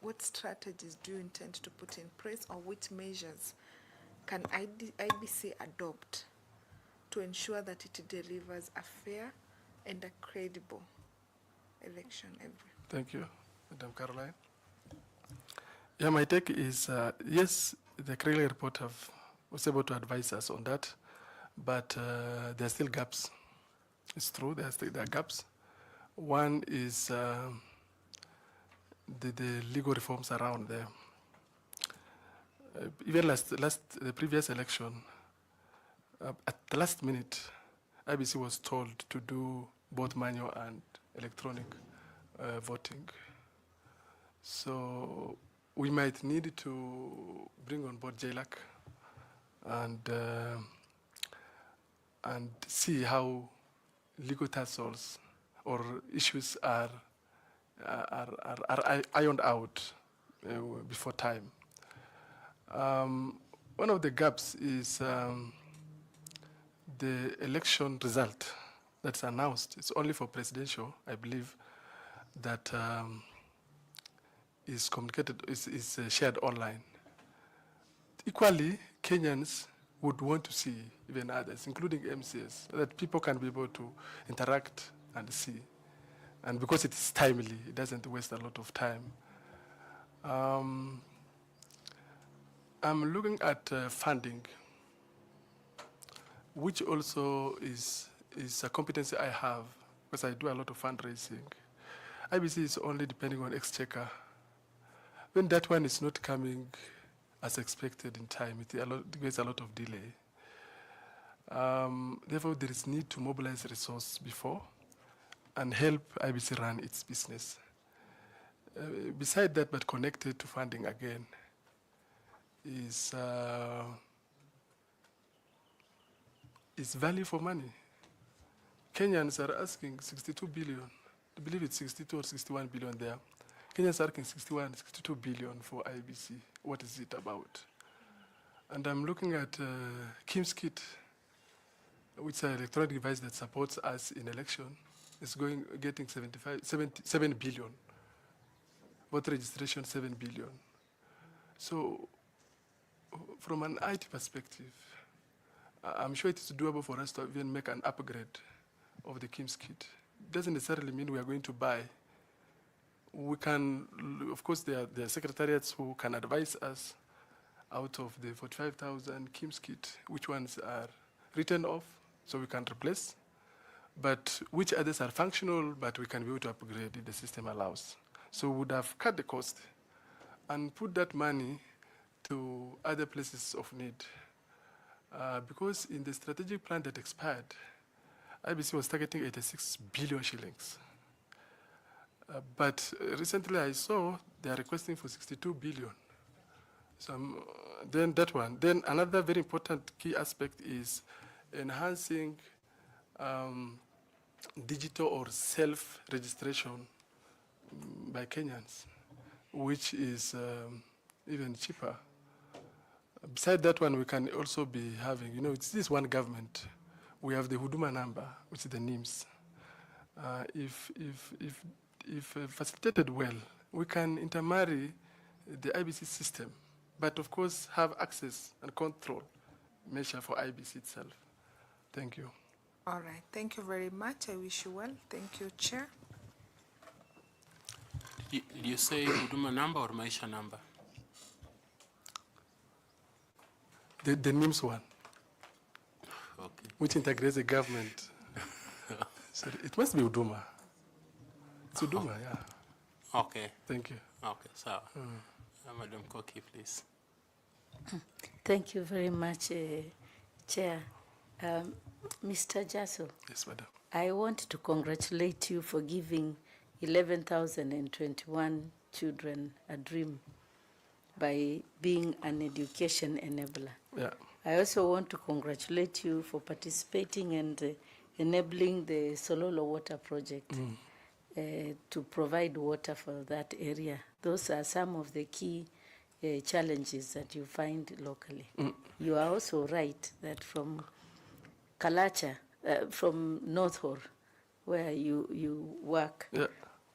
what strategies do you intend to put in place, or which measures can IBC adopt to ensure that it delivers a fair and a credible election? Thank you, Madam Caroline. Yeah, my take is, yes, the Kriegler report was able to advise us on that, but there are still gaps. It's true, there are gaps. One is the legal reforms around there. Even the previous election, at the last minute, IBC was told to do both manual and electronic voting. So we might need to bring on board JLAC and see how legal tussles or issues are ironed out before time. One of the gaps is the election result that's announced. It's only for presidential, I believe, that is communicated, is shared online. Equally, Kenyans would want to see even others, including MCS, so that people can be able to interact and see. And because it is timely, it doesn't waste a lot of time. I'm looking at funding, which also is a competency I have, because I do a lot of fundraising. IBC is only depending on exchequer. When that one is not coming as expected in time, it gets a lot of delay. Therefore, there is need to mobilize resources before and help IBC run its business. Beside that, but connected to funding again, is value for money. Kenyans are asking 62 billion. I believe it's 62 or 61 billion there. Kenyans are asking 61, 62 billion for IBC. What is it about? And I'm looking at Kim's Kit, which is an electronic device that supports us in election. It's getting 7 billion. Voter registration, 7 billion. So from an IT perspective, I'm sure it is doable for us to even make an upgrade of the Kim's Kit. It doesn't necessarily mean we are going to buy. We can, of course, there are secretariats who can advise us out of the 45,000 Kim's Kit, which ones are written off, so we can replace, but which others are functional, but we can be able to upgrade if the system allows. So we would have cut the cost and put that money to other places of need. Because in the strategic plan that expired, IBC was targeting 86 billion shillings. But recently I saw they are requesting for 62 billion. So then that one. Then another very important key aspect is enhancing digital or self-registration by Kenyans, which is even cheaper. Beside that one, we can also be having, it's this one government. We have the Huduma number, which is the NIMS. If facilitated well, we can intermarry the IBC system, but of course have access and control measure for IBC itself. Thank you. All right, thank you very much. I wish you well. Thank you, Chair. Did you say Huduma number or Maisha number? The NIMS one, okay, which integrates the government. So it must be Huduma. It's Huduma, yeah. Okay. Thank you. Okay, so Madam Koki, please. Thank you very much, Chair. Mr. Jasso. Yes, madam. I want to congratulate you for giving 11,021 children a dream by being an education enabler. Yeah. I also want to congratulate you for participating and enabling the Sololo Water Project to provide water for that area. Those are some of the key challenges that you find locally. You are also right that from Kalacha, from North Hor, where you work,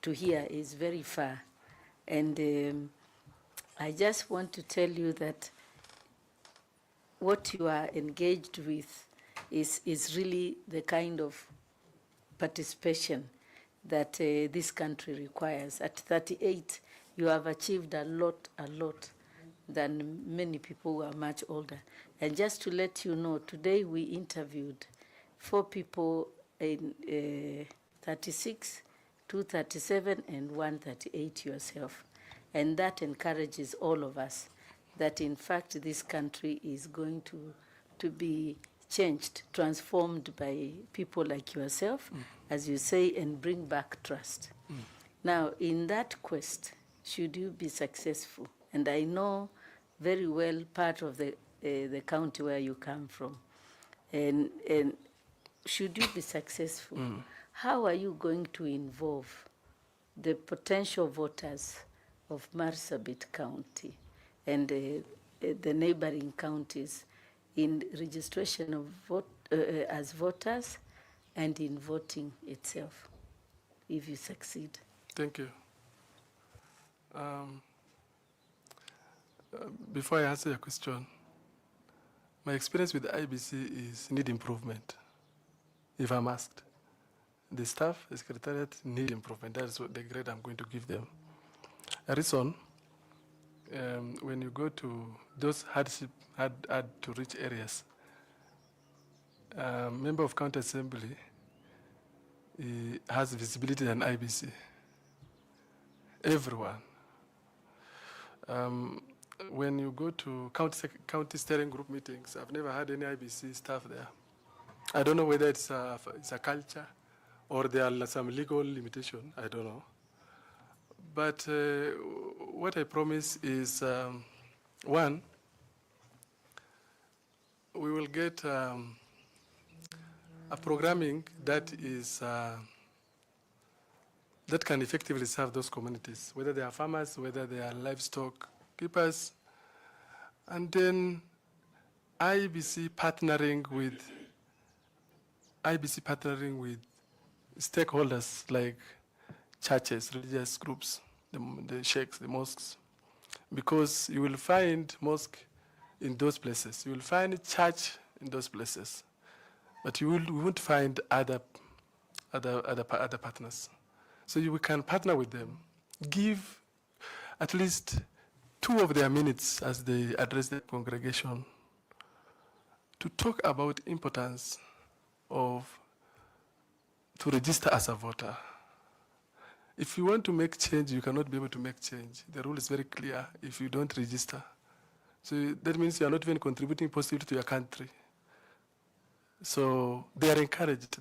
to here is very far. And I just want to tell you that what you are engaged with is really the kind of participation that this country requires. At 38, you have achieved a lot than many people who are much older. And just to let you know, today we interviewed 4 people in 36, 237, and 138 yourself. And that encourages all of us that in fact this country is going to be changed, transformed by people like yourself, as you say, and bring back trust. Now, in that quest, should you be successful, and I know very well part of the county where you come from, and should you be successful, how are you going to involve the potential voters of Marsabit County and the neighboring counties in registration of as voters and in voting itself, if you succeed? Thank you. Before I answer your question, my experience with the IBC is need improvement, if I'm asked. the staff, the secretariat need improvement. That is what the grade I'm going to give them. A reason, when you go to those hard to reach areas, member of county assembly has visibility than IBC. Everyone. When you go to county steering group meetings, I've never had any IBC staff there. I don't know whether it's a culture or there are some legal limitation. I don't know. But what I promise is, one, we will get a programming that is that can effectively serve those communities, whether they are farmers, whether they are livestock keepers, and then IBC partnering with stakeholders like churches, religious groups, the sheikhs, the mosques, because you will find mosque in those places, you will find church in those places, but you won't find other partners. So we can partner with them, give at least 2 of their minutes as they address the congregation to talk about importance of to register as a voter. If you want to make change, you cannot be able to make change. The rule is very clear if you don't register. So that means you are not even contributing positively to your country. So they are encouraged.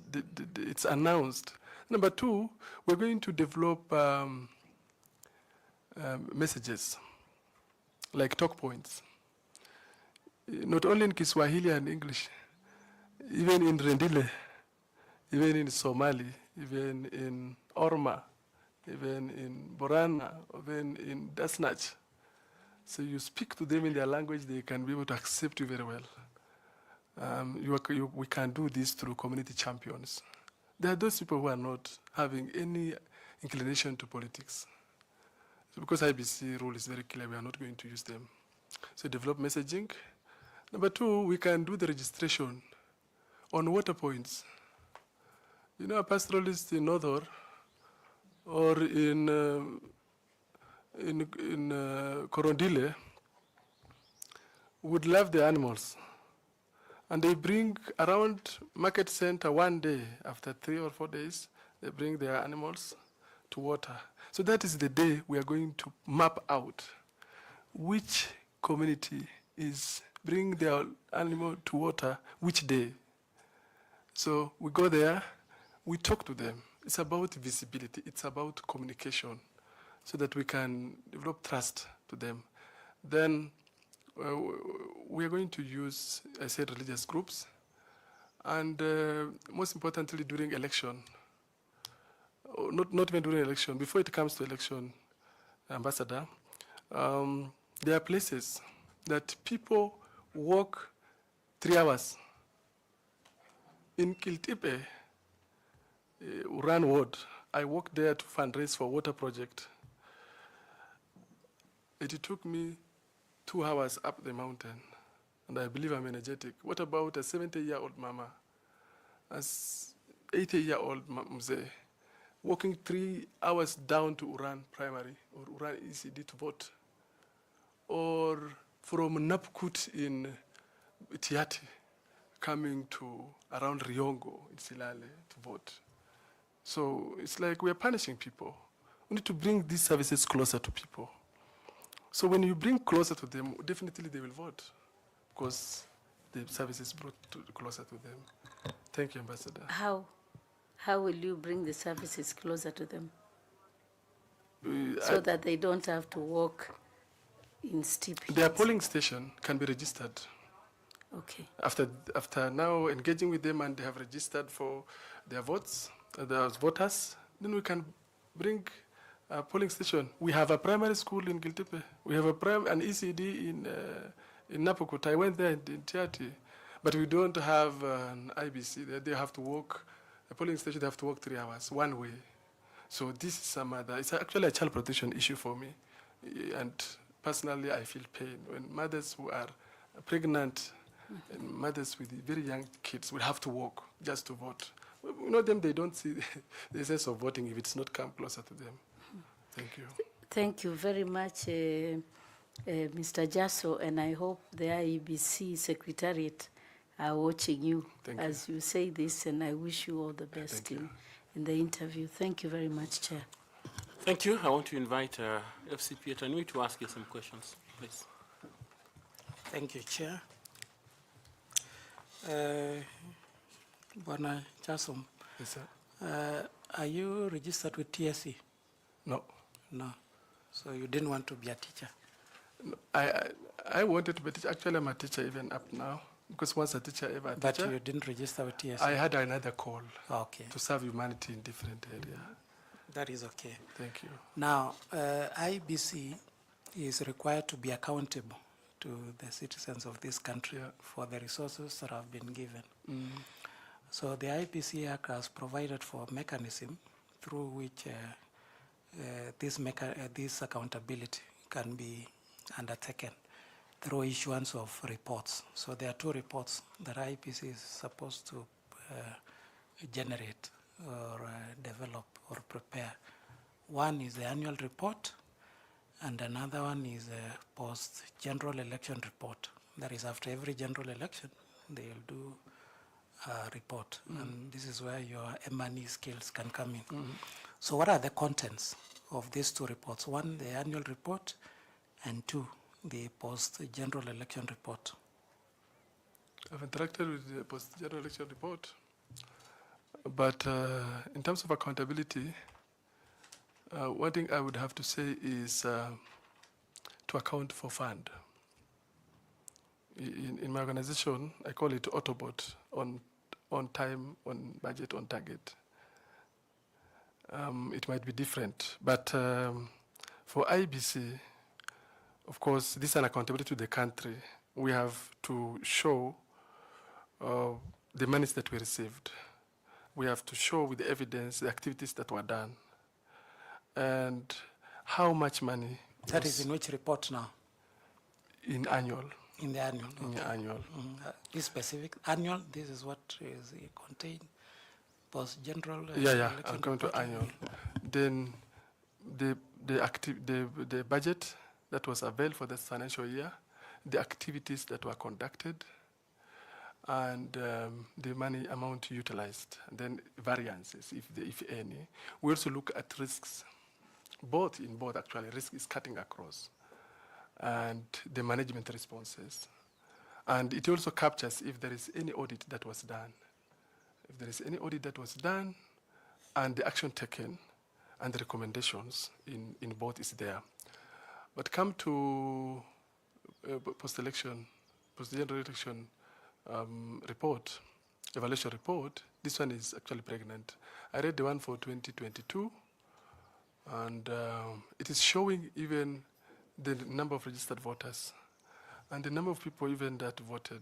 It's announced. Number 2, we're going to develop messages, like talk points. Not only in Kiswahili and English, even in Rendile, even in Somali, even in Orma, even in Borana, even in Dasnach. So you speak to them in their language, they can be able to accept you very well. We can do this through community champions. There are those people who are not having any inclination to politics. So because IBC rule is very clear, we are not going to use them. So develop messaging. Number 2, we can do the registration on water points. You know, a pastoralist in Northor or in Korondile would love the animals. And they bring around market center one day, after 3 or 4 days, they bring their animals to water. So that is the day we are going to map out which community is bringing their animal to water, which day. So we go there, we talk to them. It's about visibility, it's about communication, so that we can develop trust to them. Then we are going to use, I said, religious groups, and most importantly during election, not even during election, before it comes to election, Ambassador, there are places that people walk 3 hours. In Kiltipe, Uran Ward, I walked there to fundraise for water project. It took me 2 hours up the mountain, and I believe I'm energetic. What about a 70-year-old mama, a 80-year-old mzee, walking 3 hours down to Uran Primary or Uran ECD to vote, or from Napkut in Tiati, coming to around Riongo in Silale to vote. So it's like we're punishing people. We need to bring these services closer to people. So when you bring closer to them, definitely they will vote, because the service is brought closer to them. Thank you, Ambassador. How will you bring the services closer to them? So that they don't have to walk in steep hills? Their polling station can be registered. Okay. After now engaging with them and they have registered for their votes, their voters, then we can bring a polling station. We have a primary school in Giltipe. We have an ECD in Napokot. I went there in Tiati, but we don't have an IBC. They have to walk, a polling station, they have to walk 3 hours, one way. So this is it's actually a child protection issue for me. And personally, I feel pain when mothers who are pregnant and mothers with very young kids will have to walk just to vote. You know them, they don't see the sense of voting if it's not come closer to them. Thank you. Thank you very much, Mr. Jasso, and I hope the IEBC Secretariat are watching you as you say this, and I wish you all the best in the interview. Thank you very much, Chair. Thank you. I want to invite FCP Interviewee to ask you some questions, please. Thank you, Chair. Bwana Chasom, yes, sir. Are you registered with TSC? No. No. So you didn't want to be a teacher? No, I wanted to be a teacher. Actually, I'm a teacher even up now. Because once a teacher, ever a teacher. But you didn't register with TSC? I had another call to serve humanity in different areas. That is okay. Thank you. Now, IBC is required to be accountable to the citizens of this country for the resources that have been given. So the IBC Act has provided for a mechanism through which this accountability can be undertaken through issuance of reports. So there are 2 reports that IBC is supposed to generate or develop or prepare. One is the annual report, and another one is a post-general election report. That is, after every general election, they'll do a report, and this is where your M&E skills can come in. So what are the contents of these 2 reports? 1, the annual report, and 2, the post-general election report. I've interacted with the post-general election report, but in terms of accountability, one thing I would have to say is to account for fund. In my organization, I call it Autobot, on time, on budget, on target. It might be different, but for IBC, of course, this is an accountability to the country. We have to show the monies that we received. We have to show with the evidence the activities that were done and how much money. That is in which report now? In annual. In the annual. In the annual. This specific annual, this is what is contained. Post-general. I'm coming to annual. Then the budget that was available for this financial year, the activities that were conducted, and the money amount utilized, and then variances, if any. We also look at risks, both actually, risk is cutting across, and the management responses. And it also captures if there is any audit that was done. If there is any audit that was done, and the action taken, and the recommendations in both is there. But come to post-election, post-general election report, evaluation report, this one is actually pregnant. I read the one for 2022, and it is showing even the number of registered voters and the number of people even that voted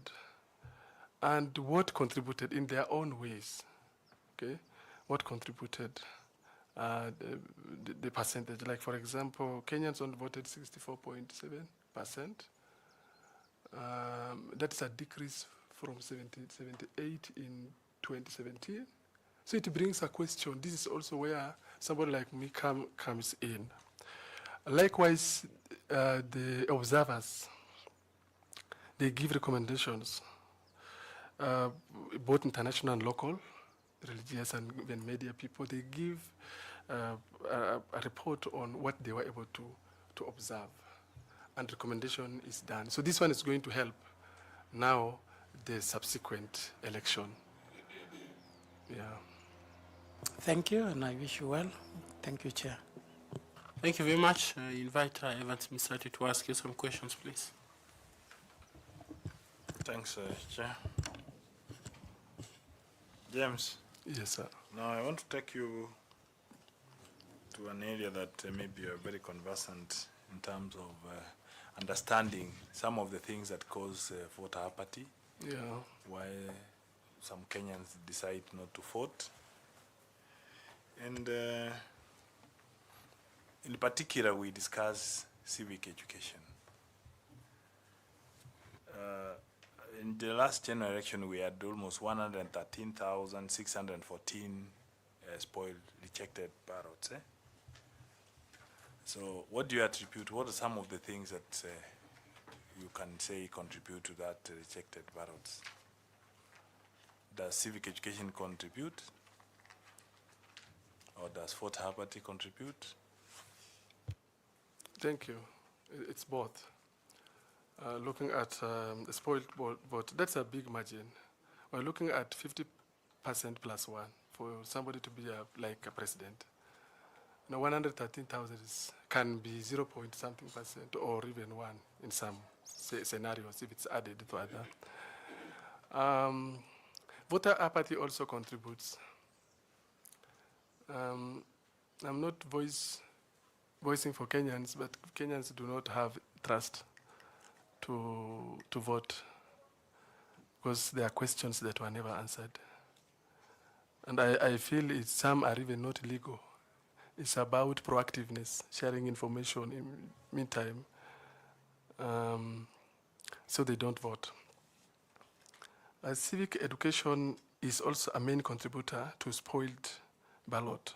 and what contributed in their own ways, okay? What contributed, the percentage. Like, for example, Kenyans only voted 64.7%. That's a decrease from 78 in 2017. So it brings a question. This is also where somebody like me comes in. Likewise, the observers, they give recommendations, both international and local, religious and even media people. They give a report on what they were able to observe, and recommendation is done. So this one is going to help now the subsequent election. Yeah. Thank you, and I wish you well. Thank you, Chair. Thank you very much. I invite Evans Misrati to ask you some questions, please. Thanks, Chair. James. Yes, sir. Now I want to take you to an area that maybe you're very conversant in terms of understanding some of the things that cause voter apathy. Yeah. Why some Kenyans decide not to vote. And in particular, we discuss civic education. In the last general election, we had almost 113,614 spoiled, rejected ballots. So what do you attribute? What are some of the things that you can say contribute to that rejected ballots? Does civic education contribute? Or does Fort Harpati contribute? Thank you. It's both. Looking at the spoiled vote, that's a big margin. We're looking at 50% plus one for somebody to be like a president. Now 113,000 can be 0 point something percent or even 1 in some scenarios if it's added to other. Voter apathy also contributes. I'm not voicing for Kenyans, but Kenyans do not have trust to vote because there are questions that were never answered. And I feel some are even not legal. It's about proactiveness, sharing information in meantime, so they don't vote. Civic education is also a main contributor to spoiled ballot.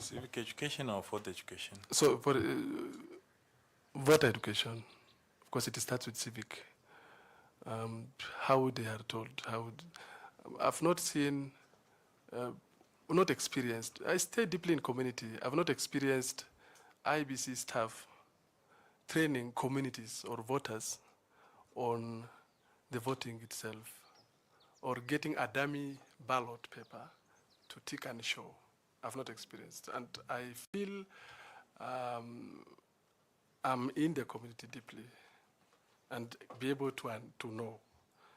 Civic education or vote education? So for voter education, of course, it starts with civic. How they are told. I've not seen, not experienced. I stay deeply in community. I've not experienced IEBC staff training communities or voters on the voting itself, or getting a dummy ballot paper to tick and show. I've not experienced, and I feel I'm in the community deeply and be able to know.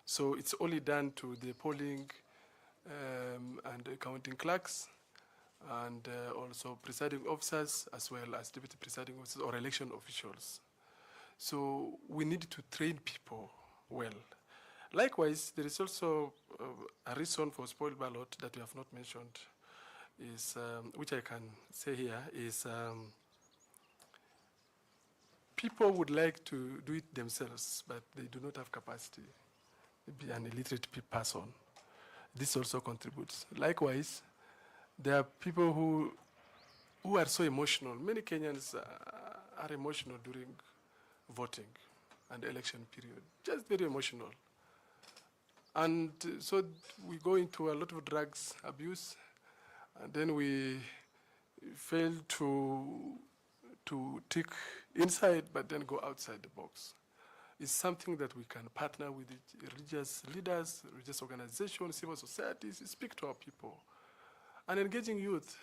So it's only done to the polling and counting clerks and also presiding officers as well as deputy presiding officers or election officials. So we need to train people well. Likewise, there is also a reason for spoiled ballot that we have not mentioned, is which I can say here, is people would like to do it themselves, but they do not have capacity. Maybe an illiterate person. This also contributes. Likewise, there are people who are so emotional. Many Kenyans are emotional during voting and election period, just very emotional. And so we go into a lot of drugs abuse, and then we fail to tick inside, but then go outside the box. It's something that we can partner with religious leaders, religious organizations, civil societies, speak to our people. And engaging youth,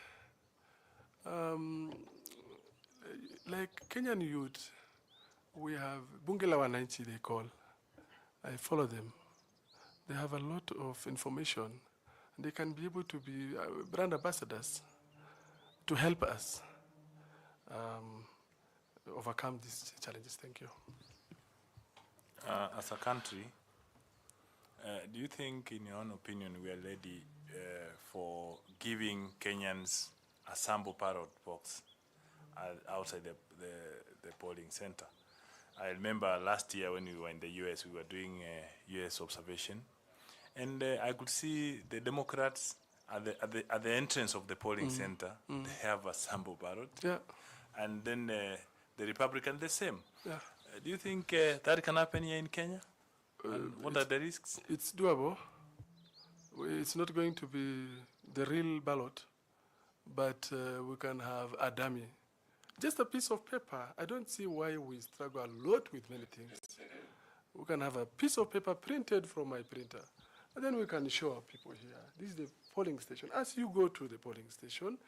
like Kenyan youth, we have Bunge la Wananchi, they call. I follow them. They have a lot of information. They can be able to be brand ambassadors to help us overcome these challenges. Thank you. As a country, do you think, in your own opinion, we are ready for giving Kenyans a sample ballot box outside the polling center? I remember last year when we were in the US, we were doing US observation, and I could see the Democrats at the entrance of the polling center, they have a sample ballot. Yeah. And then the Republican, the same. Yeah. Do you think that can happen here in Kenya? And what are the risks? It's doable. It's not going to be the real ballot, but we can have a dummy. Just a piece of paper. I don't see why we struggle a lot with many things. We can have a piece of paper printed from my printer, and then we can show our people here. This is the polling station. As you go to the polling station,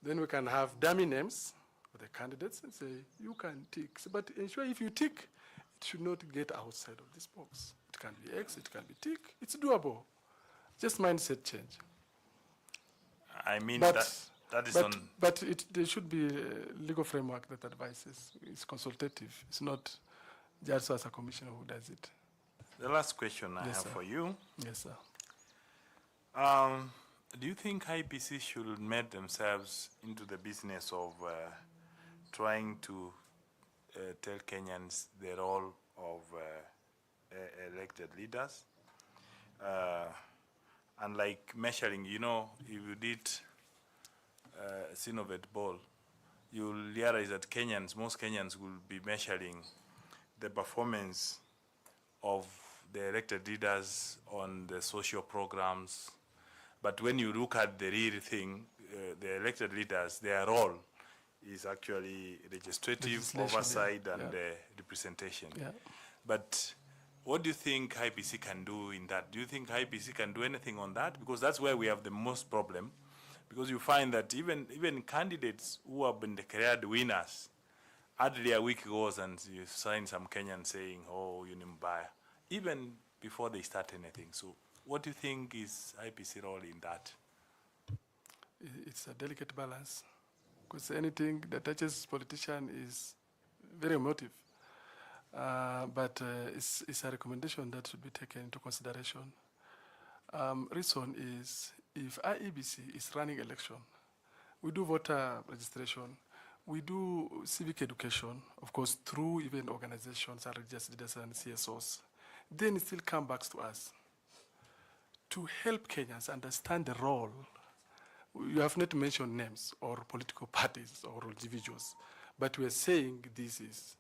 then we can have dummy names of the candidates and say, you can tick. But ensure if you tick, it should not get outside of this box. It can be X, it can be tick. It's doable. Just mindset change. I mean, but there should be a legal framework that advises. It's consultative. It's not just as a commissioner who does it. The last question I have sir. for you. Yes, sir. Do you think IEBC should make themselves into the business of trying to tell Kenyans the role of elected leaders. And like measuring, you know, if you did Synovet Ball, you'll realize that most Kenyans will be measuring the performance of the elected leaders on the social programs. But when you look at the real thing, the elected leaders, their role is actually legislative oversight and representation. Yeah. But what do you think IEBC can do in that? Do you think IEBC can do anything on that? Because that's where we have the most problem. Because you find that even candidates who have been declared winners, hardly a week goes and you find some Kenyans saying, oh, Unimbaya, even before they start anything. So what do you think is IEBC role in that? It's a delicate balance, because anything that touches politician is very emotive. But it's a recommendation that should be taken into consideration. Reason is, if IEBC is running election, we do voter registration, we do civic education, of course, through even organizations, religious leaders and CSOs. Then it still comes back to us to help Kenyans understand the role. You have not mentioned names or political parties or individuals, but we are saying this is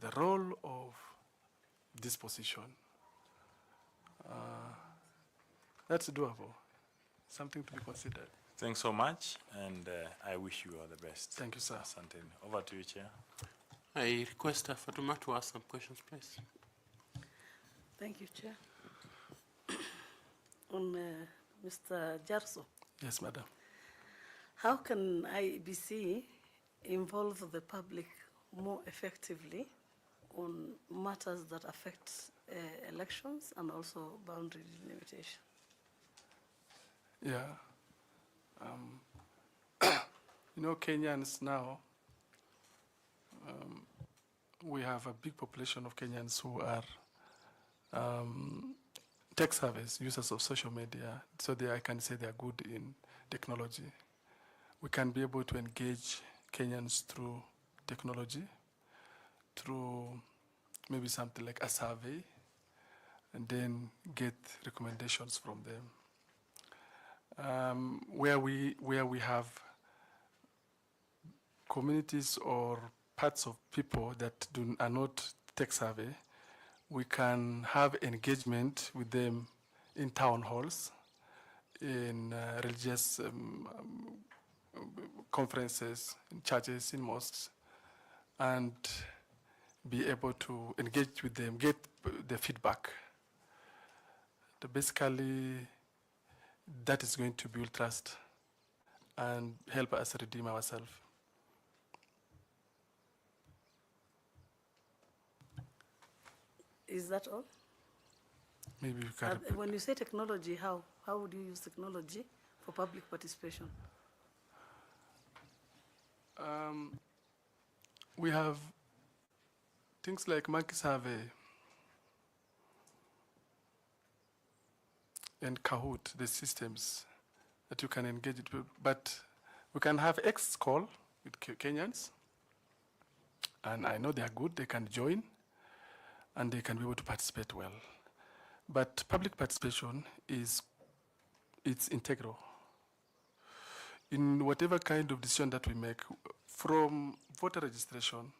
the role of this position. That's doable, something to be considered. Thanks so much, and I wish you all the best. Thank you, sir. Asante. Over to you, Chair. I request Fatuma to ask some questions, please. Thank you, Chair. On Mr. Jarso. Yes, madam. How can IEBC involve the public more effectively on matters that affect elections and also boundary delimitation? Yeah. You know, Kenyans now, we have a big population of Kenyans who are tech savvy, users of social media, so I can say they are good in technology. We can be able to engage Kenyans through technology, through maybe something like a survey, and then get recommendations from them. Where we have communities or parts of people that are not tech savvy, we can have engagement with them in town halls, in religious conferences, in churches, in mosques, and be able to engage with them, get the feedback. Basically, that is going to build trust and help us redeem ourselves. Is that all? Maybe you can. When you say technology, how would you use technology for public participation? We have things like monkey survey and Kahoot, the systems that you can engage with. But we can have X call with Kenyans, and I know they are good, they can join, and they can be able to participate well. But public participation it's integral. In whatever kind of decision that we make, from voter registration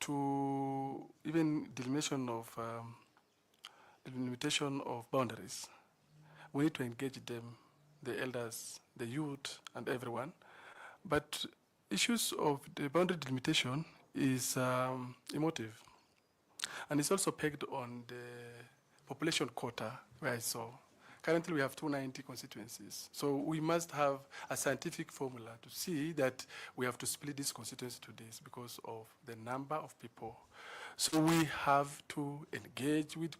to even delimitation of boundaries, we need to engage them, the elders, the youth, and everyone. But issues of the boundary delimitation is emotive. And it's also pegged on the population quota, where I saw. Currently, we have 290 constituencies. So we must have a scientific formula to see that we have to split this constituency to this because of the number of people. So we have to engage with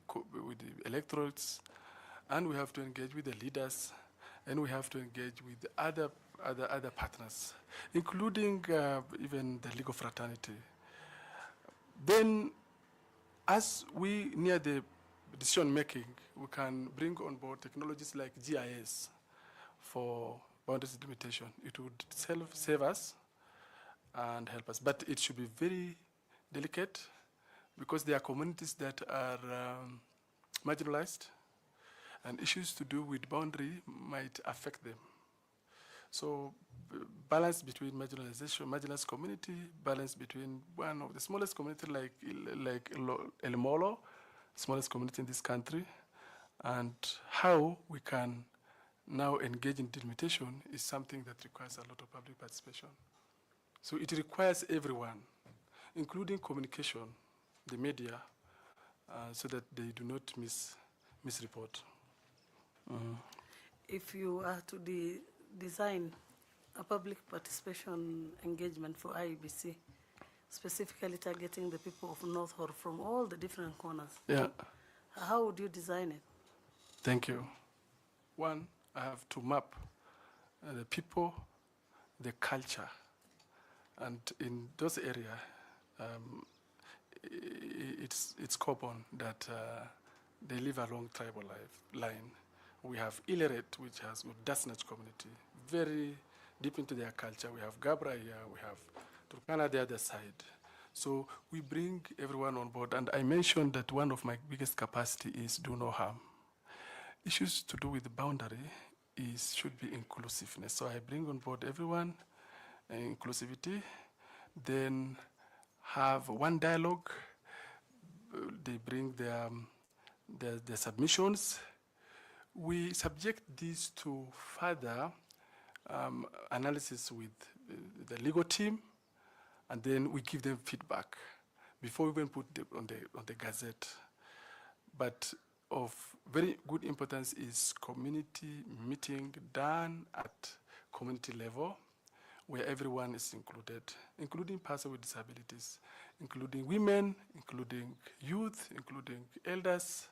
the electorates, and we have to engage with the leaders, and we have to engage with the other partners, including even the legal fraternity. Then, as we near the decision making, we can bring on board technologies like GIS for boundaries delimitation. It would save us and help us, but it should be very delicate, because there are communities that are marginalized, and issues to do with boundary might affect them. So balance between marginalization, marginalized community, balance between one of the smallest community like El Molo, smallest community in this country, and how we can now engage in delimitation is something that requires a lot of public participation. So it requires everyone, including communication, the media, so that they do not misreport. If you are to design a public participation engagement for IEBC, specifically targeting the people of North Horr from all the different corners, yeah. How would you design it? Thank you. One, I have to map the people, the culture, and in those areas, it's common that they live along tribal line. We have Ileret, which has a Dasnach community, very deep into their culture. We have Gabra here, we have Turkana the other side. So we bring everyone on board, and I mentioned that one of my biggest capacity is do no harm. Issues to do with the boundary should be inclusiveness. So I bring on board everyone, inclusivity, then have one dialogue. They bring their submissions. We subject these to further analysis with the legal team, and then we give them feedback before we even put them on the gazette. But of very good importance is community meeting done at community level, where everyone is included, including persons with disabilities, including women, including youth, including elders,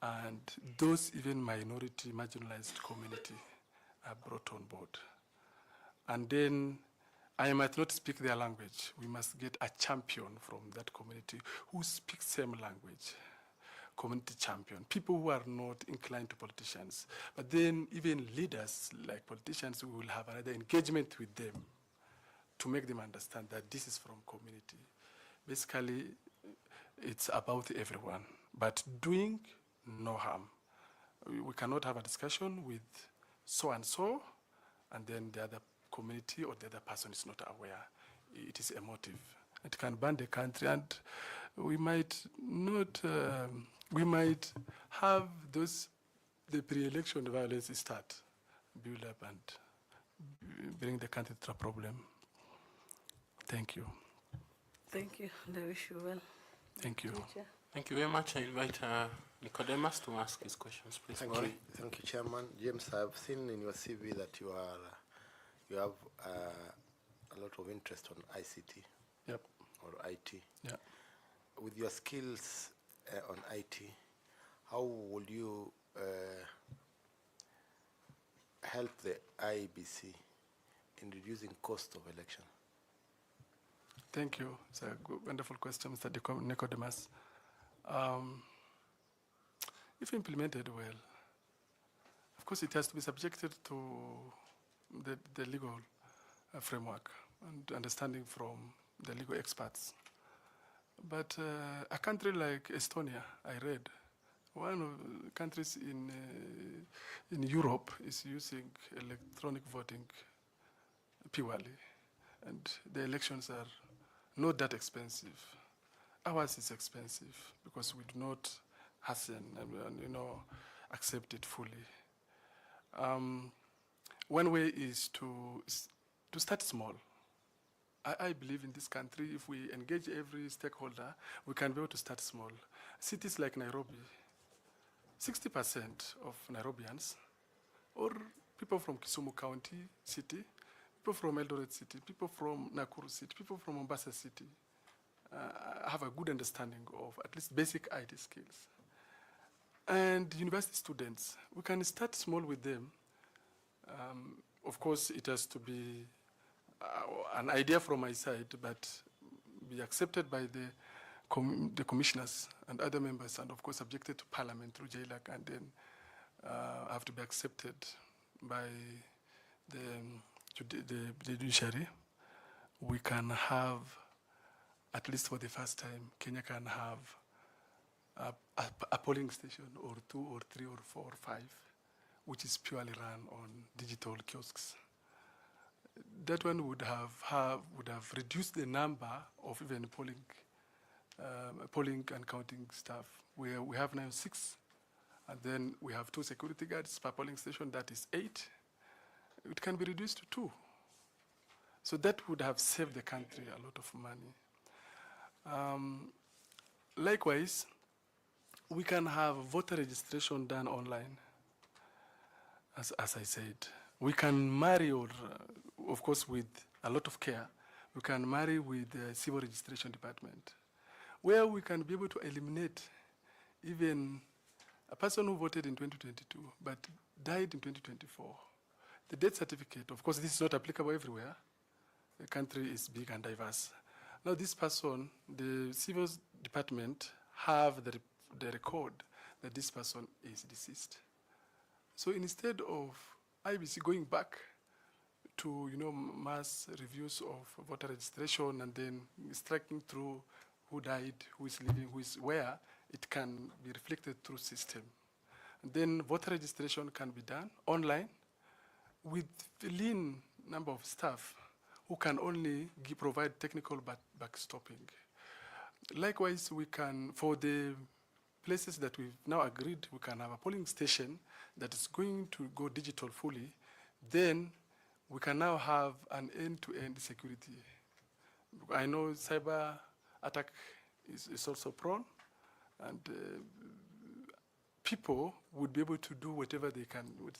and those even minority, marginalized community are brought on board. And then I might not speak their language. We must get a champion from that community who speaks same language, community champion, people who are not inclined to politicians. But then even leaders like politicians, we will have another engagement with them to make them understand that this is from community. Basically, it's about everyone, but doing no harm. We cannot have a discussion with so-and-so, and then the other community or the other person is not aware. It is emotive. It can burn the country, and we might not, we might have the pre-election violence start, build up, and bring the country to a problem. Thank you. Thank you, and I wish you well. Thank you. Thank you very much. I invite Nicodemus to ask his questions, please. Thank you, Chairman. James, I've seen in your CV that you have a lot of interest on ICT. Yep. Or IT. Yeah. With your skills on IT, how will you help the IEBC in reducing cost of election? Thank you. It's a good, wonderful question, Mr. Nicodemus. If implemented well, of course it has to be subjected to the legal framework and understanding from the legal experts. But a country like Estonia, I read, one of the countries in Europe is using electronic voting purely, and the elections are not that expensive. Ours is expensive because we do not hasten and accept it fully. One way is to start small. I believe in this country, if we engage every stakeholder, we can be able to start small. Cities like Nairobi, 60% of Nairobians, or people from Kisumu County City, people from Eldoret City, people from Nakuru City, people from Mombasa City, have a good understanding of at least basic IT skills. And university students, we can start small with them. Of course, it has to be an idea from my side, but be accepted by the commissioners and other members, and of course subjected to Parliament through JLAC, and then have to be accepted by the judiciary. We can have at least for the first time, Kenya can have a polling station or 2 or 3 or 4 or 5, which is purely run on digital kiosks. That one would have reduced the number of even polling and counting staff, where we have now 6, and then we have 2 security guards per polling station. That is 8. It can be reduced to 2. So that would have saved the country a lot of money. Likewise, we can have voter registration done online, as I said. We can marry, or of course with a lot of care, we can marry with the civil registration department, where we can be able to eliminate even a person who voted in 2022 but died in 2024. The death certificate, of course, this is not applicable everywhere. The country is big and diverse. Now this person, the civil department have the record that this person is deceased. So instead of IEBC going back to mass reviews of voter registration and then striking through who died, who is living, who is where, it can be reflected through system. And then voter registration can be done online with a lean number of staff who can only provide technical backstopping. Likewise, we can, for the places that we've now agreed, we can have a polling station that is going to go digital fully. Then we can now have an end-to-end security. I know cyber attack is also prone, and people would be able to do whatever they can with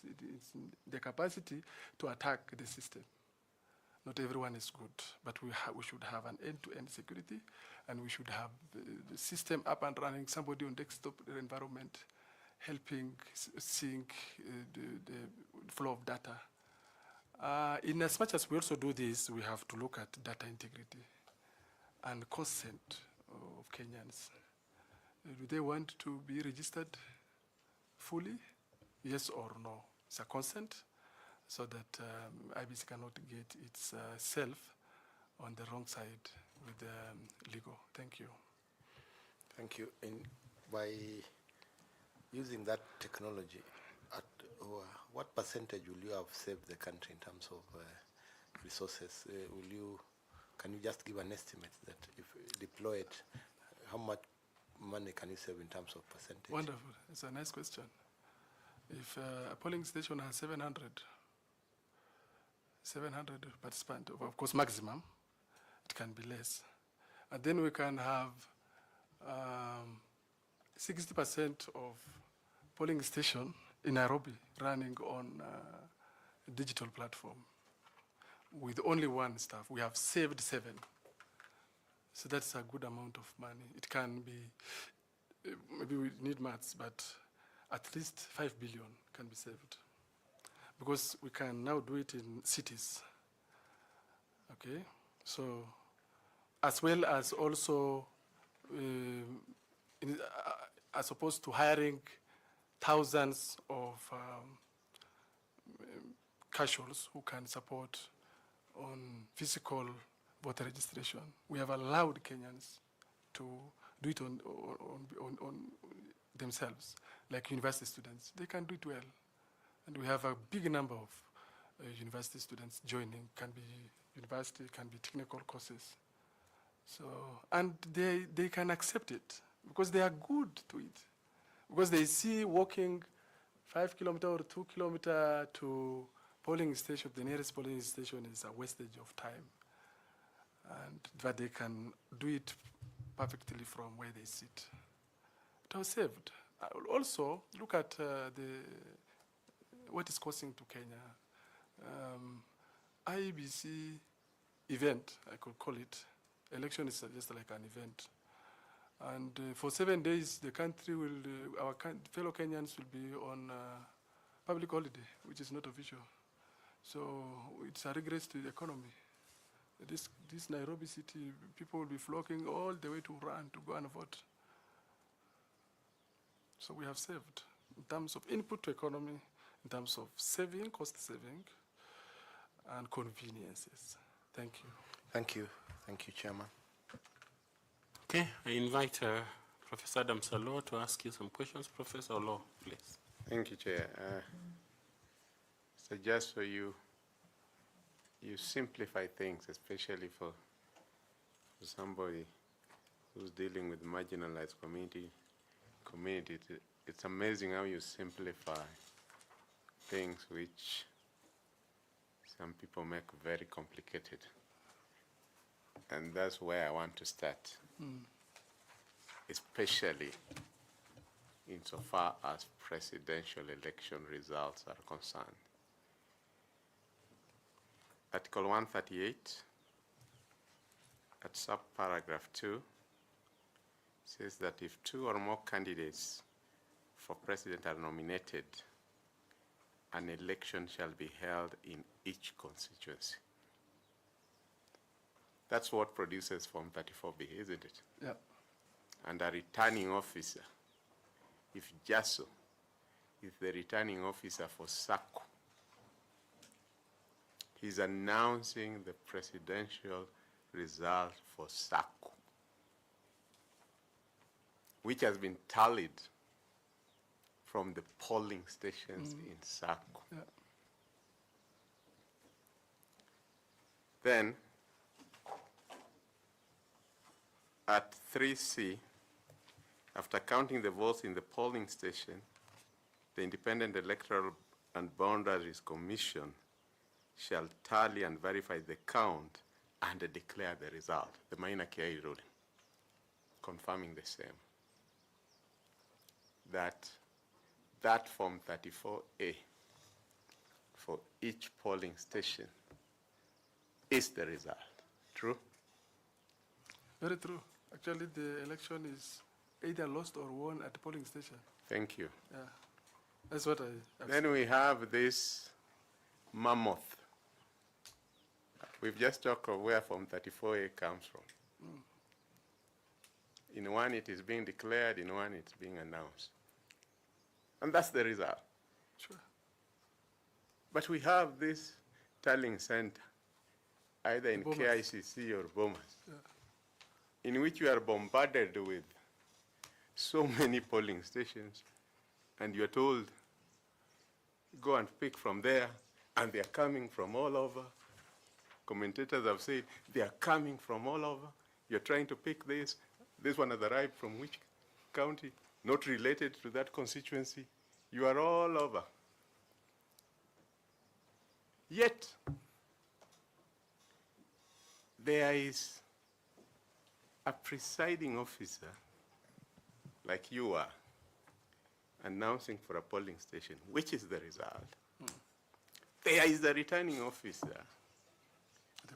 their capacity to attack the system. Not everyone is good, but we should have an end-to-end security, and we should have the system up and running, somebody on desktop environment helping sync the flow of data. In as much as we also do this, we have to look at data integrity and consent of Kenyans. Do they want to be registered fully? Yes or no? It's a consent, so that IEBC cannot get itself on the wrong side with legal. Thank you. Thank you. By using that technology, what percentage will you have saved the country in terms of resources? Can you just give an estimate that if deployed, how much money can you save in terms of percentage? Wonderful. It's a nice question. If a polling station has 700 participants, of course maximum, it can be less. And then we can have 60% of polling station in Nairobi running on a digital platform with only 1 staff. We have saved 7. So that's a good amount of money. It can be, maybe we need maths, but at least 5 billion can be saved. Because we can now do it in cities. Okay? So, as well as also, as opposed to hiring thousands of casuals who can support on physical voter registration, we have allowed Kenyans to do it on themselves, like university students. They can do it well. And we have a big number of university students joining. Can be university, can be technical courses. So, and they can accept it because they are good to it. Because they see walking 5 kilometers or 2 kilometers to polling station, the nearest polling station is a wastage of time. But they can do it perfectly from where they sit. It was saved. I will also look at what is costing to Kenya. IEBC event, I could call it. Election is just like an event. And for 7 days, the country will, our fellow Kenyans will be on public holiday, which is not official. So it's a regress to the economy. This Nairobi city, people will be flocking all the way to run to go and vote. So we have saved in terms of input to economy, in terms of saving, cost saving, and conveniences. Thank you. Thank you. Thank you, Chairman. Okay, I invite Professor Adam Salo to ask you some questions. Professor Law, please. Thank you, Chair. So just so you simplify things, especially for somebody who's dealing with marginalized community. It's amazing how you simplify things which some people make very complicated. And that's where I want to start, especially insofar as presidential election results are concerned. Article 138, at subparagraph 2, says that if 2 or more candidates for president are nominated, an election shall be held in each constituency. That's what produces Form 34B, isn't it? Yeah. And a returning officer, if JASO is the returning officer for SACCO, he's announcing the presidential result for SACCO, which has been tallied from the polling stations in SACCO. Yeah. Then, at 3C, after counting the votes in the polling station, the Independent Electoral and Boundaries Commission shall tally and verify the count and declare the result, the minor KI ruling, confirming the same. That Form 34A for each polling station is the result. True? Very true. Actually, the election is either lost or won at the polling station. Thank you. Yeah, that's what I. Then we have this mammoth. We've just talked of where Form 34A comes from. In one, it is being declared. In one, it's being announced. And that's the result. Sure. But we have this tallying center, either in Bomas. KICC or BOMAS, Yeah. in which you are bombarded with so many polling stations, and you're told, go and pick from there, and they're coming from all over. Commentators have said, they are coming from all over. You're trying to pick this. This one has arrived from which county? Not related to that constituency. You are all over. Yet, there is a presiding officer, like you are, announcing for a polling station, which is the result. There is the returning officer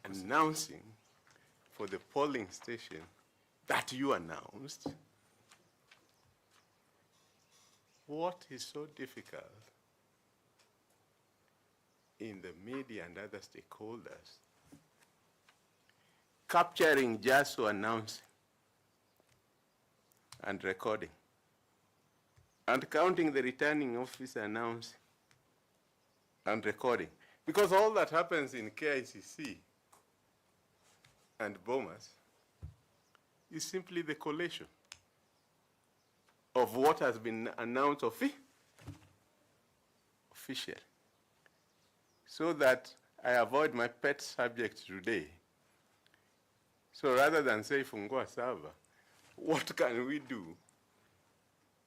announcing for the polling station that you announced. What is so difficult in the media and other stakeholders capturing JASO announcing and recording and counting the returning officer announcing and recording? Because all that happens in KICC and BOMAS is simply the collation of what has been announced officially. So that I avoid my pet subject today. So rather than say Fungua Sava, what can we do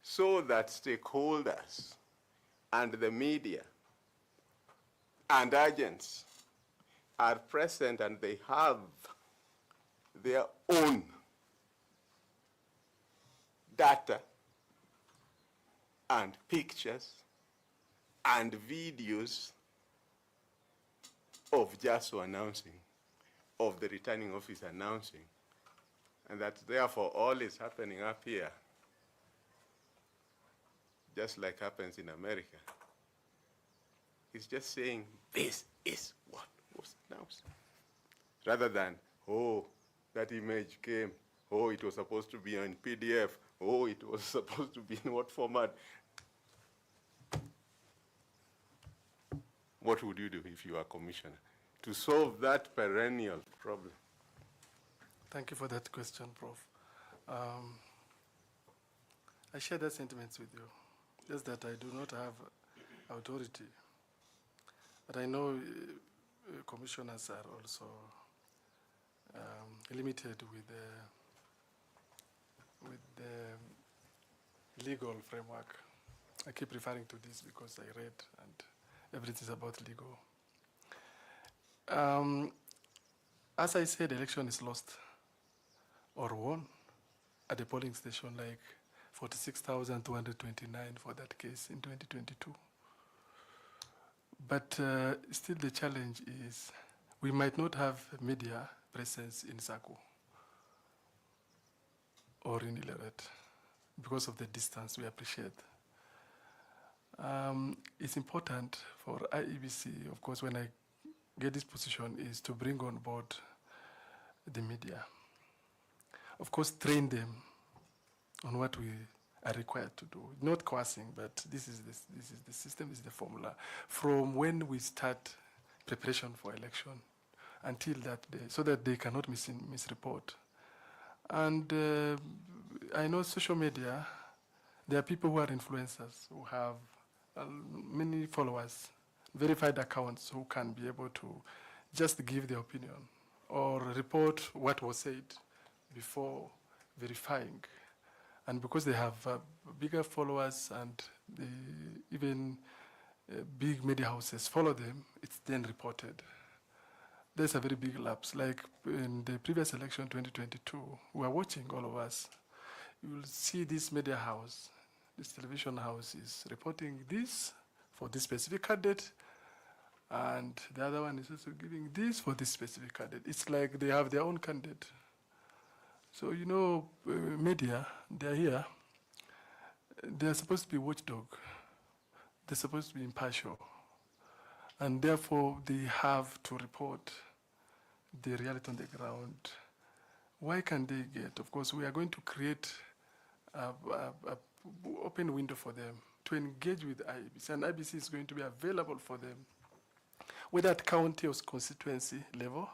so that stakeholders and the media and agents are present and they have their own data and pictures and videos of JASO announcing, of the returning officer announcing, and that therefore all is happening up here, just like happens in America. It's just saying, this is what was announced. Rather than, oh, that image came, oh, it was supposed to be in PDF, oh, it was supposed to be in what format. What would you do if you are commissioner to solve that perennial problem? Thank you for that question, Prof. I share the sentiments with you. Just that I do not have authority. But I know commissioners are also limited with the legal framework. I keep referring to this because I read and everything is about legal. As I said, election is lost or won at the polling station, like 46,229 for that case in 2022. But still the challenge is we might not have media presence in Saku or in Ileret because of the distance. We appreciate. It's important for IEBC, of course, when I get this position, is to bring on board the media. Of course, train them on what we are required to do. Not coercing, but this is the system, this is the formula. From when we start preparation for election until that day, so that they cannot misreport. And I know social media, there are people who are influencers, who have many followers, verified accounts, who can be able to just give their opinion or report what was said before verifying. And because they have bigger followers and even big media houses follow them, it's then reported. There's a very big lapse. Like in the previous election, 2022, we are watching, all of us. You will see this media house, this television house is reporting this for this specific candidate, and the other one is also giving this for this specific candidate. It's like they have their own candidate. So, you know, media, they're here. They're supposed to be watchdog. They're supposed to be impartial. And therefore, they have to report the reality on the ground. Why can't they get? Of course, we are going to create an open window for them to engage with IEBC. And IEBC is going to be available for them, whether at county or constituency level,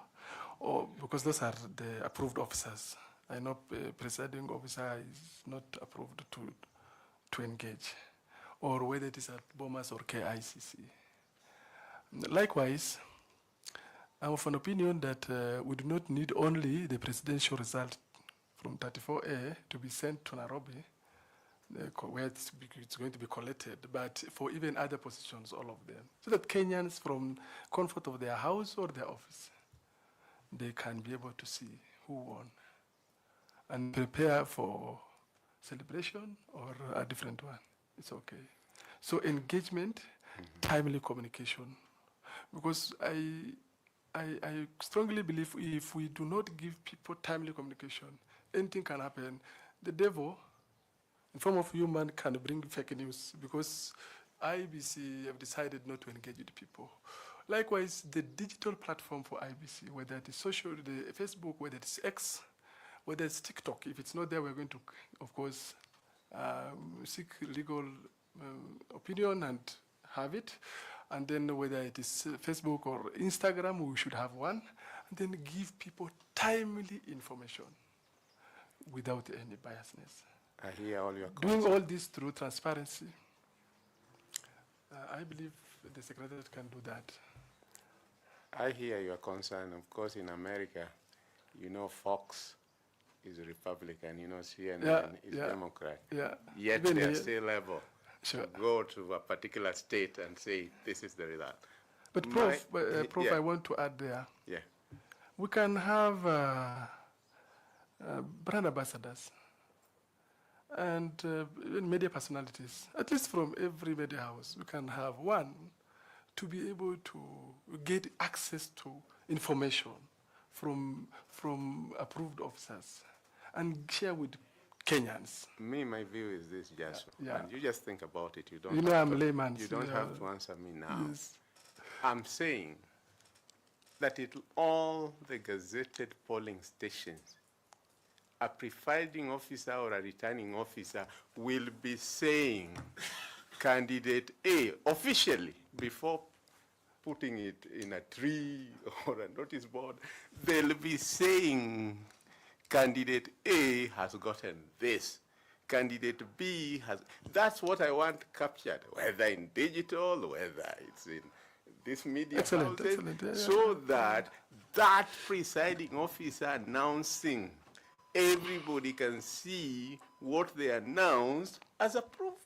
or because those are the approved officers. I know presiding officer is not approved to engage, or whether it is at BOMAS or KICC. Likewise, I'm of an opinion that we do not need only the presidential result from 34A to be sent to Nairobi, where it's going to be collected, but for even other positions, all of them, so that Kenyans from comfort of their house or their office, they can be able to see who won and prepare for celebration or a different one. It's okay. So engagement, timely communication, because I strongly believe if we do not give people timely communication, anything can happen. The devil, in form of human, can bring fake news because IEBC have decided not to engage with people. Likewise, the digital platform for IEBC, whether it is social, the Facebook, whether it's X, whether it's TikTok, if it's not there, we're going to, of course, seek legal opinion and have it. And then whether it is Facebook or Instagram, we should have one. And then give people timely information without any biasness. I hear all your Doing comments. all this through transparency, I believe the Secretariat can do that. I hear your concern. Of course, in America, you know, Fox is a Republican, you know, CNN is Democrat. Yeah. Yet Even they are here, still able to go to a particular state and say, this is the result. But Prof, I want to add there. Yeah. We can have brand ambassadors and media personalities, at least from every media house. We can have one to be able to get access to information from approved officers and share with Kenyans. My view is this, Jasper. Yeah. And you just think about it. You don't. You know, I'm a layman. You don't have to answer me now. Yes. I'm saying that all the gazetted polling stations, a presiding officer or a returning officer will be saying candidate A officially before putting it in a tree or a notice board. They'll be saying candidate A has gotten this, candidate B has, that's what I want captured, whether in digital, whether it's in this media Excellent, houses, excellent. Yeah, so that that presiding officer announcing, everybody can see what they announced as approved.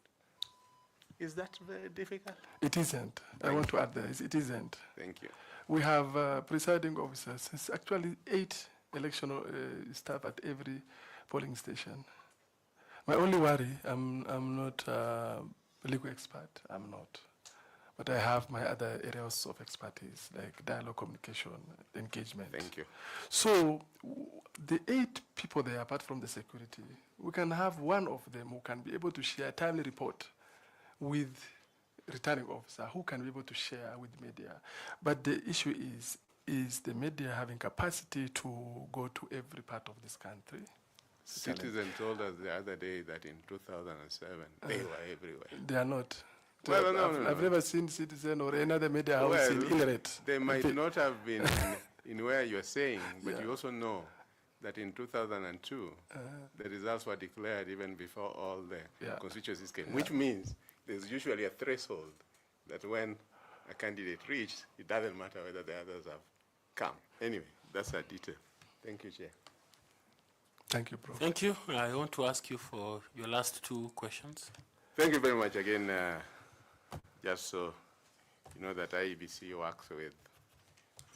Is that very difficult? It isn't. I want to add this. It isn't. Thank you. We have presiding officers. It's actually 8 election staff at every polling station. My only worry, I'm not a legal expert. I'm not. But I have my other areas of expertise, like dialogue, communication, engagement. Thank you. So the 8 people there, apart from the security, we can have one of them who can be able to share a timely report with returning officer who can be able to share with media. But the issue is the media having capacity to go to every part of this country. Citizen told us the other day that in 2007, they were everywhere. They are not. Well, no. I've never seen Citizen or any other media house in Ileret. They might not have been in where you're saying, but you also know that in 2002, the results were declared even before all the constituencies came, which means there's usually a threshold that when a candidate reaches, it doesn't matter whether the others have come. Anyway, that's a detail. Thank you, Chair. Thank you, Prof. Thank you. I want to ask you for your last 2 questions. Thank you very much again. Just so you know that Iebc works with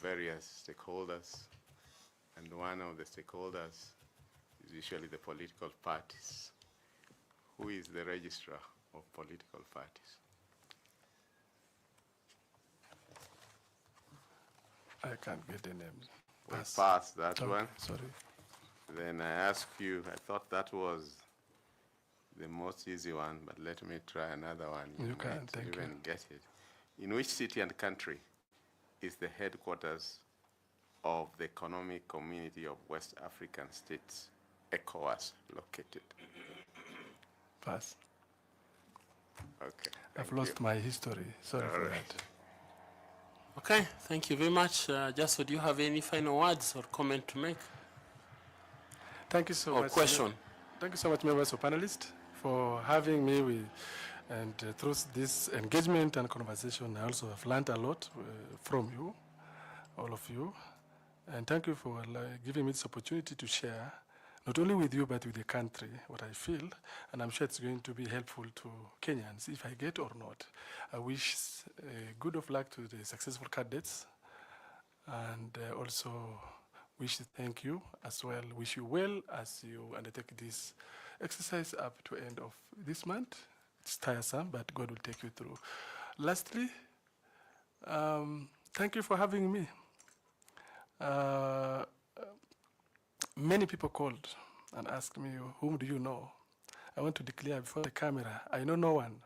various stakeholders, and one of the stakeholders is usually the political parties. Who is the registrar of political parties? I can't get the names. We passed that one. Sorry. Then I ask you, I thought that was the most easy one, but let me try another one. You can, thank you. Even get it. In which city and country is the headquarters of the Economic Community of West African States, ECOWAS, located? Pass. Okay. I've lost my history. Sorry for that. Okay, thank you very much. Jasso, do you have any final words or comment to make? Thank you so or much. Question. Thank you so much, members of panelists, for having me. And through this engagement and conversation, I also have learned a lot from you, all of you. And thank you for giving me this opportunity to share, not only with you, but with the country, what I feel. And I'm sure it's going to be helpful to Kenyans, if I get or not. I wish good of luck to the successful candidates. And also wish to thank you as well. Wish you well as you undertake this exercise up to end of this month. It's tiresome, but God will take you through. Lastly, thank you for having me. Many people called and asked me, whom do you know? I want to declare before the camera, I know no one.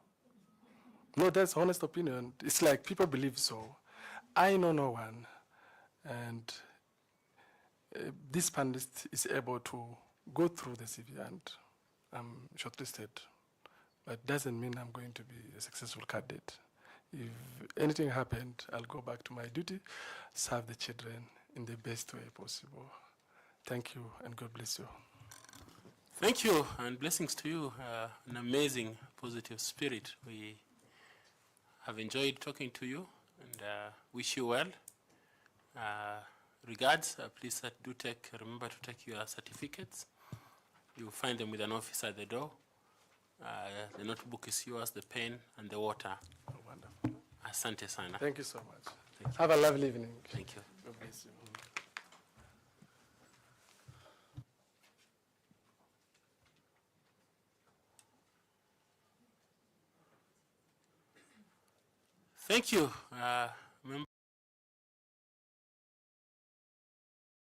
No, that's honest opinion. It's like people believe so. I know no one. And this panelist is able to go through the CV and I'm shortlisted. But it doesn't mean I'm going to be a successful candidate. If anything happened, I'll go back to my duty, serve the children in the best way possible. Thank you, and God bless you. Thank you, and blessings to you. An amazing, positive spirit. We have enjoyed talking to you, and wish you well. Regards, please remember to take your certificates. You'll find them with an officer at the door. The notebook is yours, the pen, and the water. Oh, wonderful. Asante sana. Thank you so much. Have a lovely evening. Thank you. God bless you. Thank you.